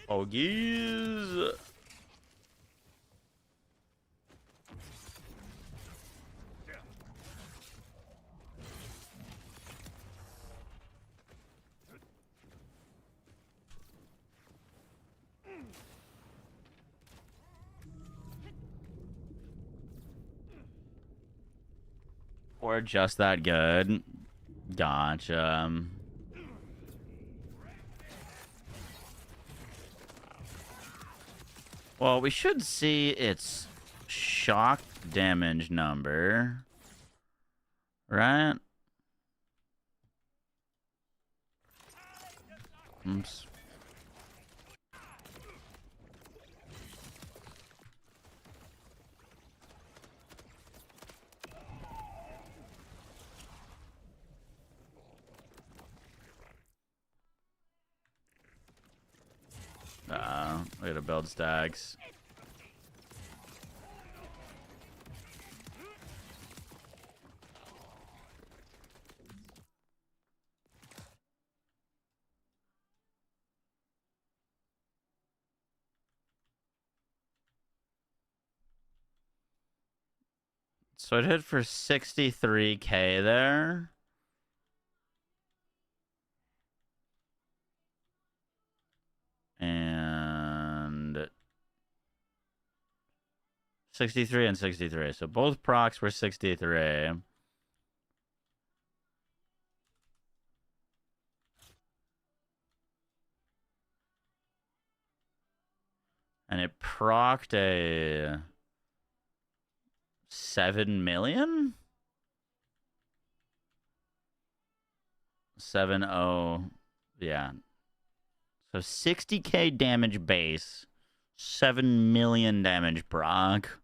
Oh, geez. Or just that good. Gotcha. Well, we should see its shock damage number. Right? Oops. We gotta build stacks. So it hit for 63K there. And 63 and 63. So both procs were 63. And it procced a 7 million? 7-0. Yeah. So 60K damage base. 7 million damage proc.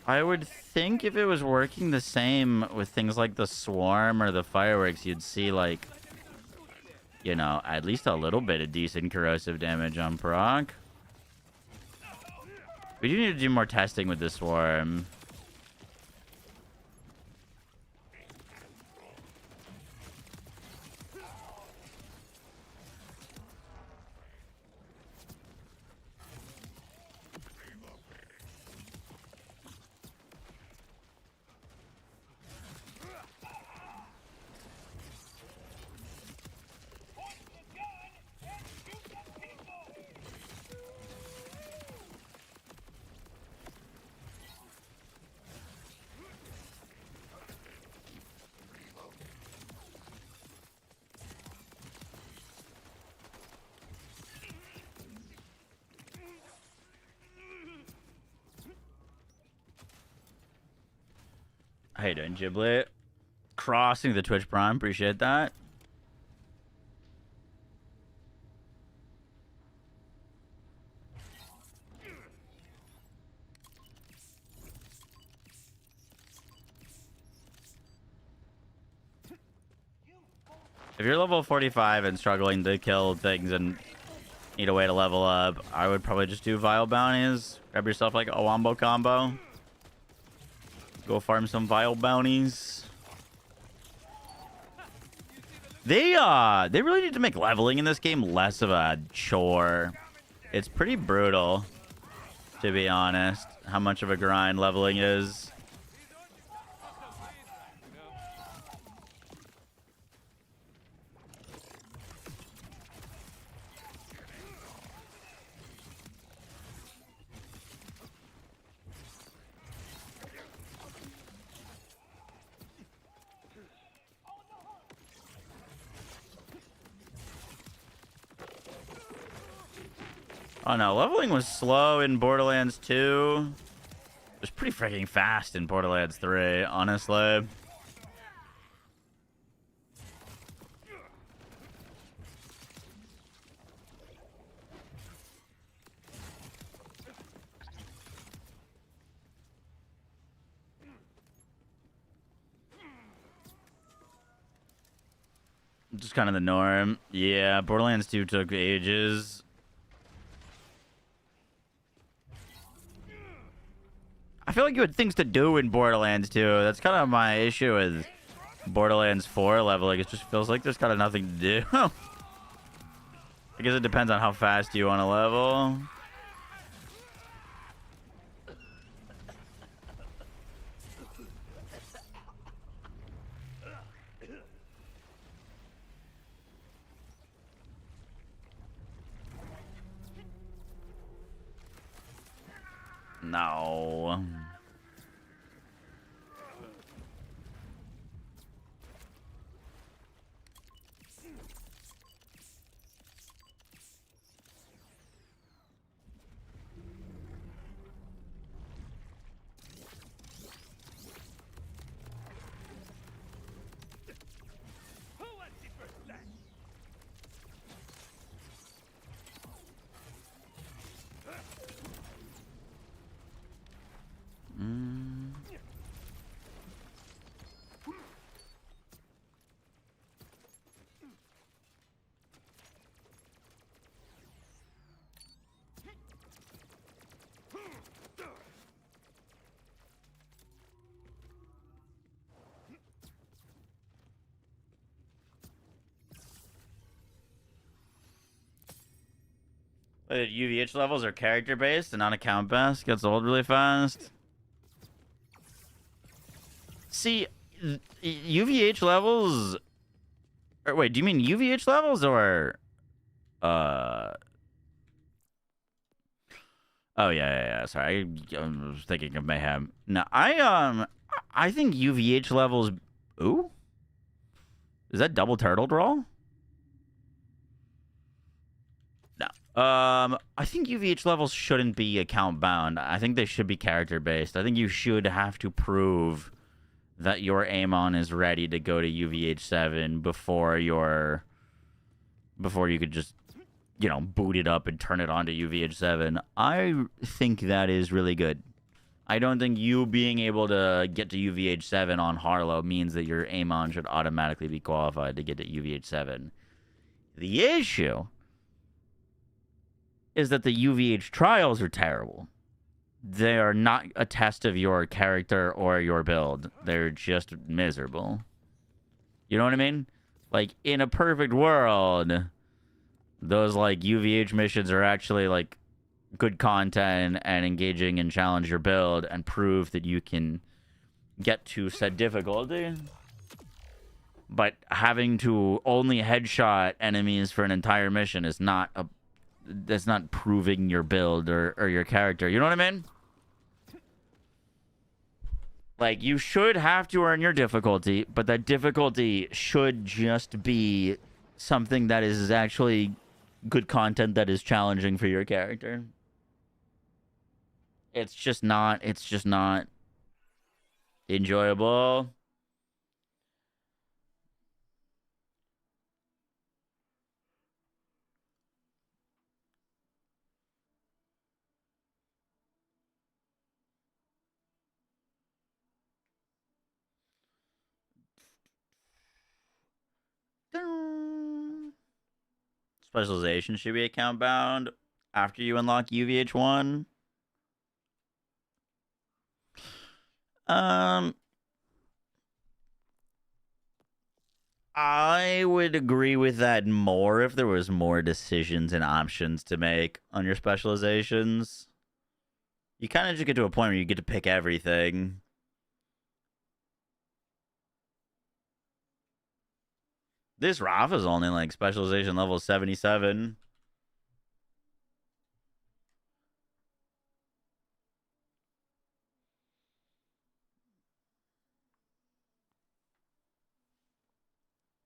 I would think if it was working the same with things like the swarm or the fireworks, you'd see, like, you know, at least a little bit of decent corrosive damage on proc. We do need to do more testing with the swarm. How you doing, Giblet? Crossing the Twitch Prime, appreciate that. If you're level 45 and struggling to kill things and need a way to level up, I would probably just do Vile Bounties. Grab yourself like a wombo combo. Go farm some Vile Bounties. They really need to make leveling in this game less of a chore. It's pretty brutal, to be honest, how much of a grind leveling is. Oh no, leveling was slow in Borderlands 2. It was pretty freaking fast in Borderlands 3, honestly. Just kind of the norm. Yeah, Borderlands 2 took ages. I feel like you had things to do in Borderlands 2. That's kind of my issue with Borderlands 4 leveling. It just feels like there's kind of nothing to do. I guess it depends on how fast you want to level. No. UVH levels are character based and not account based. Gets old really fast. See, UVH levels. Or wait, do you mean UVH levels or? Oh yeah. Sorry, I was thinking of Mayhem. No, I think UVH levels. Ooh, is that double turtle draw? I think UVH levels shouldn't be account bound. I think they should be character based. I think you should have to prove that your Amon is ready to go to UVH 7 before you could just, you know, boot it up and turn it on to UVH 7. I think that is really good. I don't think you being able to get to UVH 7 on Harlow means that your Amon should automatically be qualified to get to UVH 7. The issue is that the UVH trials are terrible. They are not a test of your character or your build. They're just miserable. You know what I mean? Like, in a perfect world, those, like, UVH missions are actually, like, good content and engaging and challenge your build and prove that you can get to said difficulty. But having to only headshot enemies for an entire mission is not a... That's not proving your build or your character. You know what I mean? Like, you should have to earn your difficulty, but that difficulty should just be something that is actually good content that is challenging for your character. It's just not enjoyable. Specialization should be account bound after you unlock UVH1. I would agree with that more if there was more decisions and options to make on your specializations. You kind of just get to a point where you get to pick everything. This Rafa's only like specialization level 77.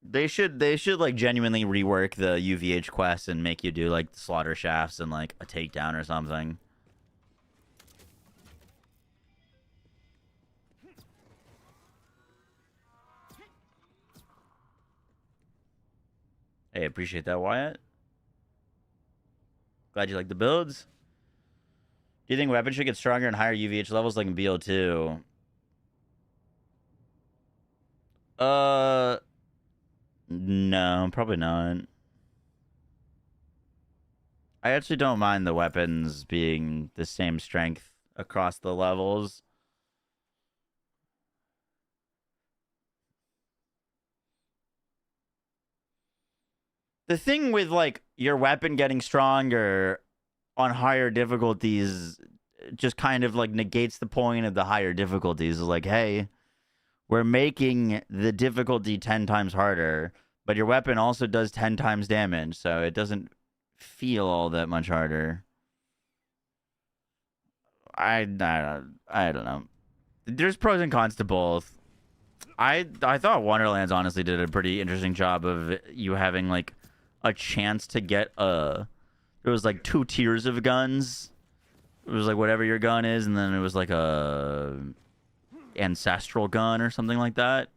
They should like genuinely rework the UVH quest and make you do like the slaughter shafts and like a takedown or something. Hey, appreciate that, Wyatt. Glad you like the builds. Do you think weapons should get stronger and higher UVH levels like in BO2? No, probably not. I actually don't mind the weapons being the same strength across the levels. The thing with, like, your weapon getting stronger on higher difficulties just kind of, like, negates the point of the higher difficulties. It's like, hey, we're making the difficulty 10 times harder, but your weapon also does 10 times damage, so it doesn't feel all that much harder. I don't know. There's pros and cons to both. I thought Wonderlands honestly did a pretty interesting job of you having, like, a chance to get there was like 2 tiers of guns. It was like whatever your gun is, and then it was like a ancestral gun or something like that.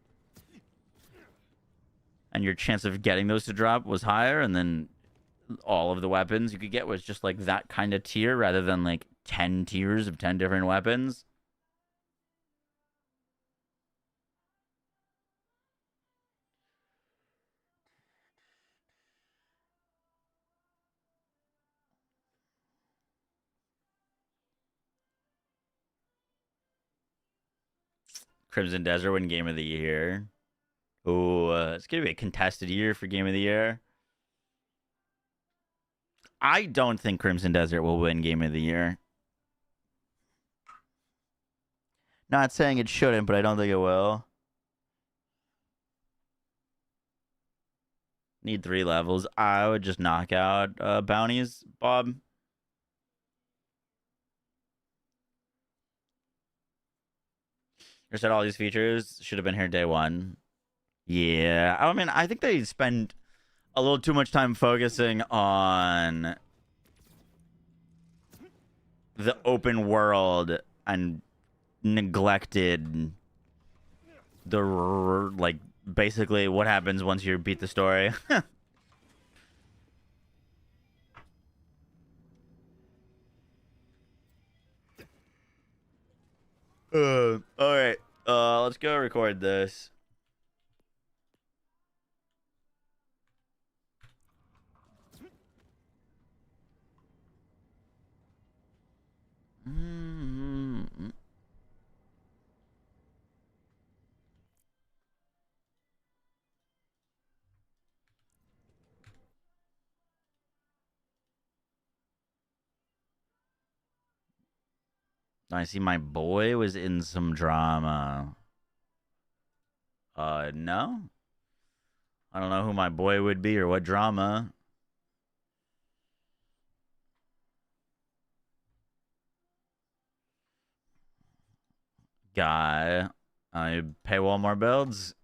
And your chance of getting those to drop was higher, and then all of the weapons you could get was just like that kind of tier rather than like 10 tiers of 10 different weapons. Crimson Desert win Game of the Year. Ooh, it's going to be a contested year for Game of the Year. I don't think Crimson Desert will win Game of the Year. Not saying it shouldn't, but I don't think it will. Need 3 levels. I would just knock out bounties, Bob. You said all these features should have been here day one. Yeah, I mean, I think they spend a little too much time focusing on the open world and neglected the, like, basically what happens once you beat the story. All right. Let's go record this. I see my boy was in some drama. No. I don't know who my boy would be or what drama. Guy. I pay Walmart builds.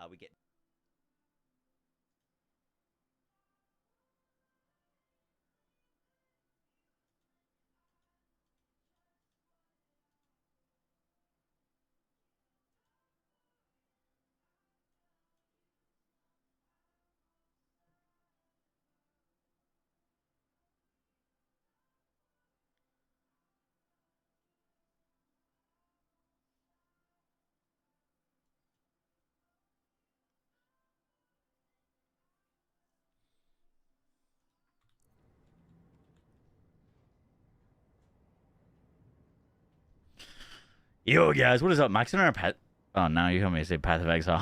We get. Yo, guys, what is up? Max and our pet. Oh, now you want me to say Path of Exile.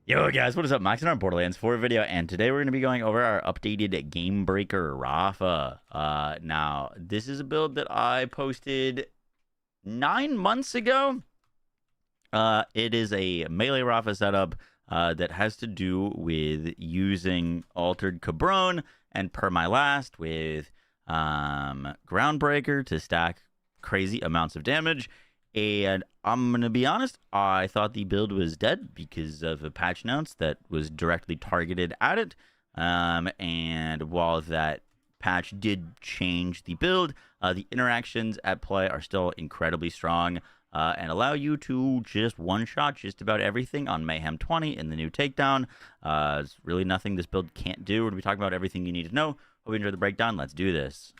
Yo, guys, what is up? Max and our Borderlands 4 video, and today we're going to be going over our updated Game Breaker Rafa. Now, this is a build that I posted 9 months ago. It is a melee Rafa setup that has to do with using Altered Cabron and Per My Last with Groundbreaker to stack crazy amounts of damage. And I'm going to be honest, I thought the build was dead because of a patch notes that was directly targeted at it. And while that patch did change the build, the interactions at play are still incredibly strong and allow you to just one-shot just about everything on Mayhem 20 in the new Takedown. There's really nothing this build can't do. We're going to be talking about everything you need to know. Hope you enjoyed the breakdown. Let's do this.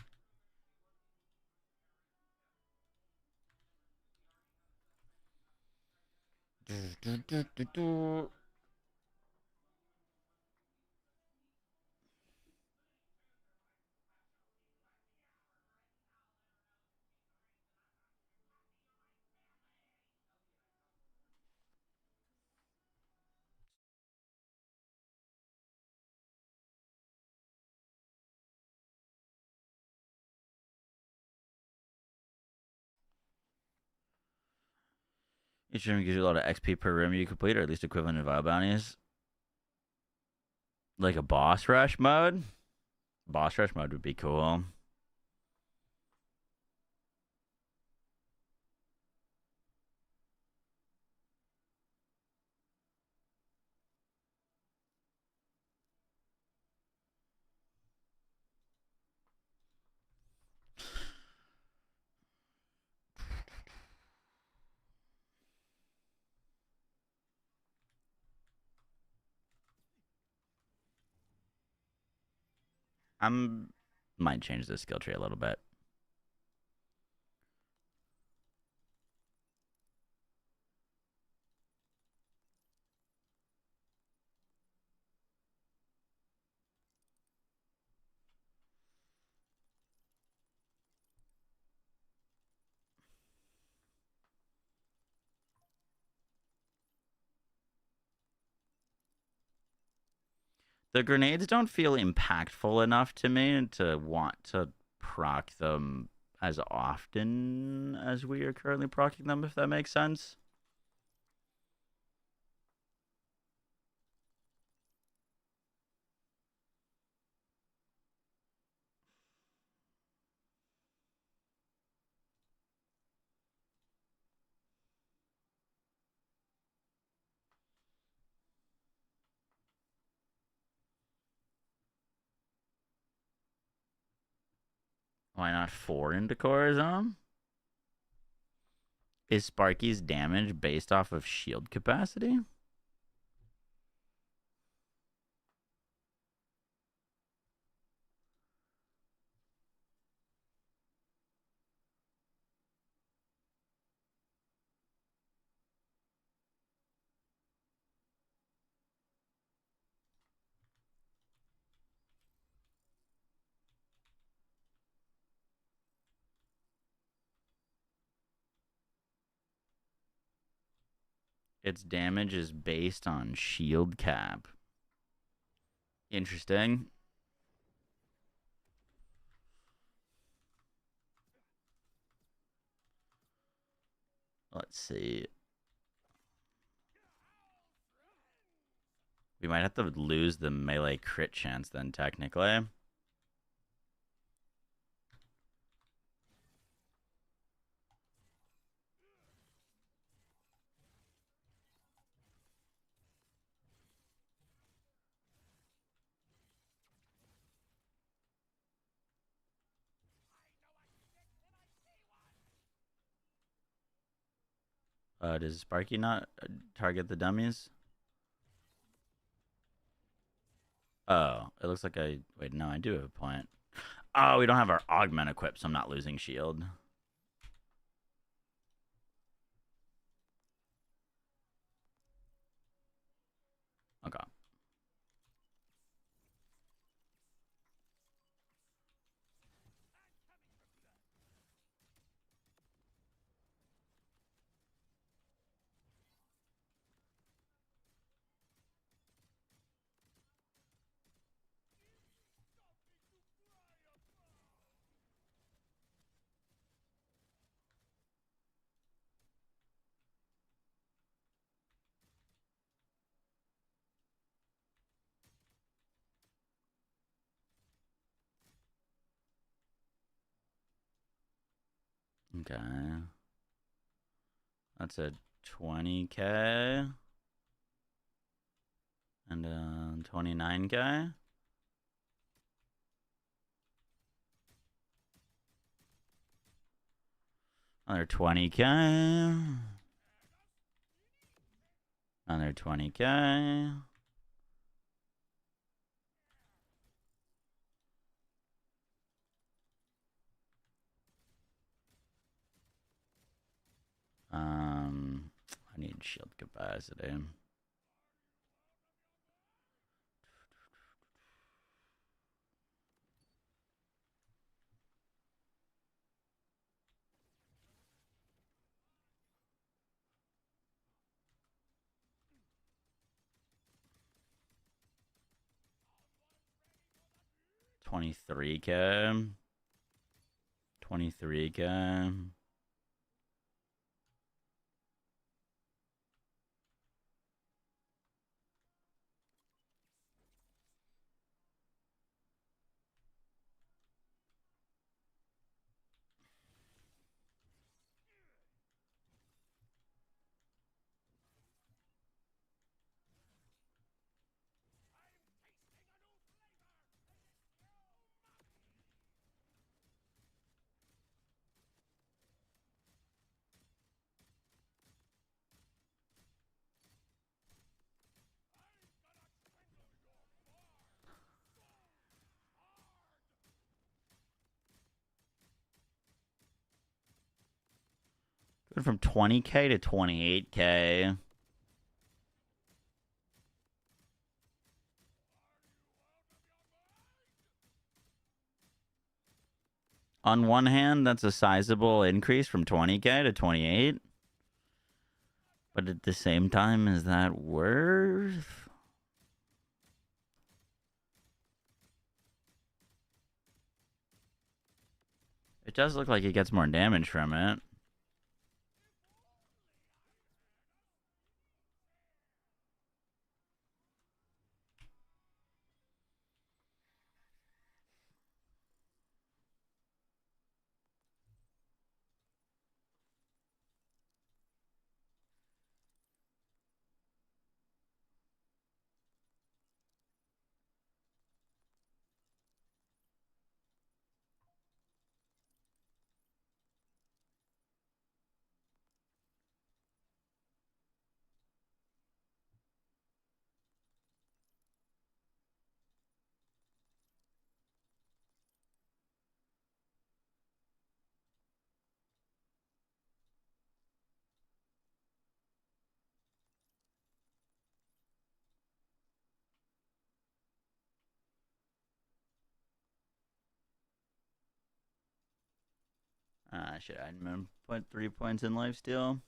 Each room gives you a lot of XP per room you complete, or at least equivalent of vial bounties. Like a boss rush mode? Boss rush mode would be cool. Might change the skill tree a little bit. The grenades don't feel impactful enough to me to want to proc them as often as we are currently procking them, if that makes sense. Why not 4 into Corazon? Is Sparky's damage based off of shield capacity? Its damage is based on shield cap. Interesting. Let's see. We might have to lose the melee crit chance then, technically. Does Sparky not target the dummies? Oh, it looks like I... Wait, no, I do have a point. Oh, we don't have our augment equipped, so I'm not losing shield. Okay. Okay. That's a 20k. And 29k. Another 20k. Another 20k. I need shield capacity. $23k. $23k. Went from 20k to 28k. On one hand, that's a sizable increase from 20k to 28. But at the same time, is that worth? It does look like he gets more damage from it. I should add put 3 points in lifesteal.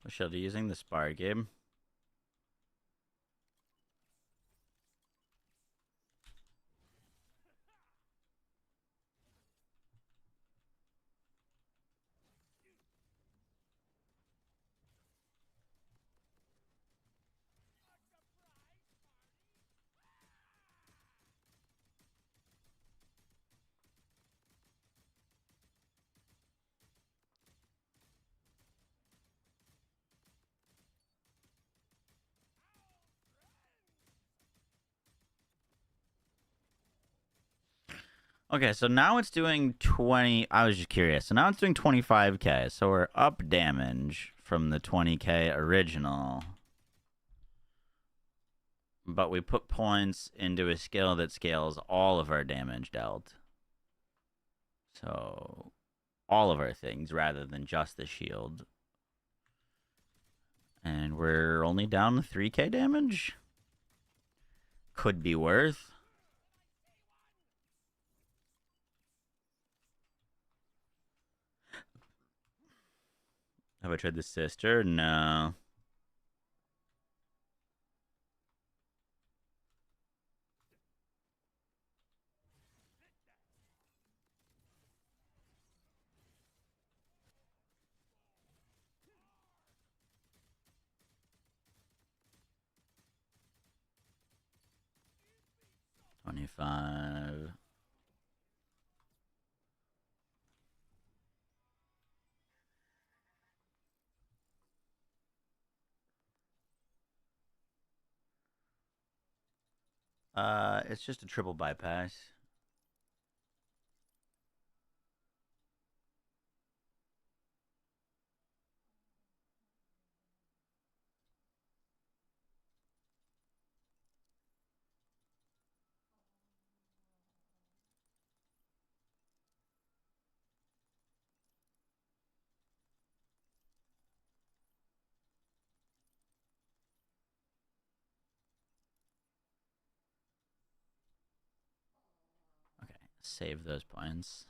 What shield are you using? The Spar, Gabe? Okay, so now it's doing 20. I was just curious. So now it's doing 25k. So we're up damage from the 20k original. But we put points into a skill that scales all of our damage dealt. So all of our things rather than just the shield. And we're only down to 3k damage. Could be worth. Have I tried the sister? No. $25. It's just a triple bypass. Okay, save those points.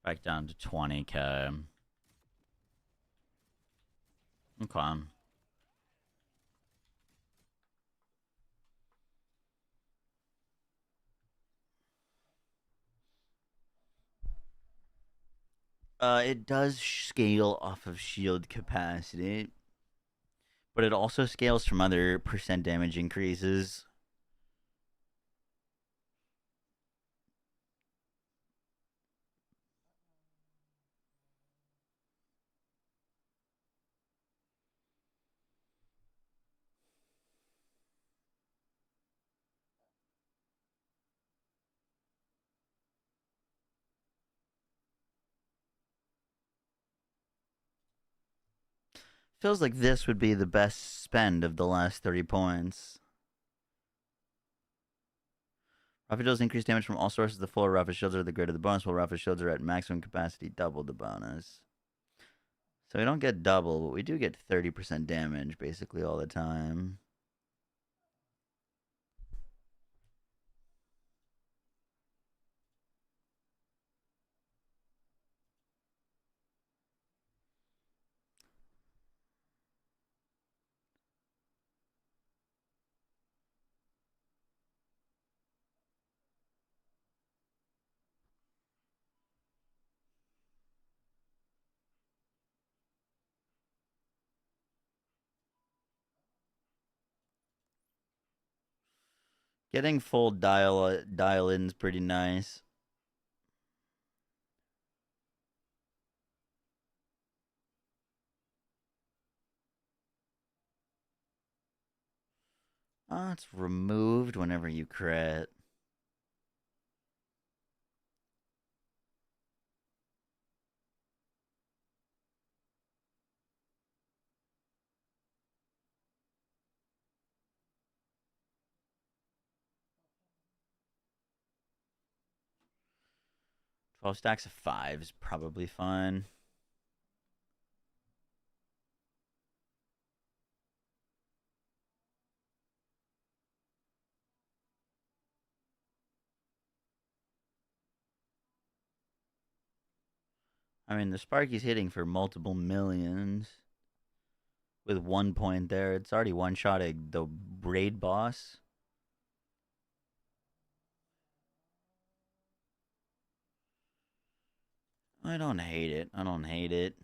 Back down to 20k. Okay. It does scale off of shield capacity, but it also scales from other percent damage increases. Feels like this would be the best spend of the last 30 points. Rafa deals increased damage from all sources. The fuller Rafa shields are, the greater the bonus, while Rafa shields are at maximum capacity, double the bonus. So we don't get double, but we do get 30% damage basically all the time. Getting full dial-in's pretty nice. It's removed whenever you crit. Twelve stacks of 5 is probably fun. I mean, the Sparky's hitting for multiple millions. With 1 point there, it's already one-shotting the raid boss. I don't hate it. I don't hate it.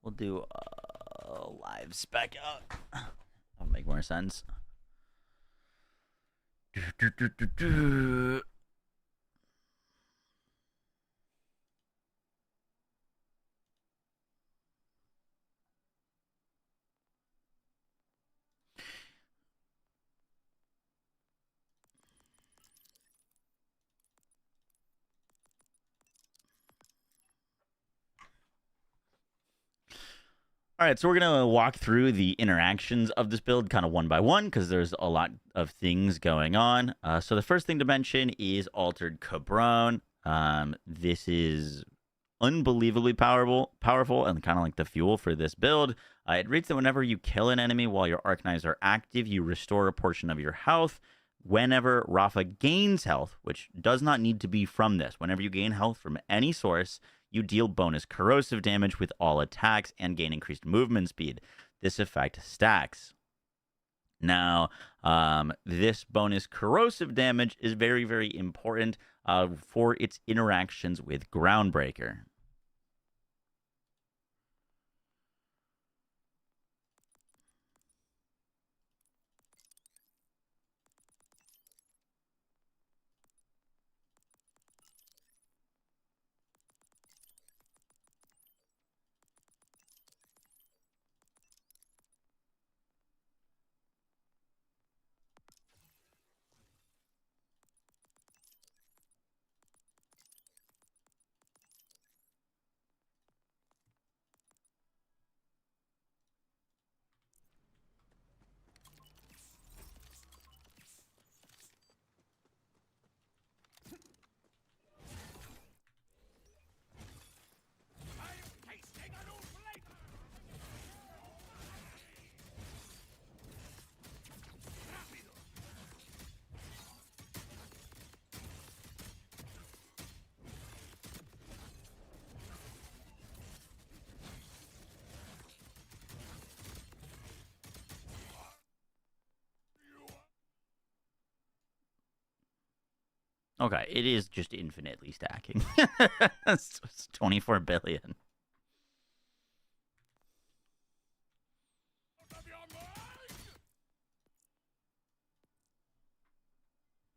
We'll do live spec out. That'll make more sense. All right, so we're going to walk through the interactions of this build kind of one by one because there's a lot of things going on. So the first thing to mention is Altered Cabron. This is unbelievably powerful and kind of like the fuel for this build. It reads that whenever you kill an enemy while your Arcanives are active, you restore a portion of your health. Whenever Rafa gains health, which does not need to be from this, whenever you gain health from any source, you deal bonus corrosive damage with all attacks and gain increased movement speed. This effect stacks. Now, this bonus corrosive damage is very, very important for its interactions with Groundbreaker. Okay, it is just infinitely stacking. It's 24 billion.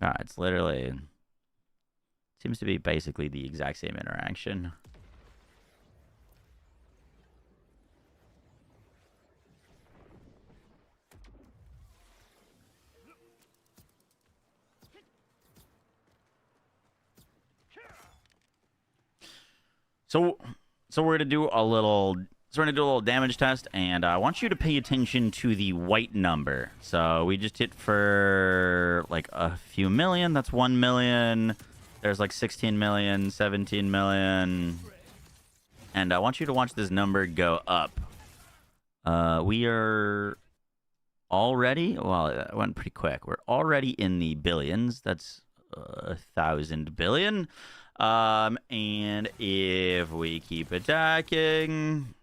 It's literally... seems to be basically the exact same interaction. So we're gonna do a little damage test, and I want you to pay attention to the white number. So we just hit for like a few million. That's 1 million. There's like 16 million, 17 million, and I want you to watch this number go up. We are already, well, it went pretty quick. We're already in the billions. That's 1,000 billion. And if we keep attacking,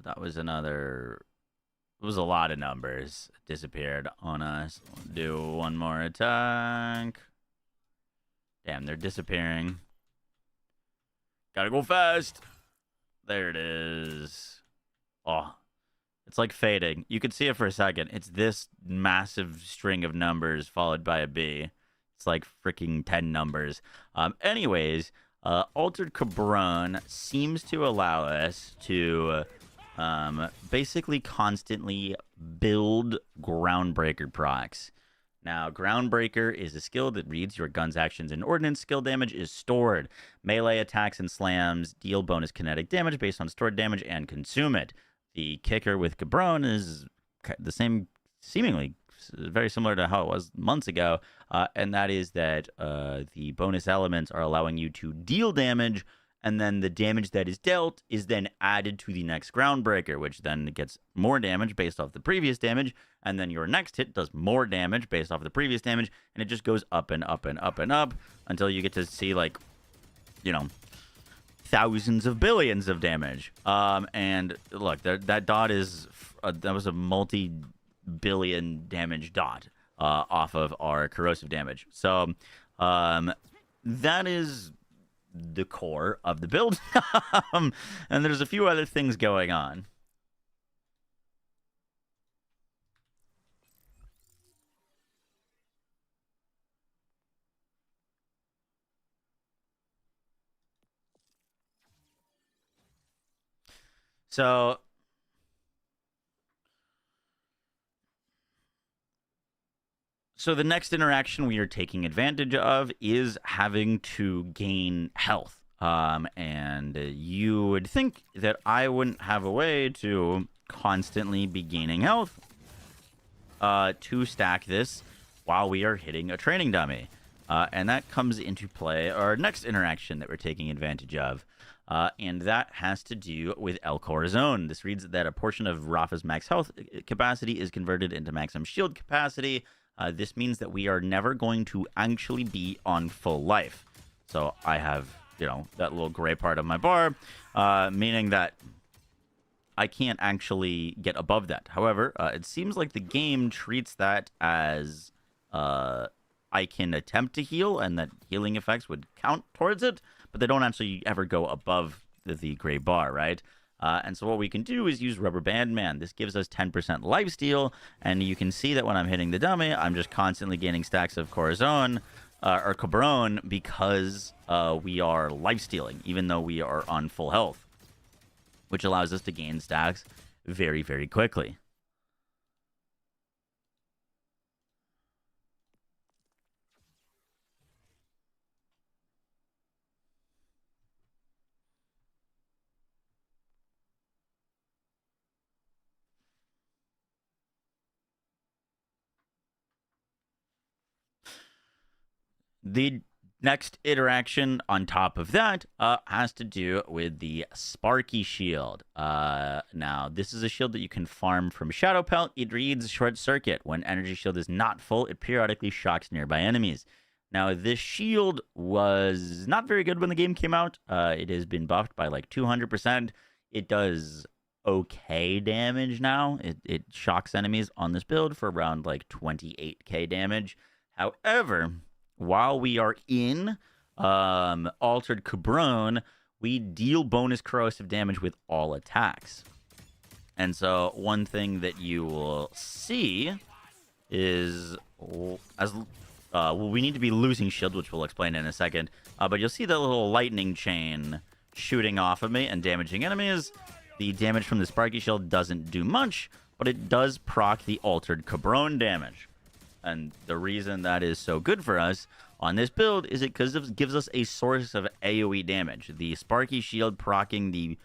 That was another... It was a lot of numbers disappeared on us. Do one more attack. Damn, they're disappearing. Gotta go fast. There it is. Oh, it's like fading. You could see it for a second. It's this massive string of numbers followed by a B. It's like freaking 10 numbers. Anyways, Altered Cabron seems to allow us to basically constantly build Groundbreaker procs. Now, Groundbreaker is a skill that reads your gun's actions and ordnance skill damage is stored. Melee attacks and slams deal bonus kinetic damage based on stored damage and consume it. The kicker with Cabron is the same, seemingly very similar to how it was months ago, and that is that the bonus elements are allowing you to deal damage, and then the damage that is dealt is then added to the next Groundbreaker, which then gets more damage based off the previous damage, and then your next hit does more damage based off the previous damage, and it just goes up and up and up and up until you get to see, like, you know, thousands of billions of damage. And look, that dot is, that was a multi-billion damage dot off of our corrosive damage. So that is the core of the build. And there's a few other things going on. So the next interaction we are taking advantage of is having to gain health. And you would think that I wouldn't have a way to constantly be gaining health to stack this while we are hitting a training dummy. And that comes into play our next interaction that we're taking advantage of. And that has to do with El Corazon. This reads that a portion of Rafa's max health capacity is converted into maximum shield capacity. This means that we are never going to actually be on full life. So I have, you know, that little gray part of my bar, meaning that I can't actually get above that. However, it seems like the game treats that as I can attempt to heal and that healing effects would count towards it, but they don't actually ever go above the gray bar, right? And so what we can do is use Rubber Band Man. This gives us 10% lifesteal, and you can see that when I'm hitting the dummy, I'm just constantly gaining stacks of Corazon, or Cabron, because we are lifestealing, even though we are on full health, which allows us to gain stacks very, very quickly. The next interaction on top of that has to do with the Sparky Shield. Now, this is a shield that you can farm from Shadow Pelt. It reads Short Circuit. When Energy Shield is not full, it periodically shocks nearby enemies. Now, this shield was not very good when the game came out. It has been buffed by like 200%. It does okay damage now. It shocks enemies on this build for around like 28k damage. However, while we are in Altered Cabron, we deal bonus corrosive damage with all attacks. And so one thing that you will see is, well, we need to be losing shield, which we'll explain in a second. But you'll see that little lightning chain shooting off of me and damaging enemies. The damage from the Sparky Shield doesn't do much, but it does proc the Altered Cabron damage. And the reason that is so good for us on this build is it because it gives us a source of AoE damage. The Sparky Shield proccing the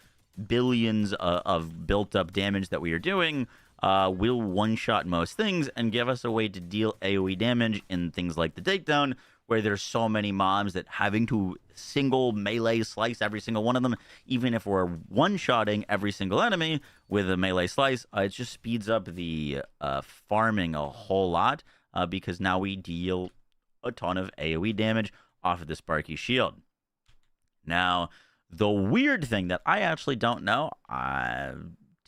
billions of built-up damage that we are doing will one-shot most things and give us a way to deal AoE damage in things like the Takedown, where there's so many mobs that having to single melee slice every single one of them, even if we're one-shotting every single enemy with a melee slice, it just speeds up the farming a whole lot. Because now we deal a ton of AoE damage off of the Sparky Shield. Now, the weird thing that I actually don't know,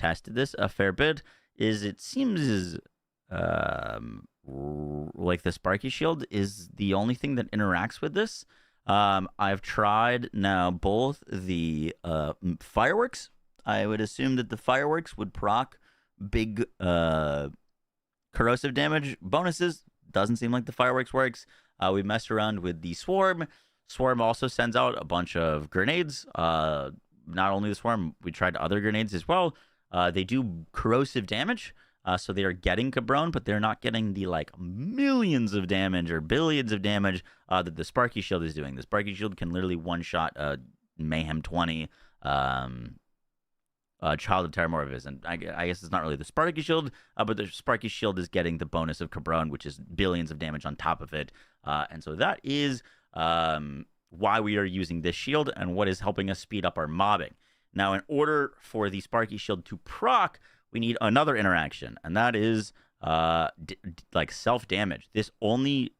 tested this a fair bit, is it seems like the Sparky Shield is the only thing that interacts with this. I've tried now both the fireworks. I would assume that the fireworks would proc big corrosive damage bonuses. Doesn't seem like the fireworks works. We messed around with the swarm. Swarm also sends out a bunch of grenades. Not only the swarm, we tried other grenades as well. They do corrosive damage. So they are getting Cabron, but they're not getting the like millions of damage or billions of damage that the Sparky Shield is doing. The Sparky Shield can literally one-shot Mayhem 20 Child of Terramorphous. And I guess it's not really the Sparky Shield, but the Sparky Shield is getting the bonus of Cabron, which is billions of damage on top of it. And so that is why we are using this shield and what is helping us speed up our mobbing. Now, in order for the Sparky Shield to proc, we need another interaction, and that is like self-damage. This only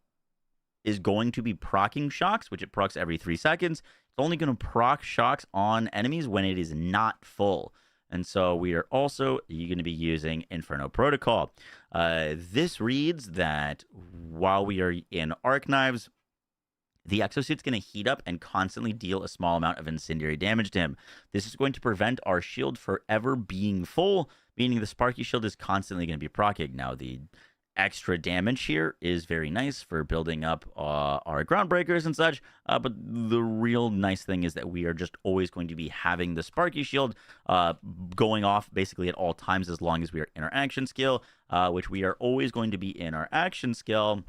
is going to be proccing shocks, which it procs every 3 seconds. It's only going to proc shocks on enemies when it is not full. And so we are also going to be using Inferno Protocol. This reads that while we are in Arc Knives, the exosuit's going to heat up and constantly deal a small amount of incendiary damage to him. This is going to prevent our shield forever being full, meaning the Sparky Shield is constantly going to be proccing. Now, the extra damage here is very nice for building up our Groundbreakers and such, but the real nice thing is that we are just always going to be having the Sparky Shield going off basically at all times as long as we are in our action skill, which we are always going to be in our action skill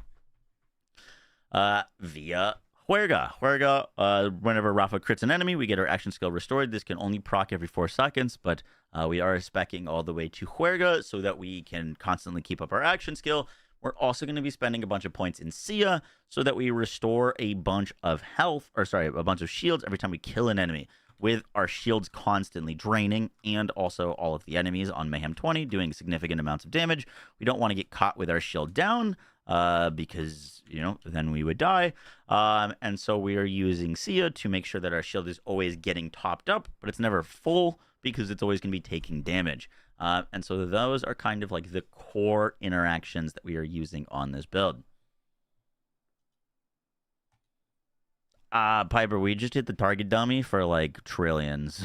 via Huerga. Huerga, whenever Rafa crits an enemy, we get our action skill restored. This can only proc every 4 seconds, but we are speccing all the way to Huerga so that we can constantly keep up our action skill. We're also going to be spending a bunch of points in Sia so that we restore a bunch of health, or sorry, a bunch of shields every time we kill an enemy, with our shields constantly draining, and also all of the enemies on Mayhem 20 doing significant amounts of damage. We don't want to get caught with our shield down, because, you know, then we would die. And so we are using Sia to make sure that our shield is always getting topped up, but it's never full because it's always going to be taking damage. And so those are kind of like the core interactions that we are using on this build. Piper, we just hit the target dummy for like trillions.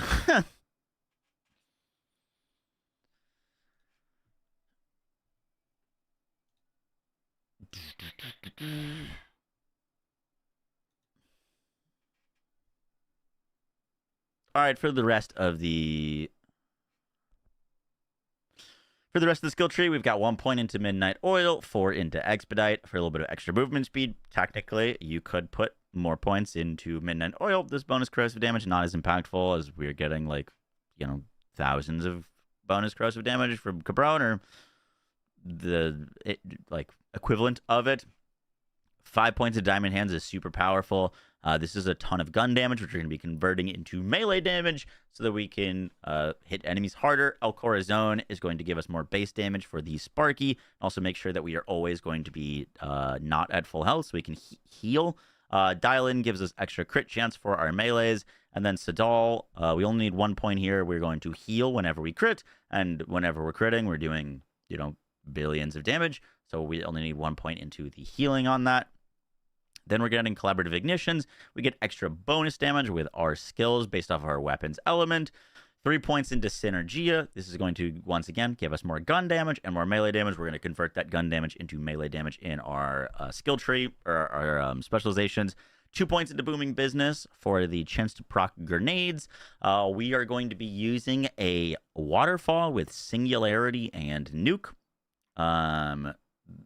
All right, for the rest of the skill tree, we've got 1 point into Midnight Oil, 4 into Expedite for a little bit of extra movement speed. Technically, you could put more points into Midnight Oil. This bonus corrosive damage not as impactful as we're getting, like, you know, thousands of bonus corrosive damage from Cabron, or the equivalent of it. 5 points of Diamond Hands is super powerful. This is a ton of gun damage, which we're going to be converting into melee damage so that we can hit enemies harder. El Corazon is going to give us more base damage for the Sparky. Also make sure that we are always going to be not at full health so we can heal. Dial In gives us extra crit chance for our melees. And then Sadal, we only need 1 point here. We're going to heal whenever we crit. And whenever we're critting, we're doing, you know, billions of damage. So we only need 1 point into the healing on that. Then we're getting collaborative ignitions. We get extra bonus damage with our skills based off of our weapons element. 3 points into Synergia. This is going to, once again, give us more gun damage and more melee damage. We're going to convert that gun damage into melee damage in our skill tree, or our specializations. 2 points into Booming Business for the chance to proc grenades. We are going to be using a waterfall with Singularity and Nuke.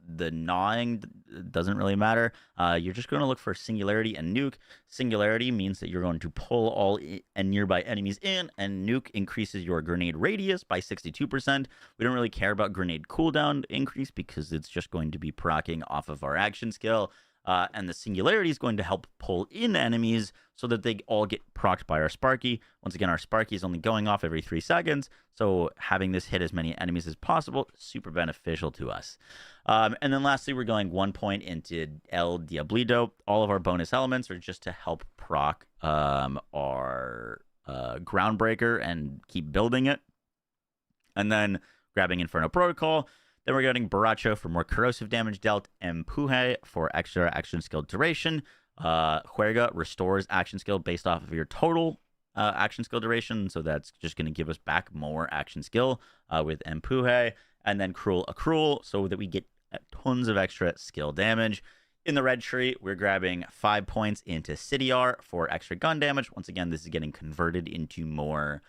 The gnawing doesn't really matter. You're just going to look for Singularity and Nuke. Singularity means that you're going to pull all nearby enemies in, and Nuke increases your grenade radius by 62%. We don't really care about grenade cooldown increase because it's just going to be proccing off of our action skill. And the Singularity is going to help pull in enemies so that they all get procced by our Sparky. Once again, our Sparky is only going off every 3 seconds, so having this hit as many enemies as possible is super beneficial to us. And then lastly, we're going 1 point into El Diablito. All of our bonus elements are just to help proc our Groundbreaker and keep building it. And then grabbing Inferno Protocol. Then we're getting Baracho for more corrosive damage dealt. Empuje for extra action skill duration. Juerga restores action skill based off of your total action skill duration. So that's just going to give us back more action skill with Empuje. And then Cruel Accrual so that we get tons of extra skill damage. In the red tree, we're grabbing 5 points into Cityar for extra gun damage. Once again, this is getting converted into more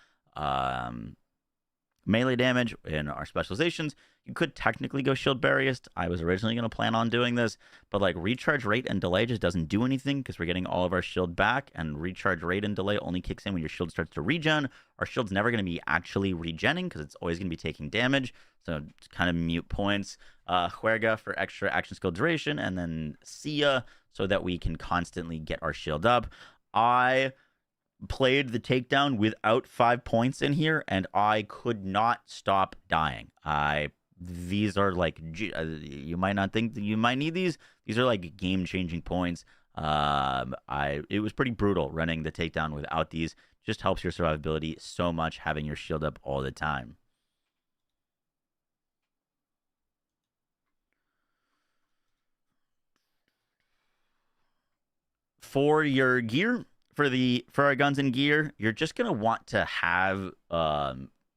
melee damage in our specializations. You could technically go Shield Barriest. I was originally going to plan on doing this, but like recharge rate and delay just doesn't do anything because we're getting all of our shield back, and recharge rate and delay only kicks in when your shield starts to regen. Our shield's never going to be actually regenning because it's always going to be taking damage, so it's kind of mute points. Juerga for extra action skill duration, and then Sia so that we can constantly get our shield up. I played the takedown without 5 points in here, and I could not stop dying. These are like, you might not think that you might need these. These are like game-changing points. It was pretty brutal running the takedown without these. Just helps your survivability so much having your shield up all the time. For your gear, for our guns and gear, you're just gonna want to have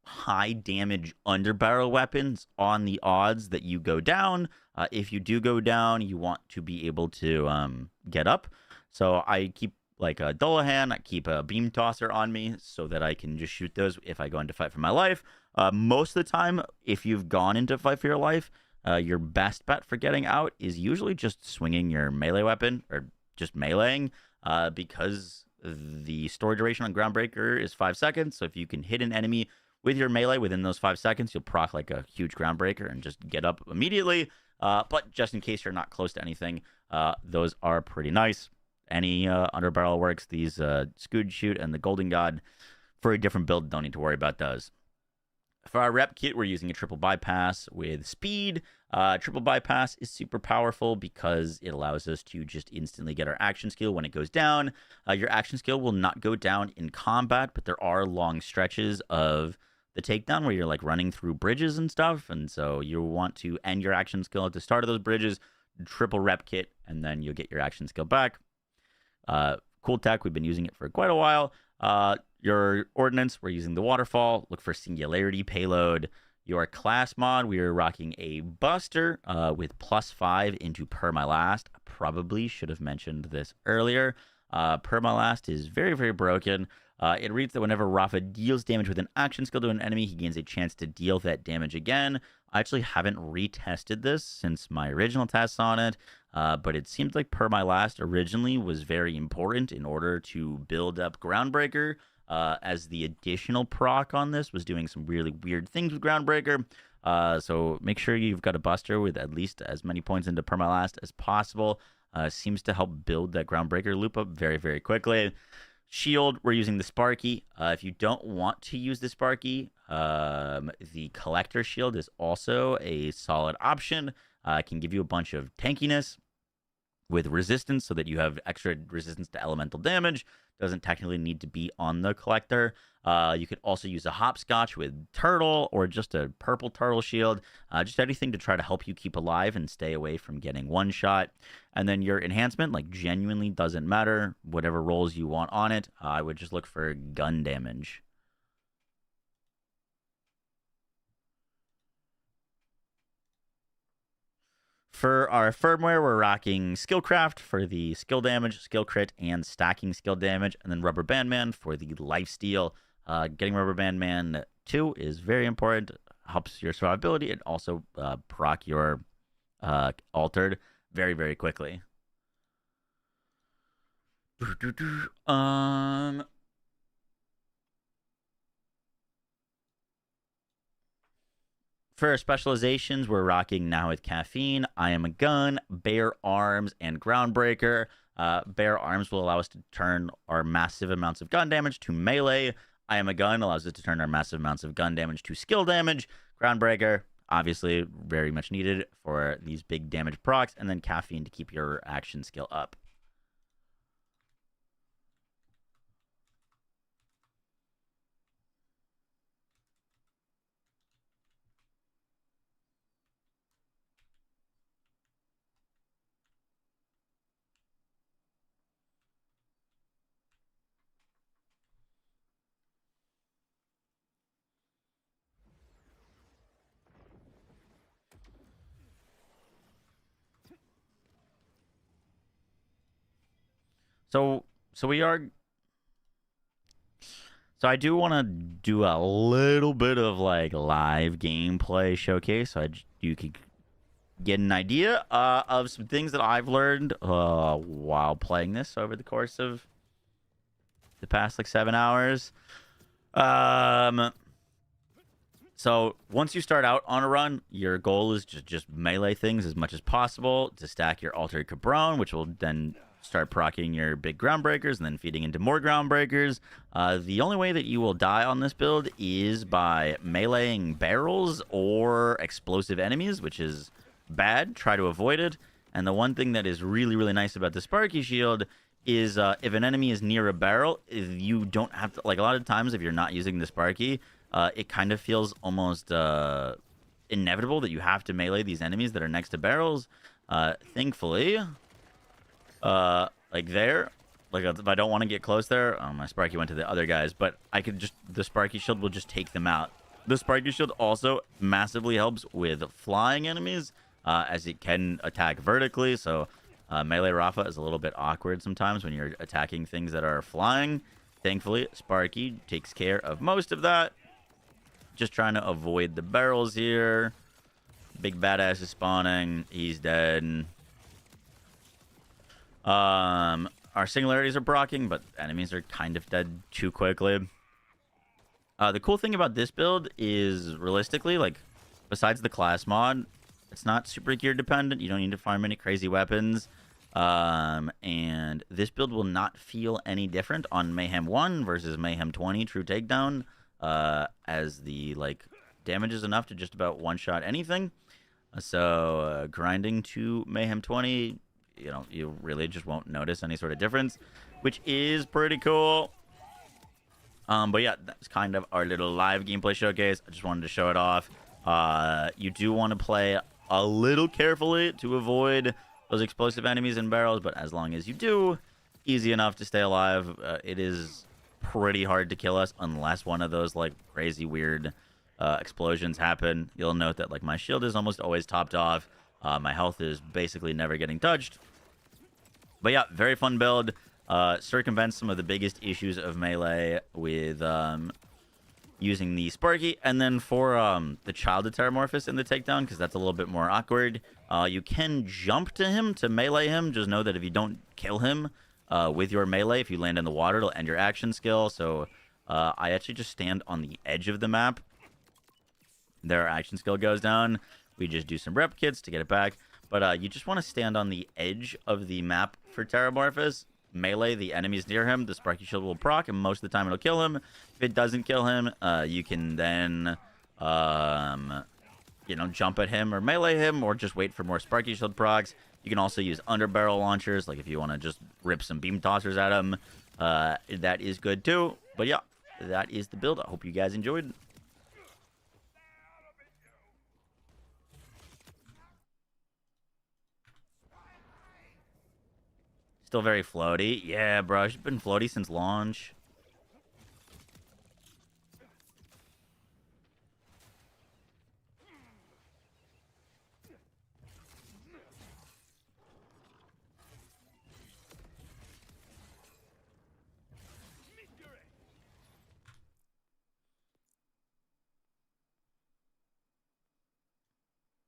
high damage underbarrel weapons on the odds that you go down. If you do go down, you want to be able to get up. So I keep like a Dullahan, I keep a beam tosser on me so that I can just shoot those if I go into fight for my life. Most of the time, if you've gone into fight for your life, your best bet for getting out is usually just swinging your melee weapon or just meleeing, because the story duration on Groundbreaker is 5 seconds. So if you can hit an enemy with your melee within those 5 seconds, you'll proc like a huge Groundbreaker and just get up immediately. But just in case you're not close to anything, those are pretty nice. Any underbarrel works. These Scood Shoot and the Golden God for a different build, don't need to worry about those. For our rep kit, we're using a triple bypass with speed. Triple bypass is super powerful because it allows us to just instantly get our action skill when it goes down. Your action skill will not go down in combat, but there are long stretches of the takedown where you're like running through bridges and stuff, and so you want to end your action skill at the start of those bridges, triple rep kit, and then you'll get your action skill back. Cool tech, we've been using it for quite a while. Your ordnance, we're using the waterfall. Look for singularity payload. Your class mod, we are rocking a Buster with +5 into Permalast. I probably should have mentioned this earlier. Permalast is very, very broken. It reads that whenever Rafa deals damage with an action skill to an enemy, he gains a chance to deal that damage again. I actually haven't retested this since my original tests on it, but it seemed like Permalast originally was very important in order to build up Groundbreaker, as the additional proc on this was doing some really weird things with Groundbreaker. So make sure you've got a Buster with at least as many points into Permalast as possible. Seems to help build that Groundbreaker loop up very, very quickly. Shield, we're using the Sparky. If you don't want to use the Sparky, the Collector Shield is also a solid option. It can give you a bunch of tankiness with resistance so that you have extra resistance to elemental damage. Doesn't technically need to be on the Collector. You could also use a Hopscotch with Turtle or just a purple Turtle Shield. Just anything to try to help you keep alive and stay away from getting one shot. And then your enhancement, like, genuinely doesn't matter. Whatever rolls you want on it, I would just look for gun damage. For our firmware, we're rocking Skillcraft for the skill damage, skill crit, and stacking skill damage, and then Rubber Band Man for the lifesteal. Getting Rubber Band Man 2 is very important, helps your survivability, and also proc your altered very, very quickly. For our specializations, we're rocking Now with Caffeine, I Am a Gun, Bare Arms, and Groundbreaker. Bare Arms will allow us to turn our massive amounts of gun damage to melee. I Am a Gun allows us to turn our massive amounts of gun damage to skill damage. Groundbreaker, obviously very much needed for these big damage procs. And then Caffeine to keep your action skill up. So we are. So I do want to do a little bit of like live gameplay showcase, so you could get an idea of some things that I've learned while playing this over the course of the past like 7 hours. So once you start out on a run, your goal is to just melee things as much as possible to stack your Altered Cabron, which will then start proccing your big groundbreakers and then feeding into more groundbreakers. The only way that you will die on this build is by meleeing barrels or explosive enemies, which is bad. Try to avoid it. And the one thing that is really, really nice about the Sparky Shield is if an enemy is near a barrel, you don't have to, like a lot of times if you're not using the Sparky, it kind of feels almost inevitable that you have to melee these enemies that are next to barrels. Thankfully, like there, like if I don't want to get close there, my Sparky went to the other guys, but I could just, the Sparky Shield will just take them out. The Sparky Shield also massively helps with flying enemies, as it can attack vertically, so melee Rafa is a little bit awkward sometimes when you're attacking things that are flying. Thankfully, Sparky takes care of most of that. Just trying to avoid the barrels here. Big badass is spawning. He's dead. Our singularities are brocking, but enemies are kind of dead too quickly. The cool thing about this build is, realistically, like, besides the class mod, it's not super gear dependent. You don't need to farm any crazy weapons. And this build will not feel any different on Mayhem 1 versus Mayhem 20 True Takedown, as the, like, damage is enough to just about one-shot anything. So, grinding to Mayhem 20, you know, you really just won't notice any sort of difference, which is pretty cool. But yeah, that's kind of our little live gameplay showcase. I just wanted to show it off. You do want to play a little carefully to avoid those explosive enemies and barrels, but as long as you do, easy enough to stay alive. It is pretty hard to kill us unless one of those like crazy weird explosions happen. You'll note that like my shield is almost always topped off. My health is basically never getting touched. But yeah, very fun build. Circumvents some of the biggest issues of melee with using the Sparky. And then for the Child of Terramorphous in the takedown, because that's a little bit more awkward, you can jump to him to melee him. Just know that if you don't kill him with your melee, if you land in the water, it'll end your action skill. So I actually just stand on the edge of the map. Their action skill goes down. We just do some rep kits to get it back. But you just want to stand on the edge of the map for Terramorphous. Melee the enemies near him. The Sparky Shield will proc, and most of the time it'll kill him. If it doesn't kill him, you can then, you know, jump at him or melee him, or just wait for more Sparky Shield procs. You can also use underbarrel launchers, like if you want to just rip some beam tossers at him. That is good too. But yeah, that is the build. I hope you guys enjoyed. Still very floaty. Yeah, bro. She's been floaty since launch.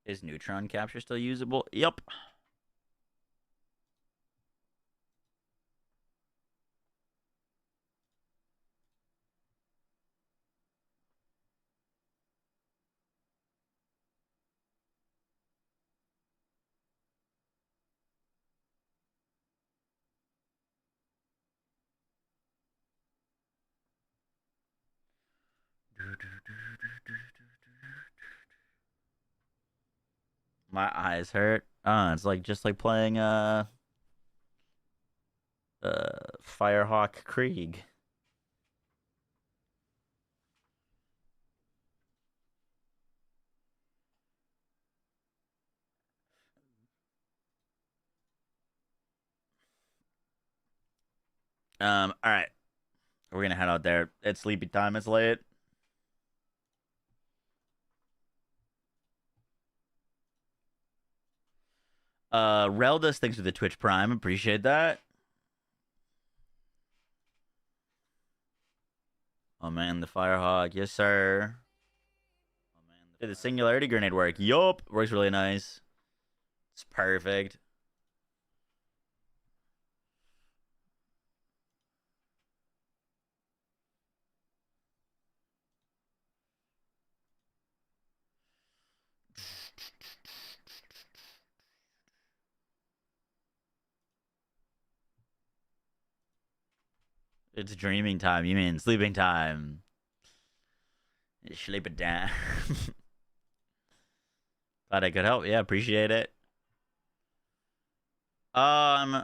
Is neutron capture still usable? Yep. My eyes hurt. It's like just like playing Firehawk Krieg. All right. We're gonna head out there. It's sleepy time. It's late. Rel does thanks for the Twitch Prime. Appreciate that. Oh man, the Firehawk, yes sir. Did the singularity grenade work? Yup, works really nice. It's perfect. It's dreaming time. You mean sleeping time? Sleep it down. Thought I could help. Yeah, appreciate it. Yeah,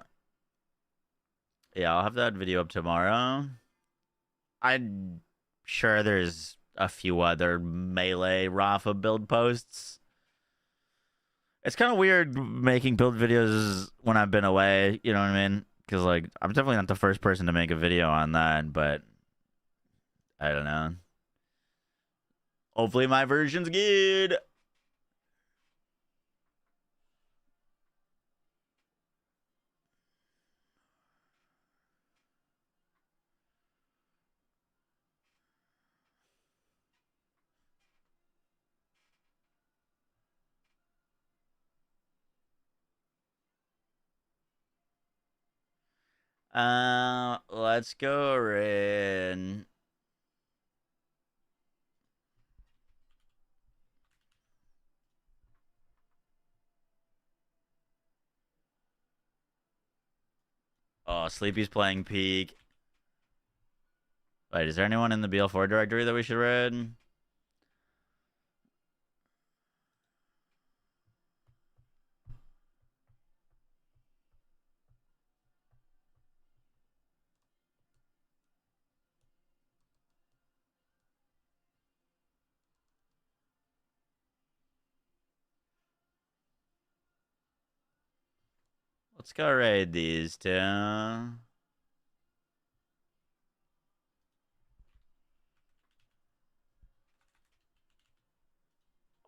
I'll have that video up tomorrow. I'm sure there's a few other melee Rafa build posts. It's kind of weird making build videos when I've been away, you know what I mean? Because, like, I'm definitely not the first person to make a video on that, but I don't know. Hopefully my version's good. Let's go in. Oh, Sleepy's playing Peak. Wait, is there anyone in the BL4 directory that we should read? Let's go raid these two.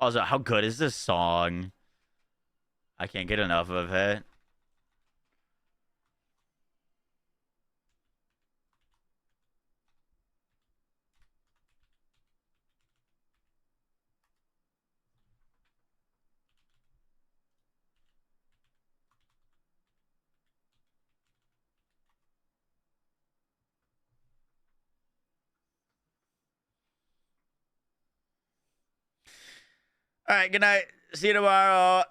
Also, how good is this song? I can't get enough of it. All right, good night. See you tomorrow.